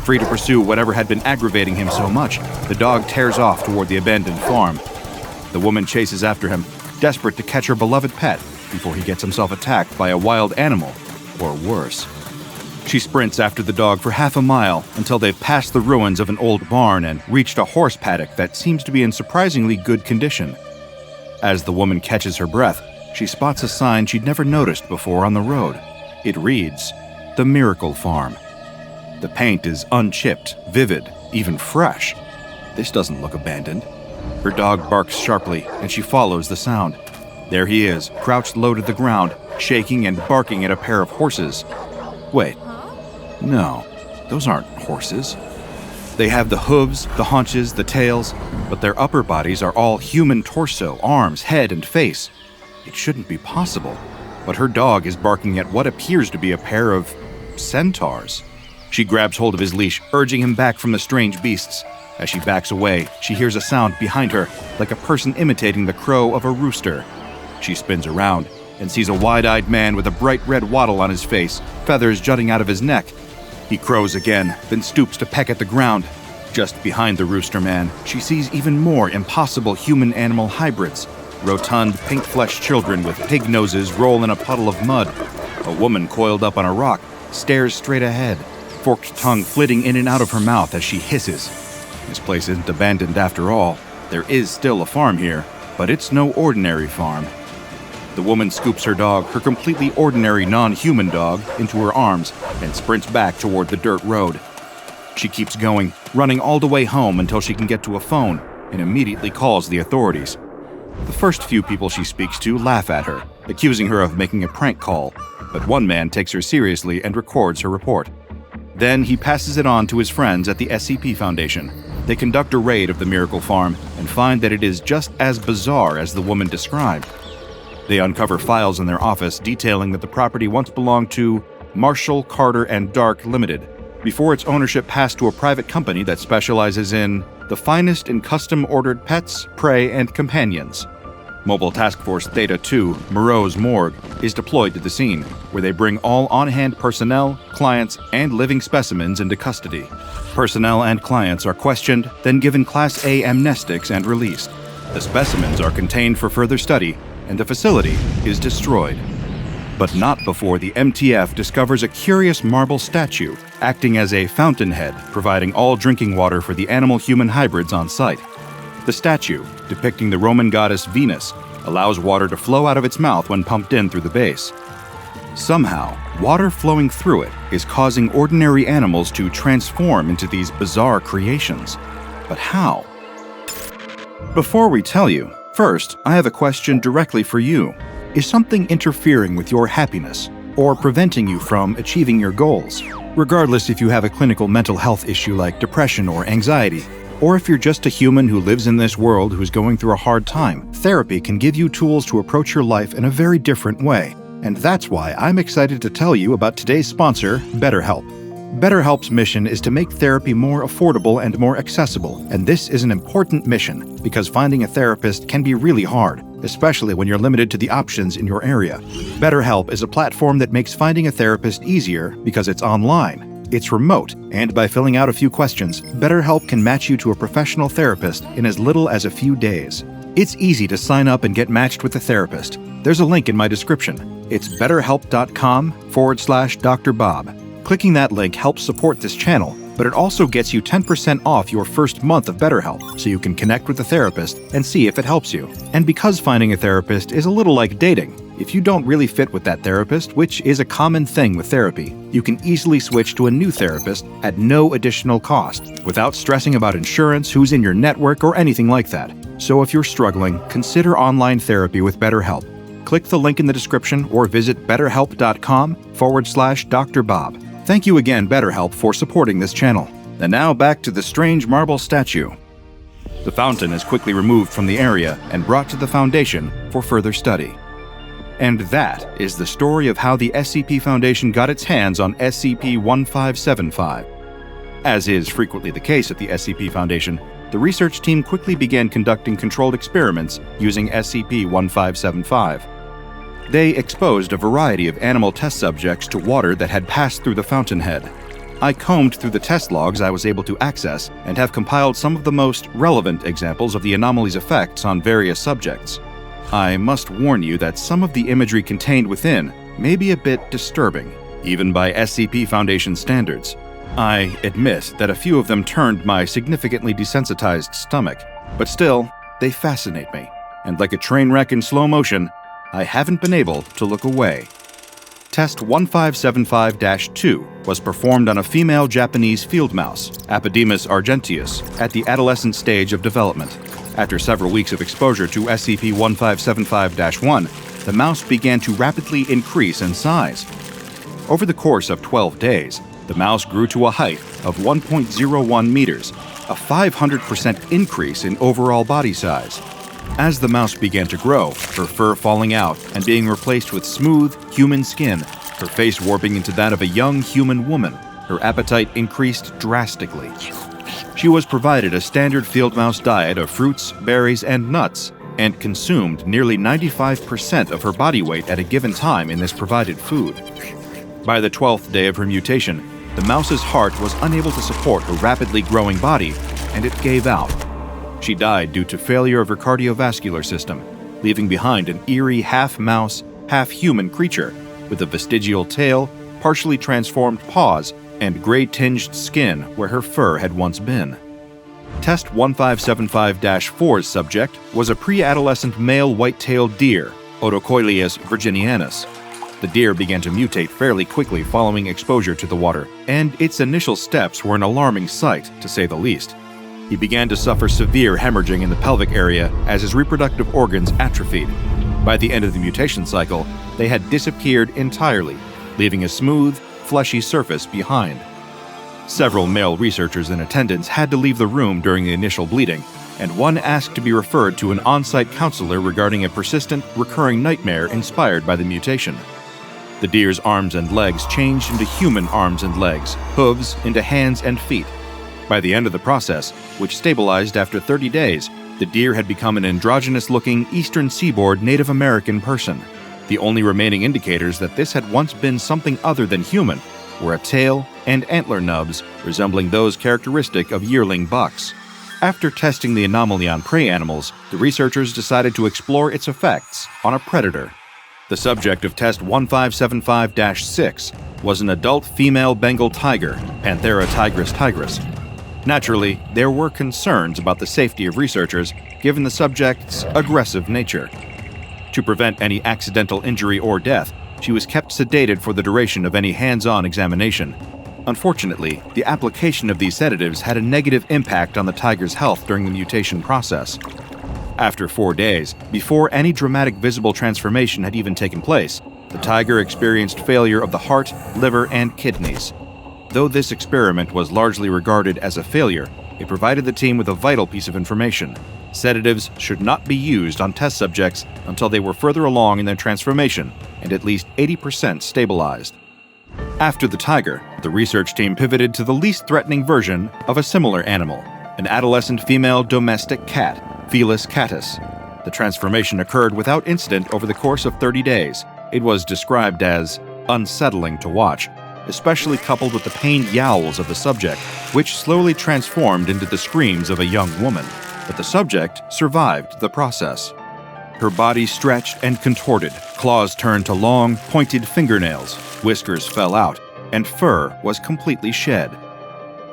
[SPEAKER 1] Free to pursue whatever had been aggravating him so much, the dog tears off toward the abandoned farm. The woman chases after him, desperate to catch her beloved pet before he gets himself attacked by a wild animal, or worse. She sprints after the dog for half a mile until they've passed the ruins of an old barn and reached a horse paddock that seems to be in surprisingly good condition. As the woman catches her breath, she spots a sign she'd never noticed before on the road. It reads, "The Miracle Farm." The paint is unchipped, vivid, even fresh. This doesn't look abandoned. Her dog barks sharply, and she follows the sound. There he is, crouched low to the ground, shaking and barking at a pair of horses. Wait. No, those aren't horses. They have the hooves, the haunches, the tails, but their upper bodies are all human torso, arms, head, and face. It shouldn't be possible.
[SPEAKER 2] but her dog is barking at what appears to be a pair of centaurs. She grabs hold of his leash, urging him back from the strange beasts. As she backs away, she hears a sound behind her, like a person imitating the crow of a rooster. She spins around and sees a wide-eyed man with a bright red wattle on his face, feathers jutting out of his neck. He crows again, then stoops to peck at the ground. Just behind the rooster man, she sees even more impossible human-animal hybrids. Rotund, pink-fleshed children with pig noses roll in a puddle of mud. A woman coiled up on a rock stares straight ahead, forked tongue flitting in and out of her mouth as she hisses. This place isn't abandoned after all. There is still a farm here, but it's no ordinary farm. The woman scoops her dog, her completely ordinary non-human dog, into her arms and sprints back toward the dirt road. She keeps going, running all the way home until she can get to a phone, and immediately calls the authorities. The first few people she speaks to laugh at her, accusing her of making a prank call, but one man takes her seriously and records her report. Then he passes it on to his friends at the SCP Foundation. They conduct a raid of the Miracle Farm and find that it is just as bizarre as the woman described. They uncover files in their office detailing that the property once belonged to Marshall, Carter, and Dark Limited, before its ownership passed to a private company that specializes in the finest in custom-ordered pets, prey, and companions. Mobile Task Force Theta 2, Moreau's morgue, is deployed to the scene, where they bring all on-hand personnel, clients, and living specimens into custody. Personnel and clients are questioned, then given Class A amnestics and released. The specimens are contained for further study, and the facility is destroyed. But not before the MTF discovers a curious marble statue, acting as a fountainhead, providing all drinking water for the animal-human hybrids on site. The statue, depicting the Roman goddess Venus, allows water to flow out of its mouth when pumped in through the base. Somehow, water flowing through it is causing ordinary animals to transform into these bizarre creations. But how? Before we tell you, first, I have a question directly for you. Is something interfering with your happiness or preventing you from achieving your goals? Regardless if you have a clinical mental health issue like depression or anxiety, or if you're just a human who lives in this world who's going through a hard time, therapy can give you tools to approach your life in a very different way. And that's why I'm excited to tell you about today's sponsor, BetterHelp. BetterHelp's mission is to make therapy more affordable and more accessible, and this is an important mission because finding a therapist can be really hard, especially when you're limited to the options in your area. BetterHelp is a platform that makes finding a therapist easier because it's online, it's remote, and by filling out a few questions, BetterHelp can match you to a professional therapist in as little as a few days. It's easy to sign up and get matched with a therapist. There's a link in my description. It's betterhelp.com/DrBob. Clicking that link helps support this channel, but it also gets you 10% off your first month of BetterHelp, so you can connect with a therapist and see if it helps you. And because finding a therapist is a little like dating, if you don't really fit with that therapist, which is a common thing with therapy, you can easily switch to a new therapist at no additional cost, without stressing about insurance, who's in your network, or anything like that. So if you're struggling, consider online therapy with BetterHelp. Click the link in the description or visit betterhelp.com/DrBob. Thank you again, BetterHelp, for supporting this channel. And now back to the strange marble statue. The fountain is quickly removed from the area and brought to the Foundation for further study. And that is the story of how the SCP Foundation got its hands on SCP-1575. As is frequently the case at the SCP Foundation, the research team quickly began conducting controlled experiments using SCP-1575. They exposed a variety of animal test subjects to water that had passed through the fountainhead. I combed through the test logs I was able to access and have compiled some of the most relevant examples of the anomaly's effects on various subjects. I must warn you that some of the imagery contained within may be a bit disturbing, even by SCP Foundation standards. I admit that a few of them turned my significantly desensitized stomach, but still, they fascinate me, and like a train wreck in slow motion, I haven't been able to look away. Test 1575-2 was performed on a female Japanese field mouse, Apodemus argenteus, at the adolescent stage of development. After several weeks of exposure to SCP-1575-1, the mouse began to rapidly increase in size. Over the course of 12 days, the mouse grew to a height of 1.01 meters, a 500% increase in overall body size.
[SPEAKER 1] As the mouse began to grow, her fur falling out and being replaced with smooth, human skin, her face warping into that of a young human woman, her appetite increased drastically. She was provided a standard field mouse diet of fruits, berries, and nuts, and consumed nearly 95% of her body weight at a given time in this provided food. By the 12th day of her mutation, the mouse's heart was unable to support her rapidly growing body, and it gave out. She died due to failure of her cardiovascular system, leaving behind an eerie half-mouse, half-human creature with a vestigial tail, partially transformed paws, and gray-tinged skin where her fur had once been. Test 1575-4's subject was a pre-adolescent male white-tailed deer, Otocoileus virginianus. The deer began to mutate fairly quickly following exposure to the water, and its initial steps were an alarming sight, to say the least. He began to suffer severe hemorrhaging in the pelvic area as his reproductive organs atrophied. By the end of the mutation cycle, they had disappeared entirely, leaving a smooth, fleshy surface behind. Several male researchers in attendance had to leave the room during the initial bleeding, and one asked to be referred to an on-site counselor regarding a persistent, recurring nightmare inspired by the mutation. The deer's arms and legs changed into human arms and legs, hooves into hands and feet. By the end of the process, which stabilized after 30 days, the deer had become an androgynous-looking Eastern Seaboard Native American person. The only remaining indicators that this had once been something other than human were a tail and antler nubs resembling those characteristic of yearling bucks. After testing the anomaly on prey animals, the researchers decided to explore its effects on a predator. The subject of test 1575-6 was an adult female Bengal tiger, Panthera tigris tigris. Naturally, there were concerns about the safety of researchers given the subject's aggressive nature. To prevent any accidental injury or death, she was kept sedated for the duration of any hands-on examination. Unfortunately, the application of these sedatives had a negative impact on the tiger's health during the mutation process. After 4 days, before any dramatic visible transformation had even taken place, the tiger experienced failure of the heart, liver, and kidneys. Though this experiment was largely regarded as a failure, it provided the team with a vital piece of information. Sedatives should not be used on test subjects until they were further along in their transformation and at least 80% stabilized. After the tiger, the research team pivoted to the least threatening version of a similar animal, an adolescent female domestic cat, Felis catus. The transformation occurred without incident over the course of 30 days. It was described as unsettling to watch, especially coupled with the pained yowls of the subject, which slowly transformed into the screams of a young woman. But the subject survived the process. Her body stretched and contorted, claws turned to long, pointed fingernails, whiskers fell out, and fur was completely shed.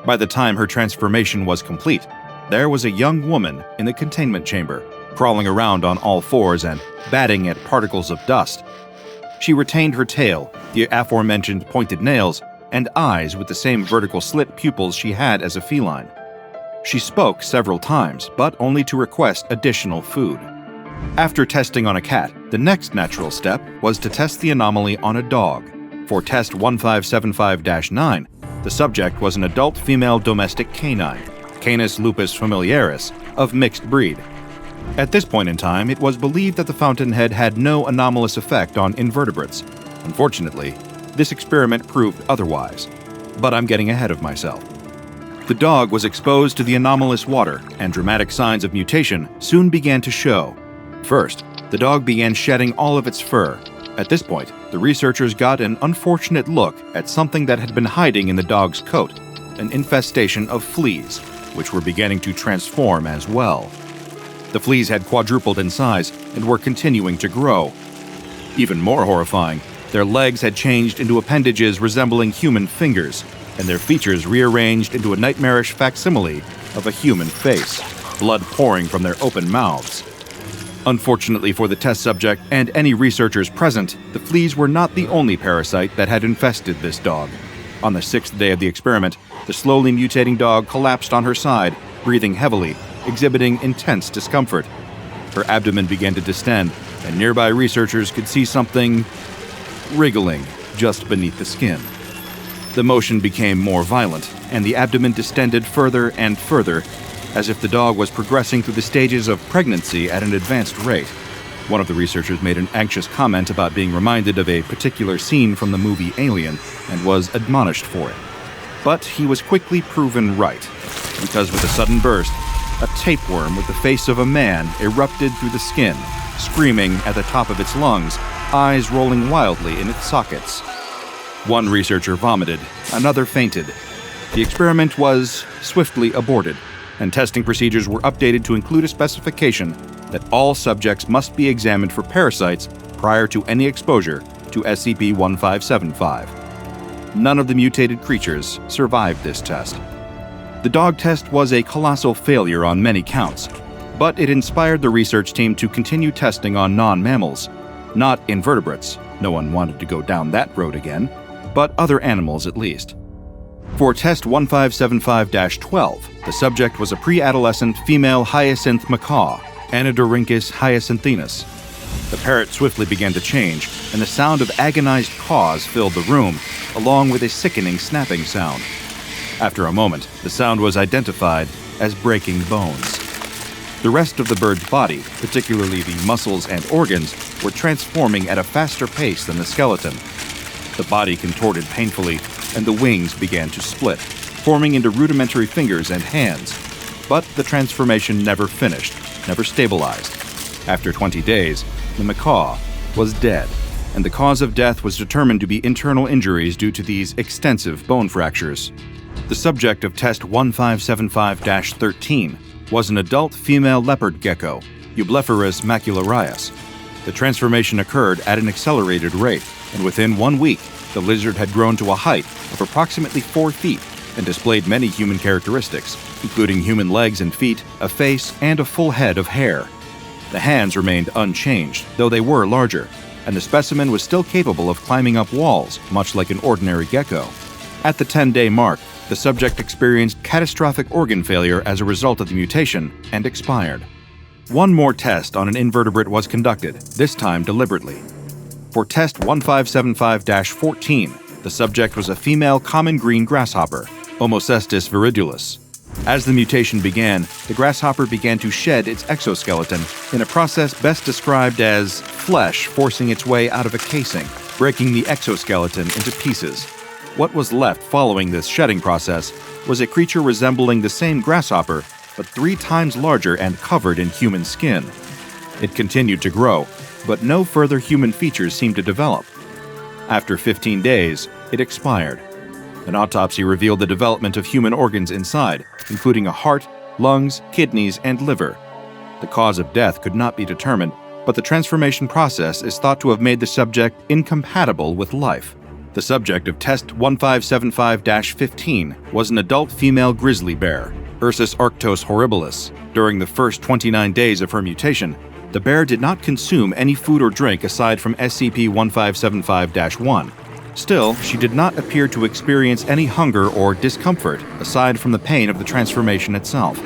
[SPEAKER 1] By the time her transformation was complete, there was a young woman in the containment chamber, crawling around on all fours and batting at particles of dust. She retained her tail, the aforementioned pointed nails, and eyes with the same vertical slit pupils she had as a feline. She spoke several times, but only to request additional food. After testing on a cat, the next natural step was to test the anomaly on a dog. For test 1575-9, the subject was an adult female domestic canine, Canis lupus familiaris, of mixed breed. At this point in time, it was believed that the fountainhead had no anomalous effect on invertebrates. Unfortunately, this experiment proved otherwise. But I'm getting ahead of myself. The dog was exposed to the anomalous water, and dramatic signs of mutation soon began to show. First, the dog began shedding all of its fur. At this point, the researchers got an unfortunate look at something that had been hiding in the dog's coat, an infestation of fleas, which were beginning to transform as well. The fleas had quadrupled in size and were continuing to grow. Even more horrifying, their legs had changed into appendages resembling human fingers, and their features rearranged into a nightmarish facsimile of a human face, blood pouring from their open mouths. Unfortunately for the test subject and any researchers present, the fleas were not the only parasite that had infested this dog. On the 6th day of the experiment, the slowly mutating dog collapsed on her side, breathing heavily, exhibiting intense discomfort. Her abdomen began to distend, and nearby researchers could see something wriggling just beneath the skin. The motion became more violent, and the abdomen distended further and further, as if the dog was progressing through the stages of pregnancy at an advanced rate. One of the researchers made an anxious comment about being reminded of a particular scene from the movie Alien and was admonished for it. But he was quickly proven right, because with a sudden burst, a tapeworm with the face of a man erupted through the skin, screaming at the top of its lungs, eyes rolling wildly in its sockets. One researcher vomited, another fainted. The experiment was swiftly aborted, and testing procedures were updated to include a specification that all subjects must be examined for parasites prior to any exposure to SCP-1575. None of the mutated creatures survived this test. The dog test was a colossal failure on many counts, but it inspired the research team to continue testing on non-mammals, not invertebrates, no one wanted to go down that road again, but other animals at least. For test 1575-12, the subject was a pre-adolescent female hyacinth macaw, Anodorhynchus hyacinthinus. The parrot swiftly began to change, and the sound of agonized caws filled the room, along with a sickening snapping sound. After a moment, the sound was identified as breaking bones. The rest of the bird's body, particularly the muscles and organs, were transforming at a faster pace than the skeleton. The body contorted painfully, and the wings began to split, forming into rudimentary fingers and hands. But the transformation never finished, never stabilized. After 20 days, the macaw was dead, and the cause of death was determined to be internal injuries due to these extensive bone fractures. The subject of test 1575-13 was an adult female leopard gecko, Eublepharis macularius. The transformation occurred at an accelerated rate, and within 1 week, the lizard had grown to a height of approximately 4 feet and displayed many human characteristics, including human legs and feet, a face, and a full head of hair. The hands remained unchanged, though they were larger, and the specimen was still capable of climbing up walls, much like an ordinary gecko. At the 10-day mark, the subject experienced catastrophic organ failure as a result of the mutation and expired. One more test on an invertebrate was conducted, this time deliberately. For test 1575-14, the subject was a female common green grasshopper, Homocestus viridulus. As the mutation began, the grasshopper began to shed its exoskeleton in a process best described as flesh forcing its way out of a casing, breaking the exoskeleton into pieces. What was left following this shedding process was a creature resembling the same grasshopper, but 3 times larger and covered in human skin. It continued to grow, but no further human features seemed to develop. After 15 days, it expired. An autopsy revealed the development of human organs inside, including a heart, lungs, kidneys, and liver. The cause of death could not be determined, but the transformation process is thought to have made the subject incompatible with life. The subject of test 1575-15 was an adult female grizzly bear, Ursus arctos horribilis. During the first 29 days of her mutation, the bear did not consume any food or drink aside from SCP-1575-1. Still, she did not appear to experience any hunger or discomfort aside from the pain of the transformation itself.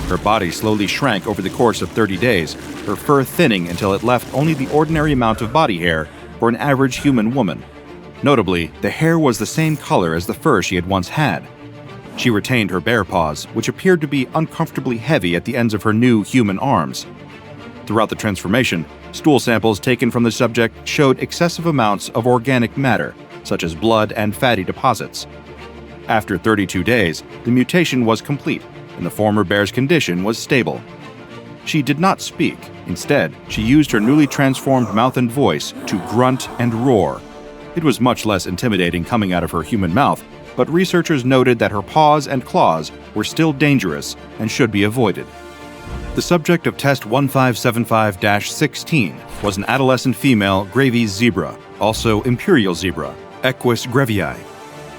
[SPEAKER 1] Her body slowly shrank over the course of 30 days, her fur thinning until it left only the ordinary amount of body hair for an average human woman. Notably, the hair was the same color as the fur she had once had. She retained her bear paws, which appeared to be uncomfortably heavy at the ends of her new human arms. Throughout the transformation, stool samples taken from the subject showed excessive amounts of organic matter, such as blood and fatty deposits. After 32 days, the mutation was complete, and the former bear's condition was stable. She did not speak. Instead, she used her newly transformed mouth and voice to grunt and roar. It was much less intimidating coming out of her human mouth, but researchers noted that her paws and claws were still dangerous and should be avoided. The subject of test 1575-16 was an adolescent female Gravy's zebra, also imperial zebra, Equus grevii.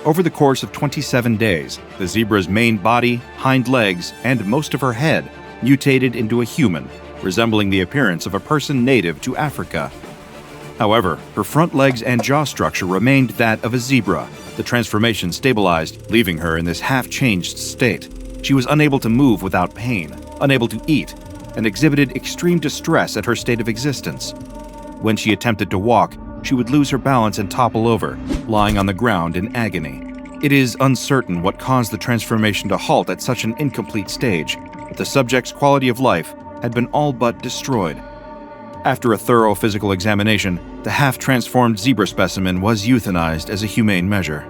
[SPEAKER 1] Over the course of 27 days, the zebra's main body, hind legs, and most of her head mutated into a human, resembling the appearance of a person native to Africa. However, her front legs and jaw structure remained that of a zebra. The transformation stabilized, leaving her in this half-changed state. She was unable to move without pain, unable to eat, and exhibited extreme distress at her state of existence. When she attempted to walk, she would lose her balance and topple over, lying on the ground in agony. It is uncertain what caused the transformation to halt at such an incomplete stage, the subject's quality of life had been all but destroyed. After a thorough physical examination, the half-transformed zebra specimen was euthanized as a humane measure.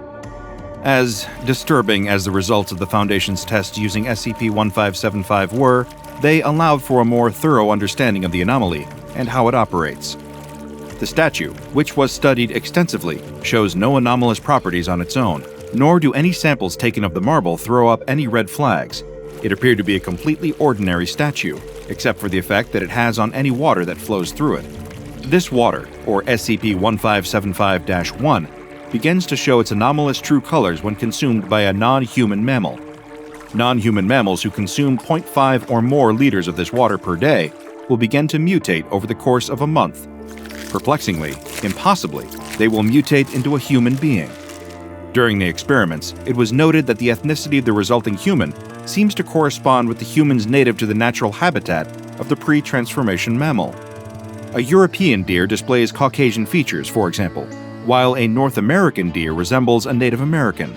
[SPEAKER 1] As disturbing as the results of the Foundation's tests using SCP-1575 were, they allowed for a more thorough understanding of the anomaly and how it operates. The statue, which was studied extensively, shows no anomalous properties on its own, nor do any samples taken of the marble throw up any red flags. It appeared to be a completely ordinary statue, except for the effect that it has on any water that flows through it. This water, or SCP-1575-1, begins to show its anomalous true colors when consumed by a non-human mammal. Non-human mammals who consume 0.5 or more liters of this water per day will begin to mutate over the course of a month. Perplexingly, impossibly, they will mutate into a human being. During the experiments, it was noted that the ethnicity of the resulting human seems to correspond with the humans native to the natural habitat of the pre-transformation mammal. A European deer displays Caucasian features, for example, while a North American deer resembles a Native American.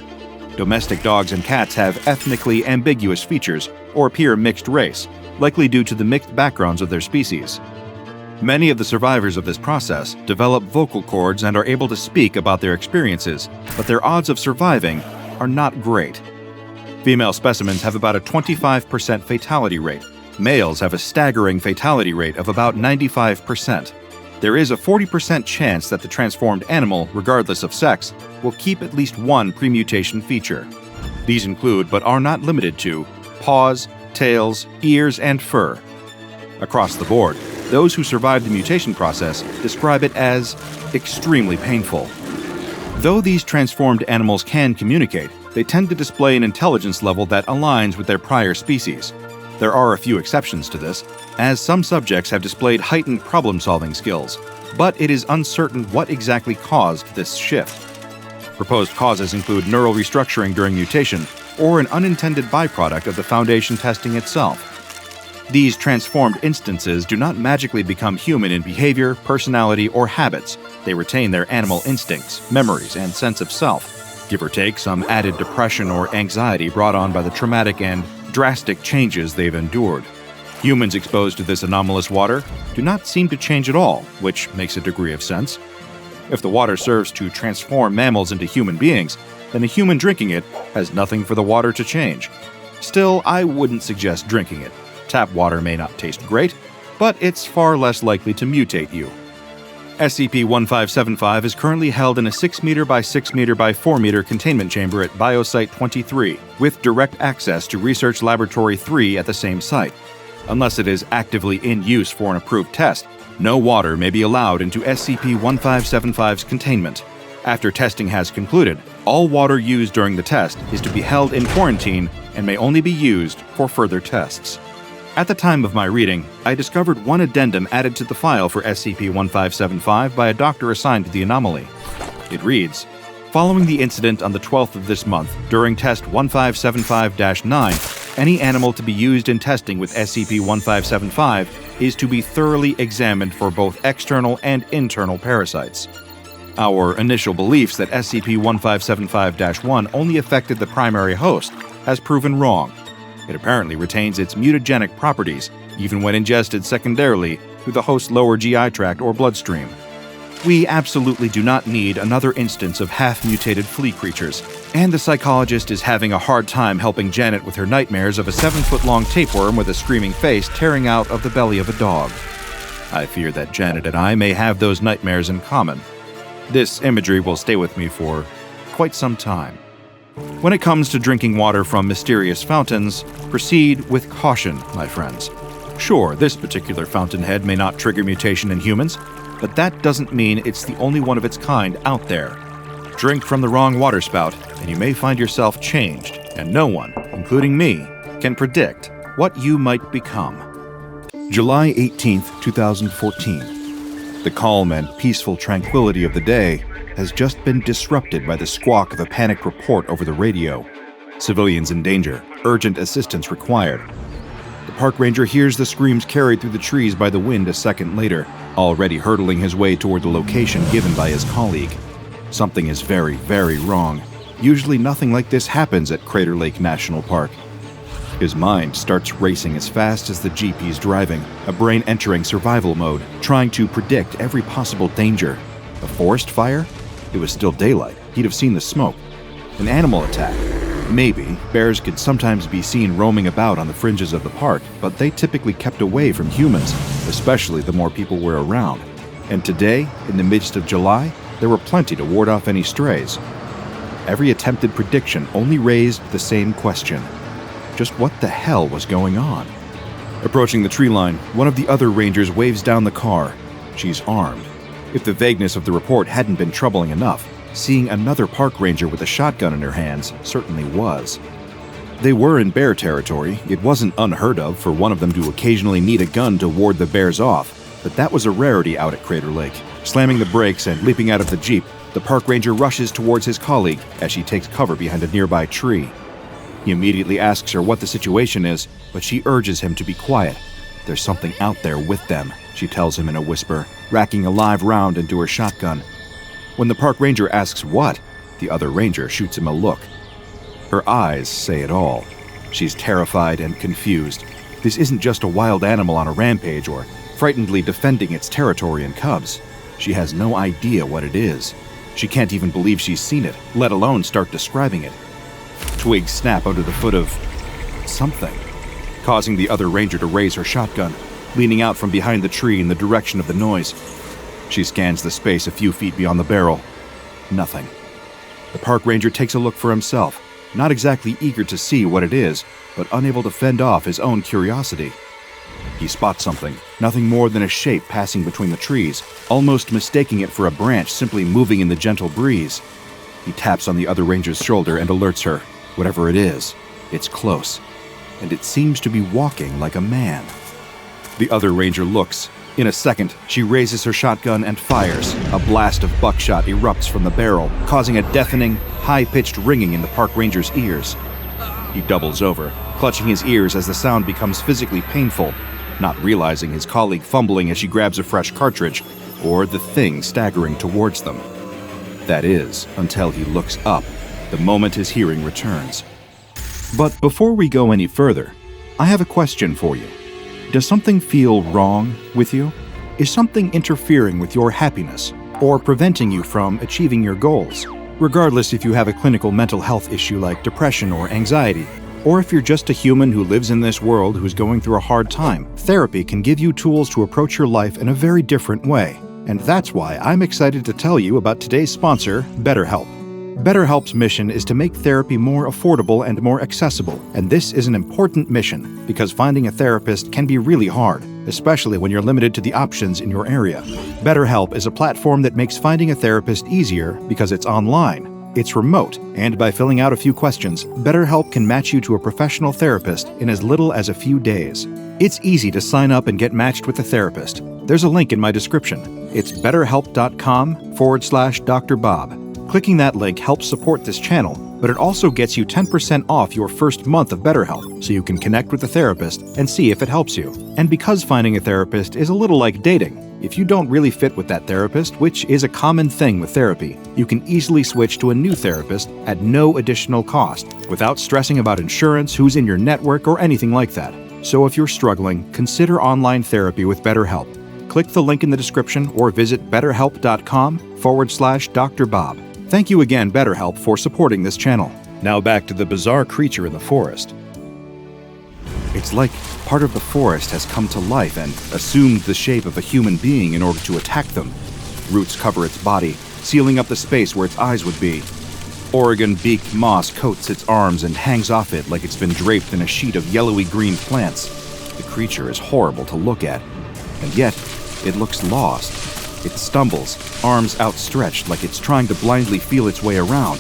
[SPEAKER 1] Domestic dogs and cats have ethnically ambiguous features or appear mixed race, likely due to the mixed backgrounds of their species. Many of the survivors of this process develop vocal cords and are able to speak about their experiences, but their odds of surviving are not great. Female specimens have about a 25% fatality rate. Males have a staggering fatality rate of about 95%. There is a 40% chance that the transformed animal, regardless of sex, will keep at least one premutation feature. These include, but are not limited to, paws, tails, ears, and fur. Across the board, those who survive the mutation process describe it as extremely painful. Though these transformed animals can communicate, they tend to display an intelligence level that aligns with their prior species. There are a few exceptions to this, as some subjects have displayed heightened problem-solving skills, but it is uncertain what exactly caused this shift. Proposed causes include neural restructuring during mutation or an unintended byproduct of the Foundation testing itself. These transformed instances do not magically become human in behavior, personality, or habits. They retain their animal instincts, memories, and sense of self, give or take some added depression or anxiety brought on by the traumatic and drastic changes they've endured. Humans exposed to this anomalous water do not seem to change at all, which makes a degree of sense. If the water serves to transform mammals into human beings, then a human drinking it has nothing for the water to change. Still, I wouldn't suggest drinking it. Tap water may not taste great, but it's far less likely to mutate you. SCP-1575 is currently held in a 6 meter by 6 meter by 4 meter containment chamber at Biosite 23, with direct access to Research Laboratory 3 at the same site. Unless it is actively in use for an approved test, no water may be allowed into SCP-1575's containment. After testing has concluded, all water used during the test is to be held in quarantine and may only be used for further tests. At the time of my reading, I discovered one addendum added to the file for SCP-1575 by a doctor assigned to the anomaly. It reads, "Following the incident on the 12th of this month, during test 1575-9, any animal to be used in testing with SCP-1575 is to be thoroughly examined for both external and internal parasites." Our initial beliefs that SCP-1575-1 only affected the primary host has proven wrong. It apparently retains its mutagenic properties, even when ingested secondarily through the host's lower GI tract or bloodstream. We absolutely do not need another instance of half-mutated flea creatures, and the psychologist is having a hard time helping Janet with her nightmares of a 7-foot-long tapeworm with a screaming face tearing out of the belly of a dog. I fear that Janet and I may have those nightmares in common. This imagery will stay with me for quite some time. When it comes to drinking water from mysterious fountains, proceed with caution, my friends. Sure, this particular fountainhead may not trigger mutation in humans, but that doesn't mean it's the only one of its kind out there. Drink from the wrong water spout, and you may find yourself changed, and no one, including me, can predict what you might become.
[SPEAKER 2] July 18th, 2014. The calm and peaceful tranquility of the day has just been disrupted by the squawk of a panicked report over the radio. Civilians in danger. Urgent assistance required. The park ranger hears the screams carried through the trees by the wind a second later, already hurtling his way toward the location given by his colleague. Something is very, very wrong. Usually nothing like this happens at Crater Lake National Park. His mind starts racing as fast as the Jeep he's driving, a brain entering survival mode, trying to predict every possible danger. A forest fire? It was still daylight. He'd have seen the smoke. An animal attack? Maybe. Bears could sometimes be seen roaming about on the fringes of the park, but they typically kept away from humans, especially the more people were around. And today, in the midst of July, there were plenty to ward off any strays. Every attempted prediction only raised the same question. Just what the hell was going on? Approaching the tree line, one of the other rangers waves down the car. She's armed. If the vagueness of the report hadn't been troubling enough, seeing another park ranger with a shotgun in her hands certainly was. They were in bear territory. It wasn't unheard of for one of them to occasionally need a gun to ward the bears off, but that was a rarity out at Crater Lake. Slamming the brakes and leaping out of the Jeep, the park ranger rushes towards his colleague as she takes cover behind a nearby tree. He immediately asks her what the situation is, but she urges him to be quiet. There's something out there with them, she tells him in a whisper, racking a live round into her shotgun. When the park ranger asks what, the other ranger shoots him a look. Her eyes say it all. She's terrified and confused. This isn't just a wild animal on a rampage or frightenedly defending its territory and cubs. She has no idea what it is. She can't even believe she's seen it, let alone start describing it. Twigs snap under the foot of something, causing the other ranger to raise her shotgun, leaning out from behind the tree in the direction of the noise. She scans the space a few feet beyond the barrel. Nothing. The park ranger takes a look for himself, not exactly eager to see what it is, but unable to fend off his own curiosity. He spots something, nothing more than a shape passing between the trees, almost mistaking it for a branch simply moving in the gentle breeze. He taps on the other ranger's shoulder and alerts her. Whatever it is, it's close, and it seems to be walking like a man. The other ranger looks. In a second, she raises her shotgun and fires. A blast of buckshot erupts from the barrel, causing a deafening, high-pitched ringing in the park ranger's ears. He doubles over, clutching his ears as the sound becomes physically painful, not realizing his colleague fumbling as she grabs a fresh cartridge, or the thing staggering towards them. That is, until he looks up, the moment his hearing returns. But before we go any further, I have a question for you. Does something feel wrong with you? Is something interfering with your happiness or preventing you from achieving your goals? Regardless if you have a clinical mental health issue like depression or anxiety, or if you're just a human who lives in this world who's going through a hard time, therapy can give you tools to approach your life in a very different way. And that's why I'm excited to tell you about today's sponsor, BetterHelp. BetterHelp's mission is to make therapy more affordable and more accessible, and this is an important mission because finding a therapist can be really hard, especially when you're limited to the options in your area. BetterHelp is a platform that makes finding a therapist easier because it's online, it's remote, and by filling out a few questions, BetterHelp can match you to a professional therapist in as little as a few days. It's easy to sign up and get matched with a therapist. There's a link in my description. It's betterhelp.com/DrBob. Clicking that link helps support this channel, but it also gets you 10% off your first month of BetterHelp, so you can connect with a therapist and see if it helps you. And because finding a therapist is a little like dating, if you don't really fit with that therapist, which is a common thing with therapy, you can easily switch to a new therapist at no additional cost, without stressing about insurance, who's in your network, or anything like that. So if you're struggling, consider online therapy with BetterHelp. Click the link in the description or visit betterhelp.com/DrBob. Thank you again, BetterHelp, for supporting this channel. Now back to the bizarre creature in the forest. It's like part of the forest has come to life and assumed the shape of a human being in order to attack them. Roots cover its body, sealing up the space where its eyes would be. Oregon-beaked moss coats its arms and hangs off it like it's been draped in a sheet of yellowy-green plants. The creature is horrible to look at, and yet it looks lost. It stumbles, arms outstretched like it's trying to blindly feel its way around,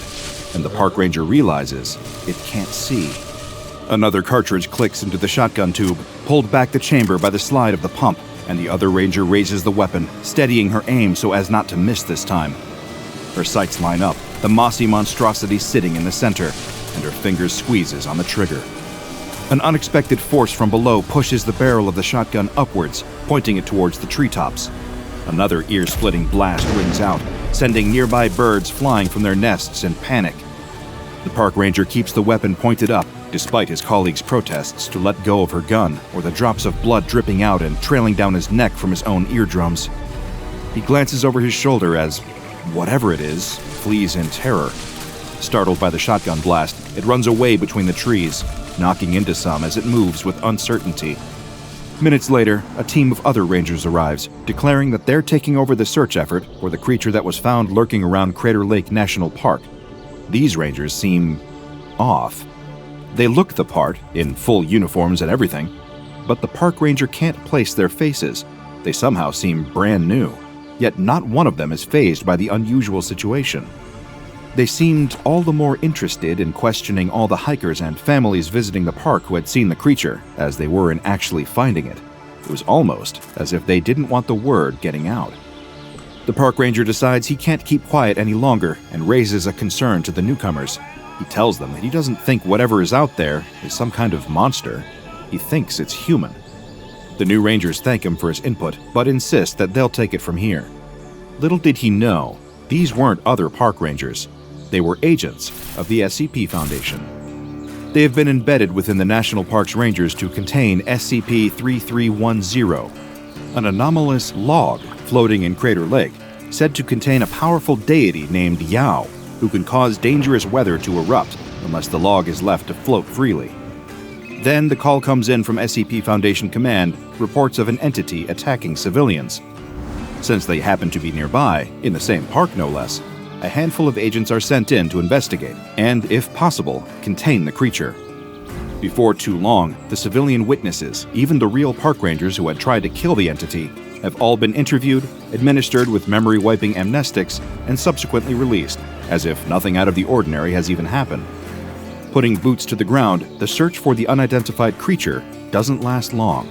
[SPEAKER 2] and the park ranger realizes it can't see. Another cartridge clicks into the shotgun tube, pulled back the chamber by the slide of the pump, and the other ranger raises the weapon, steadying her aim so as not to miss this time. Her sights line up, the mossy monstrosity sitting in the center, and her fingers squeezes on the trigger. An unexpected force from below pushes the barrel of the shotgun upwards, pointing it towards the treetops. Another ear-splitting blast rings out, sending nearby birds flying from their nests in panic. The park ranger keeps the weapon pointed up, despite his colleagues' protests to let go of her gun, or the drops of blood dripping out and trailing down his neck from his own eardrums. He glances over his shoulder as, whatever it is, flees in terror. Startled by the shotgun blast, it runs away between the trees, knocking into some as it moves with uncertainty. Minutes later, a team of other rangers arrives, declaring that they're taking over the search effort for the creature that was found lurking around Crater Lake National Park. These rangers seem off. They look the part, in full uniforms and everything, but the park ranger can't place their faces. They somehow seem brand new, yet not one of them is fazed by the unusual situation. They seemed all the more interested in questioning all the hikers and families visiting the park who had seen the creature, as they were in actually finding it. It was almost as if they didn't want the word getting out. The park ranger decides he can't keep quiet any longer and raises a concern to the newcomers. He tells them that he doesn't think whatever is out there is some kind of monster. He thinks it's human. The new rangers thank him for his input, but insist that they'll take it from here. Little did he know, these weren't other park rangers. They were agents of the SCP Foundation. They have been embedded within the National Park's Rangers to contain SCP-3310, an anomalous log floating in Crater Lake, said to contain a powerful deity named Yao, who can cause dangerous weather to erupt unless the log is left to float freely. Then the call comes in from SCP Foundation Command, reports of an entity attacking civilians. Since they happen to be nearby, in the same park no less, a handful of agents are sent in to investigate and, if possible, contain the creature. Before too long, the civilian witnesses, even the real park rangers who had tried to kill the entity, have all been interviewed, administered with memory-wiping amnestics, and subsequently released, as if nothing out of the ordinary has even happened. Putting boots to the ground, the search for the unidentified creature doesn't last long.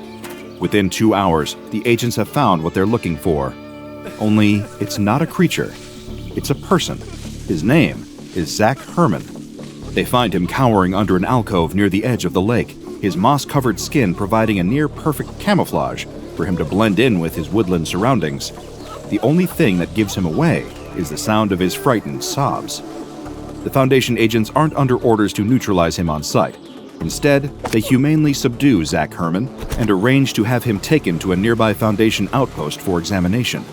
[SPEAKER 2] Within 2 hours, the agents have found what they're looking for. Only, it's not a creature. It's a person. His name is Zach Herman. They find him cowering under an alcove near the edge of the lake, his moss-covered skin providing a near-perfect camouflage for him to blend in with his woodland surroundings. The only thing that gives him away is the sound of his frightened sobs. The Foundation agents aren't under orders to neutralize him on sight. Instead, they humanely subdue Zach Herman and arrange to have him taken to a nearby Foundation outpost for examination.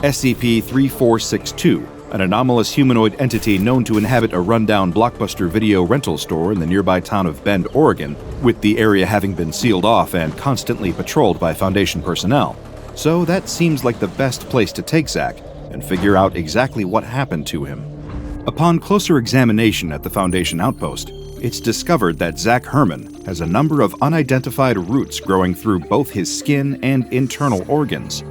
[SPEAKER 2] SCP-3462, an anomalous humanoid entity known to inhabit a rundown Blockbuster video rental store in the nearby town of Bend, Oregon, with the area having been sealed off and constantly patrolled by Foundation personnel. So that seems like the best place to take Zach and figure out exactly what happened to him. Upon closer examination at the Foundation outpost, it's discovered that Zach Herman has a number of unidentified roots growing through both his skin and internal organs.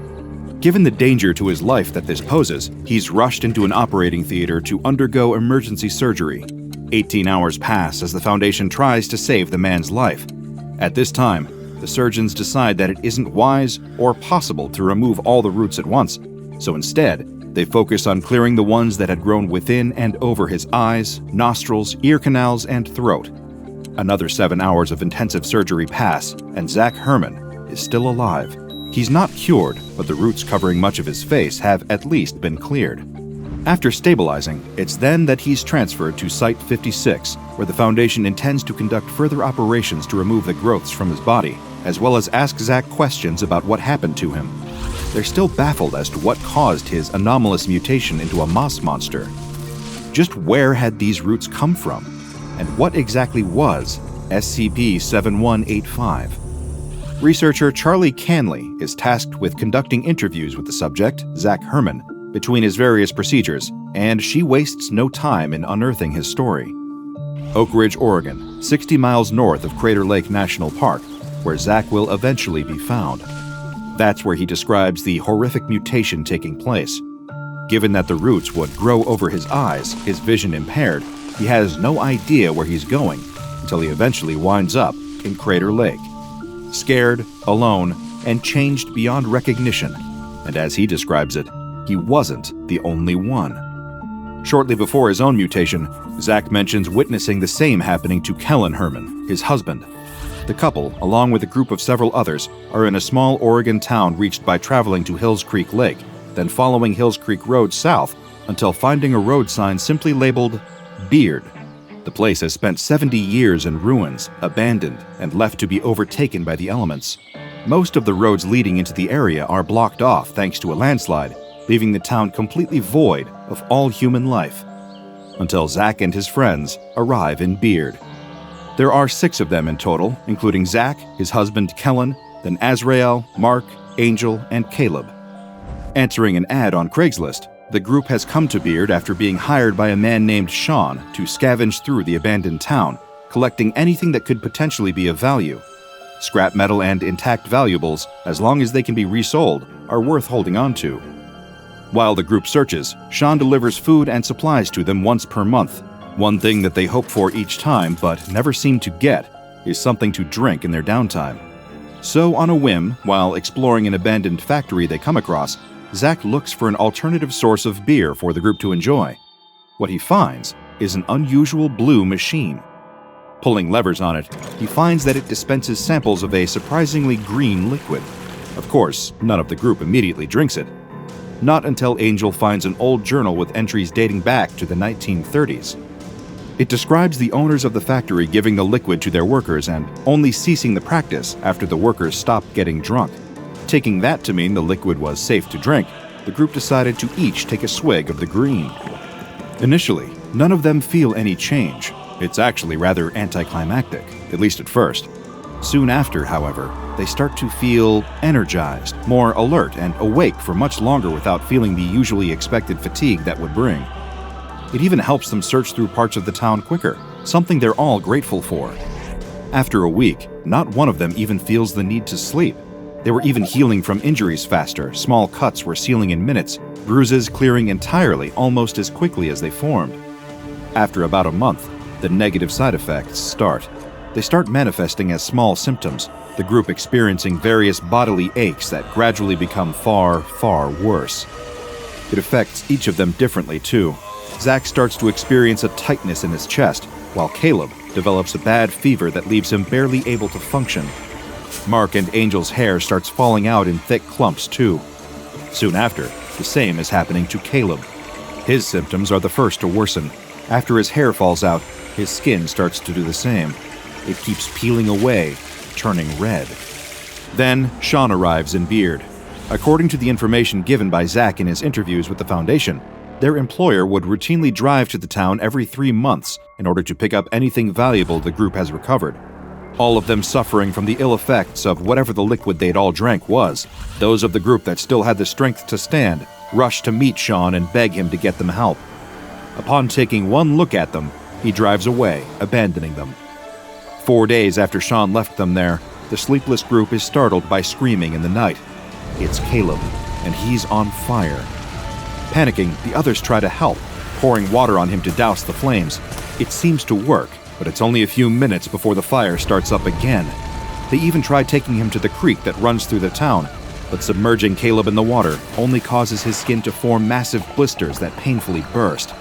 [SPEAKER 2] Given the danger to his life that this poses, he's rushed into an operating theater to undergo emergency surgery. 18 hours pass as the Foundation tries to save the man's life. At this time, the surgeons decide that it isn't wise or possible to remove all the roots at once, so instead, they focus on clearing the ones that had grown within and over his eyes, nostrils, ear canals, and throat. Another 7 hours of intensive surgery pass, and Zach Herman is still alive. He's not cured, but the roots covering much of his face have at least been cleared. After stabilizing, it's then that he's transferred to Site 56, where the Foundation intends to conduct further operations to remove the growths from his body, as well as ask Zach questions about what happened to him. They're still baffled as to what caused his anomalous mutation into a moss monster. Just where had these roots come from? And what exactly was SCP-7185? Researcher Charlie Canley is tasked with conducting interviews with the subject, Zach Herman, between his various procedures, and she wastes no time in unearthing his story. Oak Ridge, Oregon, 60 miles north of Crater Lake National Park, where Zach will eventually be found. That's where he describes the horrific mutation taking place. Given that the roots would grow over his eyes, his vision impaired, he has no idea where he's going until he eventually winds up in Crater Lake. Scared, alone, and changed beyond recognition. And as he describes it, he wasn't the only one. Shortly before his own mutation, Zach mentions witnessing the same happening to Kellen Herman, his husband. The couple, along with a group of several others, are in a small Oregon town reached by traveling to Hills Creek Lake, then following Hills Creek Road south until finding a road sign simply labeled Beard. The place has spent 70 years in ruins, abandoned, and left to be overtaken by the elements. Most of the roads leading into the area are blocked off thanks to a landslide, leaving the town completely void of all human life. Until Zack and his friends arrive in Beard. There are 6 of them in total, including Zack, his husband Kellen, then Azrael, Mark, Angel, and Caleb. Answering an ad on Craigslist, the group has come to Beard after being hired by a man named Sean to scavenge through the abandoned town, collecting anything that could potentially be of value. Scrap metal and intact valuables, as long as they can be resold, are worth holding on to. While the group searches, Sean delivers food and supplies to them once per month. One thing that they hope for each time, but never seem to get, is something to drink in their downtime. So on a whim, while exploring an abandoned factory they come across, Zack looks for an alternative source of beer for the group to enjoy. What he finds is an unusual blue machine. Pulling levers on it, he finds that it dispenses samples of a surprisingly green liquid. Of course, none of the group immediately drinks it. Not until Angel finds an old journal with entries dating back to the 1930s. It describes the owners of the factory giving the liquid to their workers and only ceasing the practice after the workers stopped getting drunk. Taking that to mean the liquid was safe to drink, the group decided to each take a swig of the green. Initially, none of them feel any change. It's actually rather anticlimactic, at least at first. Soon after, however, they start to feel energized, more alert, and awake for much longer without feeling the usually expected fatigue that would bring. It even helps them search through parts of the town quicker, something they're all grateful for. After a week, not one of them even feels the need to sleep. They were even healing from injuries faster, small cuts were sealing in minutes, bruises clearing entirely almost as quickly as they formed. After about a month, the negative side effects start. They start manifesting as small symptoms, the group experiencing various bodily aches that gradually become far, far worse. It affects each of them differently too. Zack starts to experience a tightness in his chest, while Caleb develops a bad fever that leaves him barely able to function. Mark and Angel's hair starts falling out in thick clumps too. Soon after, the same is happening to Caleb. His symptoms are the first to worsen. After his hair falls out, his skin starts to do the same. It keeps peeling away, turning red. Then, Sean arrives in Beard. According to the information given by Zack in his interviews with the Foundation, their employer would routinely drive to the town every 3 months in order to pick up anything valuable the group has recovered. All of them suffering from the ill effects of whatever the liquid they'd all drank was. Those of the group that still had the strength to stand rushed to meet Sean and beg him to get them help. Upon taking one look at them, he drives away, abandoning them. 4 days after Sean left them there, the sleepless group is startled by screaming in the night. It's Caleb, and he's on fire. Panicking, the others try to help, pouring water on him to douse the flames. It seems to work, but it's only a few minutes before the fire starts up again. They even try taking him to the creek that runs through the town, but submerging Caleb in the water only causes his skin to form massive blisters that painfully burst.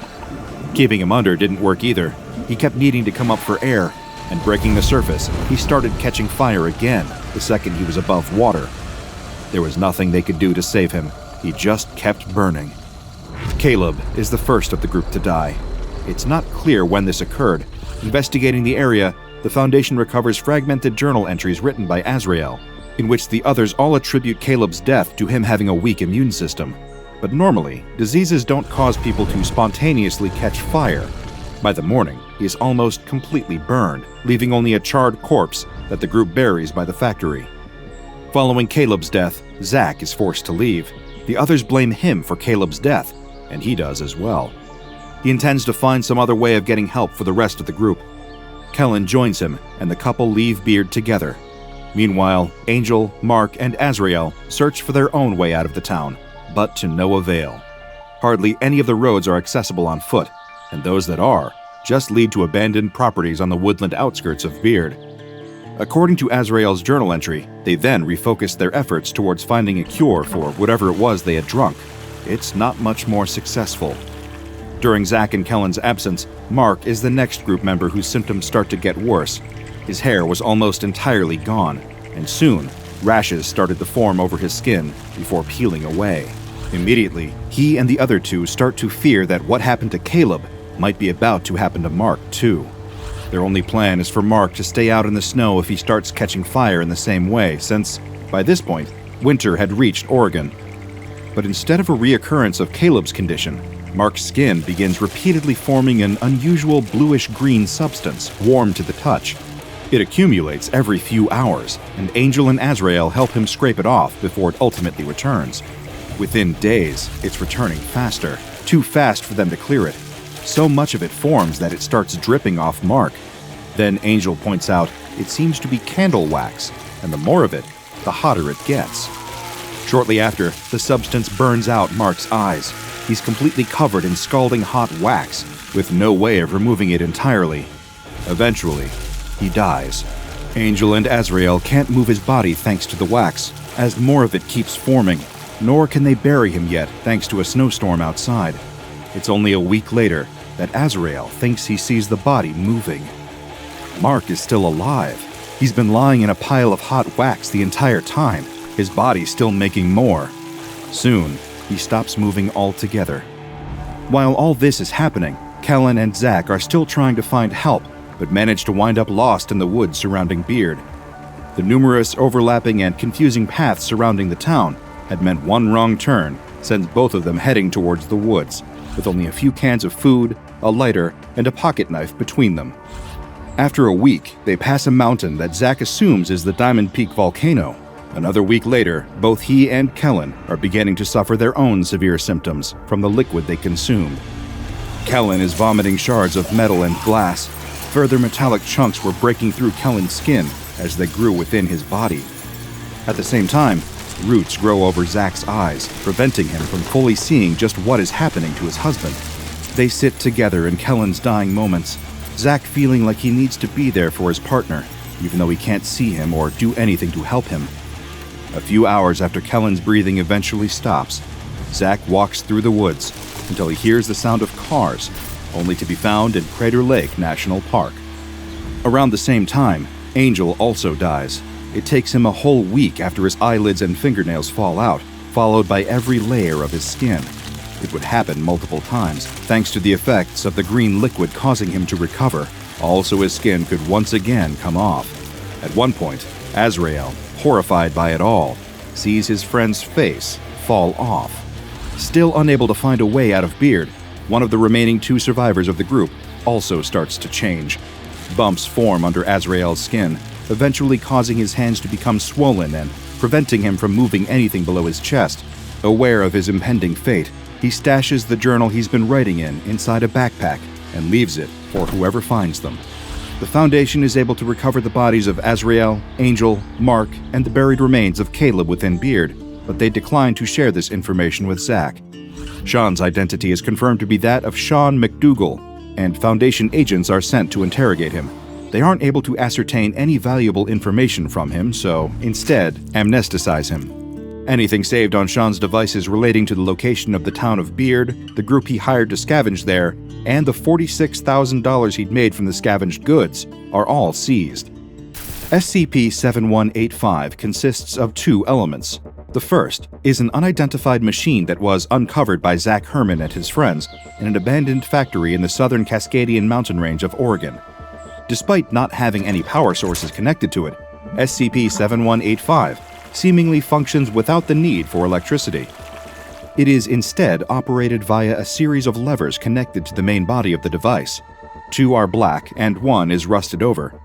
[SPEAKER 2] Keeping him under didn't work either. He kept needing to come up for air, and breaking the surface, he started catching fire again the second he was above water. There was nothing they could do to save him. He just kept burning. Caleb is the first of the group to die. It's not clear when this occurred. Investigating the area, the Foundation recovers fragmented journal entries written by Azrael, in which the others all attribute Caleb's death to him having a weak immune system. But normally, diseases don't cause people to spontaneously catch fire. By the morning, he is almost completely burned, leaving only a charred corpse that the group buries by the factory. Following Caleb's death, Zack is forced to leave. The others blame him for Caleb's death, and he does as well. He intends to find some other way of getting help for the rest of the group. Kellen joins him, and the couple leave Beard together. Meanwhile, Angel, Mark, and Azrael search for their own way out of the town, but to no avail. Hardly any of the roads are accessible on foot, and those that are just lead to abandoned properties on the woodland outskirts of Beard. According to Azrael's journal entry, they then refocused their efforts towards finding a cure for whatever it was they had drunk. It's not much more successful. During Zack and Kellen's absence, Mark is the next group member whose symptoms start to get worse. His hair was almost entirely gone, and soon, rashes started to form over his skin before peeling away. Immediately, he and the other two start to fear that what happened to Caleb might be about to happen to Mark, too. Their only plan is for Mark to stay out in the snow if he starts catching fire in the same way, since, by this point, winter had reached Oregon. But instead of a reoccurrence of Caleb's condition, Mark's skin begins repeatedly forming an unusual bluish-green substance, warm to the touch. It accumulates every few hours, and Angel and Azrael help him scrape it off before it ultimately returns. Within days, it's returning faster, too fast for them to clear it. So much of it forms that it starts dripping off Mark. Then Angel points out it seems to be candle wax, and the more of it, the hotter it gets. Shortly after, the substance burns out Mark's eyes. He's completely covered in scalding hot wax, with no way of removing it entirely. Eventually, he dies. Angel and Azrael can't move his body thanks to the wax, as more of it keeps forming, nor can they bury him yet thanks to a snowstorm outside. It's only a week later that Azrael thinks he sees the body moving. Mark is still alive. He's been lying in a pile of hot wax the entire time, his body still making more. Soon, he stops moving altogether. While all this is happening, Kellen and Zach are still trying to find help, but manage to wind up lost in the woods surrounding Beard. The numerous overlapping and confusing paths surrounding the town had meant one wrong turn sends both of them heading towards the woods, with only a few cans of food, a lighter, and a pocket knife between them. After a week, they pass a mountain that Zach assumes is the Diamond Peak volcano. Another week later, both he and Kellen are beginning to suffer their own severe symptoms from the liquid they consumed. Kellen is vomiting shards of metal and glass. Further metallic chunks were breaking through Kellen's skin as they grew within his body. At the same time, roots grow over Zach's eyes, preventing him from fully seeing just what is happening to his husband. They sit together in Kellen's dying moments, Zach feeling like he needs to be there for his partner, even though he can't see him or do anything to help him. A few hours after Kellen's breathing eventually stops, Zach walks through the woods until he hears the sound of cars, only to be found in Crater Lake National Park. Around the same time, Angel also dies. It takes him a whole week after his eyelids and fingernails fall out, followed by every layer of his skin. It would happen multiple times, thanks to the effects of the green liquid causing him to recover. Also, his skin could once again come off. At one point, Azrael, horrified by it all, sees his friend's face fall off. Still unable to find a way out of Beard, one of the remaining two survivors of the group also starts to change. Bumps form under Azrael's skin, eventually causing his hands to become swollen and preventing him from moving anything below his chest. Aware of his impending fate, he stashes the journal he's been writing in inside a backpack and leaves it for whoever finds them. The Foundation is able to recover the bodies of Azrael, Angel, Mark, and the buried remains of Caleb within Beard, but they decline to share this information with Zach. Sean's identity is confirmed to be that of Sean McDougal, and Foundation agents are sent to interrogate him. They aren't able to ascertain any valuable information from him, so instead amnesticize him. Anything saved on Sean's devices relating to the location of the town of Beard, the group he hired to scavenge there, and the $46,000 he'd made from the scavenged goods are all seized. SCP-7185 consists of two elements. The first is an unidentified machine that was uncovered by Zach Herman and his friends in an abandoned factory in the southern Cascadian mountain range of Oregon. Despite not having any power sources connected to it, SCP-7185 seemingly functions without the need for electricity. It is instead operated via a series of levers connected to the main body of the device. Two are black and one is rusted over.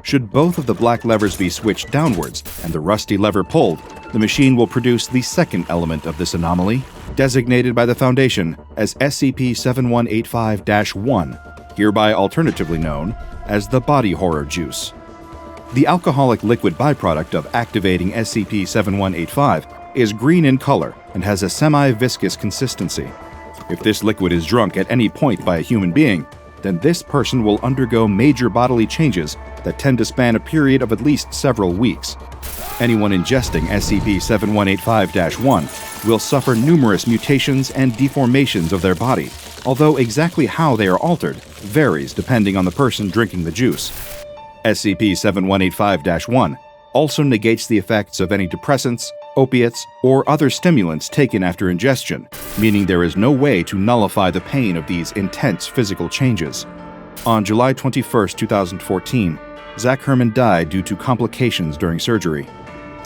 [SPEAKER 2] Should both of the black levers be switched downwards and the rusty lever pulled, the machine will produce the second element of this anomaly, designated by the Foundation as SCP-7185-1, hereby alternatively known as the body horror juice. The alcoholic liquid byproduct of activating SCP-7185 is green in color and has a semi-viscous consistency. If this liquid is drunk at any point by a human being, then this person will undergo major bodily changes that tend to span a period of at least several weeks. Anyone ingesting SCP-7185-1 will suffer numerous mutations and deformations of their body, although exactly how they are altered varies depending on the person drinking the juice. SCP-7185-1 also negates the effects of any depressants, opiates, or other stimulants taken after ingestion, meaning there is no way to nullify the pain of these intense physical changes. On July 21, 2014, Zach Herman died due to complications during surgery.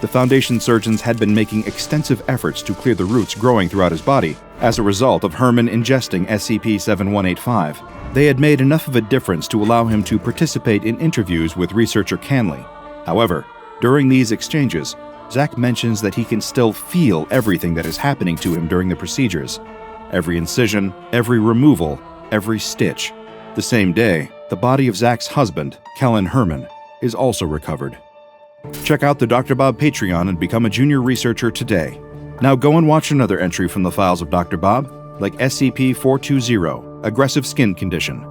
[SPEAKER 2] The Foundation surgeons had been making extensive efforts to clear the roots growing throughout his body as a result of Herman ingesting SCP-7185. They had made enough of a difference to allow him to participate in interviews with researcher Canley. However, during these exchanges, Zach mentions that he can still feel everything that is happening to him during the procedures. Every incision, every removal, every stitch. The same day, the body of Zach's husband, Kellen Herman, is also recovered. Check out the DrBob Patreon and become a junior researcher today. Now go and watch another entry from the files of DrBob, like SCP-420, Aggressive Skin Condition.